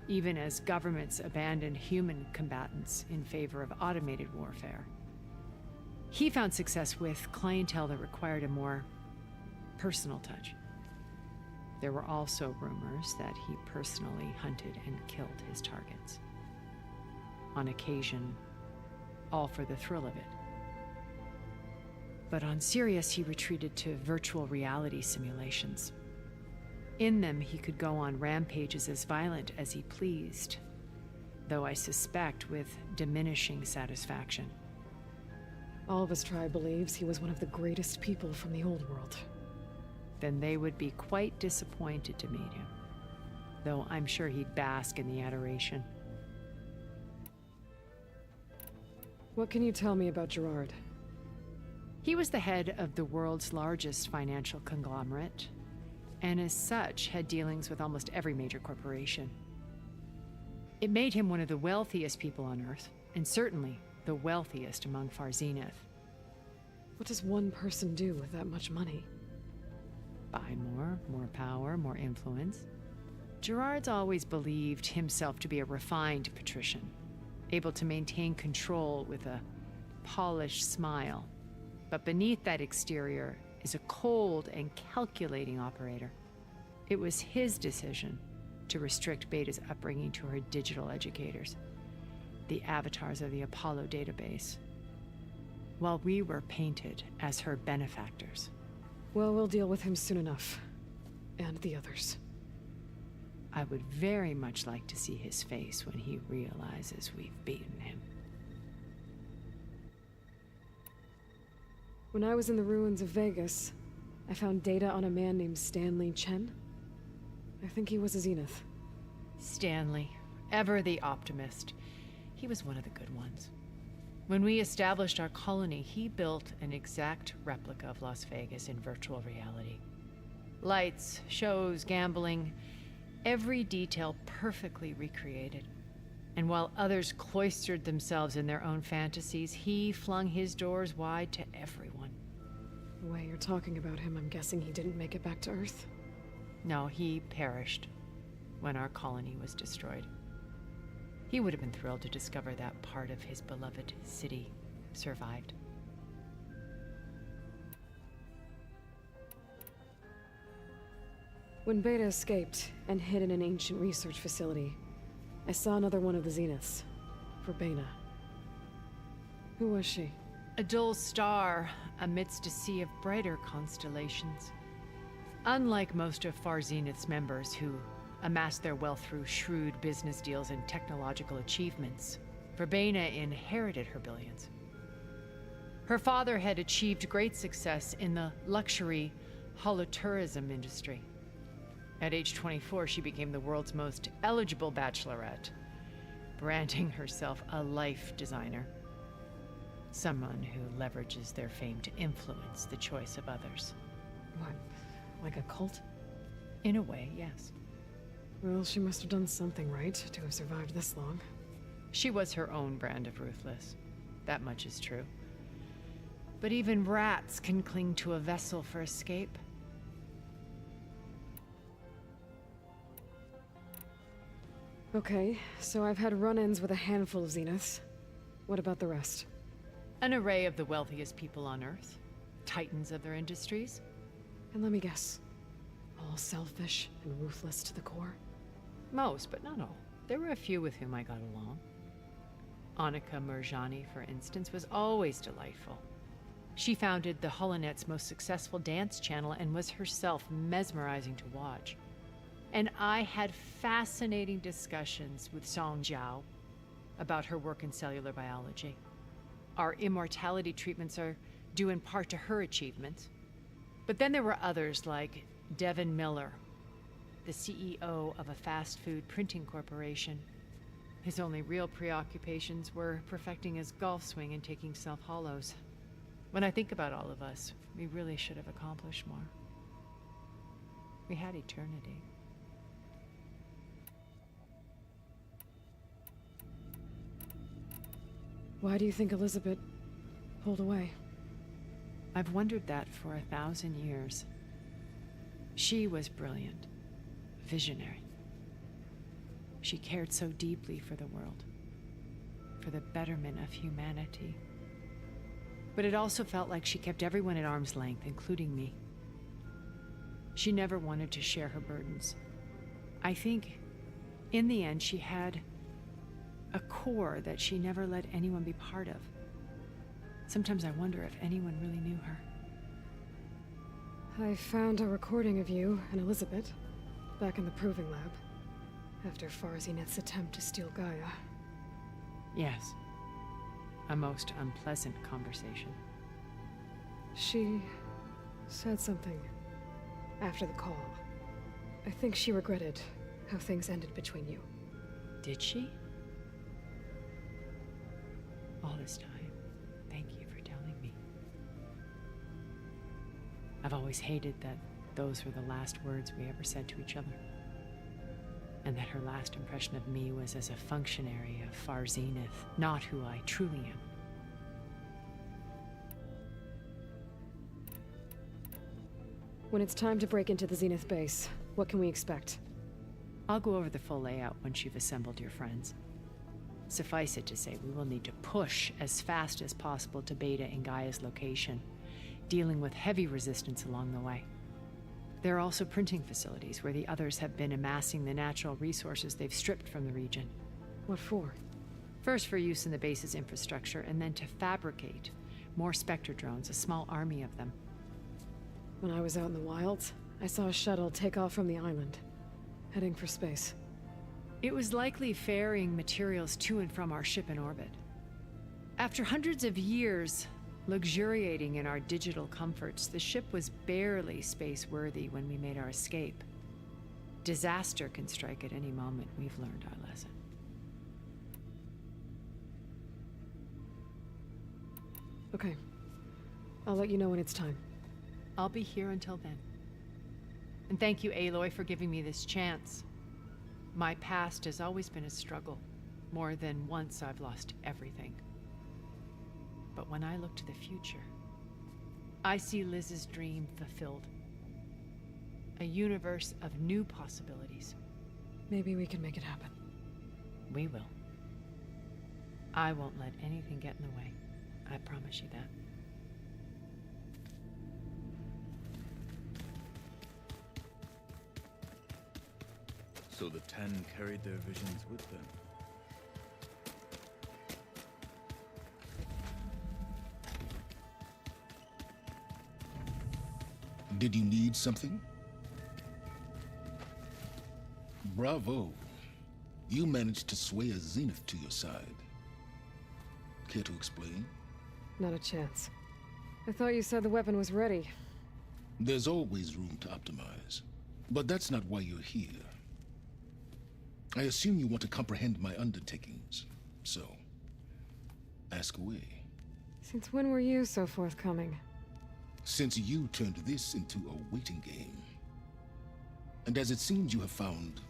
Even as governments abandoned human combatants in favor of automated warfare. He found success with clientele that required a more personal touch. There were also rumors that he personally hunted and killed his targets. On occasion, all for the thrill of it. But on Sirius, he retreated to virtual reality simulations. In them, he could go on rampages as violent as he pleased, though I suspect with diminishing satisfaction. All of his tribe believes he was one of the greatest people from the old world. Then they would be quite disappointed to meet him, though I'm sure he'd bask in the adoration. What can you tell me about Gerard? He was the head of the world's largest financial conglomerate, and as such had dealings with almost every major corporation. It made him one of the wealthiest people on Earth, and certainly the wealthiest among Far Zenith. What does one person do with that much money? Buy more power, more influence. Gerard's always believed himself to be a refined patrician, able to maintain control with a polished smile. But beneath that exterior is a cold and calculating operator. It was his decision to restrict Beta's upbringing to her digital educators, the avatars of the Apollo database, while we were painted as her benefactors. Well, we'll deal with him soon enough. And the others. I would very much like to see his face when he realizes we've beaten him. When I was in the ruins of Vegas, I found data on a man named Stanley Chen. I think he was a Zenith. Stanley, ever the optimist. He was one of the good ones. When we established our colony, he built an exact replica of Las Vegas in virtual reality. Lights, shows, gambling, every detail perfectly recreated. And while others cloistered themselves in their own fantasies, he flung his doors wide to everyone. The way you're talking about him, I'm guessing he didn't make it back to Earth? No, he perished when our colony was destroyed. He would have been thrilled to discover that part of his beloved city survived. When Beta escaped and hid in an ancient research facility, I saw another one of the Zeniths, Verbena. Who was she? A dull star amidst a sea of brighter constellations. Unlike most of Far Zenith's members who amassed their wealth through shrewd business deals and technological achievements, Verbena inherited her billions. Her father had achieved great success in the luxury holotourism industry. At age 24, she became the world's most eligible bachelorette, branding herself a life designer. Someone who leverages their fame to influence the choice of others. What? Like a cult? In a way, yes. Well, she must have done something right to have survived this long. She was her own brand of ruthless. That much is true. But even rats can cling to a vessel for escape. Okay, so I've had run-ins with a handful of Zeniths. What about the rest? An array of the wealthiest people on Earth. Titans of their industries. And let me guess. All selfish and ruthless to the core? Most, but not all. There were a few with whom I got along. Annika Murjani, for instance, was always delightful. She founded the Holonet's most successful dance channel and was herself mesmerizing to watch. And I had fascinating discussions with Song Jiao about her work in cellular biology. Our immortality treatments are due in part to her achievements. But then there were others like Devin Miller, the CEO of a fast food printing corporation. His only real preoccupations were perfecting his golf swing and taking self-hollows. When I think about all of us, we really should have accomplished more. We had eternity. Why do you think Elizabeth pulled away? I've wondered that for 1,000 years. She was brilliant, visionary. She cared so deeply for the world, for the betterment of humanity. But it also felt like she kept everyone at arm's length, including me. She never wanted to share her burdens. I think, in the end, she had a core that she never let anyone be part of. Sometimes I wonder if anyone really knew her. I found a recording of you and Elizabeth back in the proving lab after Far Zenith's attempt to steal Gaia. Yes. A most unpleasant conversation. She said something after the call. I think she regretted how things ended between you. Did she? All this time, thank you for telling me. I've always hated that those were the last words we ever said to each other. And that her last impression of me was as a functionary of Far Zenith, not who I truly am. When it's time to break into the Zenith base, what can we expect? I'll go over the full layout once you've assembled your friends. Suffice it to say, we will need to push as fast as possible to Beta and Gaia's location, dealing with heavy resistance along the way. There are also printing facilities where the others have been amassing the natural resources they've stripped from the region. What for? First for use in the base's infrastructure, and then to fabricate more Spectre drones, a small army of them. When I was out in the wilds, I saw a shuttle take off from the island, heading for space. It was likely ferrying materials to and from our ship in orbit. After hundreds of years luxuriating in our digital comforts, the ship was barely space-worthy when we made our escape. Disaster can strike at any moment. We've learned our lesson. Okay. I'll let you know when it's time. I'll be here until then. And thank you, Aloy, for giving me this chance. My past has always been a struggle. More than once I've lost everything. But when I look to the future, I see Liz's dream fulfilled. A universe of new possibilities. Maybe we can make it happen. We will. I won't let anything get in the way. I promise you that. So the 10 carried their visions with them. Did you need something? Bravo. You managed to sway a Zenith to your side. Care to explain? Not a chance. I thought you said the weapon was ready. There's always room to optimize. But that's not why you're here. I assume you want to comprehend my undertakings. So, ask away. Since when were you so forthcoming? Since you turned this into a waiting game. And as it seems you have found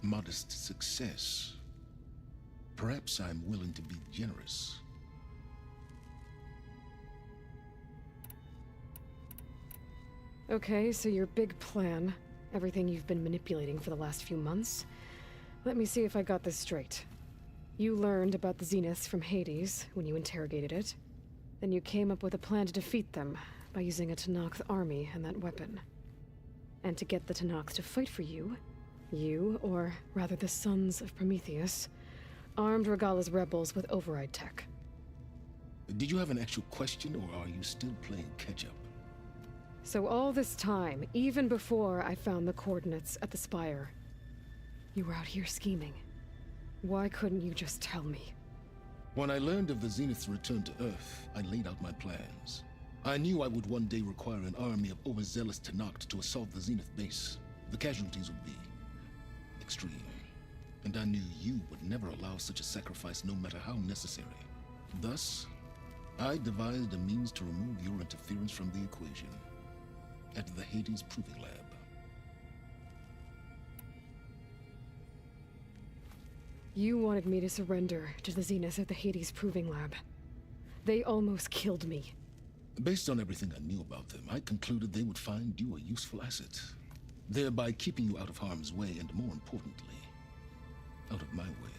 modest success, perhaps I'm willing to be generous. Okay, so your big plan, everything you've been manipulating for the last few months. Let me see if I got this straight. You learned about the Zeniths from Hades when you interrogated it. Then you came up with a plan to defeat them by using a Tenakth army and that weapon. And to get the Tenakth to fight for you, or rather the Sons of Prometheus, armed Regalla's rebels with override tech. Did you have an actual question, or are you still playing catch-up? So all this time, even before I found the coordinates at the Spire, you were out here scheming. Why couldn't you just tell me? When I learned of the Zenith's return to Earth, I laid out my plans. I knew I would one day require an army of overzealous Tenakth to assault the Zenith base. The casualties would be extreme. And I knew you would never allow such a sacrifice, no matter how necessary. Thus, I devised a means to remove your interference from the equation at the Hades Proving Lab. You wanted me to surrender to the Zeniths at the Hades Proving Lab. They almost killed me. Based on everything I knew about them, I concluded they would find you a useful asset, thereby keeping you out of harm's way and, more importantly, out of my way.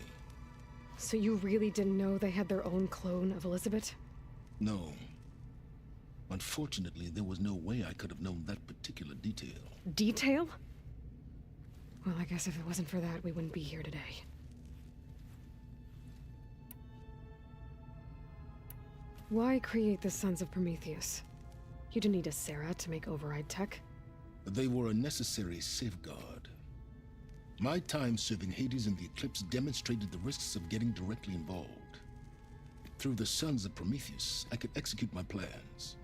So you really didn't know they had their own clone of Elizabeth? No. Unfortunately, there was no way I could have known that particular detail. Detail? Well, I guess if it wasn't for that, we wouldn't be here today. Why create the Sons of Prometheus? You didn't need a Sarah to make override tech. They were a necessary safeguard. My time serving Hades in the Eclipse demonstrated the risks of getting directly involved. Through the Sons of Prometheus, I could execute my plans,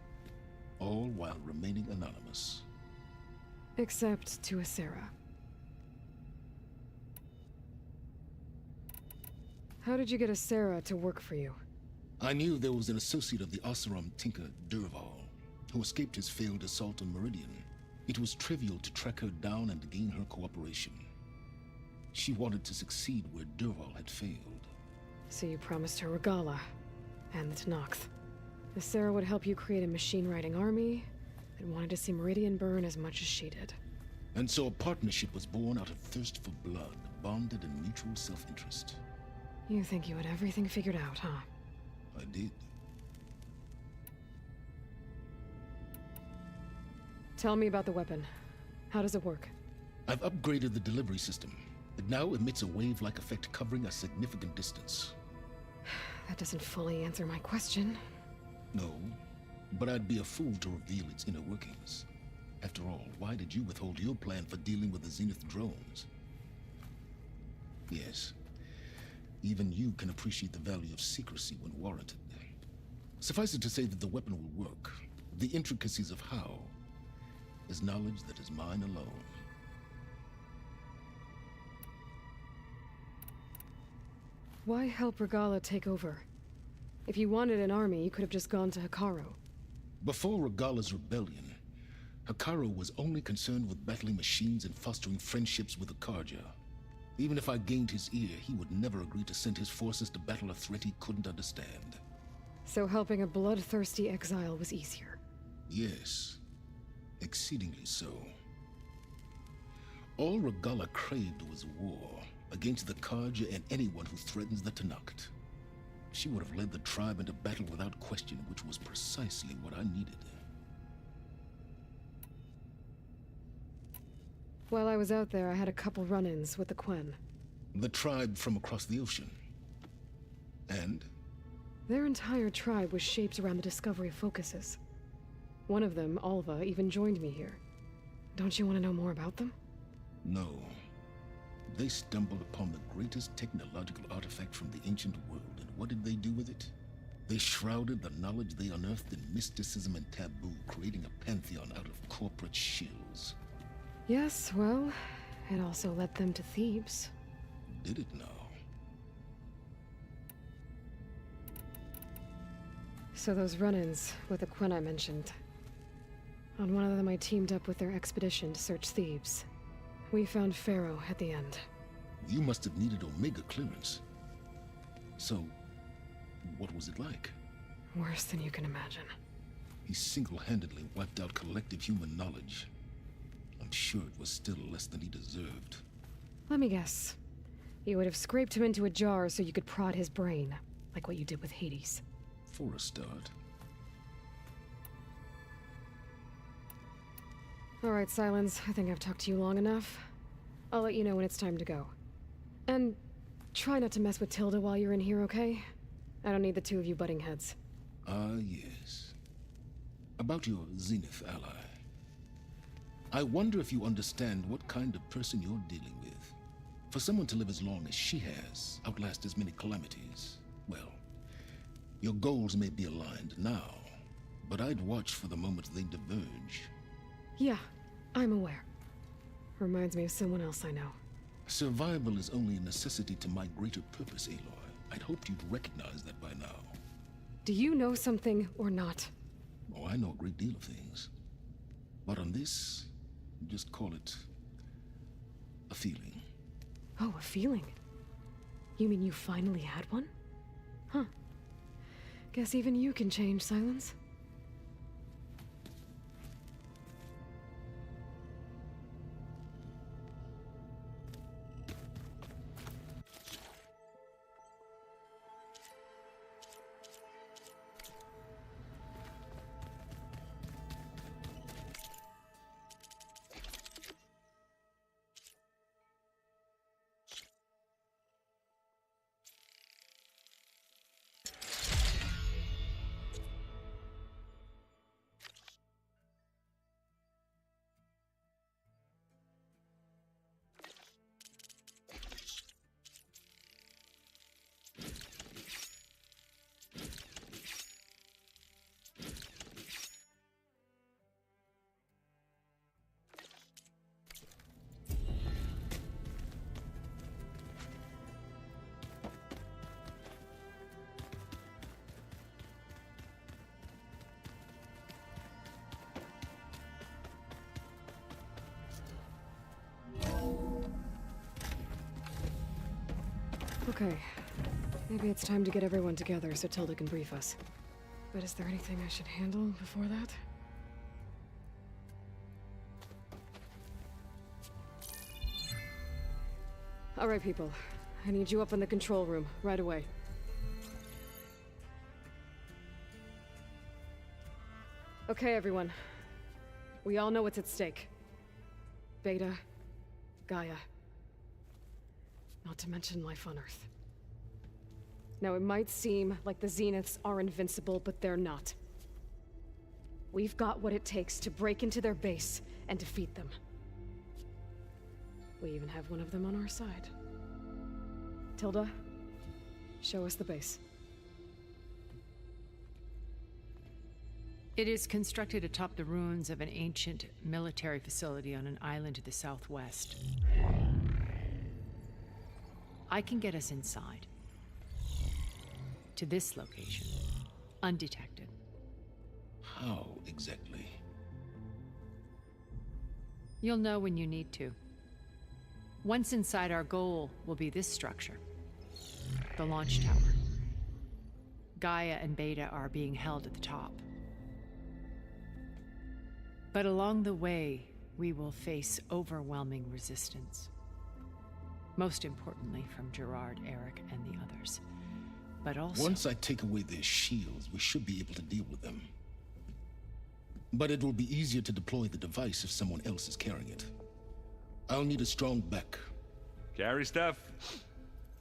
all while remaining anonymous. Except to a Sarah. How did you get a Sarah to work for you? I knew there was an associate of the Oseram tinker, Durval, who escaped his failed assault on Meridian. It was trivial to track her down and gain her cooperation. She wanted to succeed where Durval had failed. So you promised her Regalla, and the Tenakth. The Sarah would help you create a machine-riding army that wanted to see Meridian burn as much as she did. And so a partnership was born out of thirst for blood, bonded in mutual self-interest. You think you had everything figured out, huh? I did. Tell me about the weapon. How does it work? I've upgraded the delivery system. It now emits a wave-like effect covering a significant distance. That doesn't fully answer my question. No, but I'd be a fool to reveal its inner workings. After all, why did you withhold your plan for dealing with the Zenith drones? Yes, even you can appreciate the value of secrecy when warranted. Suffice it to say that the weapon will work. The intricacies of how is knowledge that is mine alone. Why help Regalla take over? If you wanted an army, you could have just gone to Hekarro. Before Regalla's rebellion, Hekarro was only concerned with battling machines and fostering friendships with the Karja. Even if I gained his ear, he would never agree to send his forces to battle a threat he couldn't understand. So helping a bloodthirsty exile was easier? Yes, exceedingly so. All Regalla craved was war against the Karja and anyone who threatens the Tenakth. She would have led the tribe into battle without question, which was precisely what I needed. While I was out there, I had a couple run-ins with the Quen. The tribe from across the ocean. And? Their entire tribe was shaped around the discovery of focuses. One of them, Alva, even joined me here. Don't you want to know more about them? No. They stumbled upon the greatest technological artifact from the ancient world, and what did they do with it? They shrouded the knowledge they unearthed in mysticism and taboo, creating a pantheon out of corporate shills. Yes, well, it also led them to Thebes. Did it now? So those run-ins with the Quen I mentioned. On one of them I teamed up with their expedition to search Thebes. We found Pharaoh at the end. You must have needed Omega clearance. So, what was it like? Worse than you can imagine. He single-handedly wiped out collective human knowledge. I'm sure it was still less than he deserved. Let me guess. You would have scraped him into a jar so you could prod his brain, like what you did with Hades. For a start. All right, Silence. I think I've talked to you long enough. I'll let you know when it's time to go. And try not to mess with Tilda while you're in here, okay? I don't need the two of you butting heads. Ah, yes. About your Zenith ally. I wonder if you understand what kind of person you're dealing with. For someone to live as long as she has, outlast as many calamities, well, your goals may be aligned now, but I'd watch for the moment they diverge. Yeah, I'm aware. Reminds me of someone else I know. Survival is only a necessity to my greater purpose, Aloy. I'd hoped you'd recognize that by now. Do you know something or not? Oh, I know a great deal of things. But on this, just call it a feeling. Oh, a feeling? You mean you finally had one? Huh. Guess even you can change, Silence. Okay. Maybe it's time to get everyone together so Tilda can brief us. But is there anything I should handle before that? All right, people. I need you up in the control room, right away. Okay, everyone. We all know what's at stake. Beta, Gaia. Not to mention life on Earth. Now, it might seem like the Zeniths are invincible, but they're not. We've got what it takes to break into their base and defeat them. We even have one of them on our side. Tilda, show us the base. It is constructed atop the ruins of an ancient military facility on an island to the southwest. I can get us inside. To this location. Undetected. How exactly? You'll know when you need to. Once inside, our goal will be this structure. The launch tower. Gaia and Beta are being held at the top. But along the way, we will face overwhelming resistance. Most importantly from Gerard, Eric, and the others. But also... Once I take away their shields, we should be able to deal with them. But it will be easier to deploy the device if someone else is carrying it. I'll need a strong back. Carry stuff?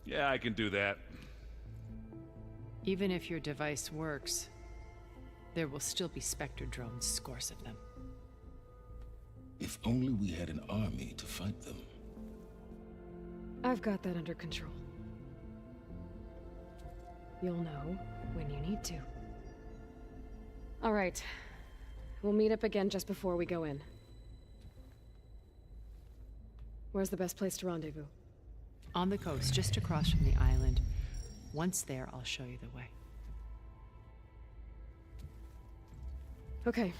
Yeah, I can do that. Even if your device works, there will still be Spectre drones, scores of them. If only we had an army to fight them. I've got that under control. You'll know when you need to. All right. We'll meet up again just before we go in. Where's the best place to rendezvous? On the coast, just across from the island. Once there, I'll show you the way. Okay.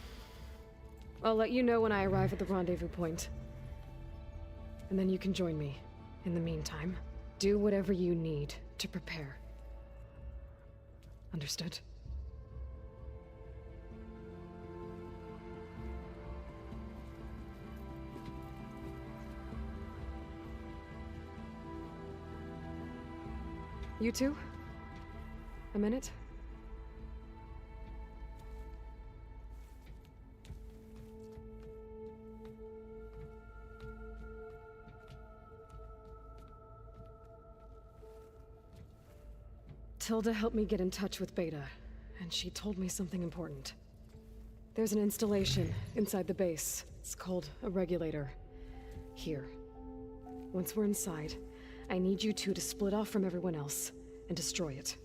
I'll let you know when I arrive at the rendezvous point. And then you can join me. In the meantime, do whatever you need to prepare. Understood? You two? A minute? Tilda helped me get in touch with Beta, and she told me something important. There's an installation inside the base. It's called a regulator. Here. Once we're inside, I need you two to split off from everyone else and destroy it.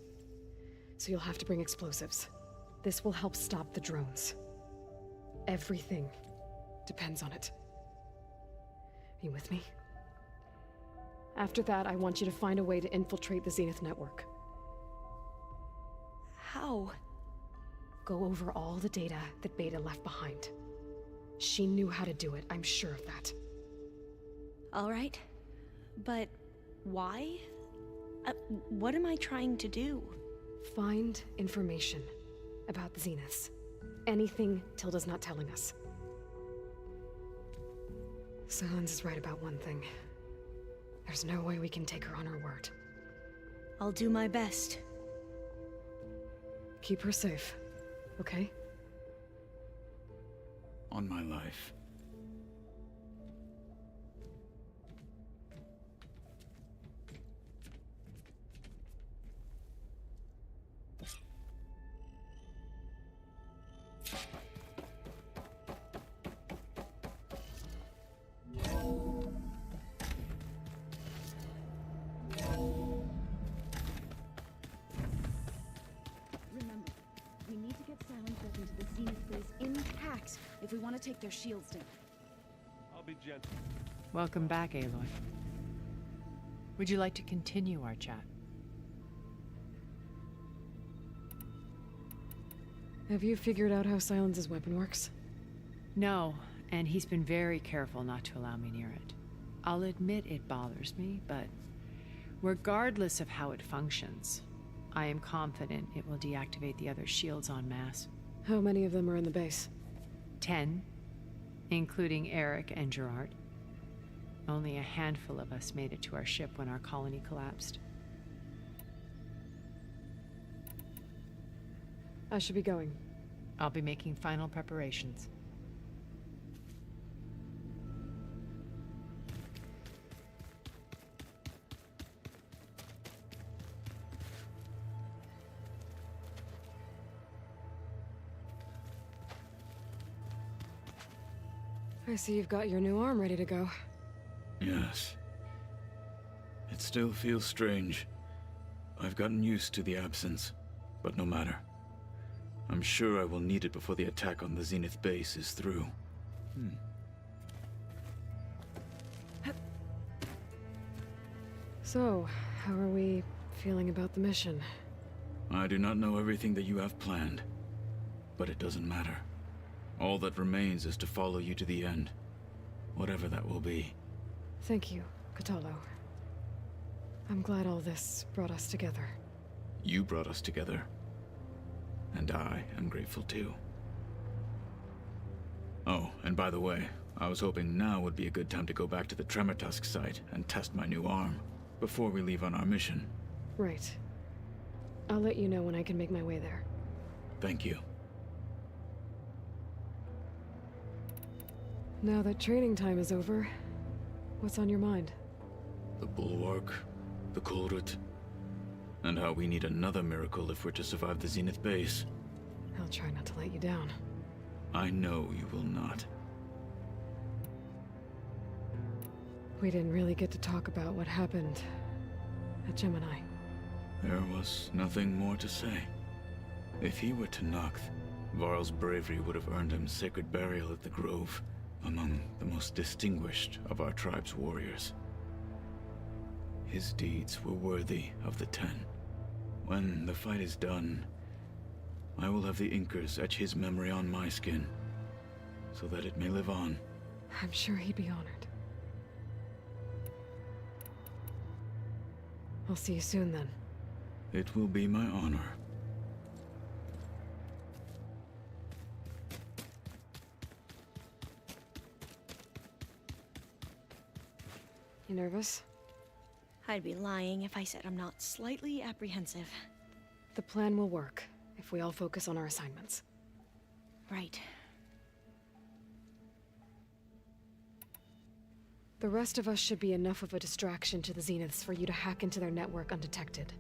So you'll have to bring explosives. This will help stop the drones. Everything depends on it. Are you with me? After that, I want you to find a way to infiltrate the Zenith network. How? Go over all the data that Beta left behind. She knew how to do it, I'm sure of that. All right. But why? What am I trying to do? Find information about the Zeniths. Anything Tilda's not telling us. Silence is right about one thing. There's no way we can take her on her word. I'll do my best. Keep her safe, okay? On my life. Remember, we need to get silence up into the Zenith base intact if we want to take their shields down. I'll be gentle. Welcome back, Aloy. Would you like to continue our chat? Have you figured out how Silence's weapon works? No, and he's been very careful not to allow me near it. I'll admit it bothers me, but regardless of how it functions, I am confident it will deactivate the other shields en masse. How many of them are in the base? 10, including Eric and Gerard. Only a handful of us made it to our ship when our colony collapsed. I should be going. I'll be making final preparations. I see you've got your new arm ready to go. Yes. It still feels strange. I've gotten used to the absence, but no matter. I'm sure I will need it before the attack on the Zenith base is through. So, how are we feeling about the mission? I do not know everything that you have planned, but it doesn't matter. All that remains is to follow you to the end, whatever that will be. Thank you, Kotallo. I'm glad all this brought us together. You brought us together, and I am grateful too. Oh, and by the way, I was hoping now would be a good time to go back to the Tremortusk site and test my new arm, before we leave on our mission. Right. I'll let you know when I can make my way there. Thank you. Now that training time is over, what's on your mind? The Bulwark, the Kulrut, and how we need another miracle if we're to survive the Zenith base. I'll try not to let you down. I know you will not. We didn't really get to talk about what happened at Gemini. There was nothing more to say. If he were Tenakth, Varl's bravery would have earned him sacred burial at the Grove, among the most distinguished of our tribe's warriors. His deeds were worthy of the Ten. When the fight is done, I will have the Inkers etch his memory on my skin, so that it may live on. I'm sure he'd be honored. I'll see you soon, then. It will be my honor. You nervous? I'd be lying if I said I'm not slightly apprehensive. The plan will work, if we all focus on our assignments. Right. The rest of us should be enough of a distraction to the Zeniths for you to hack into their network undetected.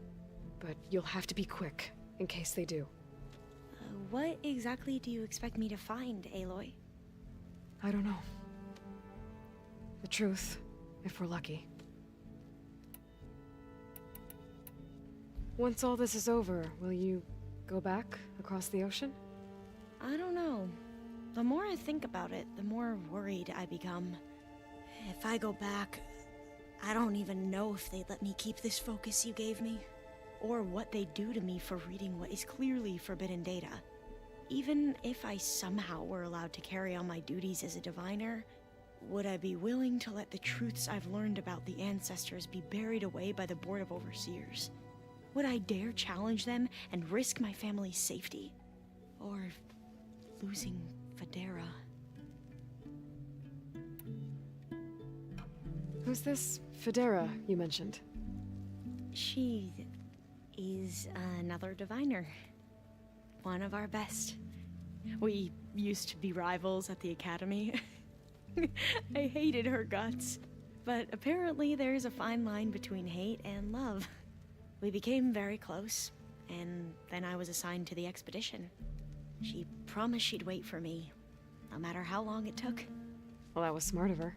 But you'll have to be quick, in case they do. What exactly do you expect me to find, Aloy? I don't know. The truth, if we're lucky. Once all this is over, will you go back across the ocean? I don't know. The more I think about it, the more worried I become. If I go back, I don't even know if they'd let me keep this focus you gave me, or what they'd do to me for reading what is clearly forbidden data. Even if I somehow were allowed to carry on my duties as a diviner, would I be willing to let the truths I've learned about the ancestors be buried away by the Board of Overseers? Would I dare challenge them and risk my family's safety? Or losing Federa? Who's this Federa you mentioned? She is another diviner. One of our best. We used to be rivals at the academy. I hated her guts. But apparently there's a fine line between hate and love. We became very close, and then I was assigned to the expedition. She promised she'd wait for me, no matter how long it took. Well, that was smart of her.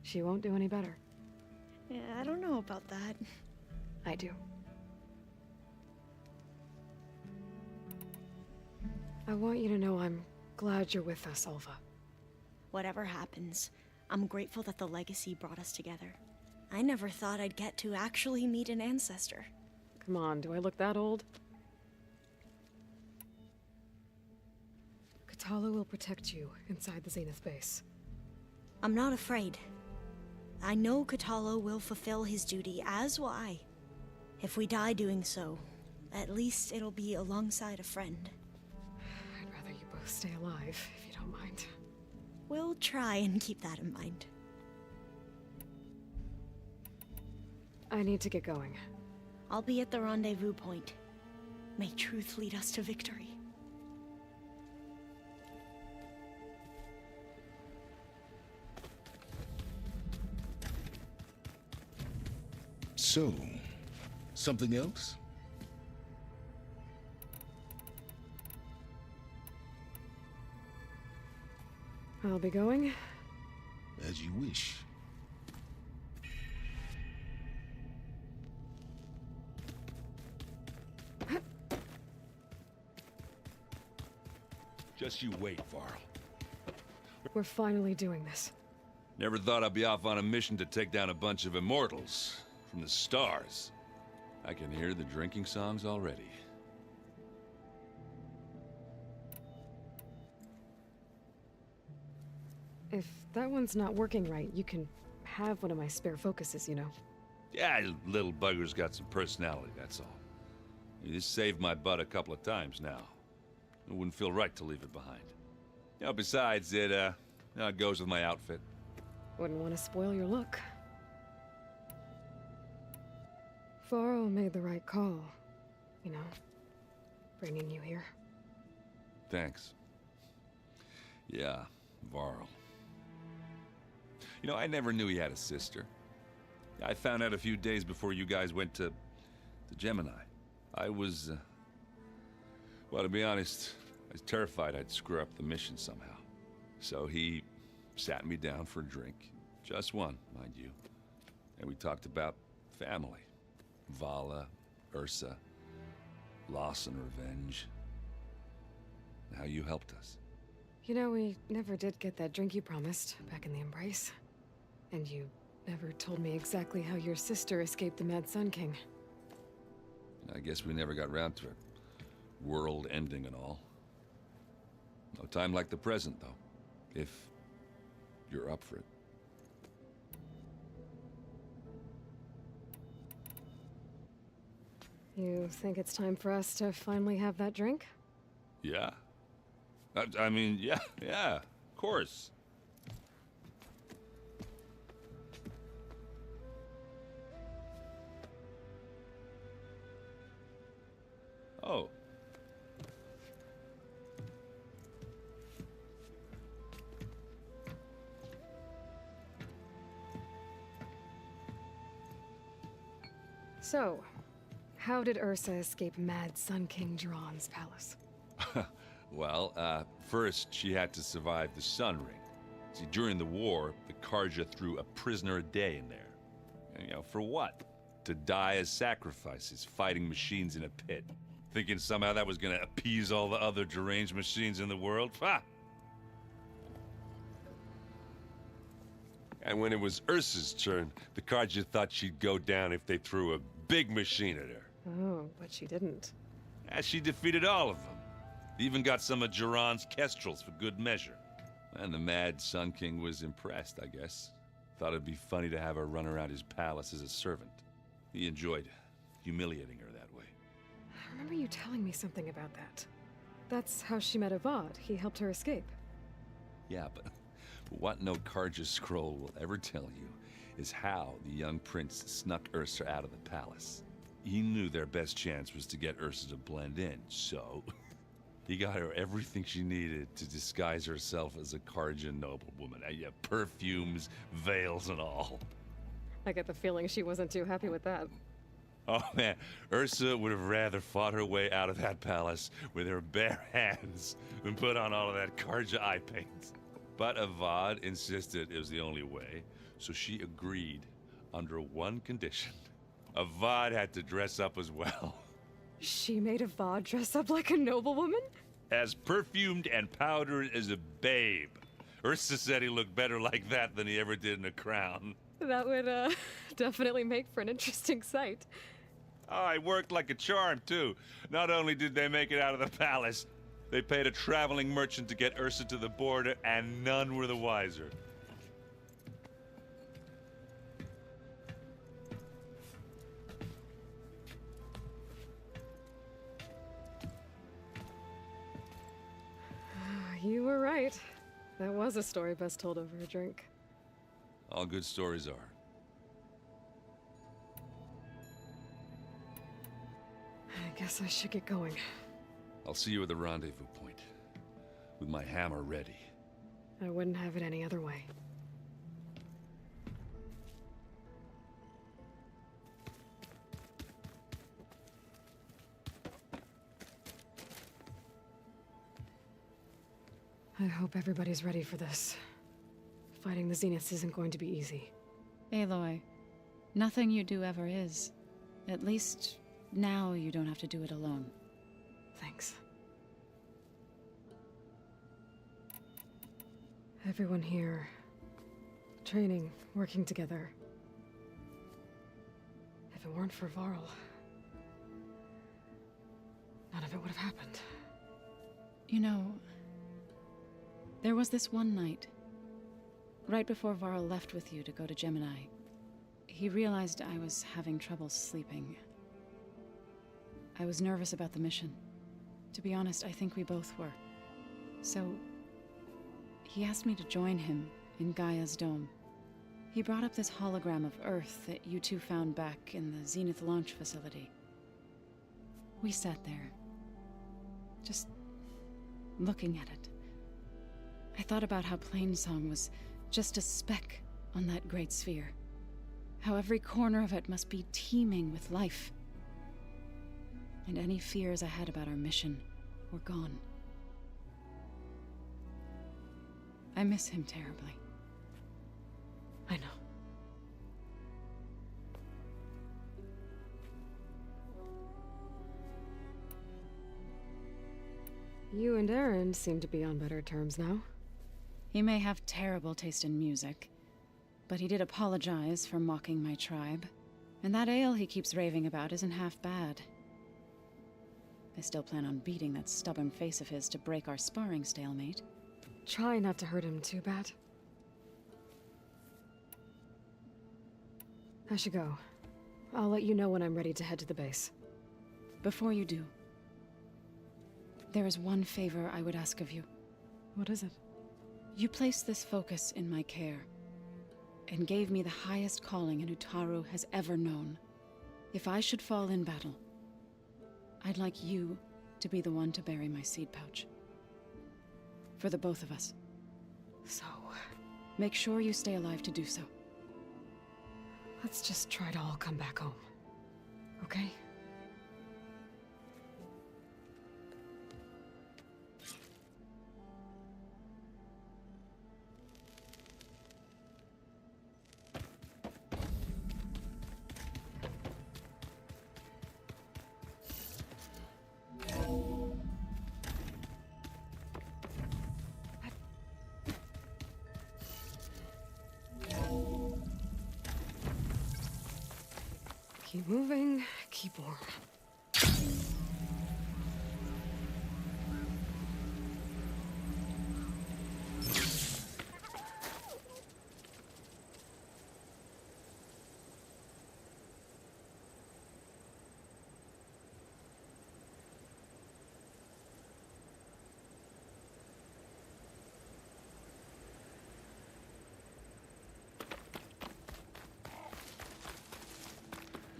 She won't do any better. Yeah, I don't know about that. I do. I want you to know I'm glad you're with us, Alva. Whatever happens, I'm grateful that the legacy brought us together. I never thought I'd get to actually meet an ancestor. Come on, do I look that old? Katala will protect you inside the Zenith base. I'm not afraid. I know Katala will fulfill his duty, as will I. If we die doing so, at least it'll be alongside a friend. I'd rather you both stay alive, if you don't mind. We'll try and keep that in mind. I need to get going. I'll be at the rendezvous point. May truth lead us to victory. So, something else? I'll be going. As you wish. Just you wait, Varl. We're finally doing this. Never thought I'd be off on a mission to take down a bunch of immortals from the stars. I can hear the drinking songs already. If that one's not working right, you can have one of my spare focuses, you know. Yeah, little bugger's got some personality, that's all. You just saved my butt a couple of times now. It wouldn't feel right to leave it behind. You know, besides, it goes with my outfit. Wouldn't want to spoil your look. Varl made the right call, you know, bringing you here. Thanks. Yeah, Varl. You know, I never knew he had a sister. I found out a few days before you guys went to Gemini. I was, well, to be honest, I was terrified I'd screw up the mission somehow. So he sat me down for a drink, Just one, mind you. And we talked about family. Vala, Ursa, loss and revenge. And how you helped us. You know, we never did get that drink you promised back in the Embrace. And you never told me exactly how your sister escaped the Mad Sun King. I guess we never got round to it. World ending and all. No time like the present, though. If you're up for it. You think it's time for us to finally have that drink? Yeah. I mean, yeah, of course. Oh. So, how did Ursa escape Mad Sun King Jiran's palace? Well, first she had to survive the Sun Ring. See, during the war, the Karja threw a prisoner a day in there. And, you know, for what? To die as sacrifices, fighting machines in a pit. Thinking somehow that was gonna appease all the other deranged machines in the world? Ha! And when it was Ursa's turn, the Karja thought she'd go down if they threw a big machine at her. Oh, but she didn't. And she defeated all of them. Even got some of Jiran's kestrels for good measure. And the Mad Sun King was impressed, I guess. Thought it'd be funny to have her run around his palace as a servant. He enjoyed humiliating her that way. I remember you telling me something about that. That's how she met Avad. He helped her escape. Yeah, but what no Karja scroll will ever tell you is how the young prince snuck Ursa out of the palace. He knew their best chance was to get Ursa to blend in, so he got her everything she needed to disguise herself as a Karja noblewoman. Yeah, perfumes, veils, and all. I get the feeling she wasn't too happy with that. Oh man, Ursa would have rather fought her way out of that palace with her bare hands than put on all of that Karja eye paint. But Avad insisted it was the only way, so she agreed under one condition. Avad had to dress up as well. She made Avad dress up like a noblewoman? As perfumed and powdered as a babe. Ursa said he looked better like that than he ever did in a crown. That would, definitely make for an interesting sight. Oh, it worked like a charm, too. Not only did they make it out of the palace, they paid a traveling merchant to get Ursa to the border, and none were the wiser. You were right. That was a story best told over a drink. All good stories are. I guess I should get going. I'll see you at the rendezvous point, with my hammer ready. I wouldn't have it any other way. I hope everybody's ready for this. Fighting the Zeniths isn't going to be easy. Aloy, nothing you do ever is. At least, now you don't have to do it alone. Thanks. Everyone here, training, working together. If it weren't for Varl, none of it would have happened. You know, there was this one night, right before Varl left with you to go to Gemini. He realized I was having trouble sleeping. I was nervous about the mission. To be honest, I think we both were. So, he asked me to join him in Gaia's dome. He brought up this hologram of Earth that you two found back in the Zenith launch facility. We sat there, just looking at it. I thought about how Plainsong was just a speck on that great sphere. How every corner of it must be teeming with life. And any fears I had about our mission were gone. I miss him terribly. I know. You and Aaron seem to be on better terms now. He may have terrible taste in music, but he did apologize for mocking my tribe. And that ale he keeps raving about isn't half bad. I still plan on beating that stubborn face of his to break our sparring stalemate. Try not to hurt him too bad. I should go. I'll let you know when I'm ready to head to the base. Before you do, there is one favor I would ask of you. What is it? You placed this focus in my care, and gave me the highest calling an Utaru has ever known. If I should fall in battle, I'd like you to be the one to bury my seed pouch. For the both of us. So, make sure you stay alive to do so. Let's just try to all come back home. Okay? Keep moving, keep warm.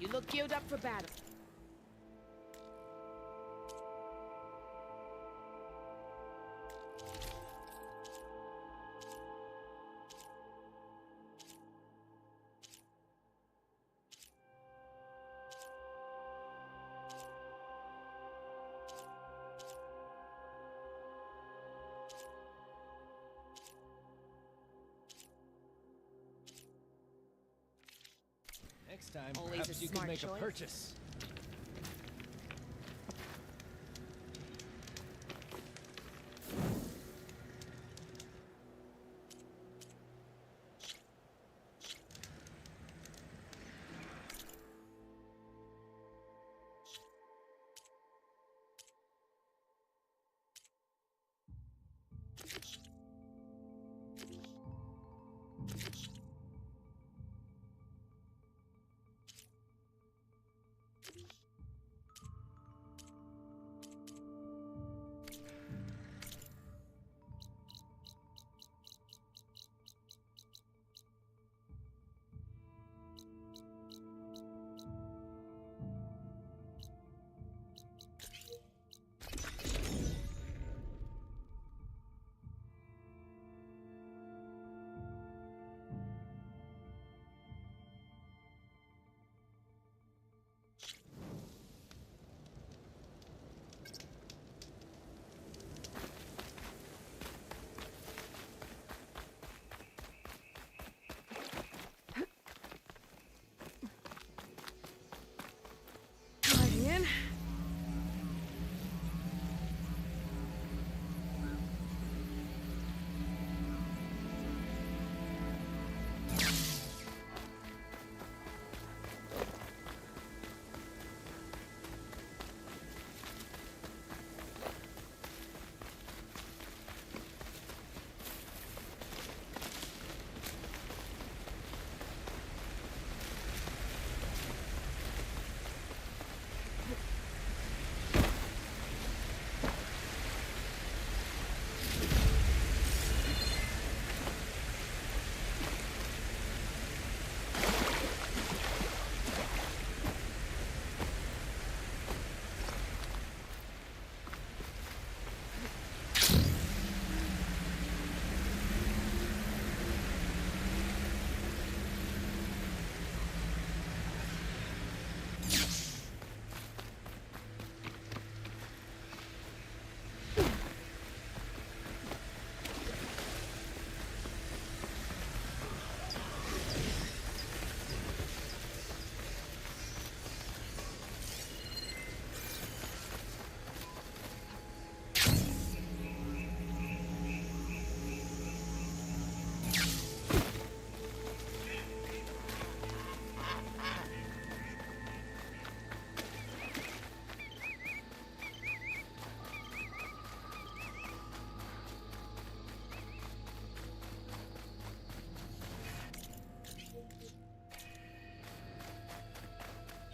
You look geared up for battle. Next time, Always perhaps a you could smart make choice. a purchase.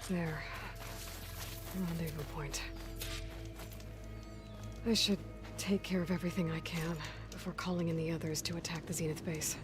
There. Rendezvous point. I should take care of everything I can before calling in the others to attack the Zenith base.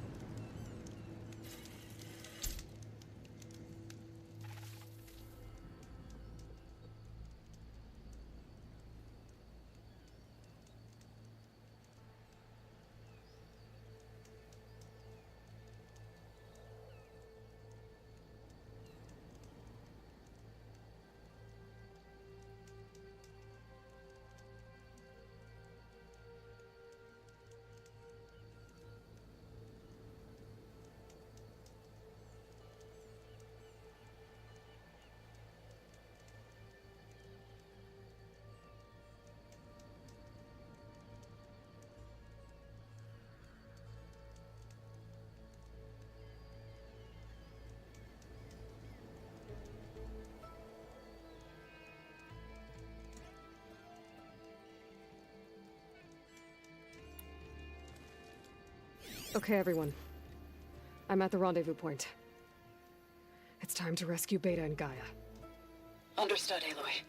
Okay, everyone. I'm at the rendezvous point. It's time to rescue Beta and Gaia. Understood, Aloy.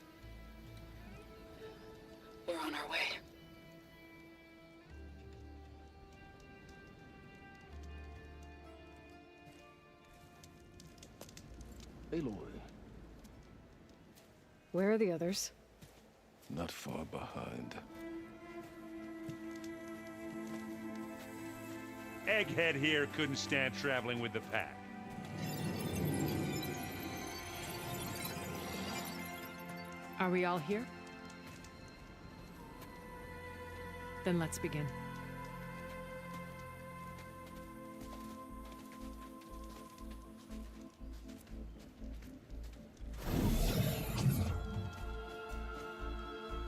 We're on our way. Aloy, Where are the others? not far behind. Egghead here couldn't stand traveling with the pack. Are we all here? Then let's begin.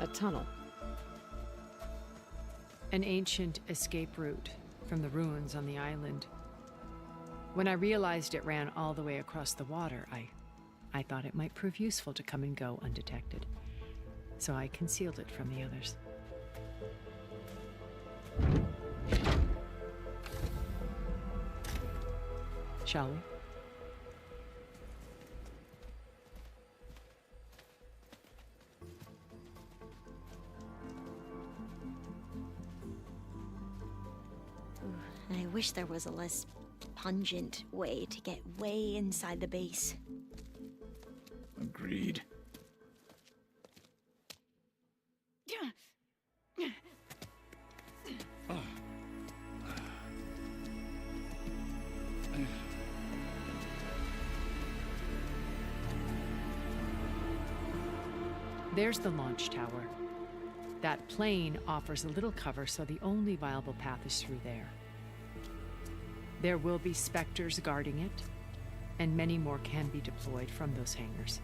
A tunnel. An ancient escape route from the ruins on the island. When I realized it ran all the way across the water, I thought it might prove useful to come and go undetected. So I concealed it from the others. Shall we? I wish there was a less pungent way to get way inside the base. Agreed. There's the launch tower. That plane offers a little cover, so the only viable path is through there. There will be Spectres guarding it, and many more can be deployed from those hangars.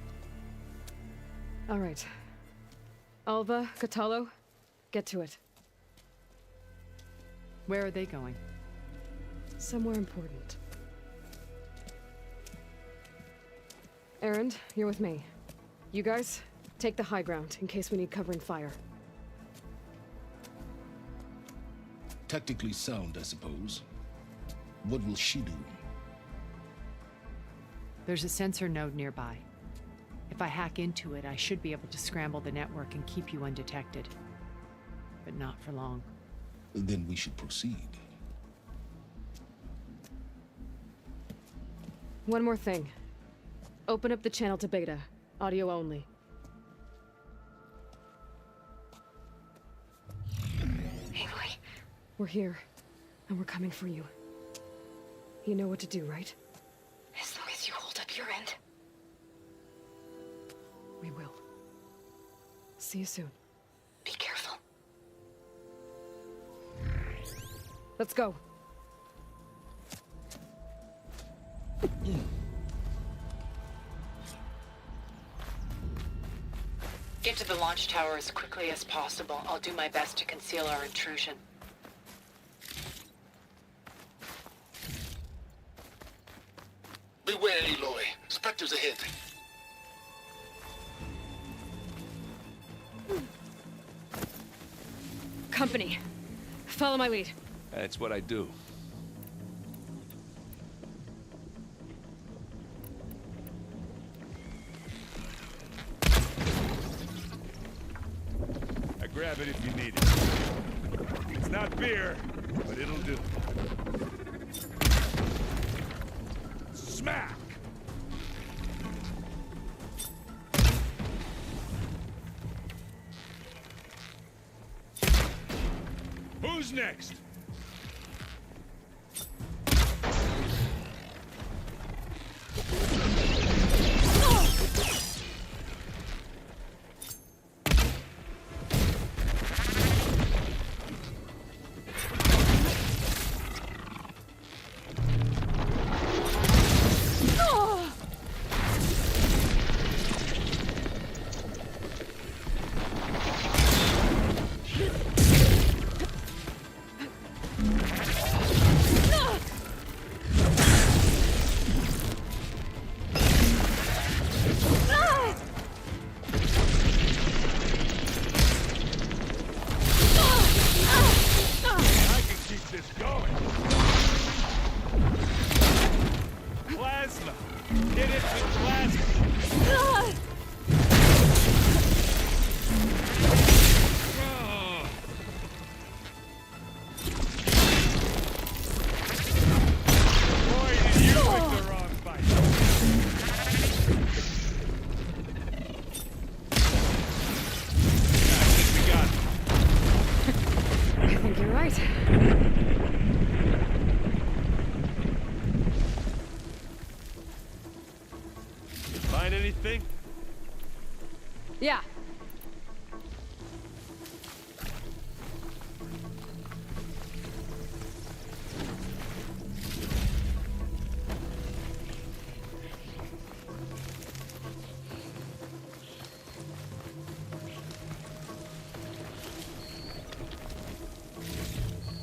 All right. Alva, Catalo, get to it. Where are they going? Somewhere important. Erend, you're with me. You guys, take the high ground in case we need covering fire. Tactically sound, I suppose. What will she do? There's a sensor node nearby. If I hack into it, I should be able to scramble the network and keep you undetected. But not for long. Then we should proceed. One more thing. Open up the channel to Beta. Audio only. Aloy. We're here, and we're coming for you. You know what to do, right? As long as you hold up your end. We will. See you soon. Be careful. Let's go. Get to the launch tower as quickly as possible. I'll do my best to conceal our intrusion. Beware, Aloy. Spectres ahead. Company. Follow my lead. That's what I do. grab it if you need it. It's not beer, but it'll do. Smack! Who's next? Find anything? Yeah.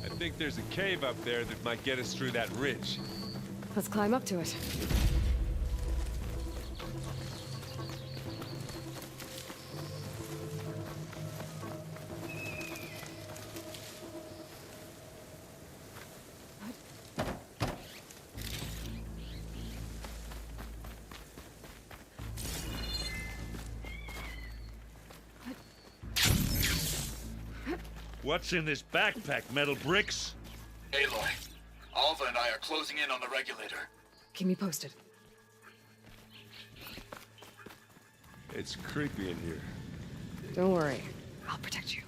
I think there's a cave up there that might get us through that ridge. Let's climb up to it. What's in this backpack, metal bricks? Aloy, Alva and I are closing in on the regulator. Keep me posted. It's creepy in here. Don't worry. I'll protect you.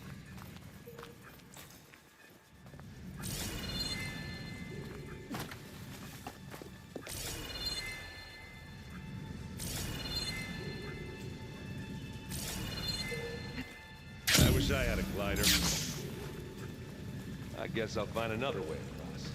I wish I had a glider. I guess I'll find another way across.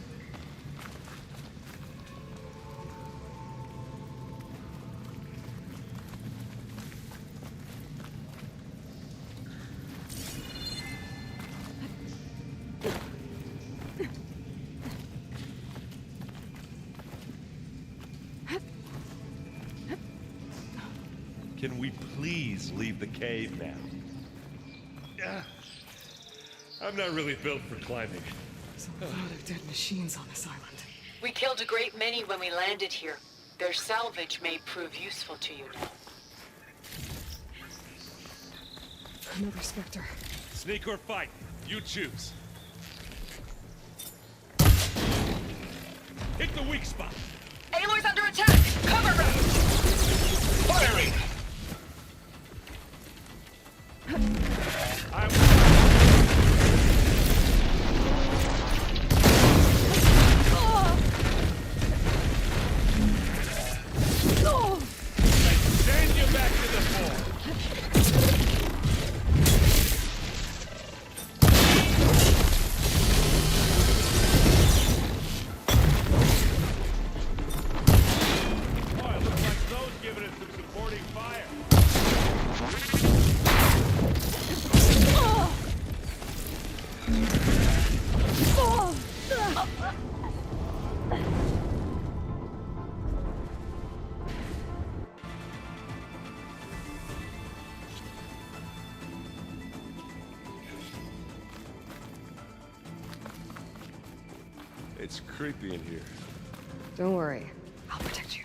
Can we please leave the cave now? I'm not really built for climbing. There's a lot of dead machines on this island. We killed a great many when we landed here. Their salvage may prove useful to you now. Another Spectre. Sneak or fight, you choose. Hit the weak spot. Aloy's under attack! Cover her! Firing! Send you back to the fort. Oh, it looks like those giving us some supporting fire. It's creepy in here. Don't worry. I'll protect you.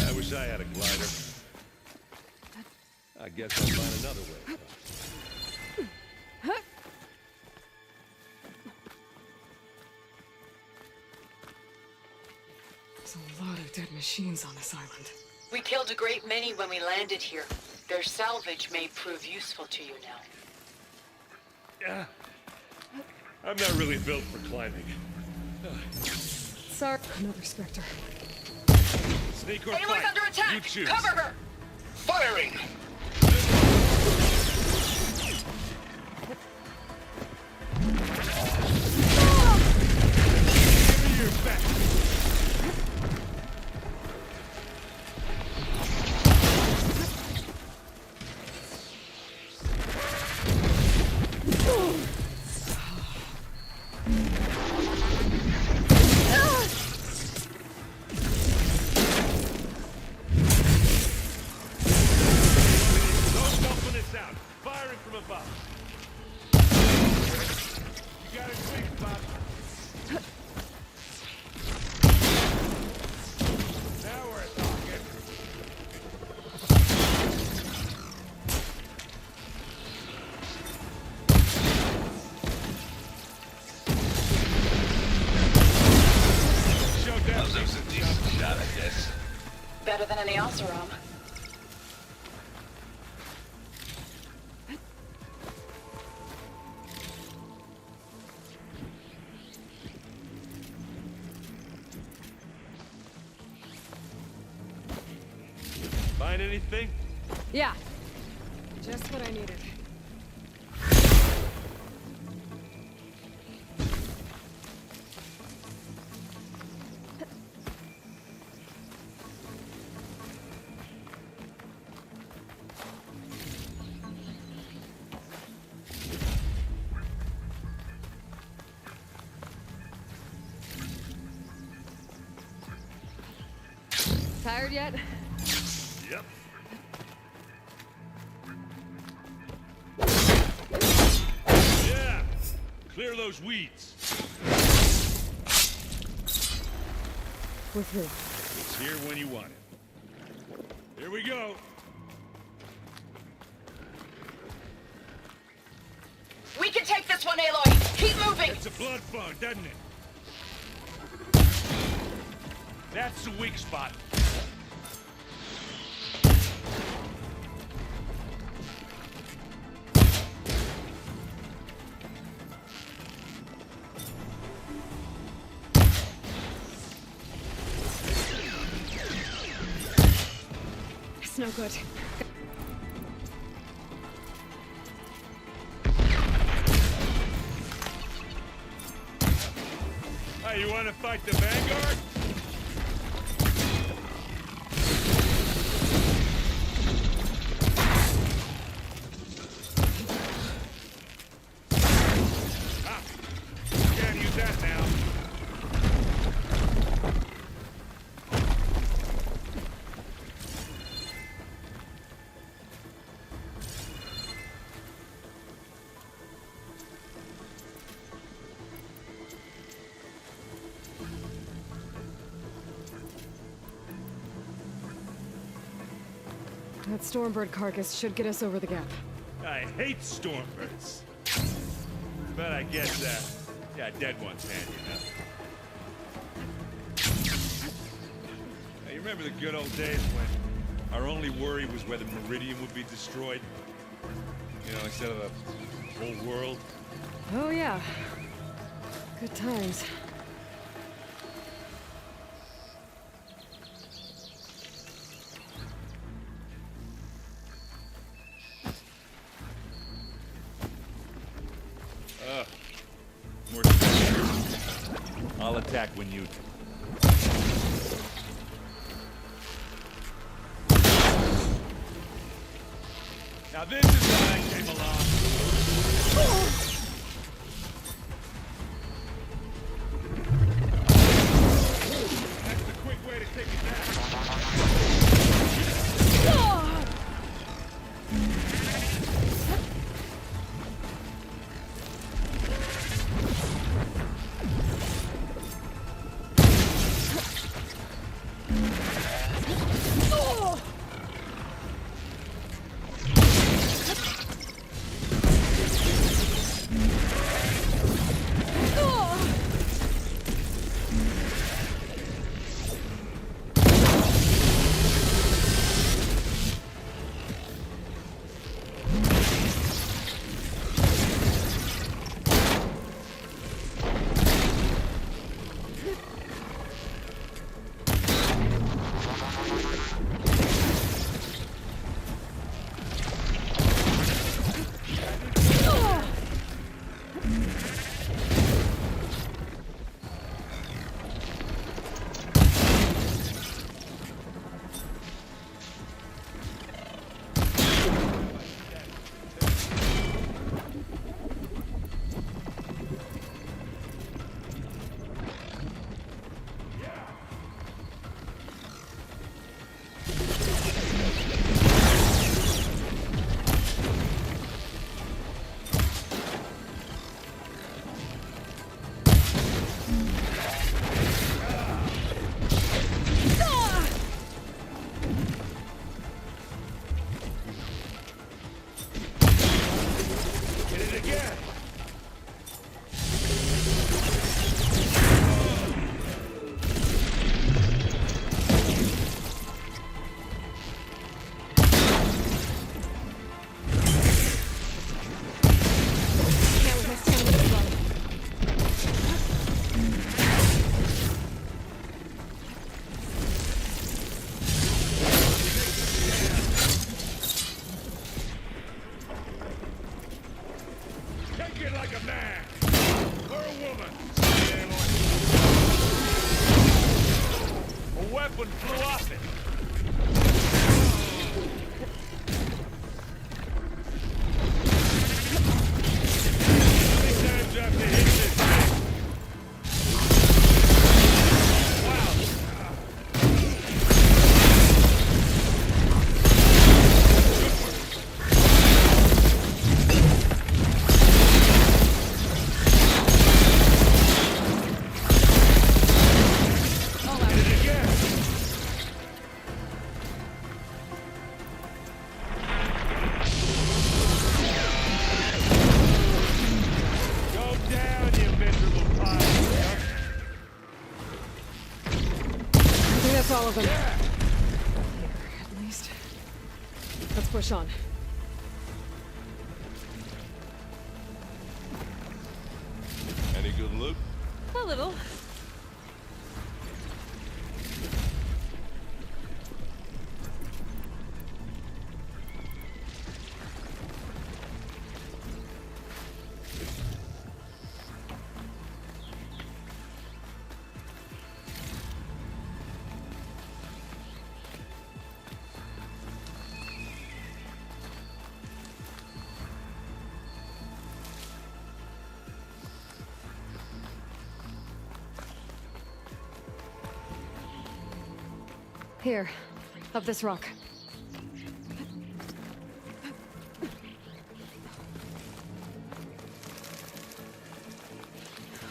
I wish I had a glider. I I guess I'll find another way. There's a lot of dead machines on this island. We killed a great many when we landed here. Their salvage may prove useful to you now. Yeah. I'm not really built for climbing. Sorry. Another Spectre. Sneak or Aloy's fight. under attack! You choose. Cover her! Firing! Give me your back. Better than any Oseram. Find anything? Yeah. Just what I needed. Tired yet? Yep. Yeah! Clear those weeds. With who? It's here when you want it. Here we go. We can take this one, Aloy! Keep moving! It's a blood fog, doesn't it? That's the weak spot. It's no good. Hey, you want to fight the Vanguard? Ah, can't use that now. That Stormbird carcass should get us over the gap. I hate Stormbirds. But I guess, yeah, dead one's handy enough. Hey, you remember the good old days when our only worry was whether Meridian would be destroyed? You know, instead of the whole world? Oh yeah. Good times. More I'll attack when you... Now this is when I came along. That's the quick way to take it down. like a man! Or a woman! A weapon flew off it! How many times do I have to hit this thing? All of them. Here, at least. Let's push on. Any good loot? A little. Here, up this rock.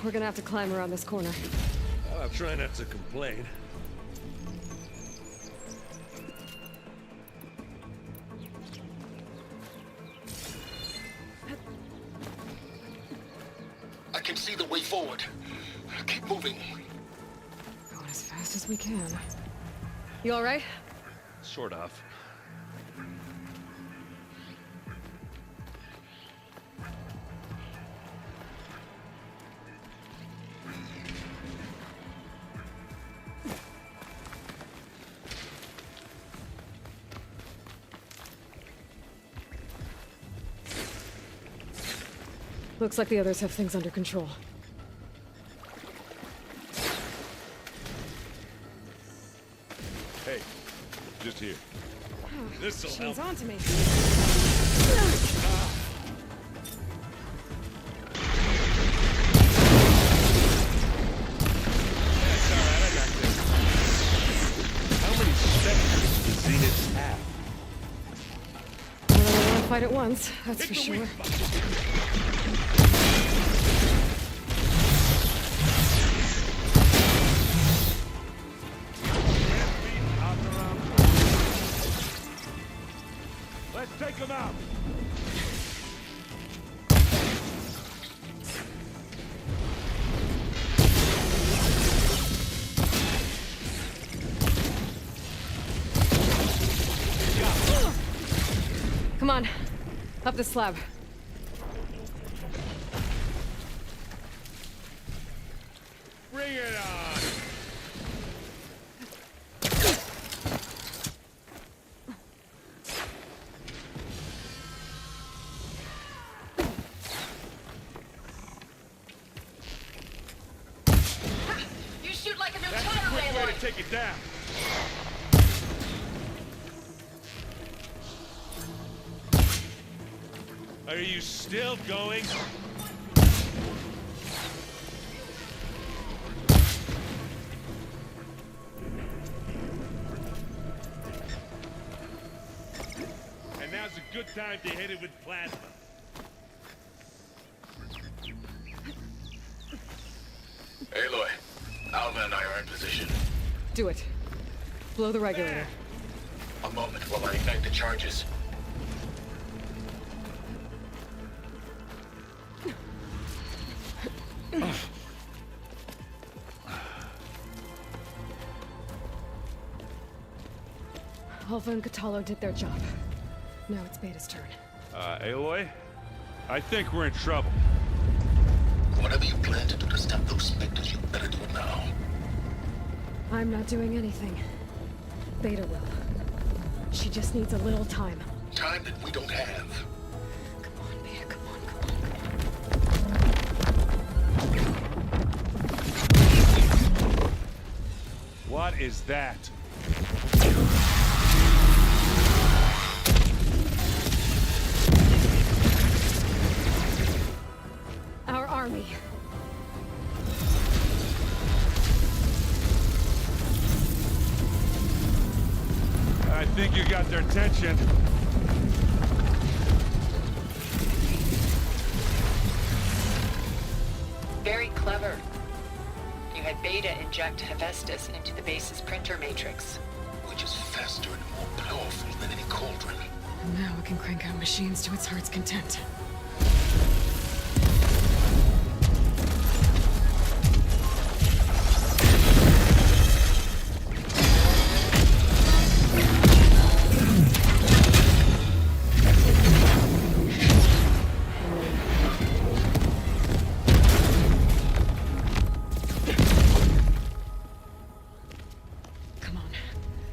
We're gonna have to climb around this corner. I'll try not to complain. I can see the way forward. Keep moving. Going as fast as we can. You all right? Sort of. Looks like the others have things under control. Hey, just here. This'll help. She's on to me. How many specters do the Zeniths have? Well, they don't want to fight at once, that's for sure. Let's take them out! Come on, up the slab. Bring it on! You shoot like a new That's a tire quick way railroad. to take it down. Are you still going? And now's a good time to hit it with plasma. Aloy, Alva and I are in position. Do it. Blow the regulator. A moment while I ignite the charges. Alva and Catalo did their job. Now it's Beta's turn. Aloy? I think we're in trouble. Whatever you plan to do to stop those specters, you better do it now. I'm not doing anything. Beta will. She just needs a little time. Time that we don't have. Come on, Beta, come on, come on, come on. What is that? Our army. I think you got their attention. Very clever. You had Beta inject Hephaestus into the base's printer matrix. Which is faster and more powerful than any cauldron. And now it can crank out machines to its heart's content.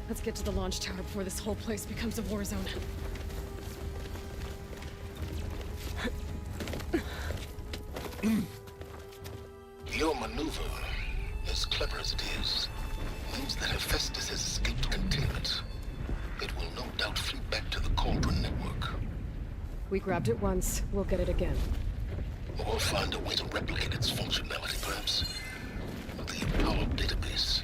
Let's get to the launch tower before this whole place becomes a war zone. Your maneuver, as clever as it is, means that Hephaestus has escaped containment. It will no doubt flee back to the Cauldron network. We grabbed it once, we'll get it again. Or find a way to replicate its functionality, perhaps. The Apollo database.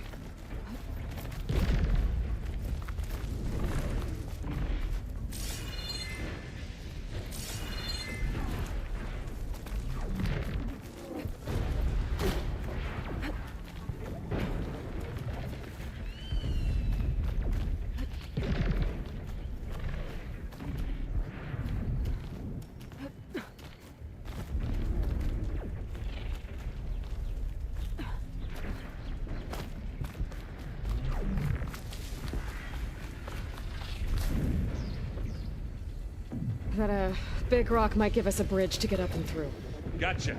That, big rock might give us a bridge to get up and through. Gotcha.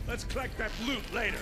Let's collect that loot later.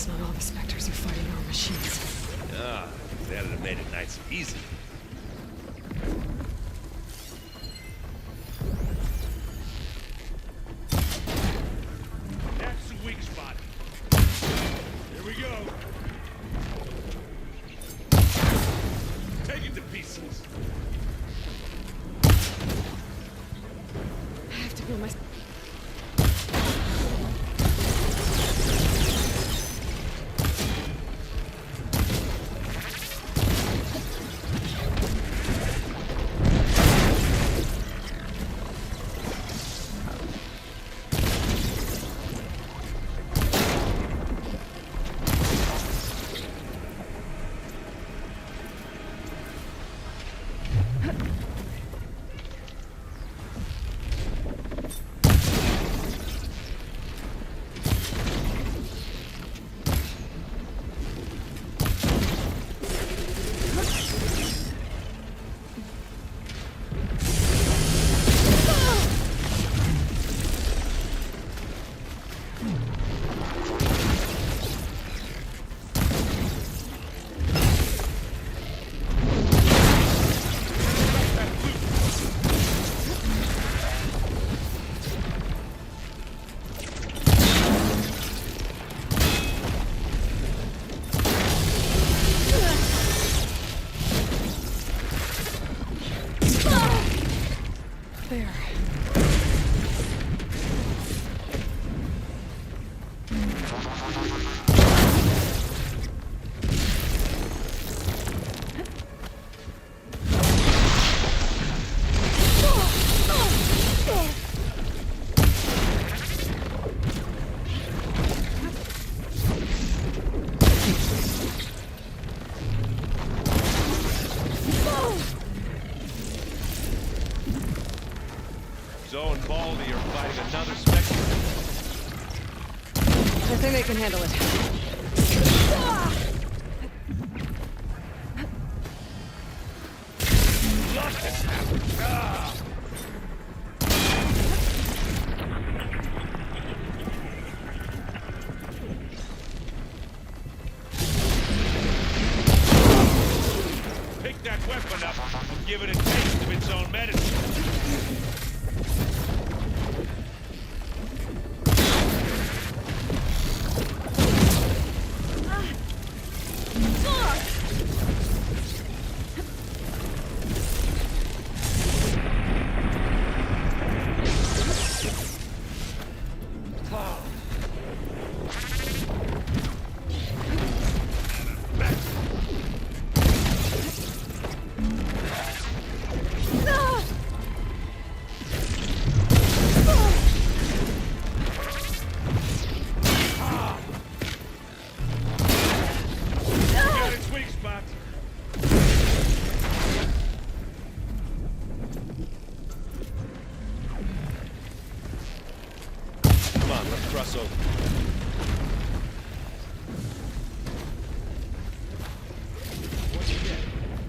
Not all the specters are fighting our machines. Ah, that'd have made it nice and easy. That's the weak spot. Here we go. Take it to pieces. I have to build my... Another spectacle. I think they can handle it. Lost it. Ah. Pick that weapon up and give it a taste of its own medicine.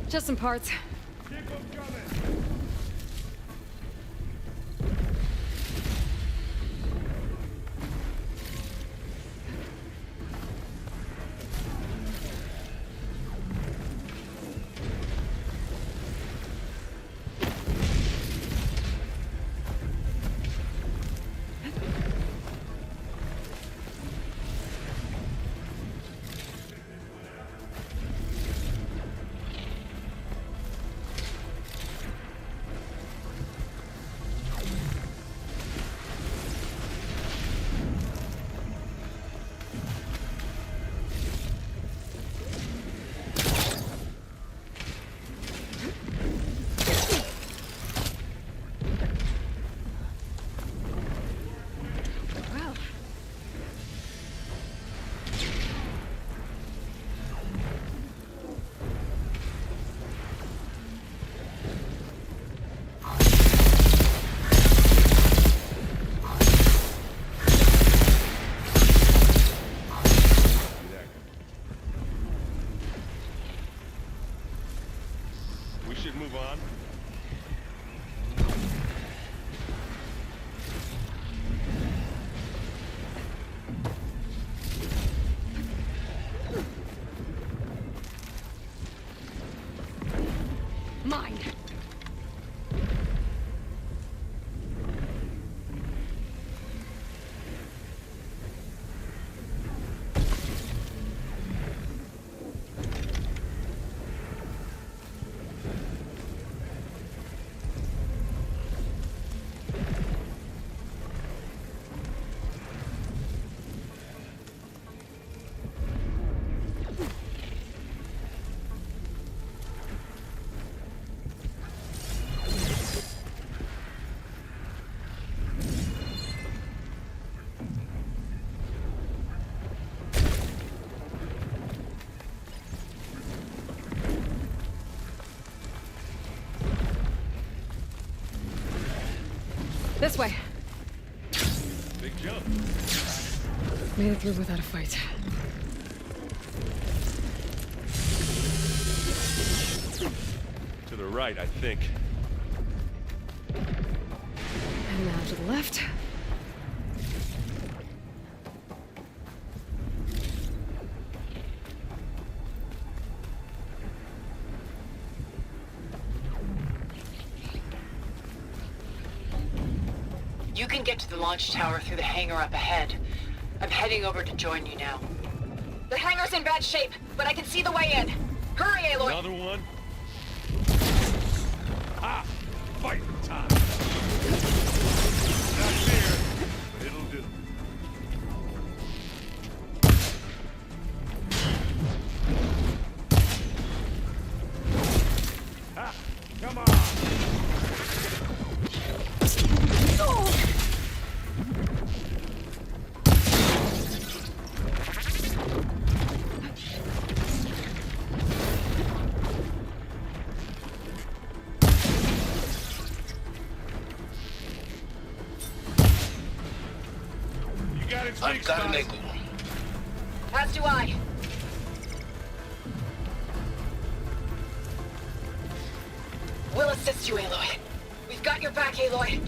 Just some parts. Mine. This way. Big jump. Made it through without a fight. To the right, I think. And now to the left. You can get to the launch tower through the hangar up ahead. I'm heading over to join you now. The hangar's in bad shape, but I can see the way in. Hurry, Aloy! Another one? Ah! Fight time! Not fair, but it'll do. Ah! Come on! I've got an angle. As do I. We'll assist you, Aloy. We've got your back, Aloy.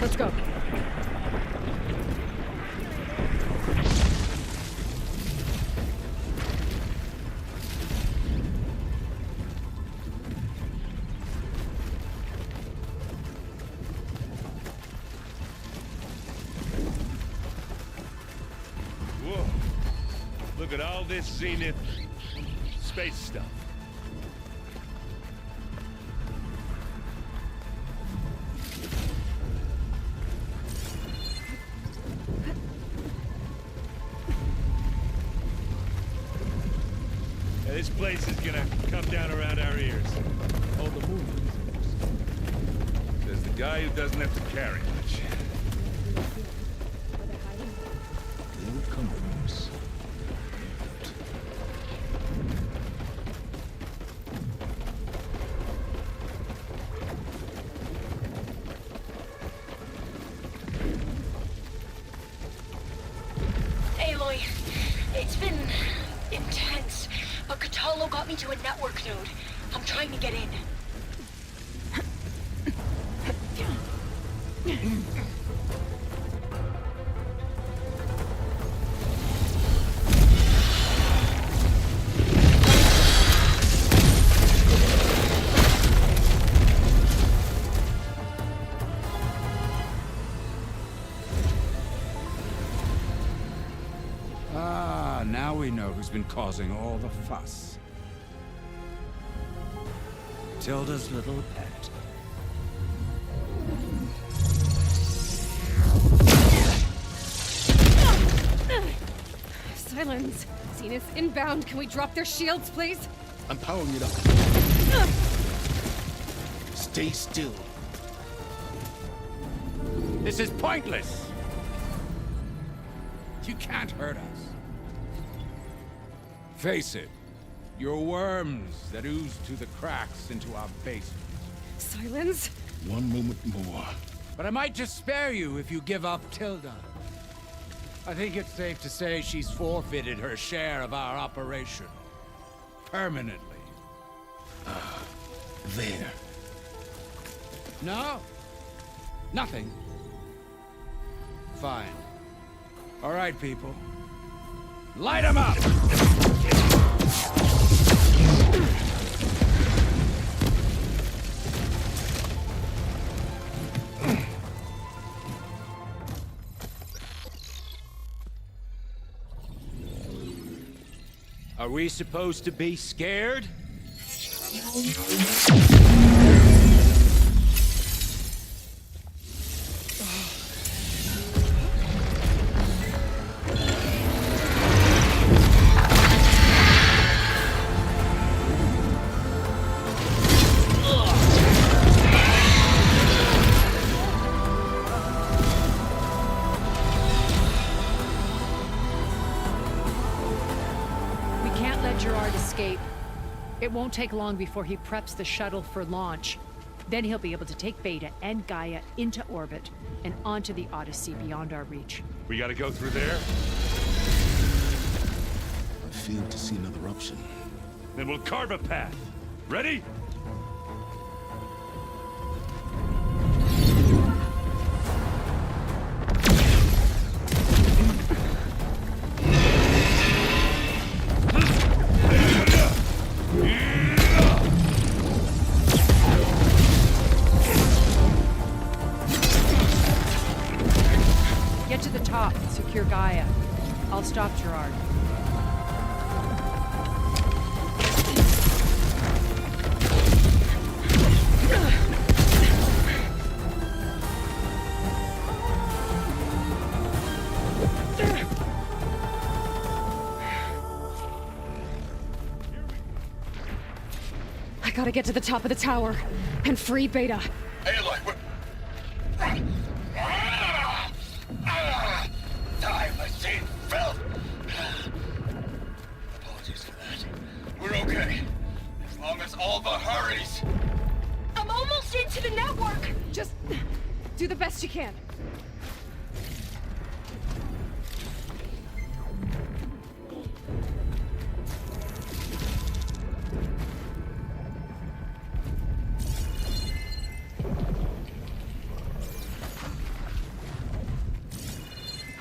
Let's go. Whoa. Look at all this Zenith space stuff. This place is gonna come down around our ears. Oh, the moon. Says the guy who doesn't have to carry much. They'll come from us. Aloy, it's been intense. But Catalo got me to a network node. I'm trying to get in. Ah, now we know who's been causing all the fuss. Tilda's little pet. Silence. Zenith inbound. Can we drop their shields, please? I'm powering it up. Stay still. This is pointless. You can't hurt us. Face it. You're worms that ooze through the cracks into our basement. Silence. One moment more. But I might just spare you if you give up Tilda. I think it's safe to say she's forfeited her share of our operation. Permanently. There. No? Nothing? Fine. All right, people. Light 'em up! Are we supposed to be scared? It won't take long before he preps the shuttle for launch. Then he'll be able to take Beta and Gaia into orbit and onto the Odyssey beyond our reach. We gotta go through there? I failed to see another option. Then we'll carve a path. Ready? Get to the top and secure Gaia. I'll stop Gerard. Gotta get to the top of the tower and free Beta. Aloy, what? Time machine filth! Apologies for that. We're okay. As long as Alva hurries. I'm almost into the network! Just do the best you can.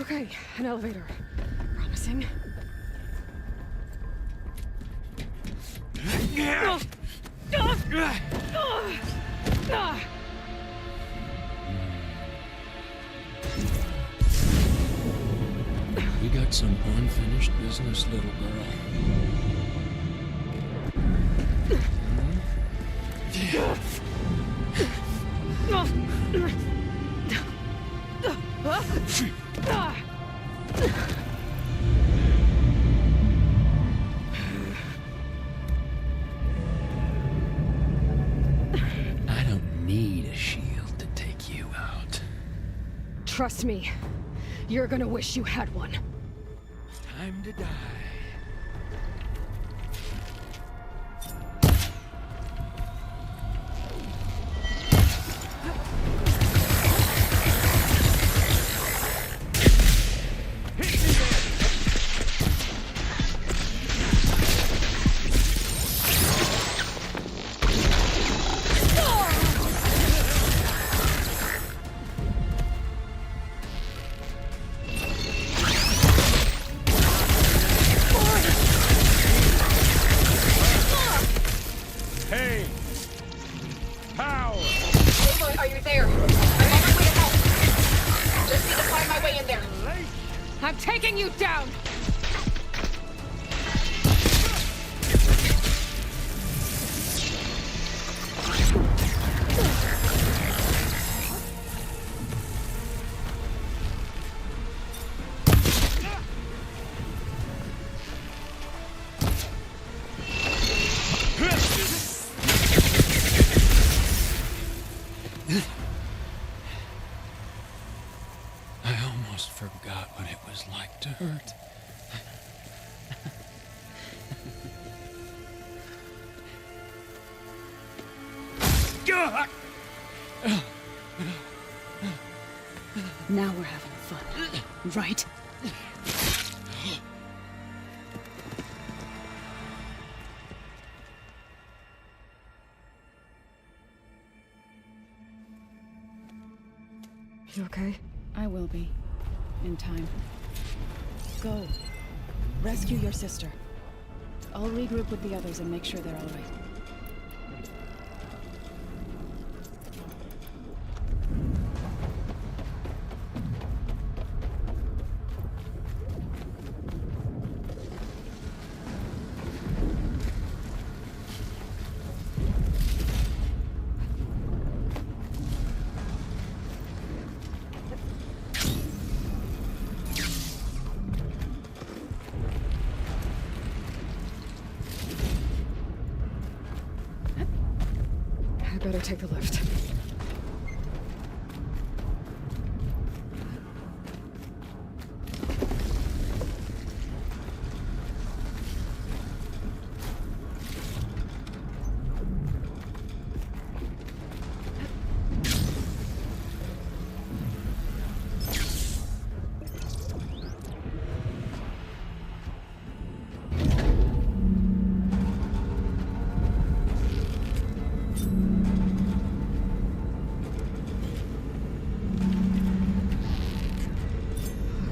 Okay, an elevator. Promising. We got some unfinished business, little girl. I don't need a shield to take you out. Trust me, you're gonna wish you had one. Time to die. I'm taking you down! I almost forgot what it was like to hurt. Now we're having fun, right? You okay? I will be. In time. Go. Rescue your sister. I'll regroup with the others and make sure they're all right. I better take the lift.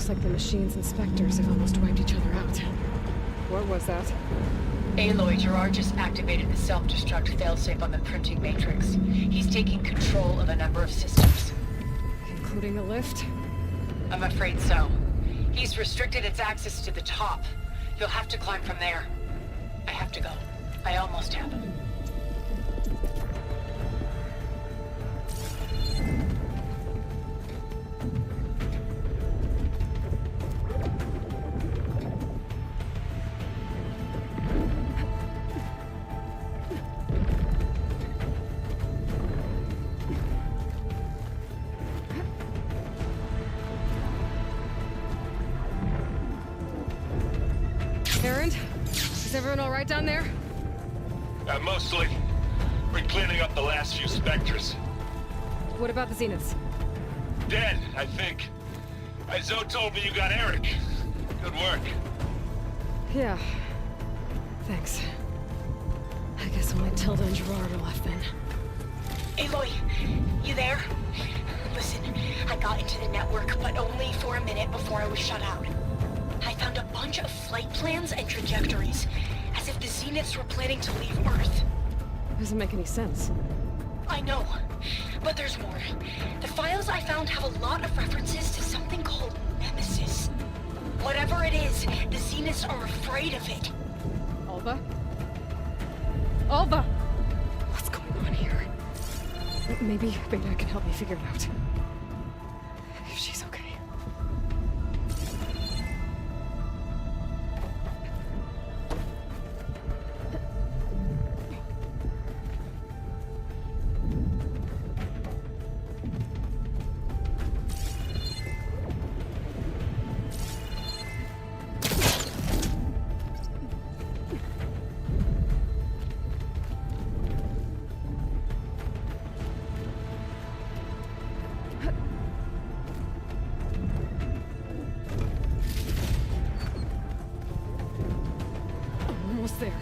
Looks like the machine's inspectors have almost wiped each other out. What was that? Aloy, Gerard just activated the self-destruct failsafe on the printing matrix. He's taking control of a number of systems. Including the lift? I'm afraid so. He's restricted its access to the top. You'll have to climb from there. I have to go. I almost have him. Everyone all right down there? Mostly. We're cleaning up the last few specters. What about the Zeniths? Dead, I think. Zoe told me you got Eric. Good work. Yeah. Thanks. I guess only Tilda and Gerard are left then. Aloy, you there? Listen, I got into the network, but only for a minute before I was shut out. I found a bunch of flight plans and trajectories, as if the Zeniths were planning to leave Earth. Doesn't make any sense. I know, but there's more. The files I found have a lot of references to something called Nemesis. Whatever it is, the Zeniths are afraid of it. Alva? Alva! What's going on here? Maybe Beta can help me figure it out. If she's okay. Almost there.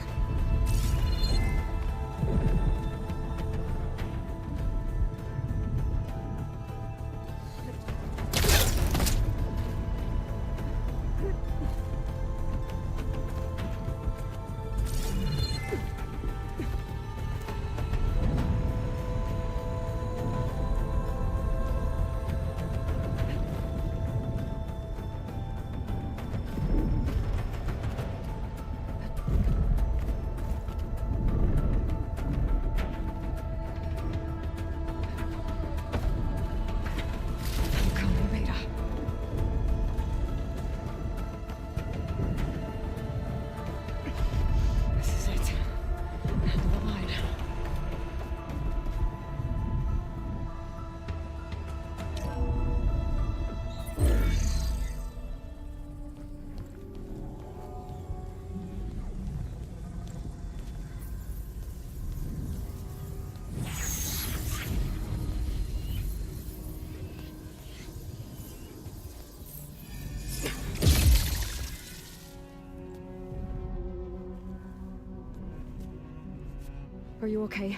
Are you okay?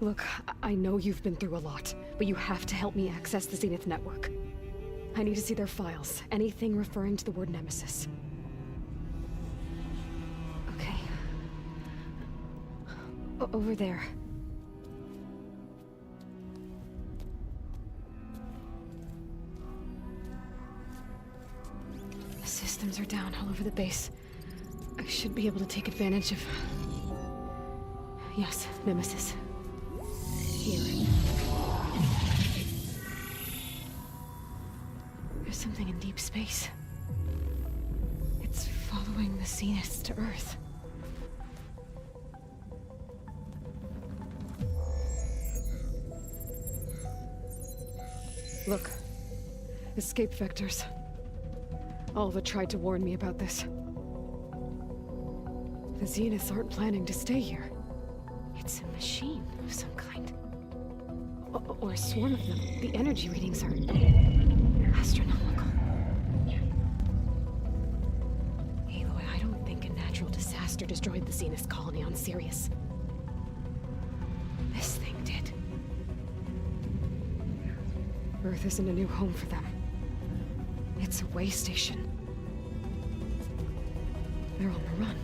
Look, I know you've been through a lot, but you have to help me access the Zenith network. I need to see their files, anything referring to the word Nemesis. Okay. Over there. The systems are down all over the base. I should be able to take advantage of... Yes, Nemesis. Here. There's something in deep space. It's following the Zeniths to Earth. Look. Escape vectors. Alva tried to warn me about this. The Zeniths aren't planning to stay here. It's a machine of some kind. Or a swarm of them. The energy readings are... astronomical. Aloy, I don't think a natural disaster destroyed the Zenith colony on Sirius. This thing did. Earth isn't a new home for them. It's a way station. They're on the run.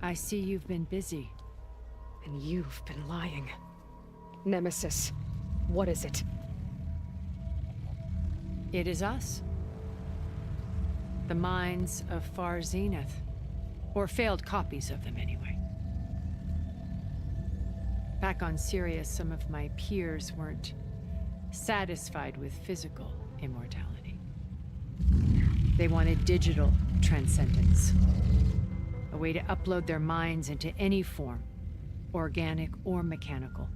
I see you've been busy. And you've been lying. Nemesis, what is it? It is us. The minds of Far Zenith. Or failed copies of them, anyway. Back on Sirius, some of my peers weren't satisfied with physical immortality. They wanted digital transcendence. A way to upload their minds into any form, organic or mechanical.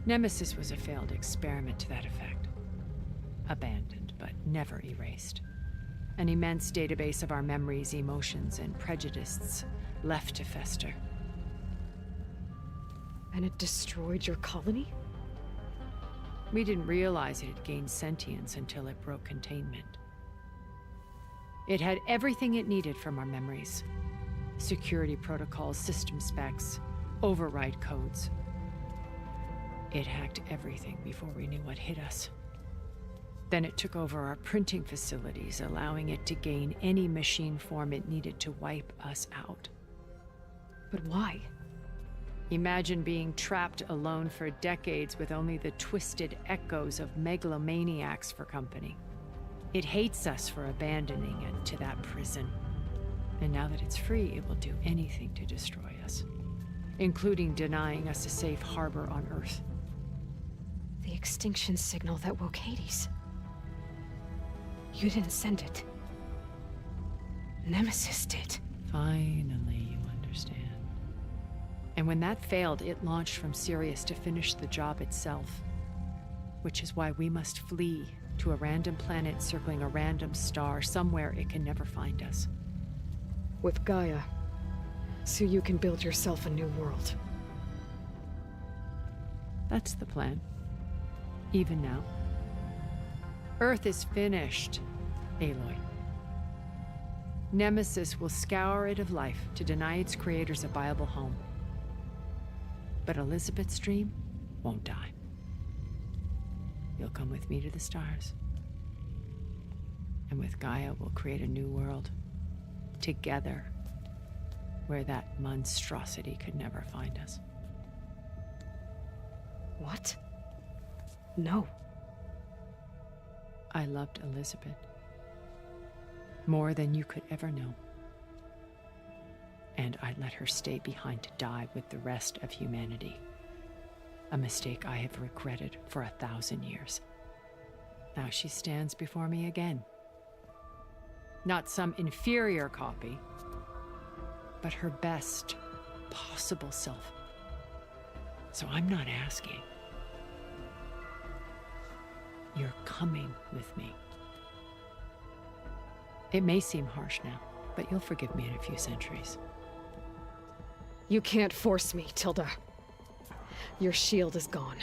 Nemesis was a failed experiment to that effect. Abandoned, but never erased. An immense database of our memories, emotions, and prejudices left to fester. And it destroyed your colony? We didn't realize it had gained sentience until it broke containment. It had everything it needed from our memories. Security protocols, system specs, override codes. It hacked everything before we knew what hit us. Then it took over our printing facilities, allowing it to gain any machine form it needed to wipe us out. But why? Imagine being trapped alone for decades with only the twisted echoes of megalomaniacs for company. It hates us for abandoning it to that prison. And now that it's free, it will do anything to destroy us, including denying us a safe harbor on Earth. The extinction signal that woke Hades. You didn't send it. Nemesis did. Finally, you understand. And when that failed, it launched from Sirius to finish the job itself. Which is why we must flee to a random planet circling a random star, somewhere it can never find us. With Gaia, so you can build yourself a new world. That's the plan. Even now. Earth is finished, Aloy. Nemesis will scour it of life to deny its creators a viable home. But Elizabeth's dream won't die. You'll come with me to the stars. And with Gaia, we'll create a new world. Together. Where that monstrosity could never find us. What? No. I loved Elizabeth. More than you could ever know. And I let her stay behind to die with the rest of humanity. A mistake I have regretted for 1,000 years. Now she stands before me again. Not some inferior copy, but her best possible self. So I'm not asking. You're coming with me. It may seem harsh now, but you'll forgive me in a few centuries. You can't force me, Tilda. Your shield is gone.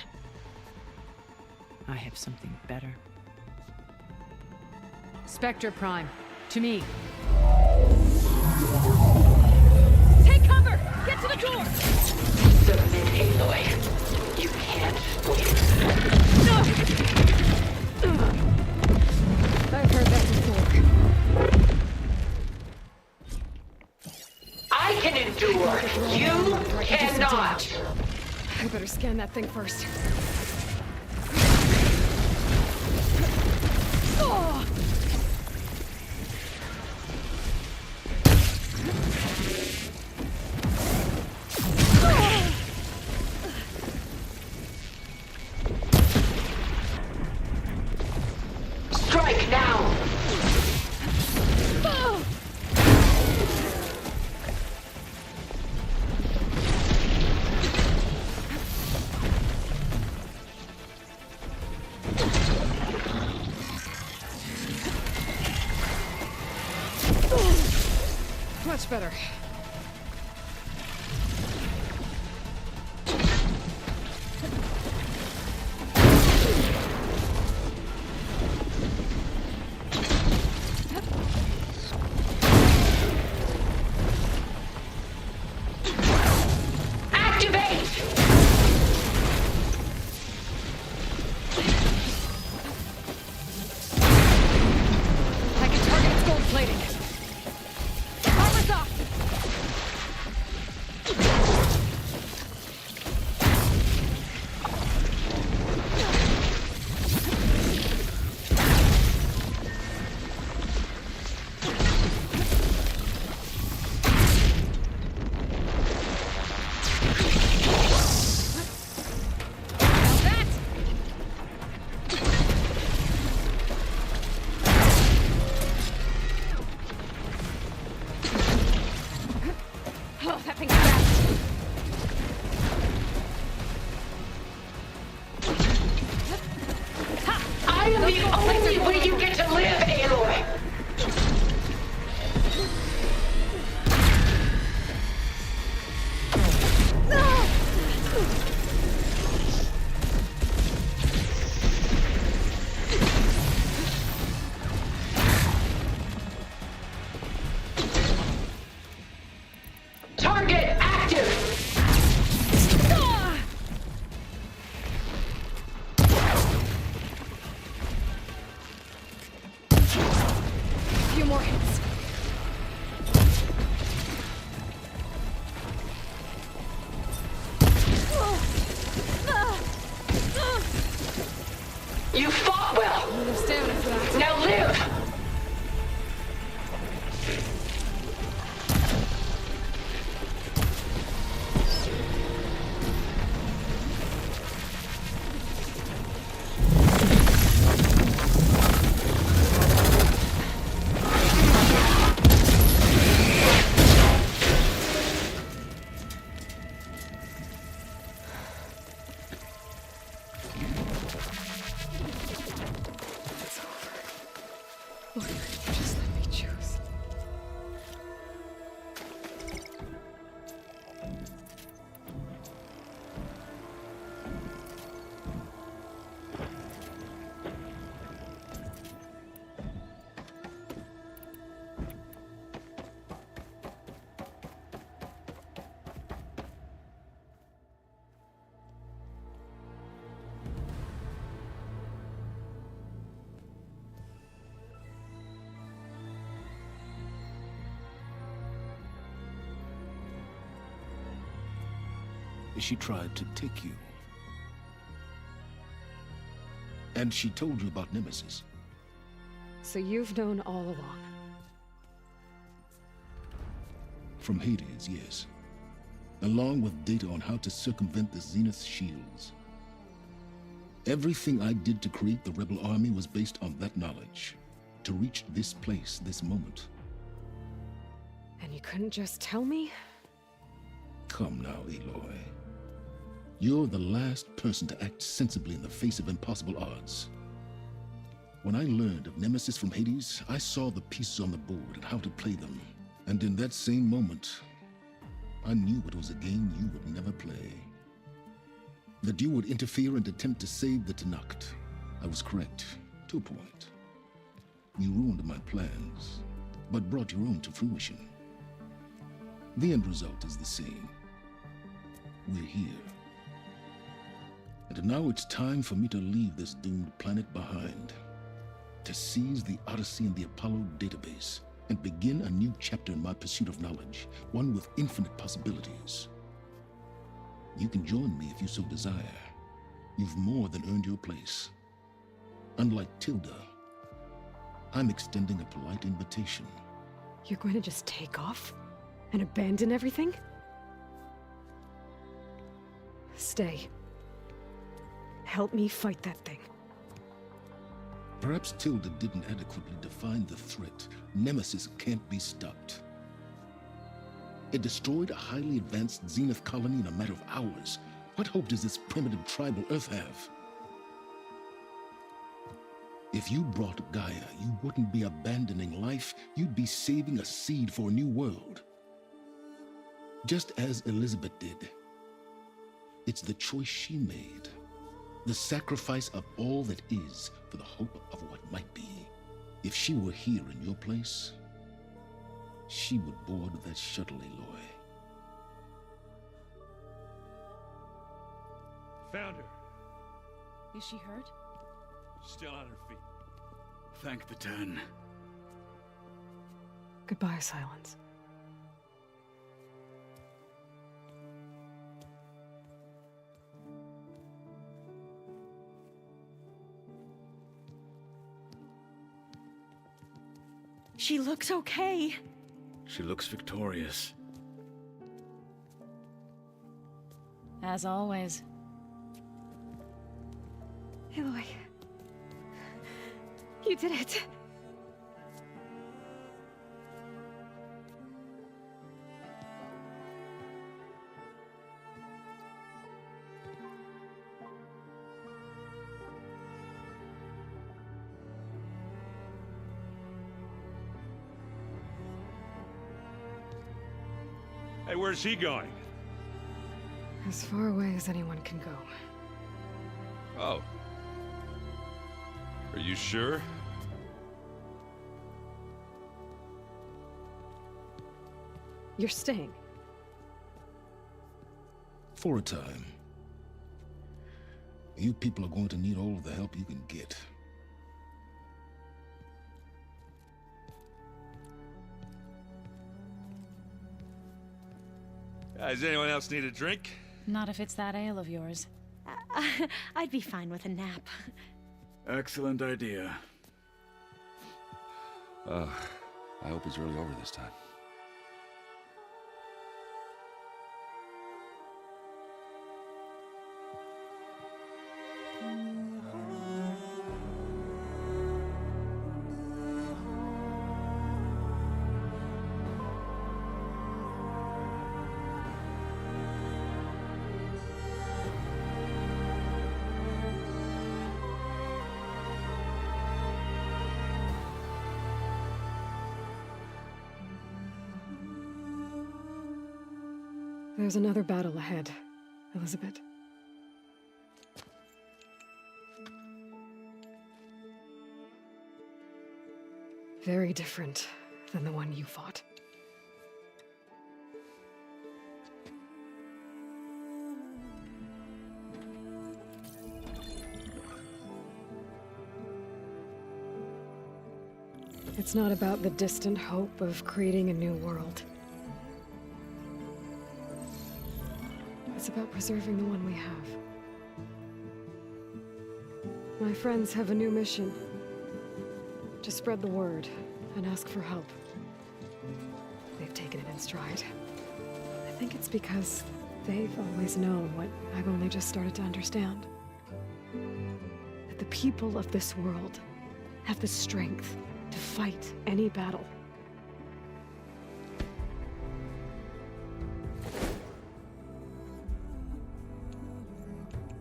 I have something better. Spectre Prime, to me. Take cover! Get to the door! Submit, Aloy. You can't win. I've heard that before. I can endure. You cannot. I better scan that thing first. Oh! Strike now! Much better. few more hits. You fought well. You're standing for that. Now live! Just let me choose. She tried to take you. And she told you about Nemesis. So you've known all along. From Hades, yes. Along with data on how to circumvent the Zenith's shields. Everything I did to create the rebel army was based on that knowledge. To reach this place, this moment. And you couldn't just tell me? Come now, Aloy. You're the last person to act sensibly in the face of impossible odds. When I learned of Nemesis from Hades, I saw the pieces on the board and how to play them. And in that same moment, I knew it was a game you would never play. That you would interfere and attempt to save the Tenakth. I was correct, to a point. You ruined my plans, but brought your own to fruition. The end result is the same. We're here. And now it's time for me to leave this doomed planet behind. To seize the Odyssey and the Apollo database, and begin a new chapter in my pursuit of knowledge, one with infinite possibilities. You can join me if you so desire. You've more than earned your place. Unlike Tilda, I'm extending a polite invitation. You're going to just take off? And abandon everything? Stay. Help me fight that thing. Perhaps Tilda didn't adequately define the threat. Nemesis can't be stopped. It destroyed a highly advanced Zenith colony in a matter of hours. What hope does this primitive tribal Earth have? If you brought Gaia, you wouldn't be abandoning life, you'd be saving a seed for a new world. Just as Elizabeth did. It's the choice she made. The sacrifice of all that is for the hope of what might be. If she were here in your place, she would board that shuttle, Aloy. Found her. Is she hurt? Still on her feet. Thank the Ten. Goodbye, Silence. She looks okay. She looks victorious. As always. Aloy. You did it. Hey, where's he going? As far away as anyone can go. Oh. Are you sure? You're staying. For a time. You people are going to need all of the help you can get. Does anyone else need a drink? Not if it's that ale of yours. I'd be fine with a nap. Excellent idea. I hope it's really over this time. There's another battle ahead, Elizabeth. Very different than the one you fought. It's not about the distant hope of creating a new world. It's about preserving the one we have. My friends have a new mission. To spread the word and ask for help. They've taken it in stride. I think it's because they've always known what I've only just started to understand. That the people of this world have the strength to fight any battle.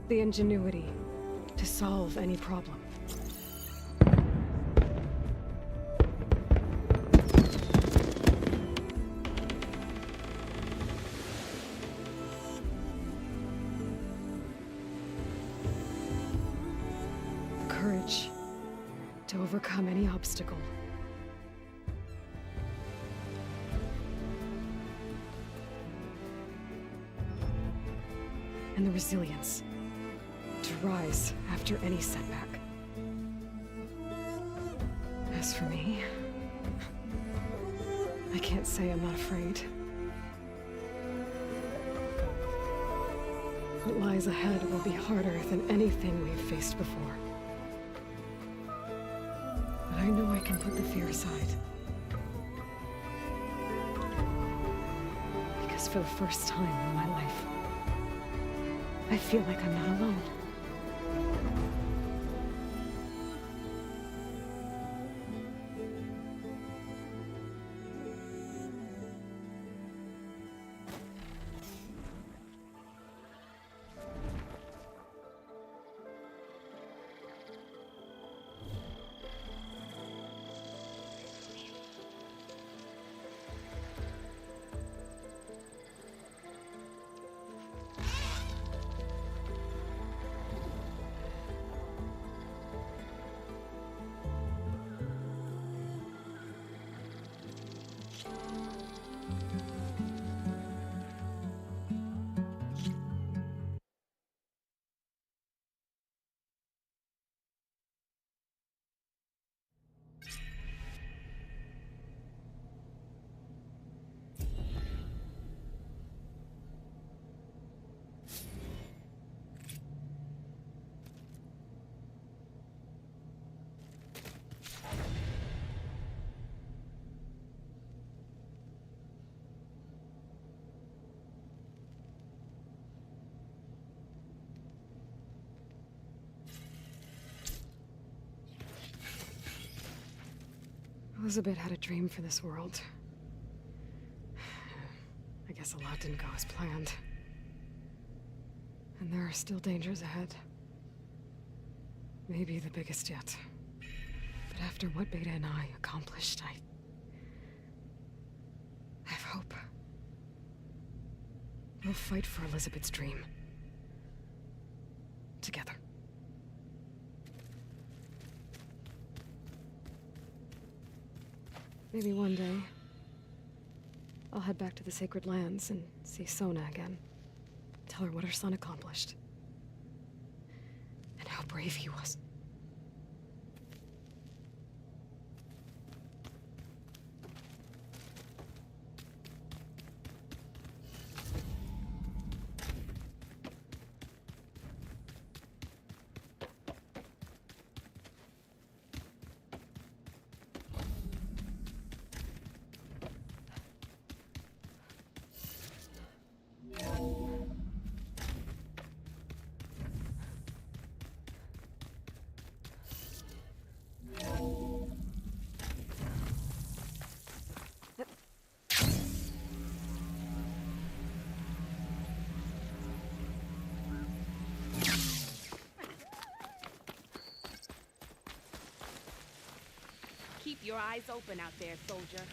The ingenuity to solve any problem. The courage to overcome any obstacle. And the resilience to rise after any setback. As for me, I can't say I'm not afraid. What lies ahead will be harder than anything we've faced before. But I know I can put the fear aside. Because for the first time in my life, I feel like I'm not alone. Elizabeth had a dream for this world. I guess a lot didn't go as planned. And there are still dangers ahead. Maybe the biggest yet. But after what Beta and I accomplished, I have hope. We'll fight for Elizabeth's dream. Together. Maybe one day, I'll head back to the Sacred Lands and see Sona again. Tell her what her son accomplished. And how brave he was. your eyes open out there, soldier.